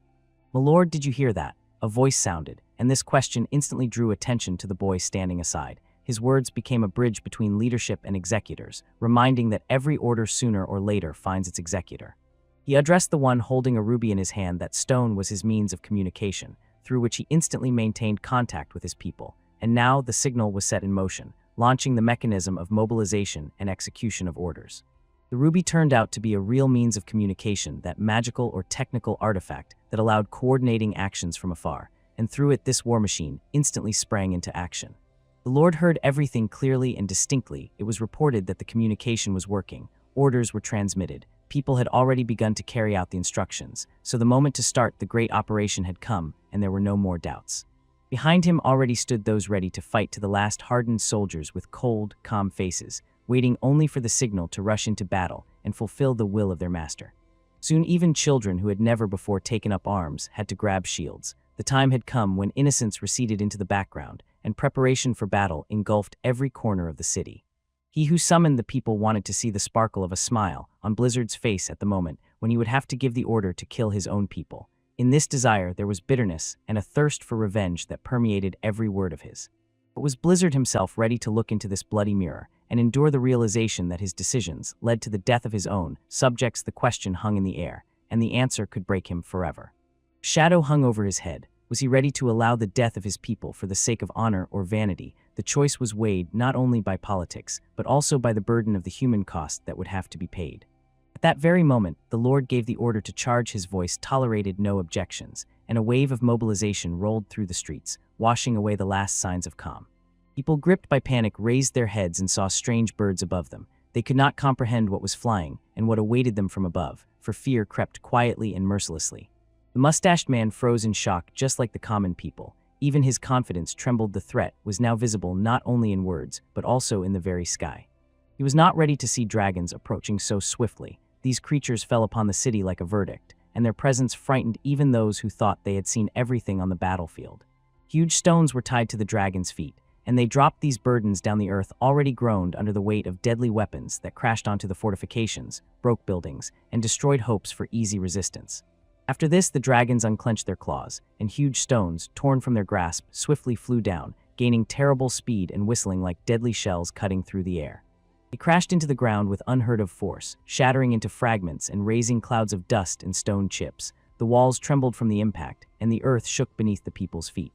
"My lord, did you hear that?" A voice sounded, and this question instantly drew attention to the boy standing aside. His words became a bridge between leadership and executors, reminding that every order sooner or later finds its executor. He addressed the one holding a ruby in his hand. That stone was his means of communication, through which he instantly maintained contact with his people. And now the signal was set in motion, launching the mechanism of mobilization and execution of orders. The ruby turned out to be a real means of communication, that magical or technical artifact that allowed coordinating actions from afar, and through it this war machine instantly sprang into action. The Lord heard everything clearly and distinctly. It was reported that the communication was working, orders were transmitted, people had already begun to carry out the instructions, so the moment to start the great operation had come, and there were no more doubts. Behind him already stood those ready to fight to the last, hardened soldiers with cold, calm faces, waiting only for the signal to rush into battle and fulfill the will of their master. Soon even children who had never before taken up arms had to grab shields. The time had come when innocence receded into the background, and preparation for battle engulfed every corner of the city. He who summoned the people wanted to see the sparkle of a smile on Blizzard's face at the moment when he would have to give the order to kill his own people. In this desire there was bitterness and a thirst for revenge that permeated every word of his. But was Blizzard himself ready to look into this bloody mirror and endure the realization that his decisions led to the death of his own subjects? The question hung in the air, and the answer could break him forever. Shadow hung over his head. Was he ready to allow the death of his people for the sake of honor or vanity? The choice was weighed not only by politics, but also by the burden of the human cost that would have to be paid. At that very moment, the Lord gave the order to charge. His voice tolerated no objections, and a wave of mobilization rolled through the streets, washing away the last signs of calm. People gripped by panic raised their heads and saw strange birds above them. They could not comprehend what was flying and what awaited them from above, for fear crept quietly and mercilessly. The mustached man froze in shock just like the common people. Even his confidence trembled. The threat was now visible not only in words, but also in the very sky. He was not ready to see dragons approaching so swiftly. These creatures fell upon the city like a verdict, and their presence frightened even those who thought they had seen everything on the battlefield. Huge stones were tied to the dragon's feet, and they dropped these burdens down. The earth already groaned under the weight of deadly weapons that crashed onto the fortifications, broke buildings, and destroyed hopes for easy resistance. After this, the dragons unclenched their claws, and huge stones, torn from their grasp, swiftly flew down, gaining terrible speed and whistling like deadly shells cutting through the air. They crashed into the ground with unheard-of force, shattering into fragments and raising clouds of dust and stone chips. The walls trembled from the impact, and the earth shook beneath the people's feet.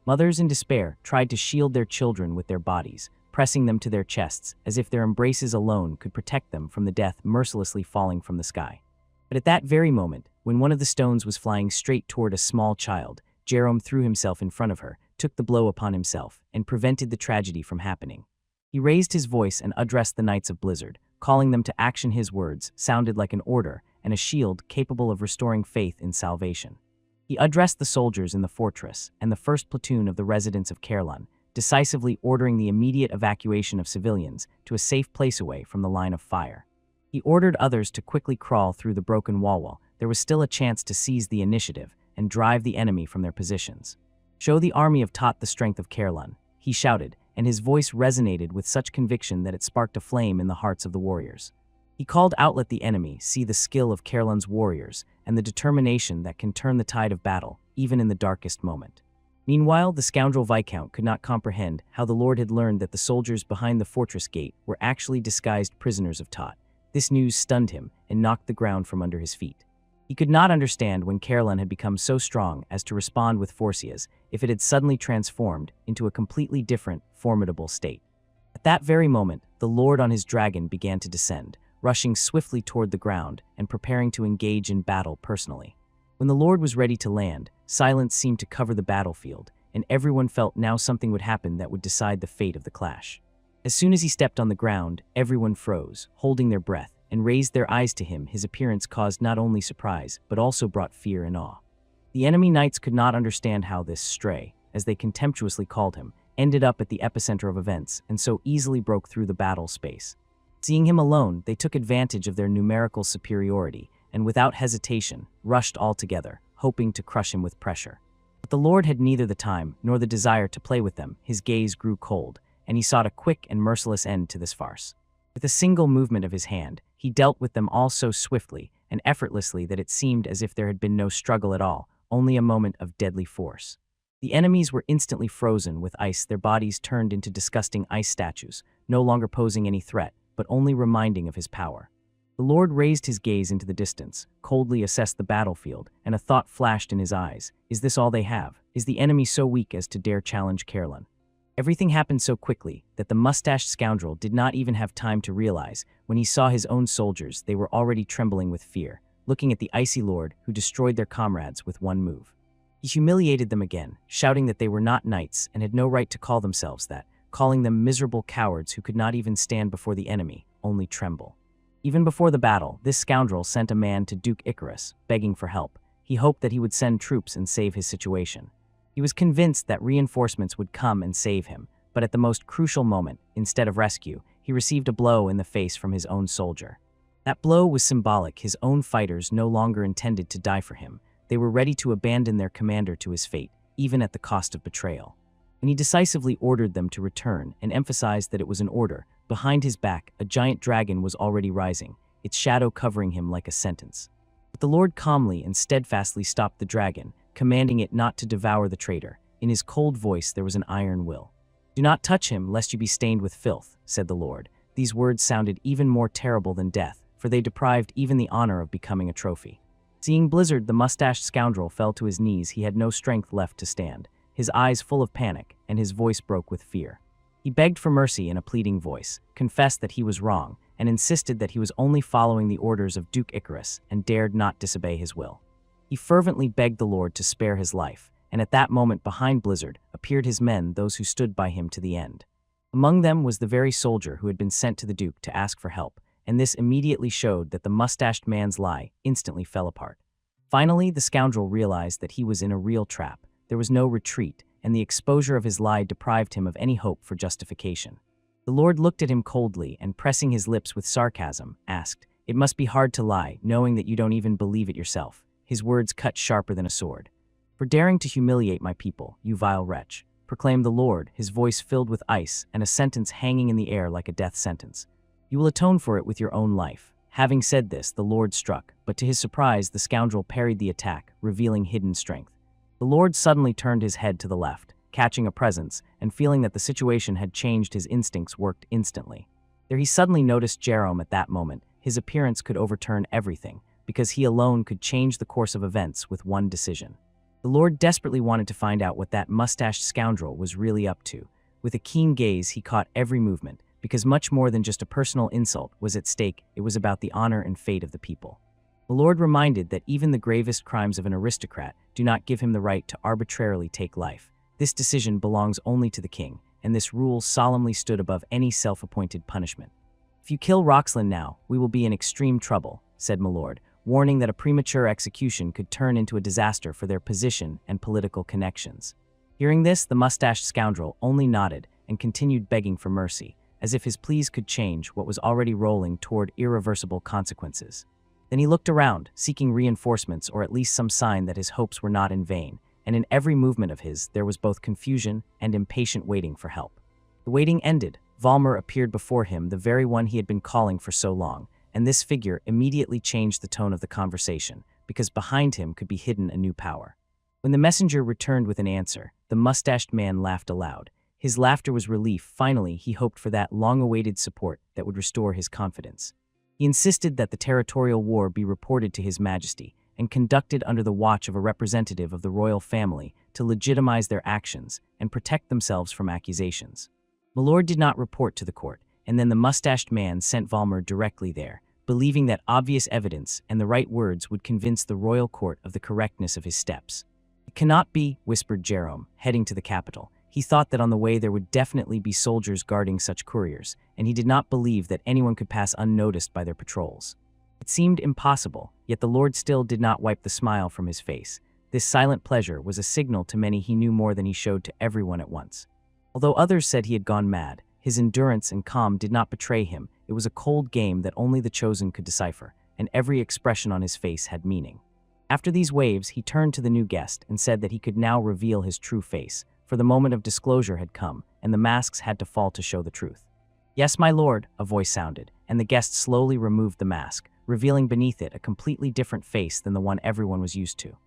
Mothers in despair tried to shield their children with their bodies, pressing them to their chests as if their embraces alone could protect them from the death mercilessly falling from the sky. But at that very moment, when one of the stones was flying straight toward a small child, Jerome threw himself in front of her, took the blow upon himself, and prevented the tragedy from happening. He raised his voice and addressed the Knights of Blizzard, calling them to action. His words sounded like an order and a shield capable of restoring faith in salvation. He addressed the soldiers in the fortress and the first platoon of the residents of Caerleon, decisively ordering the immediate evacuation of civilians to a safe place away from the line of fire. He ordered others to quickly crawl through the broken wall. There was still a chance to seize the initiative and drive the enemy from their positions. "Show the army of Tot the strength of Caerleon," he shouted, and his voice resonated with such conviction that it sparked a flame in the hearts of the warriors. He called out, "Let the enemy see the skill of Caerleon's warriors and the determination that can turn the tide of battle, even in the darkest moment." Meanwhile, the scoundrel Viscount could not comprehend how the Lord had learned that the soldiers behind the fortress gate were actually disguised prisoners of Tot. This news stunned him and knocked the ground from under his feet. He could not understand when Caerleon had become so strong as to respond with forces if it had suddenly transformed into a completely different, formidable state. At that very moment, the Lord on his dragon began to descend, rushing swiftly toward the ground and preparing to engage in battle personally. When the Lord was ready to land, silence seemed to cover the battlefield, and everyone felt now something would happen that would decide the fate of the clash. As soon as he stepped on the ground, everyone froze, holding their breath, and raised their eyes to him. His appearance caused not only surprise, but also brought fear and awe. The enemy knights could not understand how this stray, as they contemptuously called him, ended up at the epicenter of events and so easily broke through the battle space. Seeing him alone, they took advantage of their numerical superiority and without hesitation rushed all together, hoping to crush him with pressure. But the Lord had neither the time nor the desire to play with them. His gaze grew cold, and he sought a quick and merciless end to this farce. With a single movement of his hand, he dealt with them all so swiftly and effortlessly that it seemed as if there had been no struggle at all, only a moment of deadly force. The enemies were instantly frozen with ice, their bodies turned into disgusting ice statues, no longer posing any threat, but only reminding of his power. The Lord raised his gaze into the distance, coldly assessed the battlefield, and a thought flashed in his eyes. Is this all they have? Is the enemy so weak as to dare challenge Caerleon? Everything happened so quickly that the mustached scoundrel did not even have time to realize. When he saw his own soldiers, they were already trembling with fear, looking at the icy lord who destroyed their comrades with one move. He humiliated them again, shouting that they were not knights and had no right to call themselves that, calling them miserable cowards who could not even stand before the enemy, only tremble. Even before the battle, this scoundrel sent a man to Duke Icarus, begging for help. He hoped that he would send troops and save his situation. He was convinced that reinforcements would come and save him, but at the most crucial moment, instead of rescue, he received a blow in the face from his own soldier. That blow was symbolic. His own fighters no longer intended to die for him. They were ready to abandon their commander to his fate, even at the cost of betrayal. And he decisively ordered them to return and emphasized that it was an order. Behind his back, a giant dragon was already rising, its shadow covering him like a sentence. But the Lord calmly and steadfastly stopped the dragon, commanding it not to devour the traitor. In his cold voice there was an iron will. "Do not touch him, lest you be stained with filth," said the Lord. These words sounded even more terrible than death, for they deprived even the honor of becoming a trophy. Seeing Blizzard, the mustached scoundrel fell to his knees. He had no strength left to stand, his eyes full of panic, and his voice broke with fear. He begged for mercy in a pleading voice, confessed that he was wrong, and insisted that he was only following the orders of Duke Icarus and dared not disobey his will. He fervently begged the Lord to spare his life, and at that moment behind Blizzard, a appeared his men, those who stood by him to the end. Among them was the very soldier who had been sent to the Duke to ask for help, and this immediately showed that the mustached man's lie instantly fell apart. Finally, the scoundrel realized that he was in a real trap. There was no retreat, and the exposure of his lie deprived him of any hope for justification. The Lord looked at him coldly and, pressing his lips with sarcasm, asked, "It must be hard to lie, knowing that you don't even believe it yourself." His words cut sharper than a sword. "For daring to humiliate my people, you vile wretch," proclaimed the Lord, his voice filled with ice and a sentence hanging in the air like a death sentence. "You will atone for it with your own life." Having said this, the Lord struck, but to his surprise, the scoundrel parried the attack, revealing hidden strength. The Lord suddenly turned his head to the left, catching a presence, and feeling that the situation had changed, his instincts worked instantly. There he suddenly noticed Jerome at that moment. His appearance could overturn everything, because he alone could change the course of events with one decision. The Lord desperately wanted to find out what that mustached scoundrel was really up to. With a keen gaze, he caught every movement, because much more than just a personal insult was at stake. It was about the honor and fate of the people. The Lord reminded that even the gravest crimes of an aristocrat do not give him the right to arbitrarily take life. This decision belongs only to the king, and this rule solemnly stood above any self-appointed punishment. "If you kill Roxlin now, we will be in extreme trouble," said Milord, warning that a premature execution could turn into a disaster for their position and political connections. Hearing this, the mustached scoundrel only nodded and continued begging for mercy, as if his pleas could change what was already rolling toward irreversible consequences. Then he looked around, seeking reinforcements or at least some sign that his hopes were not in vain, and in every movement of his there was both confusion and impatient waiting for help. The waiting ended. Valmir appeared before him, the very one he had been calling for so long, and this figure immediately changed the tone of the conversation, because behind him could be hidden a new power. When the messenger returned with an answer, the mustached man laughed aloud. His laughter was relief. Finally, he hoped for that long-awaited support that would restore his confidence. He insisted that the territorial war be reported to His Majesty and conducted under the watch of a representative of the royal family to legitimize their actions and protect themselves from accusations. Milord did not report to the court, and then the mustached man sent Valmir directly there, believing that obvious evidence and the right words would convince the royal court of the correctness of his steps. "It cannot be," whispered Jerome, heading to the capital. He thought that on the way there would definitely be soldiers guarding such couriers, and he did not believe that anyone could pass unnoticed by their patrols. It seemed impossible, yet the Lord still did not wipe the smile from his face. This silent pleasure was a signal to many he knew more than he showed to everyone at once. Although others said he had gone mad, his endurance and calm did not betray him. It was a cold game that only the chosen could decipher, and every expression on his face had meaning. After these waves, he turned to the new guest and said that he could now reveal his true face, for the moment of disclosure had come, and the masks had to fall to show the truth. "Yes, my lord," a voice sounded, and the guest slowly removed the mask, revealing beneath it a completely different face than the one everyone was used to.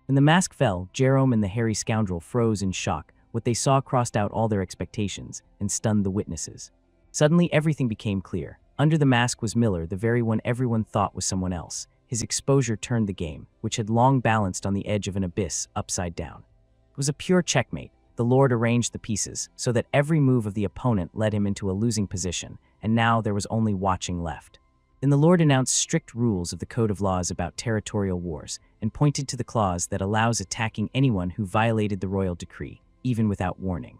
When the mask fell, Jerome and the hairy scoundrel froze in shock. What they saw crossed out all their expectations and stunned the witnesses. Suddenly, everything became clear. Under the mask was Miller, the very one everyone thought was someone else. His exposure turned the game, which had long balanced on the edge of an abyss, upside down. It was a pure checkmate. The Lord arranged the pieces so that every move of the opponent led him into a losing position, and now there was only watching left. Then the Lord announced strict rules of the Code of Laws about territorial wars and pointed to the clause that allows attacking anyone who violated the royal decree, even without warning.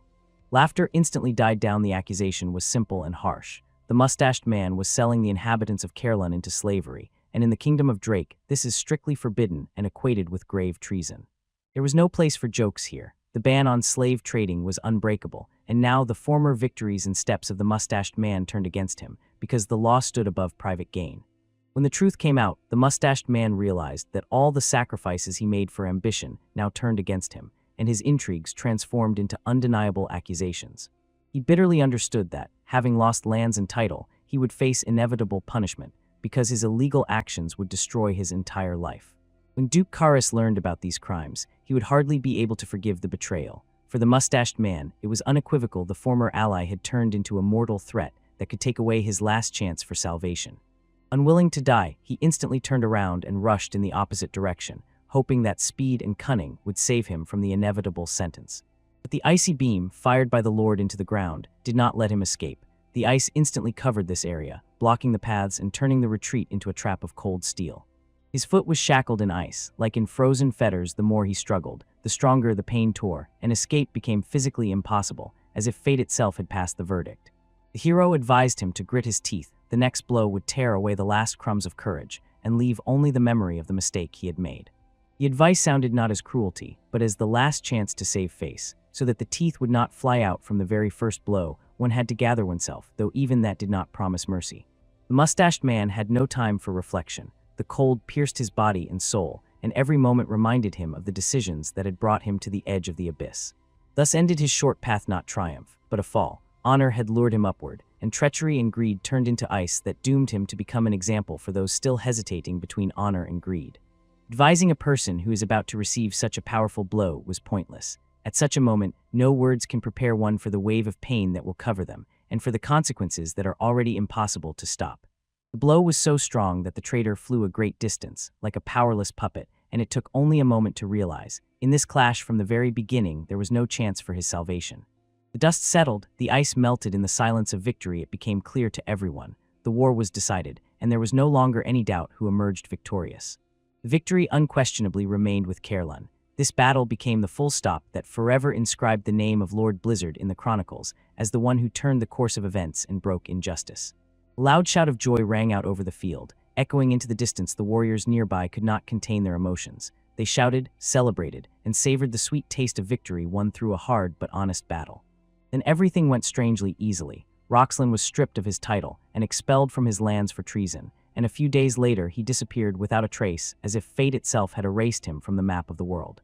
Laughter instantly died down. The accusation was simple and harsh. The mustached man was selling the inhabitants of Caerleon into slavery, and in the kingdom of Drake, this is strictly forbidden and equated with grave treason. There was no place for jokes here. The ban on slave trading was unbreakable, and now the former victories and steps of the mustached man turned against him, because the law stood above private gain. When the truth came out, the mustached man realized that all the sacrifices he made for ambition now turned against him, and his intrigues transformed into undeniable accusations. He bitterly understood that, having lost lands and title, he would face inevitable punishment, because his illegal actions would destroy his entire life. When Duke Karis learned about these crimes, he would hardly be able to forgive the betrayal. For the mustached man, it was unequivocal the former ally had turned into a mortal threat that could take away his last chance for salvation. Unwilling to die, he instantly turned around and rushed in the opposite direction, hoping that speed and cunning would save him from the inevitable sentence. But the icy beam, fired by the Lord into the ground, did not let him escape. The ice instantly covered this area, blocking the paths and turning the retreat into a trap of cold steel. His foot was shackled in ice. Like in frozen fetters, the more he struggled, the stronger the pain tore, and escape became physically impossible, as if fate itself had passed the verdict. The hero advised him to grit his teeth. The next blow would tear away the last crumbs of courage and leave only the memory of the mistake he had made. The advice sounded not as cruelty, but as the last chance to save face, so that the teeth would not fly out from the very first blow. One had to gather oneself, though even that did not promise mercy. The mustached man had no time for reflection. The cold pierced his body and soul, and every moment reminded him of the decisions that had brought him to the edge of the abyss. Thus ended his short path, not triumph, but a fall. Honor had lured him upward, and treachery and greed turned into ice that doomed him to become an example for those still hesitating between honor and greed. Advising a person who is about to receive such a powerful blow was pointless. At such a moment, no words can prepare one for the wave of pain that will cover them, and for the consequences that are already impossible to stop. The blow was so strong that the traitor flew a great distance, like a powerless puppet, and it took only a moment to realize. In this clash from the very beginning, there was no chance for his salvation. The dust settled, the ice melted in the silence of victory. It became clear to everyone. The war was decided, and there was no longer any doubt who emerged victorious. The victory unquestionably remained with Caerlun. This battle became the full stop that forever inscribed the name of Lord Blizzard in the chronicles as the one who turned the course of events and broke injustice. A loud shout of joy rang out over the field. Echoing into the distance, the warriors nearby could not contain their emotions. They shouted, celebrated, and savored the sweet taste of victory won through a hard but honest battle. Then everything went strangely easily. Roxlin was stripped of his title and expelled from his lands for treason, and a few days later he disappeared without a trace, as if fate itself had erased him from the map of the world.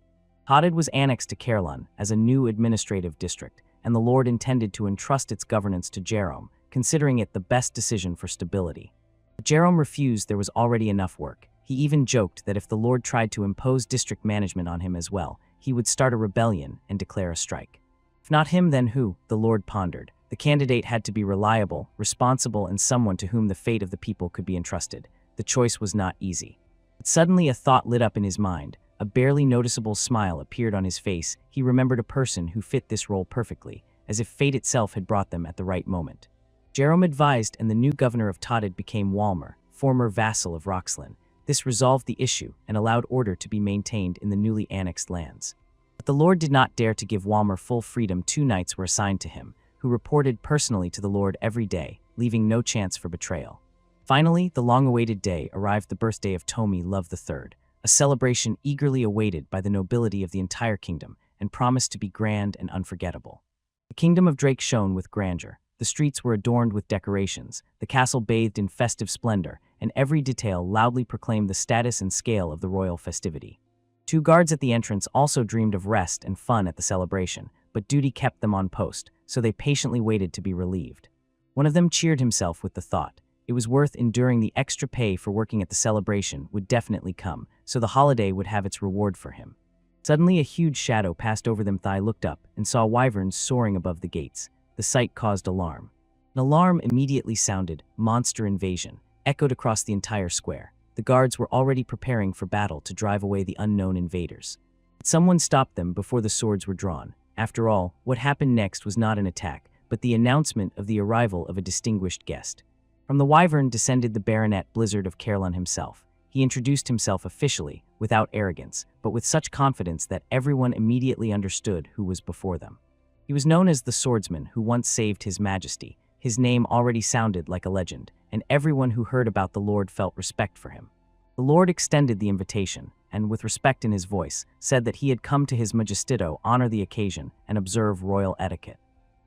Hadid was annexed to Caerlun as a new administrative district, and the Lord intended to entrust its governance to Jerome, considering it the best decision for stability. But Jerome refused. There was already enough work. He even joked that if the Lord tried to impose district management on him as well, he would start a rebellion and declare a strike. If not him, then who? The Lord pondered. The candidate had to be reliable, responsible, and someone to whom the fate of the people could be entrusted. The choice was not easy. But suddenly a thought lit up in his mind. A barely noticeable smile appeared on his face. He remembered a person who fit this role perfectly, as if fate itself had brought them at the right moment. Jerome advised, and the new governor of Tadid became Walmer, former vassal of Roxlin. This resolved the issue and allowed order to be maintained in the newly annexed lands. But the Lord did not dare to give Walmer full freedom. 2 knights were assigned to him, who reported personally to the Lord every day, leaving no chance for betrayal. Finally, the long-awaited day arrived, the birthday of Tomi Love III, a celebration eagerly awaited by the nobility of the entire kingdom and promised to be grand and unforgettable. The kingdom of Drake shone with grandeur. The streets were adorned with decorations, the castle bathed in festive splendor, and every detail loudly proclaimed the status and scale of the royal festivity. 2 guards at the entrance also dreamed of rest and fun at the celebration, but duty kept them on post, so they patiently waited to be relieved. One of them cheered himself with the thought it was worth enduring. The extra pay for working at the celebration would definitely come, so the holiday would have its reward for him. Suddenly a huge shadow passed over them. Thai looked up and saw wyverns soaring above the gates. The sight caused alarm. An alarm immediately sounded. Monster invasion echoed across the entire square. The guards were already preparing for battle to drive away the unknown invaders. But someone stopped them before the swords were drawn. After all, what happened next was not an attack, but the announcement of the arrival of a distinguished guest. From the wyvern descended the Baronet Blizzard of Caerlun himself. He introduced himself officially, without arrogance, but with such confidence that everyone immediately understood who was before them. He was known as the swordsman who once saved His Majesty. His name already sounded like a legend, and everyone who heard about the Lord felt respect for him. The Lord extended the invitation, and with respect in his voice, said that he had come to His Majesty to honor the occasion and observe royal etiquette.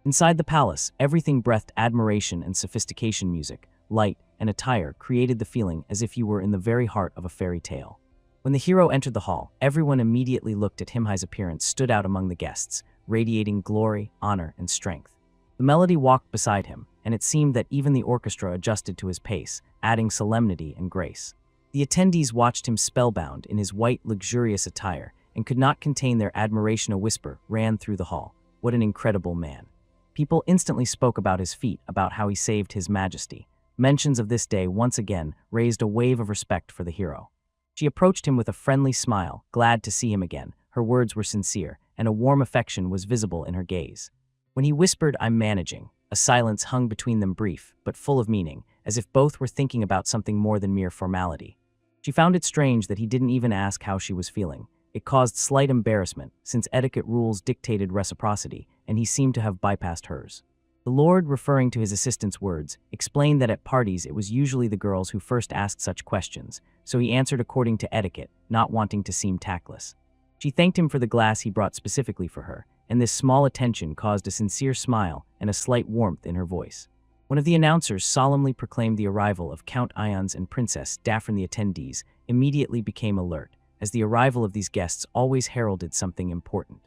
Inside the palace, everything breathed admiration and sophistication. Music, light, and attire created the feeling as if you were in the very heart of a fairy tale. When the hero entered the hall, everyone immediately looked at him. His appearance stood out among the guests, radiating glory, honor, and strength. The melody walked beside him, and it seemed that even the orchestra adjusted to his pace, adding solemnity and grace. The attendees watched him spellbound in his white, luxurious attire and could not contain their admiration. A whisper ran through the hall. What an incredible man. People instantly spoke about his feat, about how he saved His Majesty. Mentions of this day once again raised a wave of respect for the hero. She approached him with a friendly smile, glad to see him again. Her words were sincere, and a warm affection was visible in her gaze. When he whispered, "I'm managing," a silence hung between them, brief, but full of meaning, as if both were thinking about something more than mere formality. She found it strange that he didn't even ask how she was feeling. It caused slight embarrassment, since etiquette rules dictated reciprocity, and he seemed to have bypassed hers. The Lord, referring to his assistant's words, explained that at parties it was usually the girls who first asked such questions, so he answered according to etiquette, not wanting to seem tactless. She thanked him for the glass he brought specifically for her, and this small attention caused a sincere smile and a slight warmth in her voice. One of the announcers solemnly proclaimed the arrival of Count Ions and Princess Daphne. The attendees immediately became alert, as the arrival of these guests always heralded something important.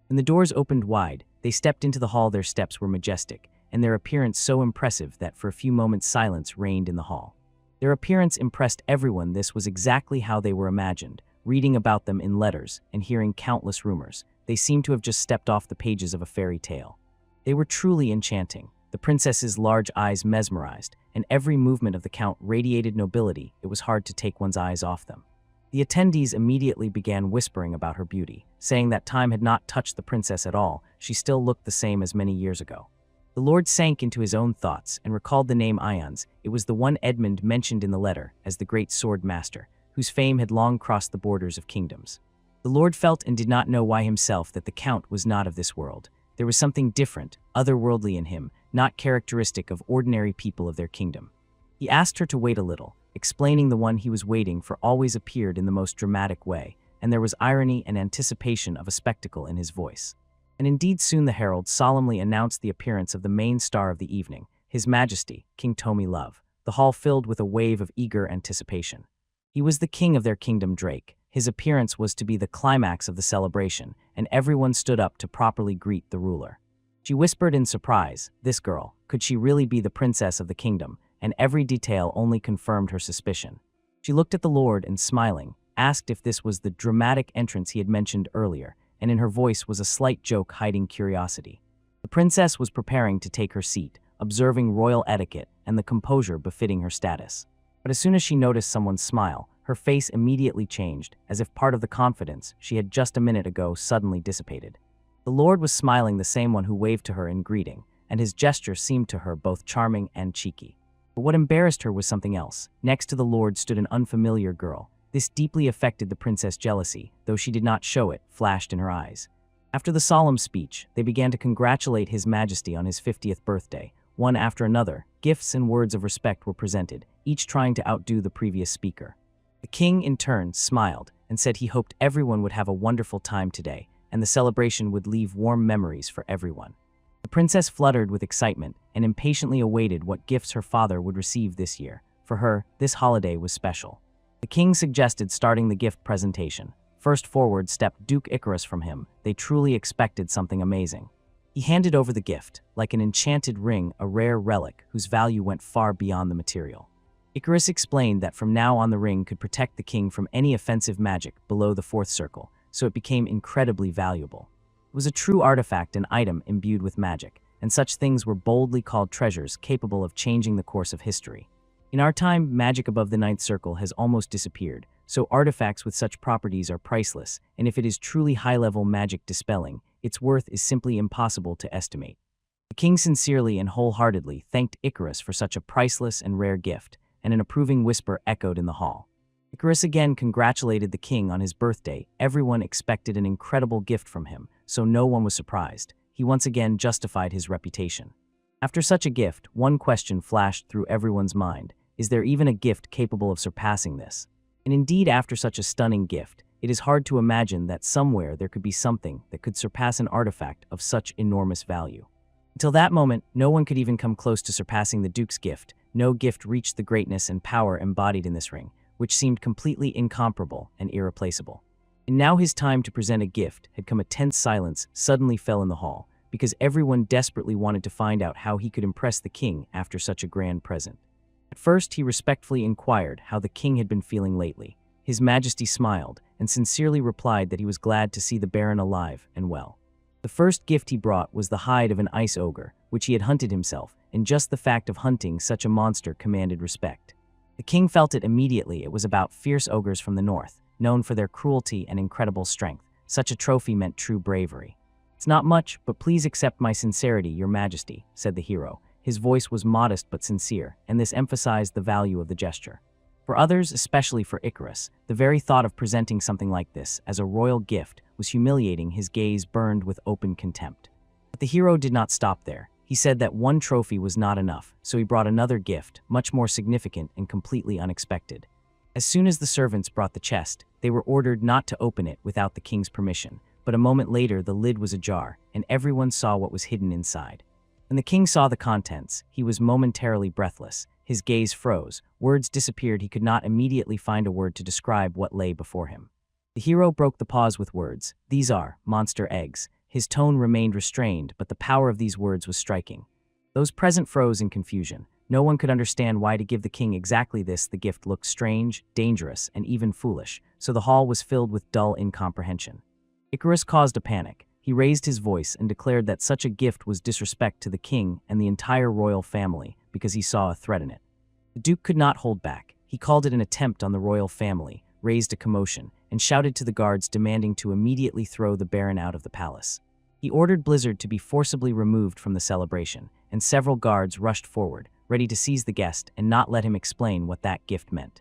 When the doors opened wide, they stepped into the hall. Their steps were majestic, and their appearance so impressive that for a few moments silence reigned in the hall. Their appearance impressed everyone. This was exactly how they were imagined, reading about them in letters and hearing countless rumors. They seemed to have just stepped off the pages of a fairy tale. They were truly enchanting. The princess's large eyes mesmerized, and every movement of the count radiated nobility. It was hard to take one's eyes off them. The attendees immediately began whispering about her beauty, saying that time had not touched the princess at all. She still looked the same as many years ago. The Lord sank into his own thoughts and recalled the name Ions. It was the one Edmund mentioned in the letter as the great sword master, whose fame had long crossed the borders of kingdoms. The Lord felt and did not know why himself that the count was not of this world. There was something different, otherworldly in him, not characteristic of ordinary people of their kingdom. He asked her to wait a little, explaining the one he was waiting for always appeared in the most dramatic way, and there was irony and anticipation of a spectacle in his voice. And indeed soon the herald solemnly announced the appearance of the main star of the evening, His Majesty, King Tomi Love. The hall filled with a wave of eager anticipation. He was the king of their kingdom, Drake. His appearance was to be the climax of the celebration, and everyone stood up to properly greet the ruler. She whispered in surprise, this girl, could she really be the princess of the kingdom? And every detail only confirmed her suspicion. She looked at the Lord and, smiling, asked if this was the dramatic entrance he had mentioned earlier, and in her voice was a slight joke hiding curiosity. The princess was preparing to take her seat, observing royal etiquette and the composure befitting her status. But as soon as she noticed someone's smile, her face immediately changed, as if part of the confidence she had just a minute ago suddenly dissipated. The Lord was smiling, the same one who waved to her in greeting, and his gesture seemed to her both charming and cheeky. But what embarrassed her was something else. Next to the Lord stood an unfamiliar girl. This deeply affected the princess. Jealousy, though she did not show it, flashed in her eyes. After the solemn speech, they began to congratulate His Majesty on his 50th birthday. One after another, gifts and words of respect were presented, each trying to outdo the previous speaker. The king, in turn, smiled and said he hoped everyone would have a wonderful time today, and the celebration would leave warm memories for everyone. The princess fluttered with excitement and impatiently awaited what gifts her father would receive this year. For her, this holiday was special. The king suggested starting the gift presentation. First forward stepped Duke Icarus. From him, they truly expected something amazing. He handed over the gift, like an enchanted ring, a rare relic whose value went far beyond the material. Icarus explained that from now on the ring could protect the king from any offensive magic below the fourth circle, so it became incredibly valuable. It was a true artifact, an item imbued with magic, and such things were boldly called treasures capable of changing the course of history. In our time, magic above the ninth circle has almost disappeared, so artifacts with such properties are priceless, and if it is truly high-level magic dispelling, its worth is simply impossible to estimate. The king sincerely and wholeheartedly thanked Icarus for such a priceless and rare gift, and an approving whisper echoed in the hall. Icarus again congratulated the king on his birthday. Everyone expected an incredible gift from him, so no one was surprised. He once again justified his reputation. After such a gift, one question flashed through everyone's mind. Is there even a gift capable of surpassing this? And indeed, after such a stunning gift, it is hard to imagine that somewhere there could be something that could surpass an artifact of such enormous value. Until that moment, no one could even come close to surpassing the Duke's gift. No gift reached the greatness and power embodied in this ring, which seemed completely incomparable and irreplaceable. And now his time to present a gift had come. A tense silence suddenly fell in the hall, because everyone desperately wanted to find out how he could impress the king after such a grand present. At first, he respectfully inquired how the king had been feeling lately. His Majesty smiled and sincerely replied that he was glad to see the Baron alive and well. The first gift he brought was the hide of an ice ogre, which he had hunted himself, and just the fact of hunting such a monster commanded respect. The king felt it immediately. It was about fierce ogres from the north, known for their cruelty and incredible strength. Such a trophy meant true bravery. It's not much, but please accept my sincerity, Your Majesty, said the hero. His voice was modest but sincere, and this emphasized the value of the gesture. For others, especially for Icarus, the very thought of presenting something like this as a royal gift was humiliating. His gaze burned with open contempt. But the hero did not stop there. He said that one trophy was not enough, so he brought another gift, much more significant and completely unexpected. As soon as the servants brought the chest, they were ordered not to open it without the king's permission, but a moment later the lid was ajar, and everyone saw what was hidden inside. When the king saw the contents, he was momentarily breathless. His gaze froze, words disappeared, he could not immediately find a word to describe what lay before him. The hero broke the pause with words, "These are monster eggs." His tone remained restrained, but the power of these words was striking. Those present froze in confusion. No one could understand why to give the king exactly this. The gift looked strange, dangerous, and even foolish, so the hall was filled with dull incomprehension. Icarus caused a panic. He raised his voice and declared that such a gift was disrespect to the king and the entire royal family because he saw a threat in it. The duke could not hold back. He called it an attempt on the royal family, raised a commotion, and shouted to the guards demanding to immediately throw the baron out of the palace. He ordered Blizzard to be forcibly removed from the celebration, and several guards rushed forward, ready to seize the guest and not let him explain what that gift meant.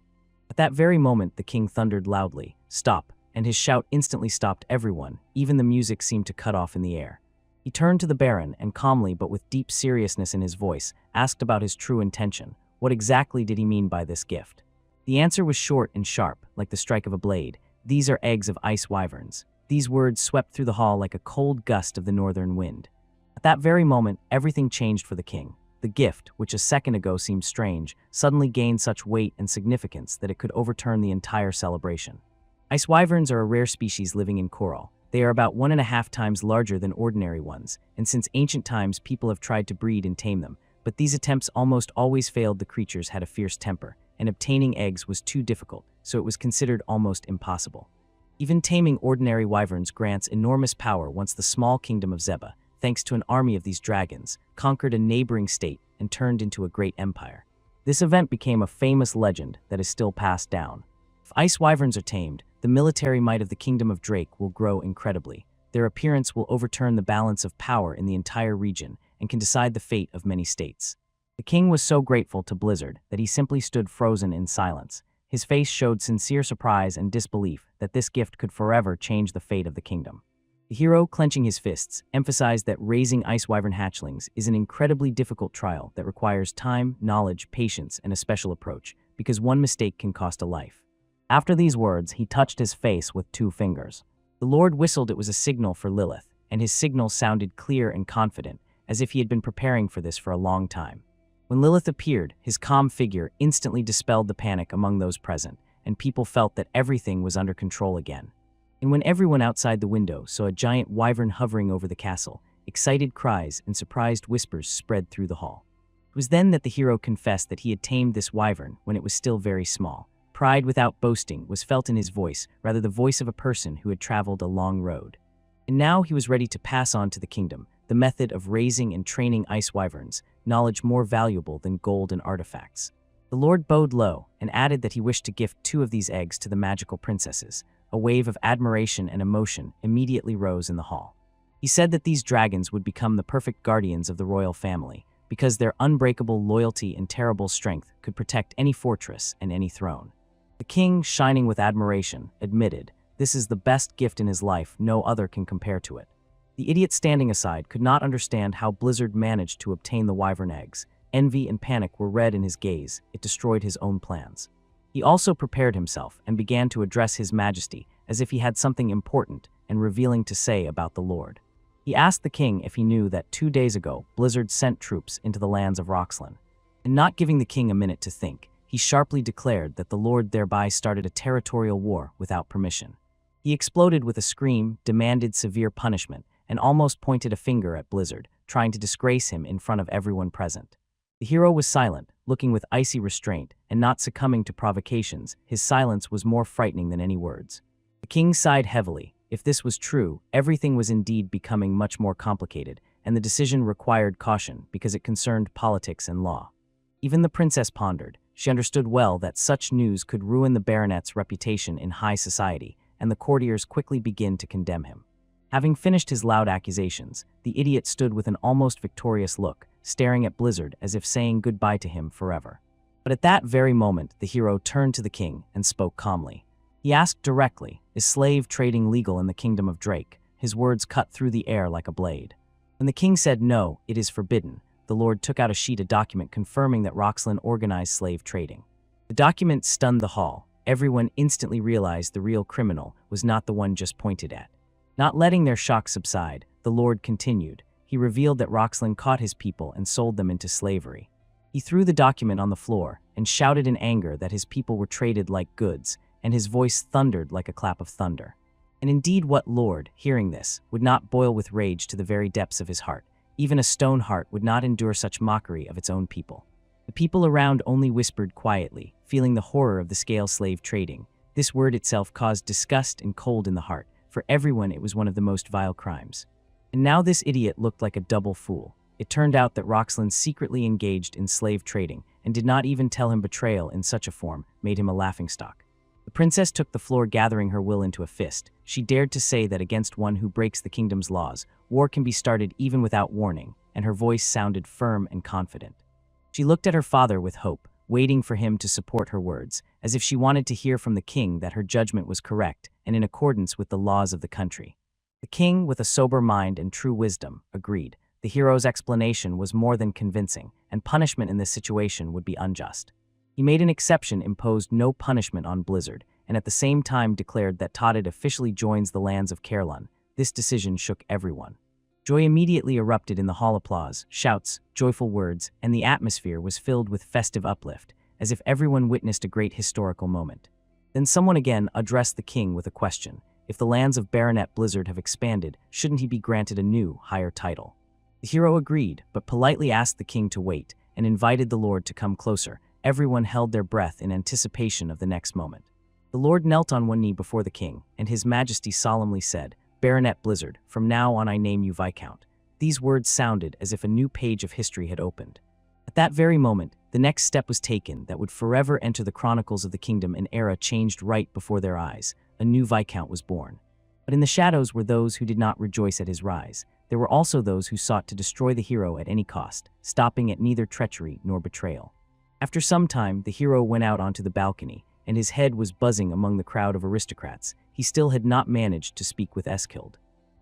At that very moment, the king thundered loudly, "Stop!" and his shout instantly stopped everyone. Even the music seemed to cut off in the air. He turned to the baron and calmly, but with deep seriousness in his voice, asked about his true intention. What exactly did he mean by this gift? The answer was short and sharp, like the strike of a blade. "These are eggs of ice wyverns." These words swept through the hall like a cold gust of the northern wind. At that very moment, everything changed for the king. The gift, which a second ago seemed strange, suddenly gained such weight and significance that it could overturn the entire celebration. Ice wyverns are a rare species living in coral. They are about 1.5 times larger than ordinary ones, and since ancient times people have tried to breed and tame them, but these attempts almost always failed. The creatures had a fierce temper, and obtaining eggs was too difficult, so it was considered almost impossible. Even taming ordinary wyverns grants enormous power. Once the small kingdom of Zeba, thanks to an army of these dragons, conquered a neighboring state and turned into a great empire. This event became a famous legend that is still passed down. If ice wyverns are tamed, the military might of the kingdom of Drake will grow incredibly. Their appearance will overturn the balance of power in the entire region and can decide the fate of many states. The king was so grateful to Blizzard that he simply stood frozen in silence. His face showed sincere surprise and disbelief that this gift could forever change the fate of the kingdom. The hero, clenching his fists, emphasized that raising ice wyvern hatchlings is an incredibly difficult trial that requires time, knowledge, patience, and a special approach, because one mistake can cost a life. After these words, he touched his face with 2 fingers. The Lord whistled. It was a signal for Lilith, and his signal sounded clear and confident, as if he had been preparing for this for a long time. When Lilith appeared, his calm figure instantly dispelled the panic among those present, and people felt that everything was under control again. And when everyone outside the window saw a giant wyvern hovering over the castle, excited cries and surprised whispers spread through the hall. It was then that the hero confessed that he had tamed this wyvern when it was still very small. Pride without boasting was felt in his voice, rather the voice of a person who had traveled a long road. And now he was ready to pass on to the kingdom the method of raising and training ice wyverns, knowledge more valuable than gold and artifacts. The Lord bowed low and added that he wished to gift 2 of these eggs to the magical princesses. A wave of admiration and emotion immediately rose in the hall. He said that these dragons would become the perfect guardians of the royal family, because their unbreakable loyalty and terrible strength could protect any fortress and any throne. The king, shining with admiration, admitted, "This is the best gift in his life. No other can compare to it." The idiot standing aside could not understand how Blizzard managed to obtain the wyvern eggs. Envy and panic were read in his gaze. It destroyed his own plans. He also prepared himself and began to address His Majesty as if he had something important and revealing to say about the Lord. He asked the king if he knew that 2 days ago Blizzard sent troops into the lands of Roxlin. And not giving the king a minute to think, he sharply declared that the Lord thereby started a territorial war without permission. He exploded with a scream, demanded severe punishment, and almost pointed a finger at Blizzard, trying to disgrace him in front of everyone present. The hero was silent, looking with icy restraint, and not succumbing to provocations. His silence was more frightening than any words. The king sighed heavily. If this was true, everything was indeed becoming much more complicated, and the decision required caution because it concerned politics and law. Even the princess pondered. She understood well that such news could ruin the baronet's reputation in high society, and the courtiers quickly began to condemn him. Having finished his loud accusations, the idiot stood with an almost victorious look, staring at Blizzard as if saying goodbye to him forever. But at that very moment, the hero turned to the king and spoke calmly. He asked directly, "Is slave trading legal in the kingdom of Drake?" His words cut through the air like a blade. When the king said, "No, it is forbidden," the Lord took out a sheet of document confirming that Roxlin organized slave trading. The document stunned the hall. Everyone instantly realized the real criminal was not the one just pointed at. Not letting their shock subside, the Lord continued. He revealed that Roxlin caught his people and sold them into slavery. He threw the document on the floor and shouted in anger that his people were traded like goods, and his voice thundered like a clap of thunder. And indeed, what lord, hearing this, would not boil with rage to the very depths of his heart? Even a stone heart would not endure such mockery of its own people. The people around only whispered quietly, feeling the horror of the scale slave trading. This word itself caused disgust and cold in the heart. For everyone, it was one of the most vile crimes. And now this idiot looked like a double fool. It turned out that Roxlin secretly engaged in slave trading and did not even tell him betrayal in such a form made him a laughingstock. The princess took the floor, gathering her will into a fist. She dared to say that against one who breaks the kingdom's laws, war can be started even without warning, and her voice sounded firm and confident. She looked at her father with hope, waiting for him to support her words, as if she wanted to hear from the king that her judgment was correct and in accordance with the laws of the country. The king, with a sober mind and true wisdom, agreed. The hero's explanation was more than convincing, and punishment in this situation would be unjust. He made an exception, imposed no punishment on Blizzard, and at the same time declared that Todded officially joins the lands of Caerlun. This decision shook everyone. Joy immediately erupted in the hall. Applause, shouts, joyful words, and the atmosphere was filled with festive uplift, as if everyone witnessed a great historical moment. Then someone again addressed the king with a question. If the lands of Baronet Blizzard have expanded, shouldn't he be granted a new, higher title? The hero agreed, but politely asked the king to wait, and invited the Lord to come closer. Everyone held their breath in anticipation of the next moment. The Lord knelt on one knee before the king, and his majesty solemnly said, "Baronet Blizzard, from now on I name you Viscount." These words sounded as if a new page of history had opened. At that very moment, the next step was taken that would forever enter the chronicles of the kingdom. An era changed right before their eyes. A new Viscount was born. But in the shadows were those who did not rejoice at his rise. There were also those who sought to destroy the hero at any cost, stopping at neither treachery nor betrayal. After some time, the hero went out onto the balcony, and his head was buzzing among the crowd of aristocrats. He still had not managed to speak with Eskild.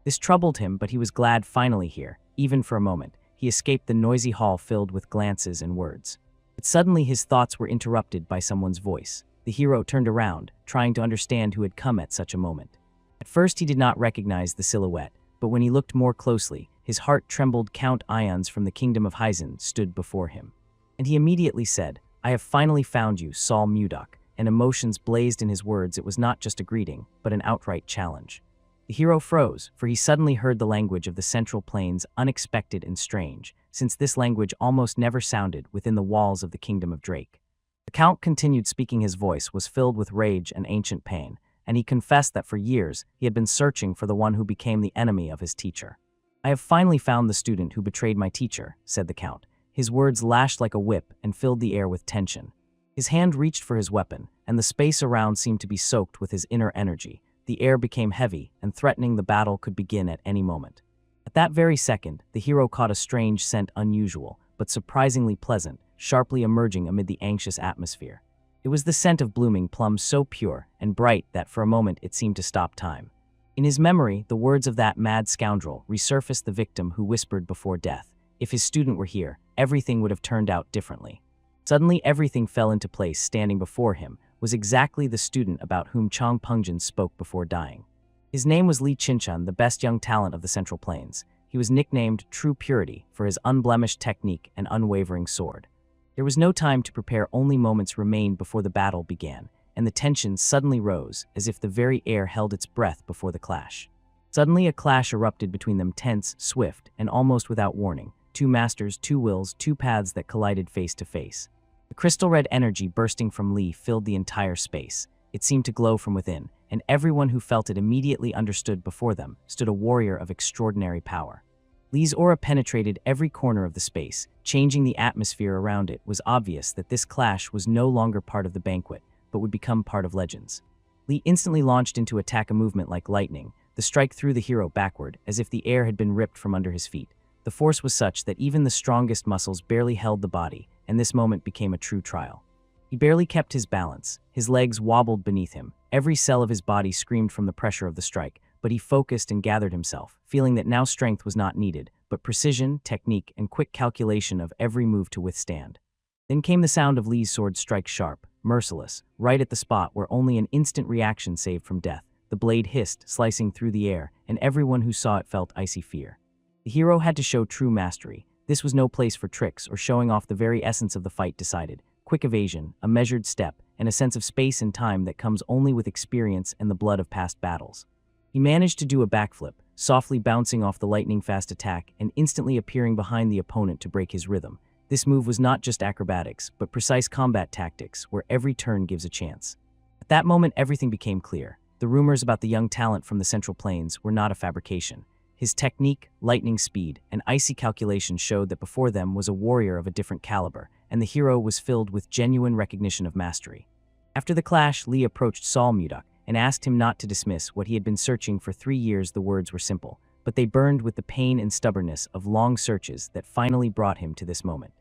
This troubled him, but he was glad finally here. Even for a moment, he escaped the noisy hall filled with glances and words. But suddenly his thoughts were interrupted by someone's voice. The hero turned around, trying to understand who had come at such a moment. At first he did not recognize the silhouette, but when he looked more closely, his heart trembled. Count Ions from the kingdom of Hyzen stood before him. And he immediately said, "I have finally found you, Saul Mudok," and emotions blazed in his words. It was not just a greeting, but an outright challenge. The hero froze, for he suddenly heard the language of the Central Plains, unexpected and strange, since this language almost never sounded within the walls of the kingdom of Drake. The Count continued speaking. His voice was filled with rage and ancient pain, and he confessed that for years he had been searching for the one who became the enemy of his teacher. "I have finally found the student who betrayed my teacher," said the Count. His words lashed like a whip and filled the air with tension. His hand reached for his weapon, and the space around seemed to be soaked with his inner energy. The air became heavy and threatening. The battle could begin at any moment. At that very second, the hero caught a strange scent, unusual, but surprisingly pleasant, sharply emerging amid the anxious atmosphere. It was the scent of blooming plums, so pure and bright that for a moment it seemed to stop time. In his memory, the words of that mad scoundrel resurfaced, the victim who whispered before death, "If his student were here, everything would have turned out differently." Suddenly everything fell into place. Standing before him was exactly the student about whom Chong Pungjin spoke before dying. His name was Li Chinchun, the best young talent of the Central Plains. He was nicknamed True Purity for his unblemished technique and unwavering sword. There was no time to prepare, only moments remained before the battle began, and the tension suddenly rose, as if the very air held its breath before the clash. Suddenly a clash erupted between them, tense, swift, and almost without warning. Two masters, two wills, two paths that collided face to face. The crystal red energy bursting from Li filled the entire space. It seemed to glow from within, and everyone who felt it immediately understood before them stood a warrior of extraordinary power. Li's aura penetrated every corner of the space, changing the atmosphere around. It was obvious that this clash was no longer part of the banquet, but would become part of legends. Li instantly launched into attack, a movement like lightning. The strike threw the hero backward, as if the air had been ripped from under his feet. The force was such that even the strongest muscles barely held the body, and this moment became a true trial. He barely kept his balance. His legs wobbled beneath him. Every cell of his body screamed from the pressure of the strike, but he focused and gathered himself, feeling that now strength was not needed, but precision, technique, and quick calculation of every move to withstand. Then came the sound of Li's sword strike sharp, merciless, right at the spot where only an instant reaction saved from death. The blade hissed, slicing through the air, and everyone who saw it felt icy fear. The hero had to show true mastery. This was no place for tricks or showing off. The very essence of the fight decided. Quick evasion, a measured step, and a sense of space and time that comes only with experience and the blood of past battles. He managed to do a backflip, softly bouncing off the lightning-fast attack and instantly appearing behind the opponent to break his rhythm. This move was not just acrobatics, but precise combat tactics, where every turn gives a chance. At that moment, everything became clear. The rumors about the young talent from the Central Plains were not a fabrication. His technique, lightning speed, and icy calculation showed that before them was a warrior of a different caliber, and the hero was filled with genuine recognition of mastery. After the clash, Li approached Sol Mudak and asked him not to dismiss what he had been searching for 3 years. The words were simple, but they burned with the pain and stubbornness of long searches that finally brought him to this moment.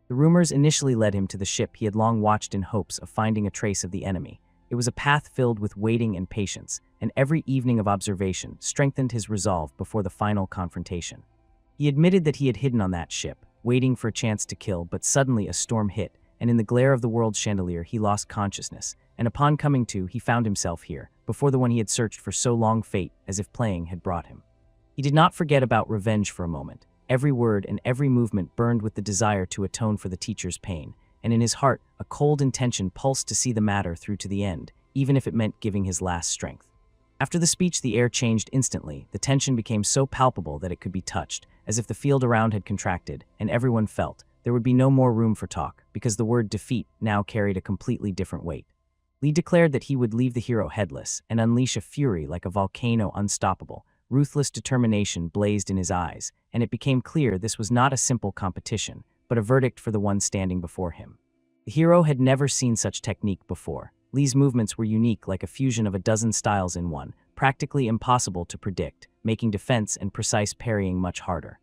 The rumors initially led him to the ship he had long watched in hopes of finding a trace of the enemy. It was a path filled with waiting and patience, and every evening of observation strengthened his resolve before the final confrontation. He admitted that he had hidden on that ship, waiting for a chance to kill, but suddenly a storm hit, and in the glare of the world's chandelier he lost consciousness, and upon coming to, he found himself here, before the one he had searched for so long. Fate, as if playing, had brought him. He did not forget about revenge for a moment. Every word and every movement burned with the desire to atone for the teacher's pain, and in his heart, a cold intention pulsed to see the matter through to the end, even if it meant giving his last strength. After the speech, the air changed instantly. The tension became so palpable that it could be touched, as if the field around had contracted, and everyone felt there would be no more room for talk, because the word defeat now carried a completely different weight. Li declared that he would leave the hero headless and unleash a fury like a volcano unstoppable. Ruthless determination blazed in his eyes, and it became clear this was not a simple competition, but a verdict for the one standing before him. The hero had never seen such technique before. Li's movements were unique, like a fusion of a dozen styles in one, practically impossible to predict, making defense and precise parrying much harder.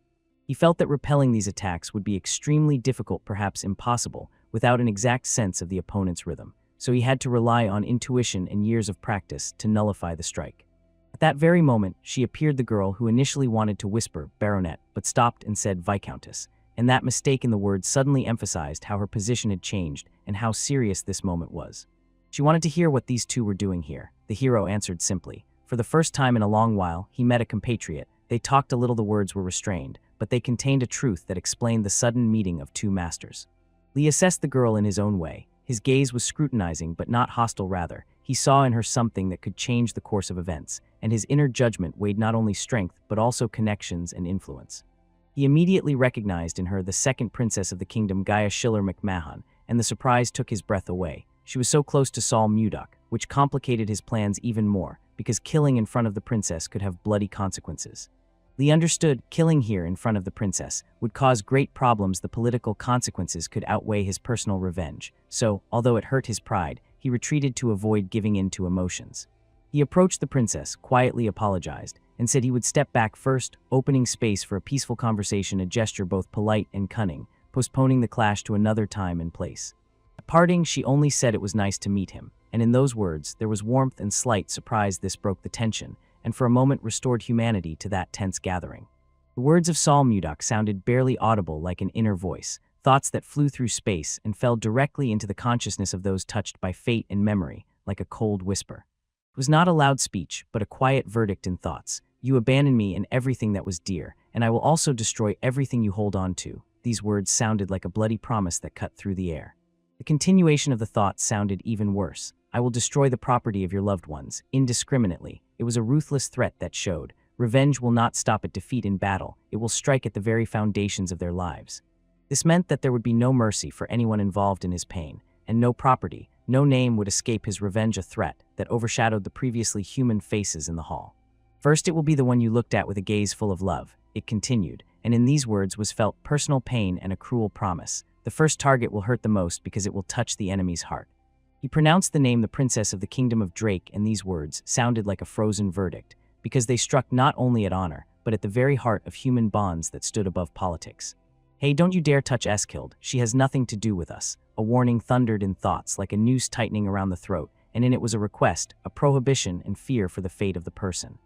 He felt that repelling these attacks would be extremely difficult, perhaps impossible, without an exact sense of the opponent's rhythm, so he had to rely on intuition and years of practice to nullify the strike. At that very moment, she appeared, the girl who initially wanted to whisper "Baronet," but stopped and said "Viscountess," and that mistake in the word suddenly emphasized how her position had changed and how serious this moment was. She wanted to hear what these two were doing here. The hero answered simply. For the first time in a long while, he met a compatriot. They talked a little. The words were restrained, but they contained a truth that explained the sudden meeting of two masters. Li assessed the girl in his own way. His gaze was scrutinizing but not hostile. Rather, he saw in her something that could change the course of events, and his inner judgment weighed not only strength but also connections and influence. He immediately recognized in her the second princess of the kingdom, Gaia Schiller McMahon, and the surprise took his breath away. She was so close to Sol Mudak, which complicated his plans even more, because killing in front of the princess could have bloody consequences. Li understood killing here in front of the princess would cause great problems. The political consequences could outweigh his personal revenge, so, although it hurt his pride, he retreated to avoid giving in to emotions. He approached the princess, quietly apologized, and said he would step back first, opening space for a peaceful conversation, a gesture both polite and cunning, postponing the clash to another time and place. At parting, she only said it was nice to meet him, and in those words there was warmth and slight surprise. This broke the tension, and for a moment restored humanity to that tense gathering. The words of Sol Mudak sounded barely audible, like an inner voice, thoughts that flew through space and fell directly into the consciousness of those touched by fate and memory, like a cold whisper. It was not a loud speech, but a quiet verdict in thoughts. You abandon me and everything that was dear, and I will also destroy everything you hold on to. These words sounded like a bloody promise that cut through the air. The continuation of the thought sounded even worse. I will destroy the property of your loved ones, indiscriminately. It was a ruthless threat that showed. Revenge will not stop at defeat in battle. It will strike at the very foundations of their lives. This meant that there would be no mercy for anyone involved in his pain, and no property, no name would escape his revenge, a threat that overshadowed the previously human faces in the hall. First, it will be the one you looked at with a gaze full of love, it continued, and in these words was felt personal pain and a cruel promise. The first target will hurt the most because it will touch the enemy's heart. He pronounced the name, the princess of the kingdom of Drake, and these words sounded like a frozen verdict, because they struck not only at honor, but at the very heart of human bonds that stood above politics. "Hey, don't you dare touch Eskild. She has nothing to do with us." A warning thundered in thoughts like a noose tightening around the throat, and in it was a request, a prohibition, and fear for the fate of the person.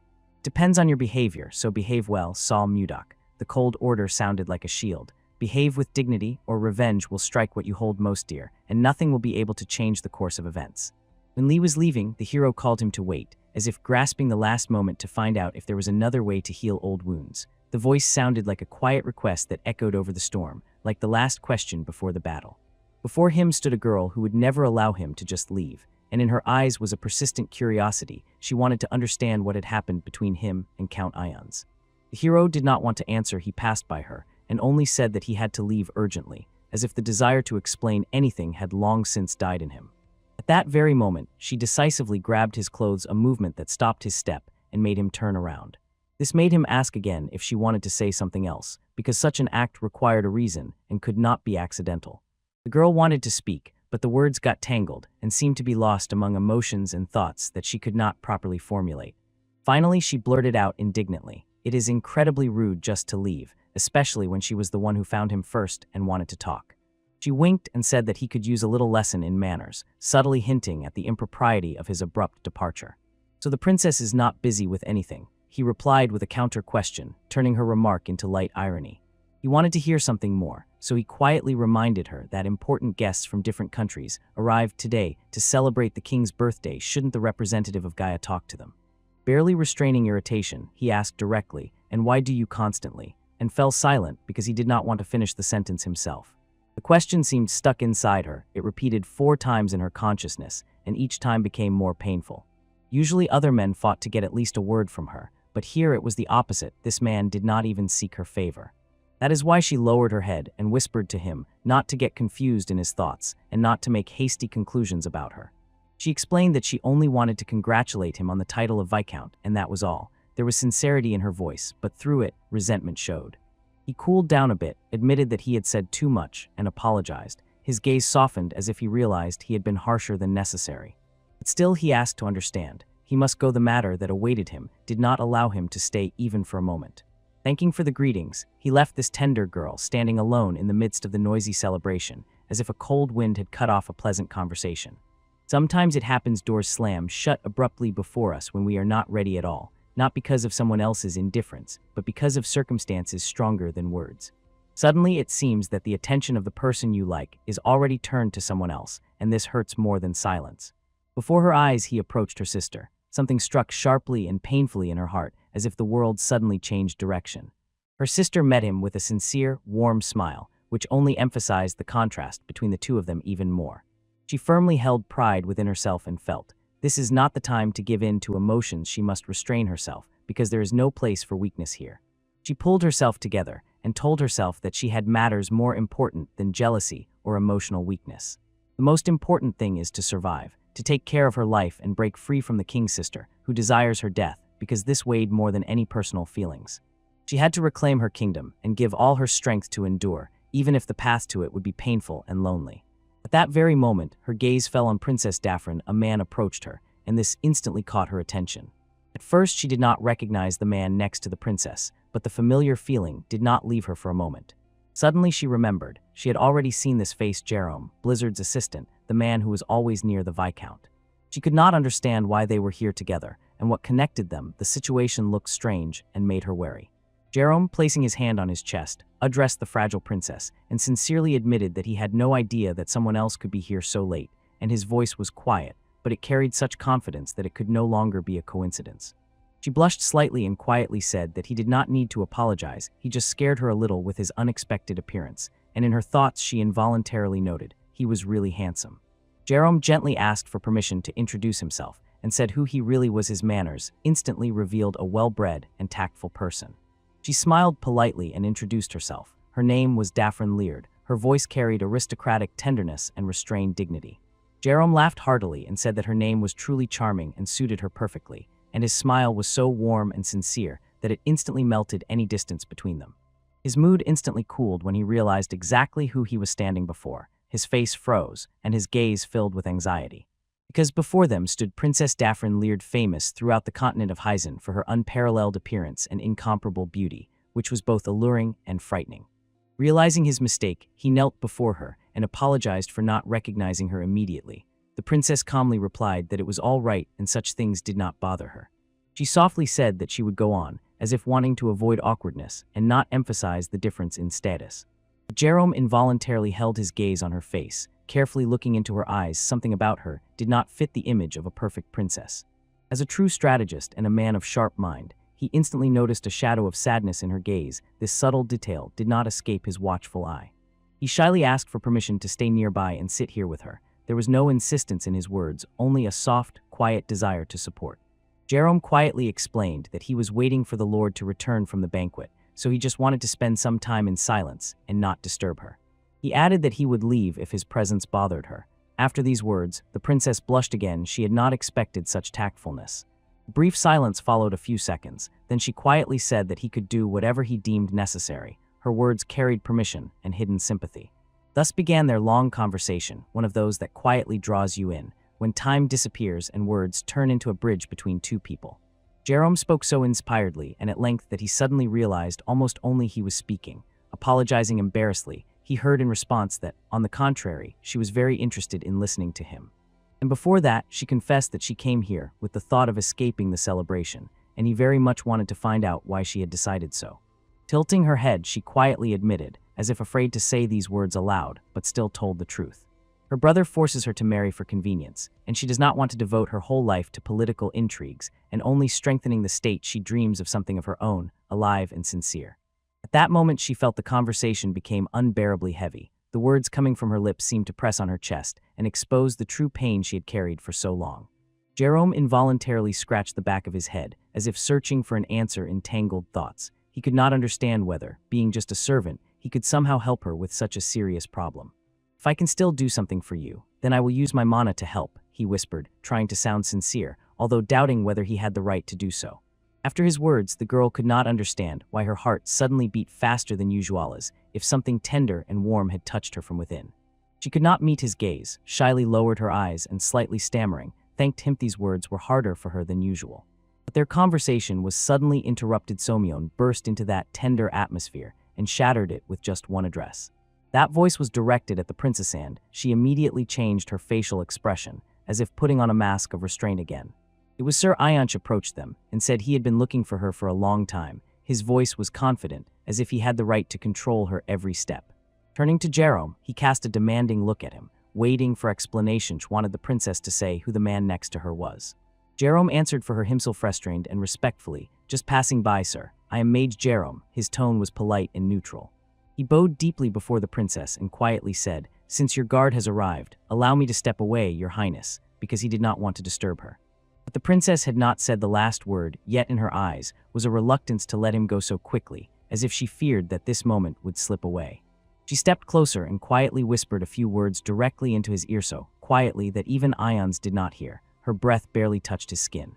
"Depends on your behavior, so behave well, Saul Mudok." The cold order sounded like a shield. "Behave with dignity, or revenge will strike what you hold most dear, and nothing will be able to change the course of events." When Lee was leaving, the hero called him to wait, as if grasping the last moment to find out if there was another way to heal old wounds. The voice sounded like a quiet request that echoed over the storm, like the last question before the battle. Before him stood a girl who would never allow him to just leave, and in her eyes was a persistent curiosity. She wanted to understand what had happened between him and Count Ions. The hero did not want to answer. He passed by her, and only said that he had to leave urgently, as if the desire to explain anything had long since died in him. At that very moment, she decisively grabbed his clothes, a movement that stopped his step and made him turn around. This made him ask again if she wanted to say something else, because such an act required a reason and could not be accidental. The girl wanted to speak, but the words got tangled and seemed to be lost among emotions and thoughts that she could not properly formulate. Finally, she blurted out indignantly, "It is incredibly rude just to leave, especially when she was the one who found him first and wanted to talk." She winked and said that he could use a little lesson in manners, subtly hinting at the impropriety of his abrupt departure. "So the princess is not busy with anything," he replied with a counter-question, turning her remark into light irony. He wanted to hear something more, so he quietly reminded her that important guests from different countries arrived today to celebrate the king's birthday. Shouldn't the representative of Gaia talk to them? Barely restraining irritation, he asked directly, "And why do you constantly?" and fell silent because he did not want to finish the sentence himself. The question seemed stuck inside her. It repeated 4 times in her consciousness, and each time became more painful. Usually other men fought to get at least a word from her, but here it was the opposite. This man did not even seek her favor. That is why she lowered her head and whispered to him not to get confused in his thoughts and not to make hasty conclusions about her. She explained that she only wanted to congratulate him on the title of Viscount, and that was all. There was sincerity in her voice, but through it, resentment showed. He cooled down a bit, admitted that he had said too much, and apologized. His gaze softened as if he realized he had been harsher than necessary. But still he asked to understand. He must go. The matter that awaited him did not allow him to stay even for a moment. Thanking for the greetings, he left this tender girl standing alone in the midst of the noisy celebration, as if a cold wind had cut off a pleasant conversation. Sometimes it happens doors slam shut abruptly before us when we are not ready at all, not because of someone else's indifference, but because of circumstances stronger than words. Suddenly it seems that the attention of the person you like is already turned to someone else, and this hurts more than silence. Before her eyes he approached her sister. Something struck sharply and painfully in her heart, as if the world suddenly changed direction. Her sister met him with a sincere, warm smile, which only emphasized the contrast between the two of them even more. She firmly held pride within herself and felt, this is not the time to give in to emotions. She must restrain herself, because there is no place for weakness here. She pulled herself together and told herself that she had matters more important than jealousy or emotional weakness. The most important thing is to survive, to take care of her life and break free from the king's sister, who desires her death, because this weighed more than any personal feelings. She had to reclaim her kingdom and give all her strength to endure, even if the path to it would be painful and lonely. At that very moment, her gaze fell on Princess Daphne. A man approached her, and this instantly caught her attention. At first, she did not recognize the man next to the princess, but the familiar feeling did not leave her for a moment. Suddenly, she remembered. She had already seen this face. Jerome, Blizzard's assistant, the man who was always near the Viscount. She could not understand why they were here together, and what connected them. The situation looked strange and made her wary. Jerome, placing his hand on his chest, addressed the fragile princess and sincerely admitted that he had no idea that someone else could be here so late, and his voice was quiet, but it carried such confidence that it could no longer be a coincidence. She blushed slightly and quietly said that he did not need to apologize. He just scared her a little with his unexpected appearance, and in her thoughts she involuntarily noted, he was really handsome. Jerome gently asked for permission to introduce himself and said who he really was. His manners instantly revealed a well-bred and tactful person. She smiled politely and introduced herself. Her name was Daphne Leard. Her voice carried aristocratic tenderness and restrained dignity. Jerome laughed heartily and said that her name was truly charming and suited her perfectly, and his smile was so warm and sincere that it instantly melted any distance between them. His mood instantly cooled when he realized exactly who he was standing before. His face froze, and his gaze filled with anxiety. Because before them stood Princess Daphne Leard, famous throughout the continent of Hyzen for her unparalleled appearance and incomparable beauty, which was both alluring and frightening. Realizing his mistake, he knelt before her and apologized for not recognizing her immediately. The princess calmly replied that it was all right and such things did not bother her. She softly said that she would go on, as if wanting to avoid awkwardness and not emphasize the difference in status. Jerome involuntarily held his gaze on her face, carefully looking into her eyes. Something about her did not fit the image of a perfect princess. As a true strategist and a man of sharp mind, he instantly noticed a shadow of sadness in her gaze. This subtle detail did not escape his watchful eye. He shyly asked for permission to stay nearby and sit here with her. There was no insistence in his words, only a soft, quiet desire to support. Jerome quietly explained that he was waiting for the Lord to return from the banquet, so he just wanted to spend some time in silence and not disturb her. He added that he would leave if his presence bothered her. After these words, the princess blushed again. She had not expected such tactfulness. A brief silence followed a few seconds. Then she quietly said that he could do whatever he deemed necessary. Her words carried permission and hidden sympathy. Thus began their long conversation, one of those that quietly draws you in, when time disappears and words turn into a bridge between two people. Jerome spoke so inspiredly and at length that he suddenly realized almost only he was speaking. Apologizing embarrassedly, he heard in response that, on the contrary, she was very interested in listening to him. And before that, she confessed that she came here with the thought of escaping the celebration, and he very much wanted to find out why she had decided so. Tilting her head, she quietly admitted, as if afraid to say these words aloud, but still told the truth. Her brother forces her to marry for convenience, and she does not want to devote her whole life to political intrigues and only strengthening the state. She dreams of something of her own, alive and sincere. At that moment, she felt the conversation became unbearably heavy. The words coming from her lips seemed to press on her chest and expose the true pain she had carried for so long. Jerome involuntarily scratched the back of his head, as if searching for an answer in tangled thoughts. He could not understand whether, being just a servant, he could somehow help her with such a serious problem. "If I can still do something for you, then I will use my mana to help," he whispered, trying to sound sincere, although doubting whether he had the right to do so. After his words, the girl could not understand why her heart suddenly beat faster than usual, as if something tender and warm had touched her from within. She could not meet his gaze, shyly lowered her eyes and slightly stammering, thanked him. These words were harder for her than usual. But their conversation was suddenly interrupted. Somyeon burst into that tender atmosphere and shattered it with just one address. That voice was directed at the princess and she immediately changed her facial expression, as if putting on a mask of restraint again. It was Sir Ayanch approached them and said he had been looking for her for a long time. His voice was confident, as if he had the right to control her every step. Turning to Jerome, he cast a demanding look at him, waiting for explanation. She wanted the princess to say who the man next to her was. Jerome answered for her himself restrained and respectfully, "Just passing by, sir. I am Mage Jerome." His tone was polite and neutral. He bowed deeply before the princess and quietly said, "Since your guard has arrived, allow me to step away, your highness," because he did not want to disturb her. But the princess had not said the last word, yet in her eyes was a reluctance to let him go so quickly, as if she feared that this moment would slip away. She stepped closer and quietly whispered a few words directly into his ear, so quietly that even Ions did not hear. Her breath barely touched his skin.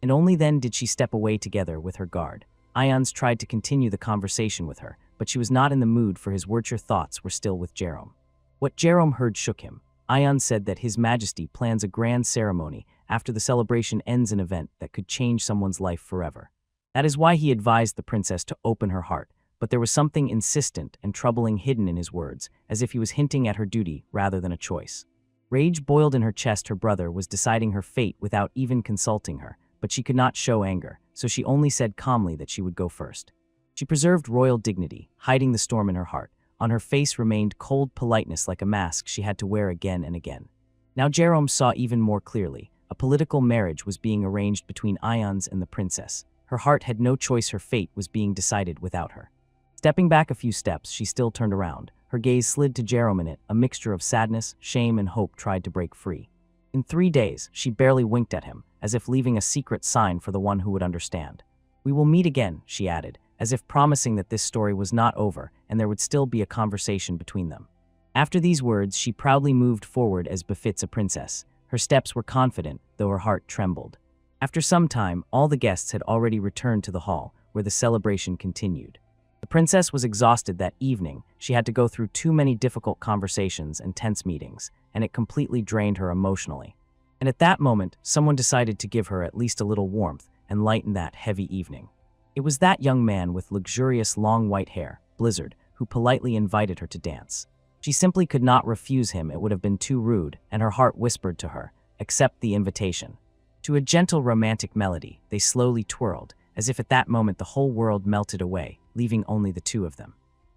And only then did she step away together with her guard. Ions tried to continue the conversation with her, but she was not in the mood for his words. Her thoughts were still with Jerome. What Jerome heard shook him. Ion said that His Majesty plans a grand ceremony after the celebration ends, an event that could change someone's life forever. That is why he advised the princess to open her heart, but there was something insistent and troubling hidden in his words, as if he was hinting at her duty rather than a choice. Rage boiled in her chest. Her brother was deciding her fate without even consulting her, but she could not show anger, so she only said calmly that she would go first. She preserved royal dignity, hiding the storm in her heart. On her face remained cold politeness, like a mask she had to wear again and again. Now Jerome saw even more clearly. A political marriage was being arranged between Ions and the princess. Her heart had no choice. Her fate was being decided without her. Stepping back a few steps, she still turned around. Her gaze slid to Jerome. In it, a mixture of sadness, shame, and hope tried to break free. In 3 days, she barely winked at him, as if leaving a secret sign for the one who would understand. "We will meet again," she added, as if promising that this story was not over and there would still be a conversation between them. After these words, she proudly moved forward as befits a princess. Her steps were confident, though her heart trembled. After some time, all the guests had already returned to the hall, where the celebration continued. The princess was exhausted that evening. She had to go through too many difficult conversations and tense meetings, and it completely drained her emotionally. And at that moment, someone decided to give her at least a little warmth and lighten that heavy evening. It was that young man with luxurious long white hair, Blizzard, who politely invited her to dance. She simply could not refuse him, it would have been too rude, and her heart whispered to her, "Accept the invitation." To a gentle romantic melody, they slowly twirled, as if at that moment the whole world melted away, leaving only the two of them.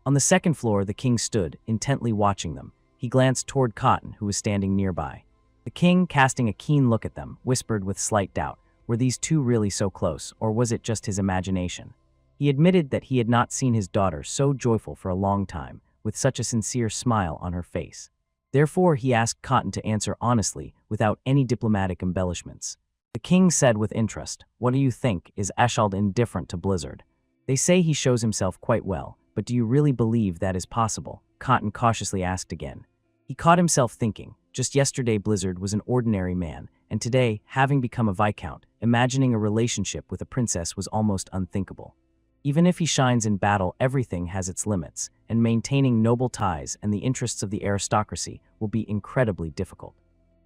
On the second floor, the king stood, intently watching them. He glanced toward Cotton, who was standing nearby. The king, casting a keen look at them, whispered with slight doubt, were these two really so close, or was it just his imagination? He admitted that he had not seen his daughter so joyful for a long time, with such a sincere smile on her face. Therefore, he asked Cotton to answer honestly, without any diplomatic embellishments. The king said with interest, "What do you think? Is Ashald indifferent to Blizzard? They say he shows himself quite well, but do you really believe that is possible?" Cotton cautiously asked again. He caught himself thinking, just yesterday Blizzard was an ordinary man, and today, having become a viscount, imagining a relationship with a princess was almost unthinkable. Even if he shines in battle, everything has its limits, and maintaining noble ties and the interests of the aristocracy will be incredibly difficult.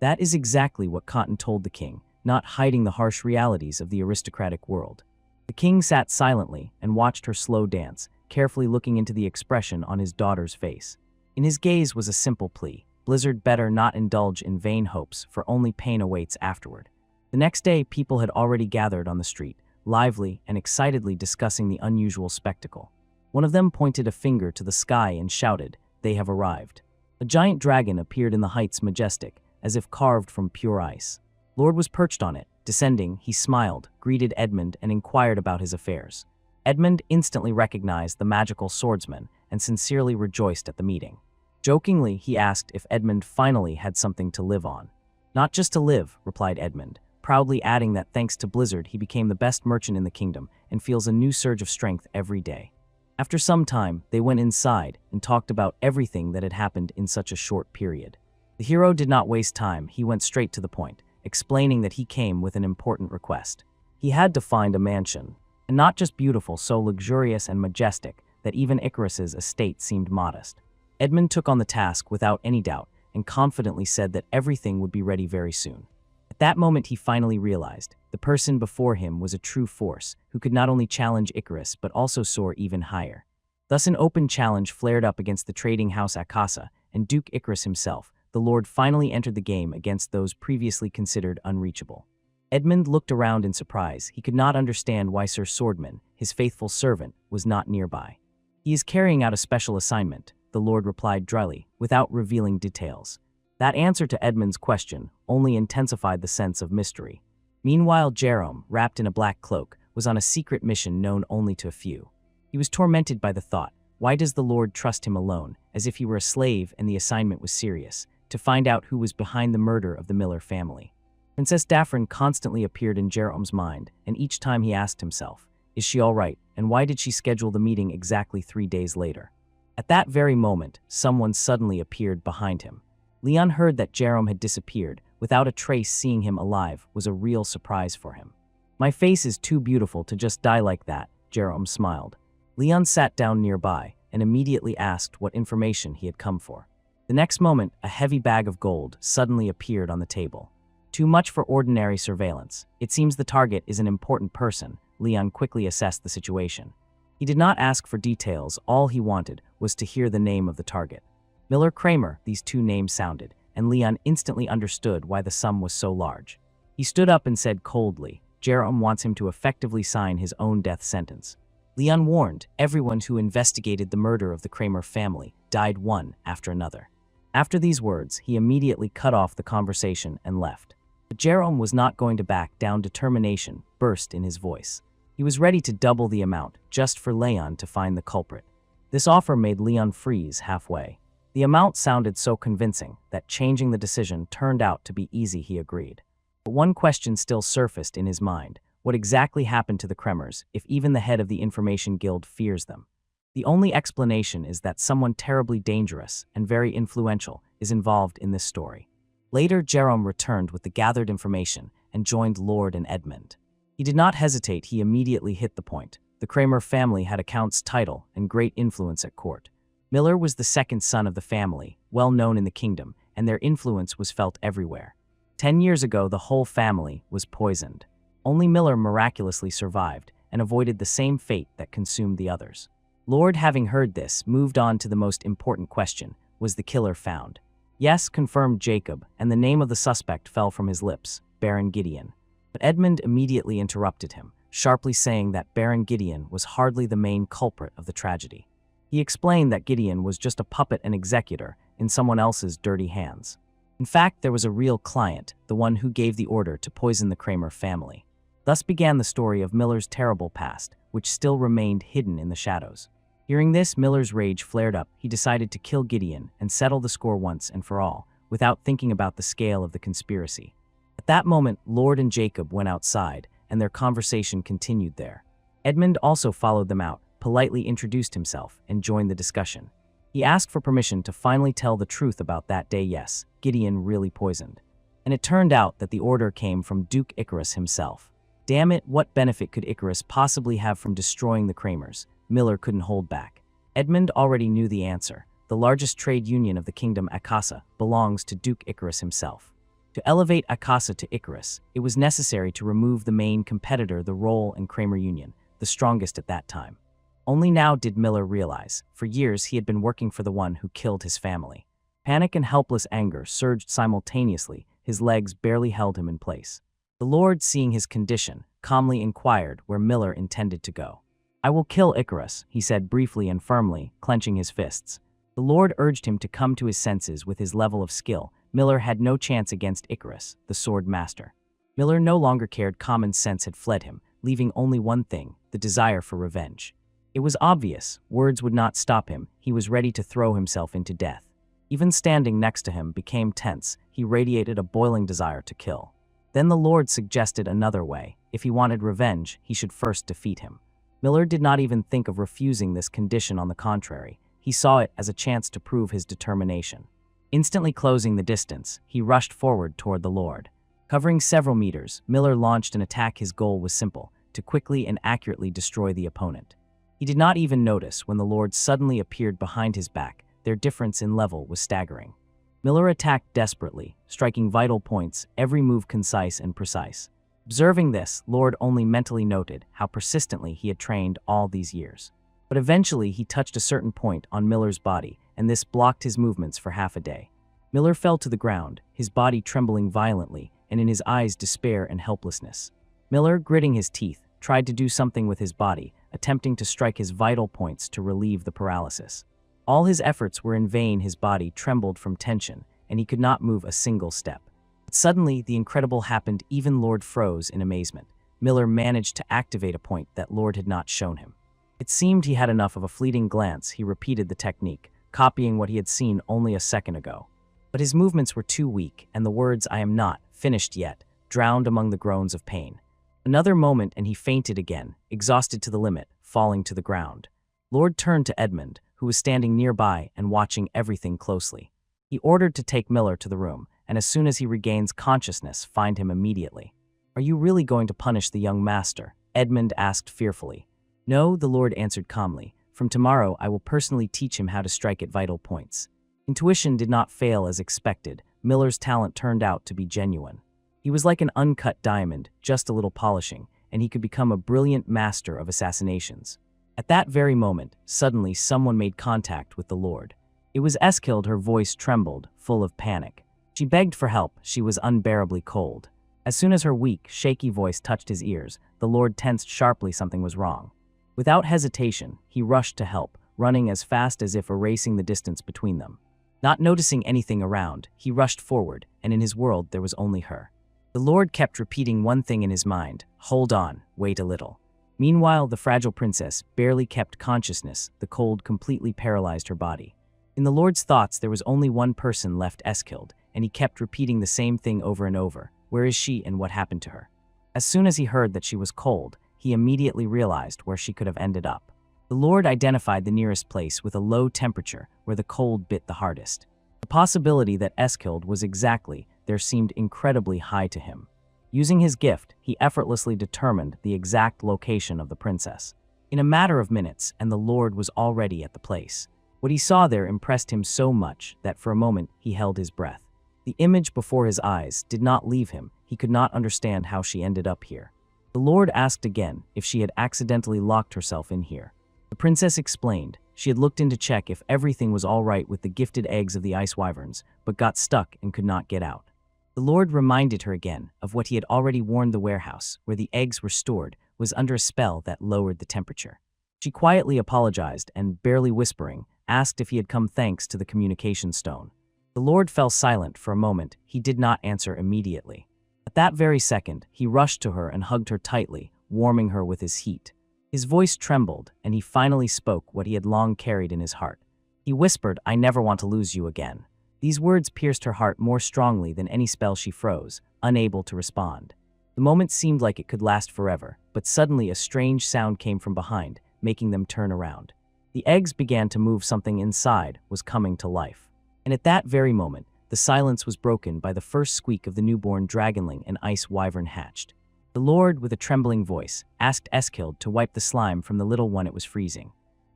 That is exactly what Cotton told the king, not hiding the harsh realities of the aristocratic world. The king sat silently and watched her slow dance, carefully looking into the expression on his daughter's face. In his gaze was a simple plea: Blizzard better not indulge in vain hopes, for only pain awaits afterward. The next day, people had already gathered on the street, lively and excitedly discussing the unusual spectacle. One of them pointed a finger to the sky and shouted, "They have arrived." A giant dragon appeared in the heights, majestic, as if carved from pure ice. Lord was perched on it. Descending, he smiled, greeted Edmund, and inquired about his affairs. Edmund instantly recognized the magical swordsman and sincerely rejoiced at the meeting. Jokingly, he asked if Edmund finally had something to live on. "Not just to live," replied Edmund, proudly adding that thanks to Blizzard he became the best merchant in the kingdom and feels a new surge of strength every day. After some time, they went inside and talked about everything that had happened in such a short period. The hero did not waste time, he went straight to the point, explaining that he came with an important request. He had to find a mansion, and not just beautiful, so luxurious and majestic that even Icarus's estate seemed modest. Edmund took on the task without any doubt and confidently said that everything would be ready very soon. At that moment he finally realized the person before him was a true force who could not only challenge Icarus but also soar even higher. Thus an open challenge flared up against the trading house Akasa, and Duke Icarus himself, the Lord, finally entered the game against those previously considered unreachable. Edmund looked around in surprise. He could not understand why Sir Swordman, his faithful servant, was not nearby. "He is carrying out a special assignment," the Lord replied dryly, without revealing details. That answer to Edmund's question only intensified the sense of mystery. Meanwhile, Jerome, wrapped in a black cloak, was on a secret mission known only to a few. He was tormented by the thought, why does the Lord trust him alone, as if he were a slave and the assignment was serious, to find out who was behind the murder of the Miller family? Princess Daphne constantly appeared in Jerome's mind, and each time he asked himself, is she all right, and why did she schedule the meeting exactly 3 days later? At that very moment, someone suddenly appeared behind him. Leon heard that Jerome had disappeared, without a trace. Seeing him alive was a real surprise for him. "My face is too beautiful to just die like that," Jerome smiled. Leon sat down nearby and immediately asked what information he had come for. The next moment, a heavy bag of gold suddenly appeared on the table. Too much for ordinary surveillance. It seems the target is an important person. Leon quickly assessed the situation. He did not ask for details. All he wanted was to hear the name of the target. Miller Kramer, these two names sounded, and Leon instantly understood why the sum was so large. He stood up and said coldly, Jerome wants him to effectively sign his own death sentence. Leon warned, everyone who investigated the murder of the Kramer family died one after another. After these words, he immediately cut off the conversation and left. But Jerome was not going to back down. Determination burst in his voice. He was ready to double the amount just for Leon to find the culprit. This offer made Leon freeze halfway. The amount sounded so convincing that changing the decision turned out to be easy. He agreed. But one question still surfaced in his mind. What exactly happened to the Kremers if even the head of the Information Guild fears them? The only explanation is that someone terribly dangerous and very influential is involved in this story. Later, Jerome returned with the gathered information and joined Lord and Edmund. He did not hesitate. He immediately hit the point. The Kramer family had a count's title and great influence at court. Miller was the second son of the family, well known in the kingdom, and their influence was felt everywhere. 10 years ago, the whole family was poisoned. Only Miller miraculously survived and avoided the same fate that consumed the others. Lord, having heard this, moved on to the most important question: was the killer found? Yes, confirmed Jacob, and the name of the suspect fell from his lips: Baron Gideon. But Edmund immediately interrupted him, sharply saying that Baron Gideon was hardly the main culprit of the tragedy. He explained that Gideon was just a puppet and executor in someone else's dirty hands. In fact, there was a real client, the one who gave the order to poison the Kramer family. Thus began the story of Miller's terrible past, which still remained hidden in the shadows. Hearing this, Miller's rage flared up. He decided to kill Gideon and settle the score once and for all, without thinking about the scale of the conspiracy. At that moment, Lord and Jacob went outside, and their conversation continued there. Edmund also followed them out, politely introduced himself, and joined the discussion. He asked for permission to finally tell the truth about that day. Yes, Gideon really poisoned. And it turned out that the order came from Duke Icarus himself. Damn it, what benefit could Icarus possibly have from destroying the Kramers? Miller couldn't hold back. Edmund already knew the answer. The largest trade union of the kingdom, Akasa, belongs to Duke Icarus himself. To elevate Akasa to Icarus, it was necessary to remove the main competitor, the Roll and Kramer Union, the strongest at that time. Only now did Miller realize. For years he had been working for the one who killed his family. Panic and helpless anger surged simultaneously. His legs barely held him in place. The Lord, seeing his condition, calmly inquired where Miller intended to go. "I will kill Icarus," he said briefly and firmly, clenching his fists. The Lord urged him to come to his senses. With his level of skill, Miller had no chance against Icarus, the sword master. Miller no longer cared. Common sense had fled him, leaving only one thing: the desire for revenge. It was obvious. Words would not stop him. He was ready to throw himself into death. Even standing next to him became tense. He radiated a boiling desire to kill. Then the Lord suggested another way. If he wanted revenge, he should first defeat him. Miller did not even think of refusing this condition. On the contrary, he saw it as a chance to prove his determination. Instantly closing the distance, he rushed forward toward the Lord. Covering several meters, Miller launched an attack. His goal was simple: to quickly and accurately destroy the opponent. He did not even notice when the Lord suddenly appeared behind his back. Their difference in level was staggering. Miller attacked desperately, striking vital points, every move concise and precise. Observing this, Lord only mentally noted how persistently he had trained all these years. But eventually he touched a certain point on Miller's body, and this blocked his movements for half a day. Miller fell to the ground, his body trembling violently, and in his eyes despair and helplessness. Miller, gritting his teeth, tried to do something with his body, attempting to strike his vital points to relieve the paralysis. All his efforts were in vain. His body trembled from tension, and he could not move a single step. But suddenly, the incredible happened. Even Lord froze in amazement. Miller managed to activate a point that Lord had not shown him. It seemed he had enough of a fleeting glance. He repeated the technique, copying what he had seen only a second ago. But his movements were too weak, and the words "I am not finished yet" drowned among the groans of pain. Another moment and he fainted again, exhausted to the limit, falling to the ground. Lord turned to Edmund, who was standing nearby and watching everything closely. He ordered to take Miller to the room, and as soon as he regains consciousness, find him immediately. "Are you really going to punish the young master?" Edmund asked fearfully. "No," the Lord answered calmly. "From tomorrow I will personally teach him how to strike at vital points." Intuition did not fail as expected. Miller's talent turned out to be genuine. He was like an uncut diamond, just a little polishing, and he could become a brilliant master of assassinations. At that very moment, suddenly someone made contact with the Lord. It was Eskild. Her voice trembled, full of panic. She begged for help. She was unbearably cold. As soon as her weak, shaky voice touched his ears, the Lord tensed sharply. Something was wrong. Without hesitation, he rushed to help, running as fast as if erasing the distance between them. Not noticing anything around, he rushed forward, and in his world there was only her. The Lord kept repeating one thing in his mind: "Hold on, wait a little." Meanwhile, the fragile princess barely kept consciousness. The cold completely paralyzed her body. In the Lord's thoughts, there was only one person left, Eskild, and he kept repeating the same thing over and over: "Where is she and what happened to her?" As soon as he heard that she was cold, he immediately realized where she could have ended up. The Lord identified the nearest place with a low temperature where the cold bit the hardest. The possibility that Eskild was exactly there seemed incredibly high to him. Using his gift, he effortlessly determined the exact location of the princess. In a matter of minutes, and the Lord was already at the place. What he saw there impressed him so much that for a moment he held his breath. The image before his eyes did not leave him. He could not understand how she ended up here. The Lord asked again if she had accidentally locked herself in here. The princess explained. She had looked in to check if everything was all right with the gifted eggs of the ice wyverns, but got stuck and could not get out. The Lord reminded her again of what he had already warned the warehouse, where the eggs were stored, was under a spell that lowered the temperature. She quietly apologized and, barely whispering, asked if he had come thanks to the communication stone. The Lord fell silent for a moment. He did not answer immediately. At that very second, he rushed to her and hugged her tightly, warming her with his heat. His voice trembled, and he finally spoke what he had long carried in his heart. He whispered, "I never want to lose you again." These words pierced her heart more strongly than any spell. She froze, unable to respond. The moment seemed like it could last forever, but suddenly a strange sound came from behind, making them turn around. The eggs began to move. Something inside was coming to life. And at that very moment, the silence was broken by the first squeak of the newborn dragonling and ice wyvern hatched. The Lord, with a trembling voice, asked Eskild to wipe the slime from the little one it was freezing.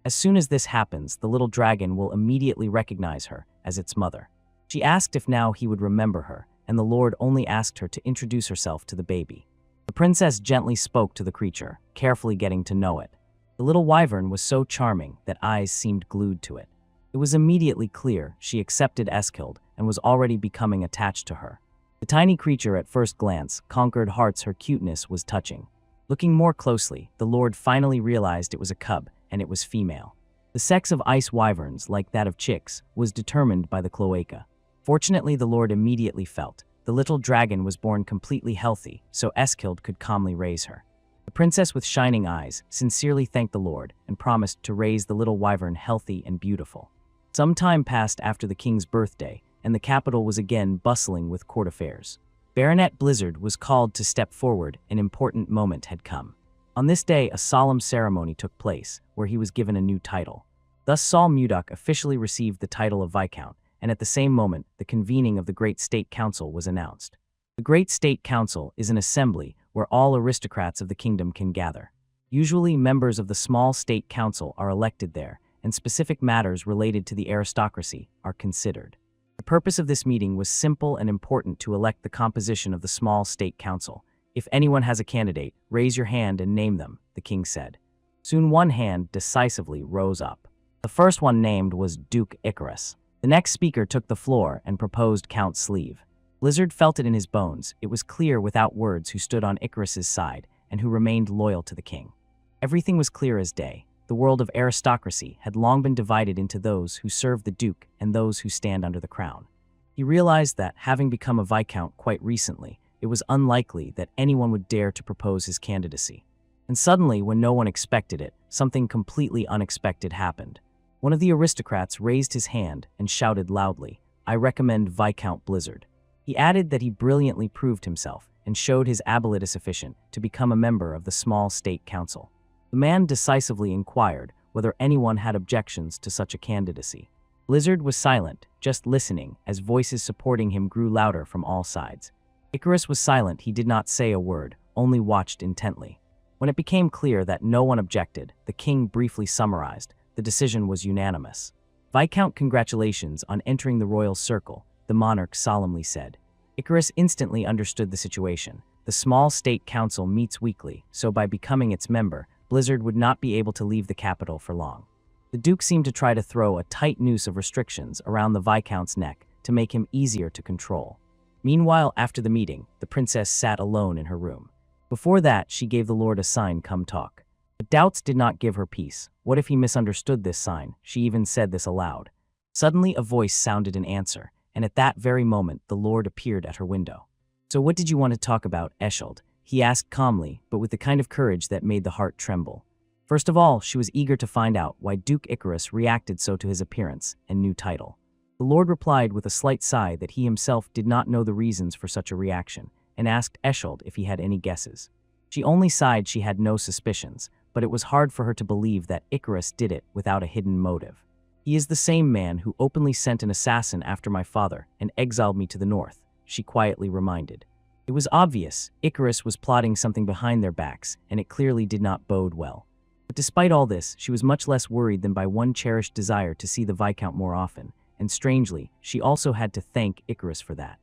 As soon as this happens, the little dragon will immediately recognize her as its mother. She asked if now he would remember her, and the Lord only asked her to introduce herself to the baby. The princess gently spoke to the creature, carefully getting to know it. The little wyvern was so charming that eyes seemed glued to it. It was immediately clear she accepted Eskild and was already becoming attached to her. The tiny creature at first glance conquered hearts. Her cuteness was touching. Looking more closely, the Lord finally realized it was a cub, and it was female. The sex of ice wyverns, like that of chicks, was determined by the cloaca. Fortunately, the Lord immediately felt the little dragon was born completely healthy, so Eskild could calmly raise her. The princess, with shining eyes, sincerely thanked the Lord and promised to raise the little wyvern healthy and beautiful. Some time passed after the king's birthday, and the capital was again bustling with court affairs. Baronet Blizzard was called to step forward. An important moment had come. On this day, a solemn ceremony took place, where he was given a new title. Thus Saul Mudok officially received the title of Viscount, and at the same moment, the convening of the Great State Council was announced. The Great State Council is an assembly where all aristocrats of the kingdom can gather. Usually, members of the small state council are elected there, and specific matters related to the aristocracy are considered. The purpose of this meeting was simple and important: to elect the composition of the small state council. "If anyone has a candidate, raise your hand and name them," the king said. Soon one hand decisively rose up. The first one named was Duke Icarus. The next speaker took the floor and proposed Count Sleeve. Blizzard felt it in his bones. It was clear without words who stood on Icarus's side and who remained loyal to the king. Everything was clear as day. The world of aristocracy had long been divided into those who serve the duke and those who stand under the crown. He realized that, having become a viscount quite recently, it was unlikely that anyone would dare to propose his candidacy. And suddenly, when no one expected it, something completely unexpected happened. One of the aristocrats raised his hand and shouted loudly, "I recommend Viscount Blizzard." He added that he brilliantly proved himself and showed his ability sufficient to become a member of the small state council. The man decisively inquired whether anyone had objections to such a candidacy. Blizzard was silent, just listening, as voices supporting him grew louder from all sides. Icarus was silent. He did not say a word, only watched intently. When it became clear that no one objected, the king briefly summarized. The decision was unanimous. "Viscount, congratulations on entering the royal circle," the monarch solemnly said. Icarus instantly understood the situation. The small state council meets weekly, so by becoming its member, Blizzard would not be able to leave the capital for long. The duke seemed to try to throw a tight noose of restrictions around the viscount's neck to make him easier to control. Meanwhile, after the meeting, the princess sat alone in her room. Before that, she gave the lord a sign, "Come talk." But doubts did not give her peace. What if he misunderstood this sign? She even said this aloud. Suddenly, a voice sounded in answer, and at that very moment, the lord appeared at her window. "So what did you want to talk about, Eskild?" he asked calmly, but with the kind of courage that made the heart tremble. First of all, she was eager to find out why Duke Icarus reacted so to his appearance and new title. The lord replied with a slight sigh that he himself did not know the reasons for such a reaction, and asked Eskild if he had any guesses. She only sighed. She had no suspicions, but it was hard for her to believe that Icarus did it without a hidden motive. "He is the same man who openly sent an assassin after my father and exiled me to the north," she quietly reminded. It was obvious Icarus was plotting something behind their backs, and it clearly did not bode well. But despite all this, she was much less worried than by one cherished desire to see the Viscount more often, and strangely, she also had to thank Icarus for that.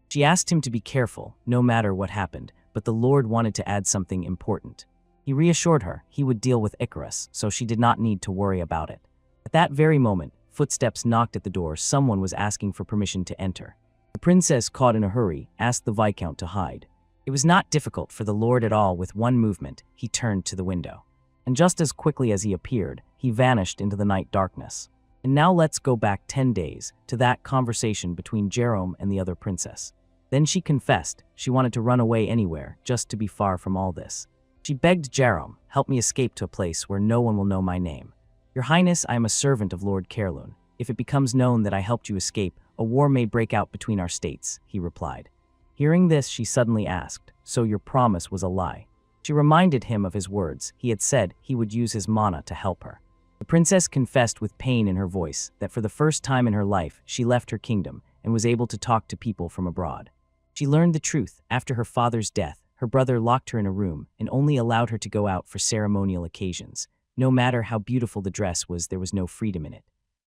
She asked him to be careful, no matter what happened, but the lord wanted to add something important. He reassured her he would deal with Icarus, so she did not need to worry about it. At that very moment, footsteps knocked at the door. Someone was asking for permission to enter. The princess, caught in a hurry, asked the Viscount to hide. It was not difficult for the lord at all. With one movement, he turned to the window. And just as quickly as he appeared, he vanished into the night darkness. And now let's go back 10 days to that conversation between Jerome and the other princess. Then she confessed she wanted to run away anywhere just to be far from all this. She begged Jerome, "Help me escape to a place where no one will know my name. Your Highness, I am a servant of Lord Caerleon. If it becomes known that I helped you escape, a war may break out between our states," he replied. Hearing this, she suddenly asked, "So your promise was a lie?" She reminded him of his words. He had said he would use his mana to help her. The princess confessed with pain in her voice that for the first time in her life, she left her kingdom and was able to talk to people from abroad. She learned the truth. After her father's death, her brother locked her in a room and only allowed her to go out for ceremonial occasions. No matter how beautiful the dress was, there was no freedom in it.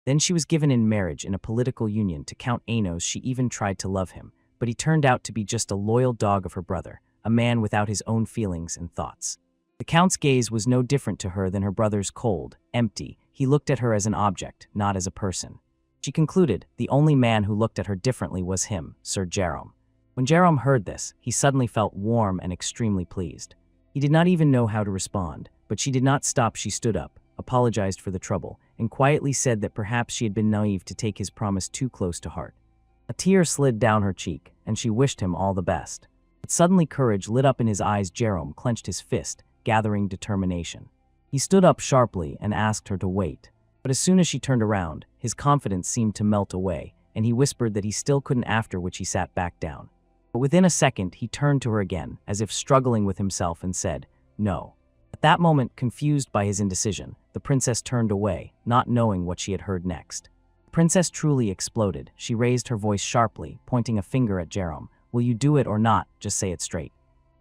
Then she was given in marriage in a political union to Count Anos. She even tried to love him, but he turned out to be just a loyal dog of her brother, a man without his own feelings and thoughts. The Count's gaze was no different to her than her brother's, cold, empty. He looked at her as an object, not as a person. She concluded the only man who looked at her differently was him, Sir Jerome. When Jerome heard this, he suddenly felt warm and extremely pleased. He did not even know how to respond, but she did not stop. She stood up, apologized for the trouble, and quietly said that perhaps she had been naive to take his promise too close to heart. A tear slid down her cheek, and she wished him all the best. But suddenly courage lit up in his eyes. Jerome clenched his fist, gathering determination. He stood up sharply and asked her to wait. But as soon as she turned around, his confidence seemed to melt away, and he whispered that he still couldn't, after which he sat back down. But within a second, he turned to her again, as if struggling with himself, and said, "No." At that moment, confused by his indecision, the princess turned away, not knowing what she had heard next. The princess truly exploded. She raised her voice sharply, pointing a finger at Jerome. "Will you do it or not? Just say it straight."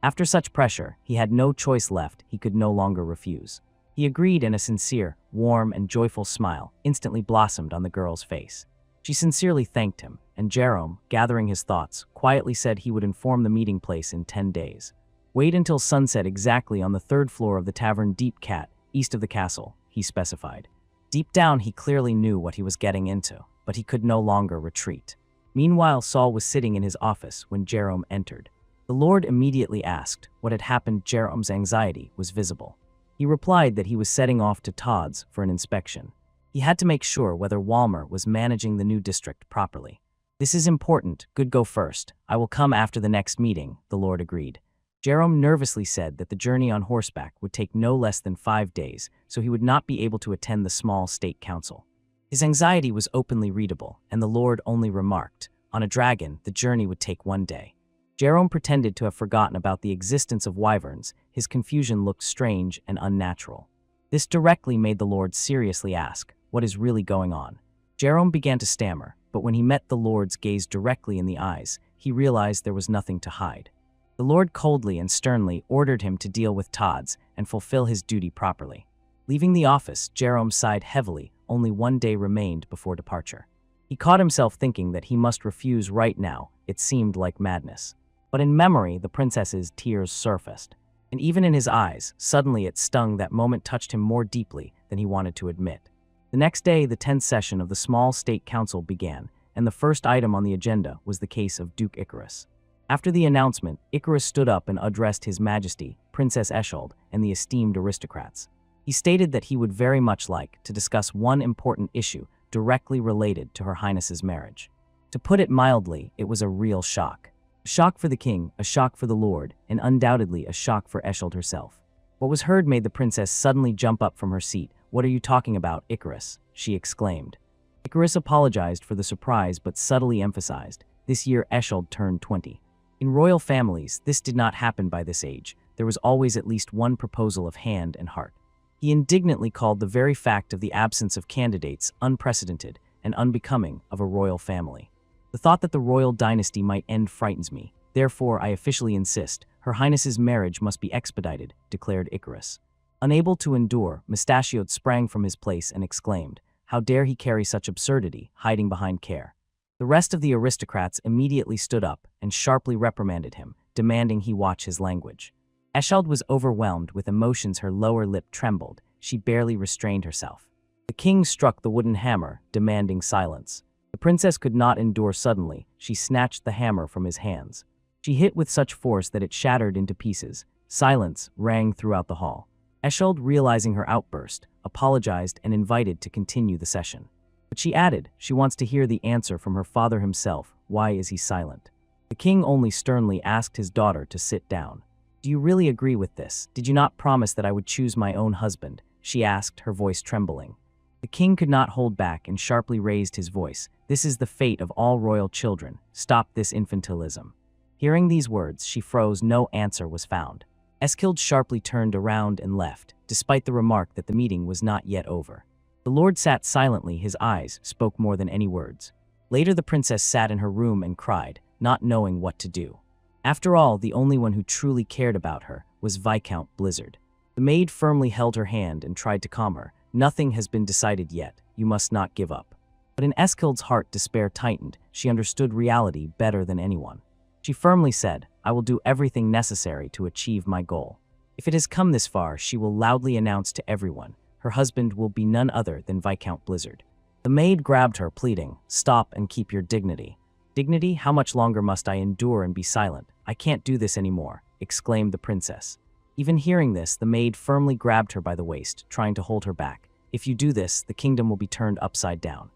After such pressure, he had no choice left. He could no longer refuse. He agreed, and a sincere, warm, and joyful smile instantly blossomed on the girl's face. She sincerely thanked him, and Jerome, gathering his thoughts, quietly said he would inform the meeting place in 10 days. "Wait until sunset exactly on the 3rd floor of the tavern Deep Cat, east of the castle," he specified. Deep down, he clearly knew what he was getting into, but he could no longer retreat. Meanwhile, Saul was sitting in his office when Jerome entered. The Lord immediately asked what had happened. Jerome's anxiety was visible. He replied that he was setting off to Todd's for an inspection. He had to make sure whether Walmer was managing the new district properly. "This is important. Good, go first. I will come after the next meeting," the Lord agreed. Jerome nervously said that the journey on horseback would take no less than 5 days, so he would not be able to attend the small state council. His anxiety was openly readable, and the Lord only remarked, "On a dragon, the journey would take 1 day." Jerome pretended to have forgotten about the existence of wyverns. His confusion looked strange and unnatural. This directly made the Lord seriously ask, "What is really going on?" Jerome began to stammer, but when he met the Lord's gaze directly in the eyes, he realized there was nothing to hide. The Lord coldly and sternly ordered him to deal with Todd's and fulfill his duty properly. Leaving the office, Jerome sighed heavily. Only 1 day remained before departure. He caught himself thinking that he must refuse right now. It seemed like madness. But in memory, the princess's tears surfaced. And even in his eyes, suddenly it stung. That moment touched him more deeply than he wanted to admit. The next day, the 10th session of the small state council began, and the first item on the agenda was the case of Duke Icarus. After the announcement, Icarus stood up and addressed His Majesty, Princess Eshold, and the esteemed aristocrats. He stated that he would very much like to discuss one important issue directly related to Her Highness's marriage. To put it mildly, it was a real shock. A shock for the king, a shock for the Lord, and undoubtedly a shock for Eshold herself. What was heard made the princess suddenly jump up from her seat. "What are you talking about, Icarus?" she exclaimed. Icarus apologized for the surprise but subtly emphasized, "This year Eshold turned 20. In royal families, this did not happen by this age. There was always at least one proposal of hand and heart." He indignantly called the very fact of the absence of candidates unprecedented and unbecoming of a royal family. "The thought that the royal dynasty might end frightens me. Therefore, I officially insist, Her Highness's marriage must be expedited," declared Icarus. Unable to endure, Mustachioed sprang from his place and exclaimed, "How dare he carry such absurdity, hiding behind care?" The rest of the aristocrats immediately stood up and sharply reprimanded him, demanding he watch his language. Eschald was overwhelmed with emotions. Her lower lip trembled. She barely restrained herself. The king struck the wooden hammer, demanding silence. The princess could not endure suddenly. She snatched the hammer from his hands. She hit with such force that it shattered into pieces. Silence rang throughout the hall. Eschald, realizing her outburst, apologized and invited to continue the session. But she added, she wants to hear the answer from her father himself. Why is he silent? The king only sternly asked his daughter to sit down. Do you really agree with this? Did you not promise that I would choose my own husband? She asked, her voice trembling. The king could not hold back and sharply raised his voice. This is the fate of all royal children. Stop this infantilism. Hearing these words, she froze. No answer was found. Eskild sharply turned around and left, despite the remark that the meeting was not yet over. The lord sat silently. His eyes spoke more than any words. Later, the princess sat in her room and cried, not knowing what to do. After all, the only one who truly cared about her was Viscount Blizzard. The maid firmly held her hand and tried to calm her. Nothing has been decided yet. You must not give up. But in Eskild's heart, despair tightened. She understood reality better than anyone. She firmly said, I will do everything necessary to achieve my goal. If it has come this far, she will loudly announce to everyone, her husband will be none other than Viscount Blizzard. The maid grabbed her, pleading, stop and keep your dignity. Dignity? How much longer must I endure and be silent? I can't do this anymore, exclaimed the princess. Even hearing this, the maid firmly grabbed her by the waist, trying to hold her back. If you do this, the kingdom will be turned upside down.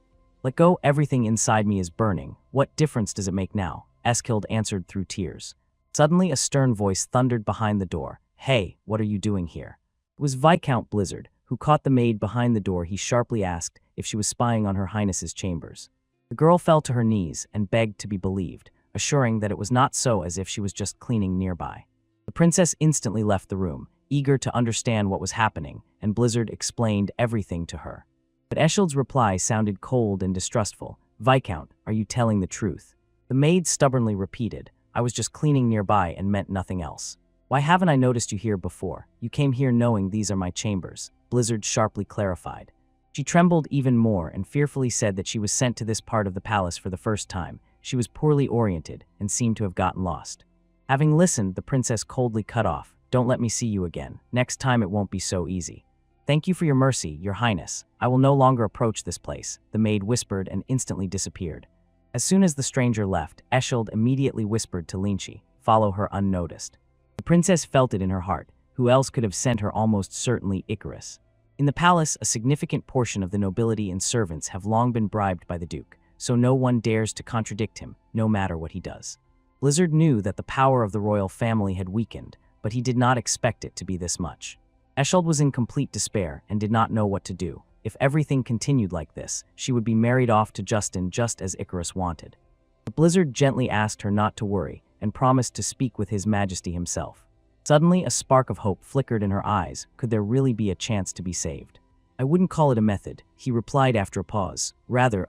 Let go, everything inside me is burning. What difference does it make now? Eskild answered through tears. Suddenly, a stern voice thundered behind the door. Hey, what are you doing here? It was Viscount Blizzard, who caught the maid behind the door. He sharply asked if she was spying on her highness's chambers. The girl fell to her knees and begged to be believed, assuring that it was not so, as if she was just cleaning nearby. The princess instantly left the room, eager to understand what was happening, and Blizzard explained everything to her. But Eschild's reply sounded cold and distrustful. Viscount, are you telling the truth? The maid stubbornly repeated, I was just cleaning nearby and meant nothing else. Why haven't I noticed you here before? You came here knowing these are my chambers, Blizzard sharply clarified. She trembled even more and fearfully said that she was sent to this part of the palace for the first time. She was poorly oriented and seemed to have gotten lost. Having listened, the princess coldly cut off. Don't let me see you again. Next time it won't be so easy. Thank you for your mercy, your highness. I will no longer approach this place, the maid whispered and instantly disappeared. As soon as the stranger left, Eschild immediately whispered to Linchi, follow her unnoticed. The princess felt it in her heart. Who else could have sent her? Almost certainly Icarus. In the palace, a significant portion of the nobility and servants have long been bribed by the duke, so no one dares to contradict him, no matter what he does. Blizzard knew that the power of the royal family had weakened, but he did not expect it to be this much. Eschald was in complete despair and did not know what to do. If everything continued like this, she would be married off to Justin just as Icarus wanted. But Blizzard gently asked her not to worry and promised to speak with His Majesty himself. Suddenly, a spark of hope flickered in her eyes. Could there really be a chance to be saved? I wouldn't call it a method, he replied after a pause. Rather,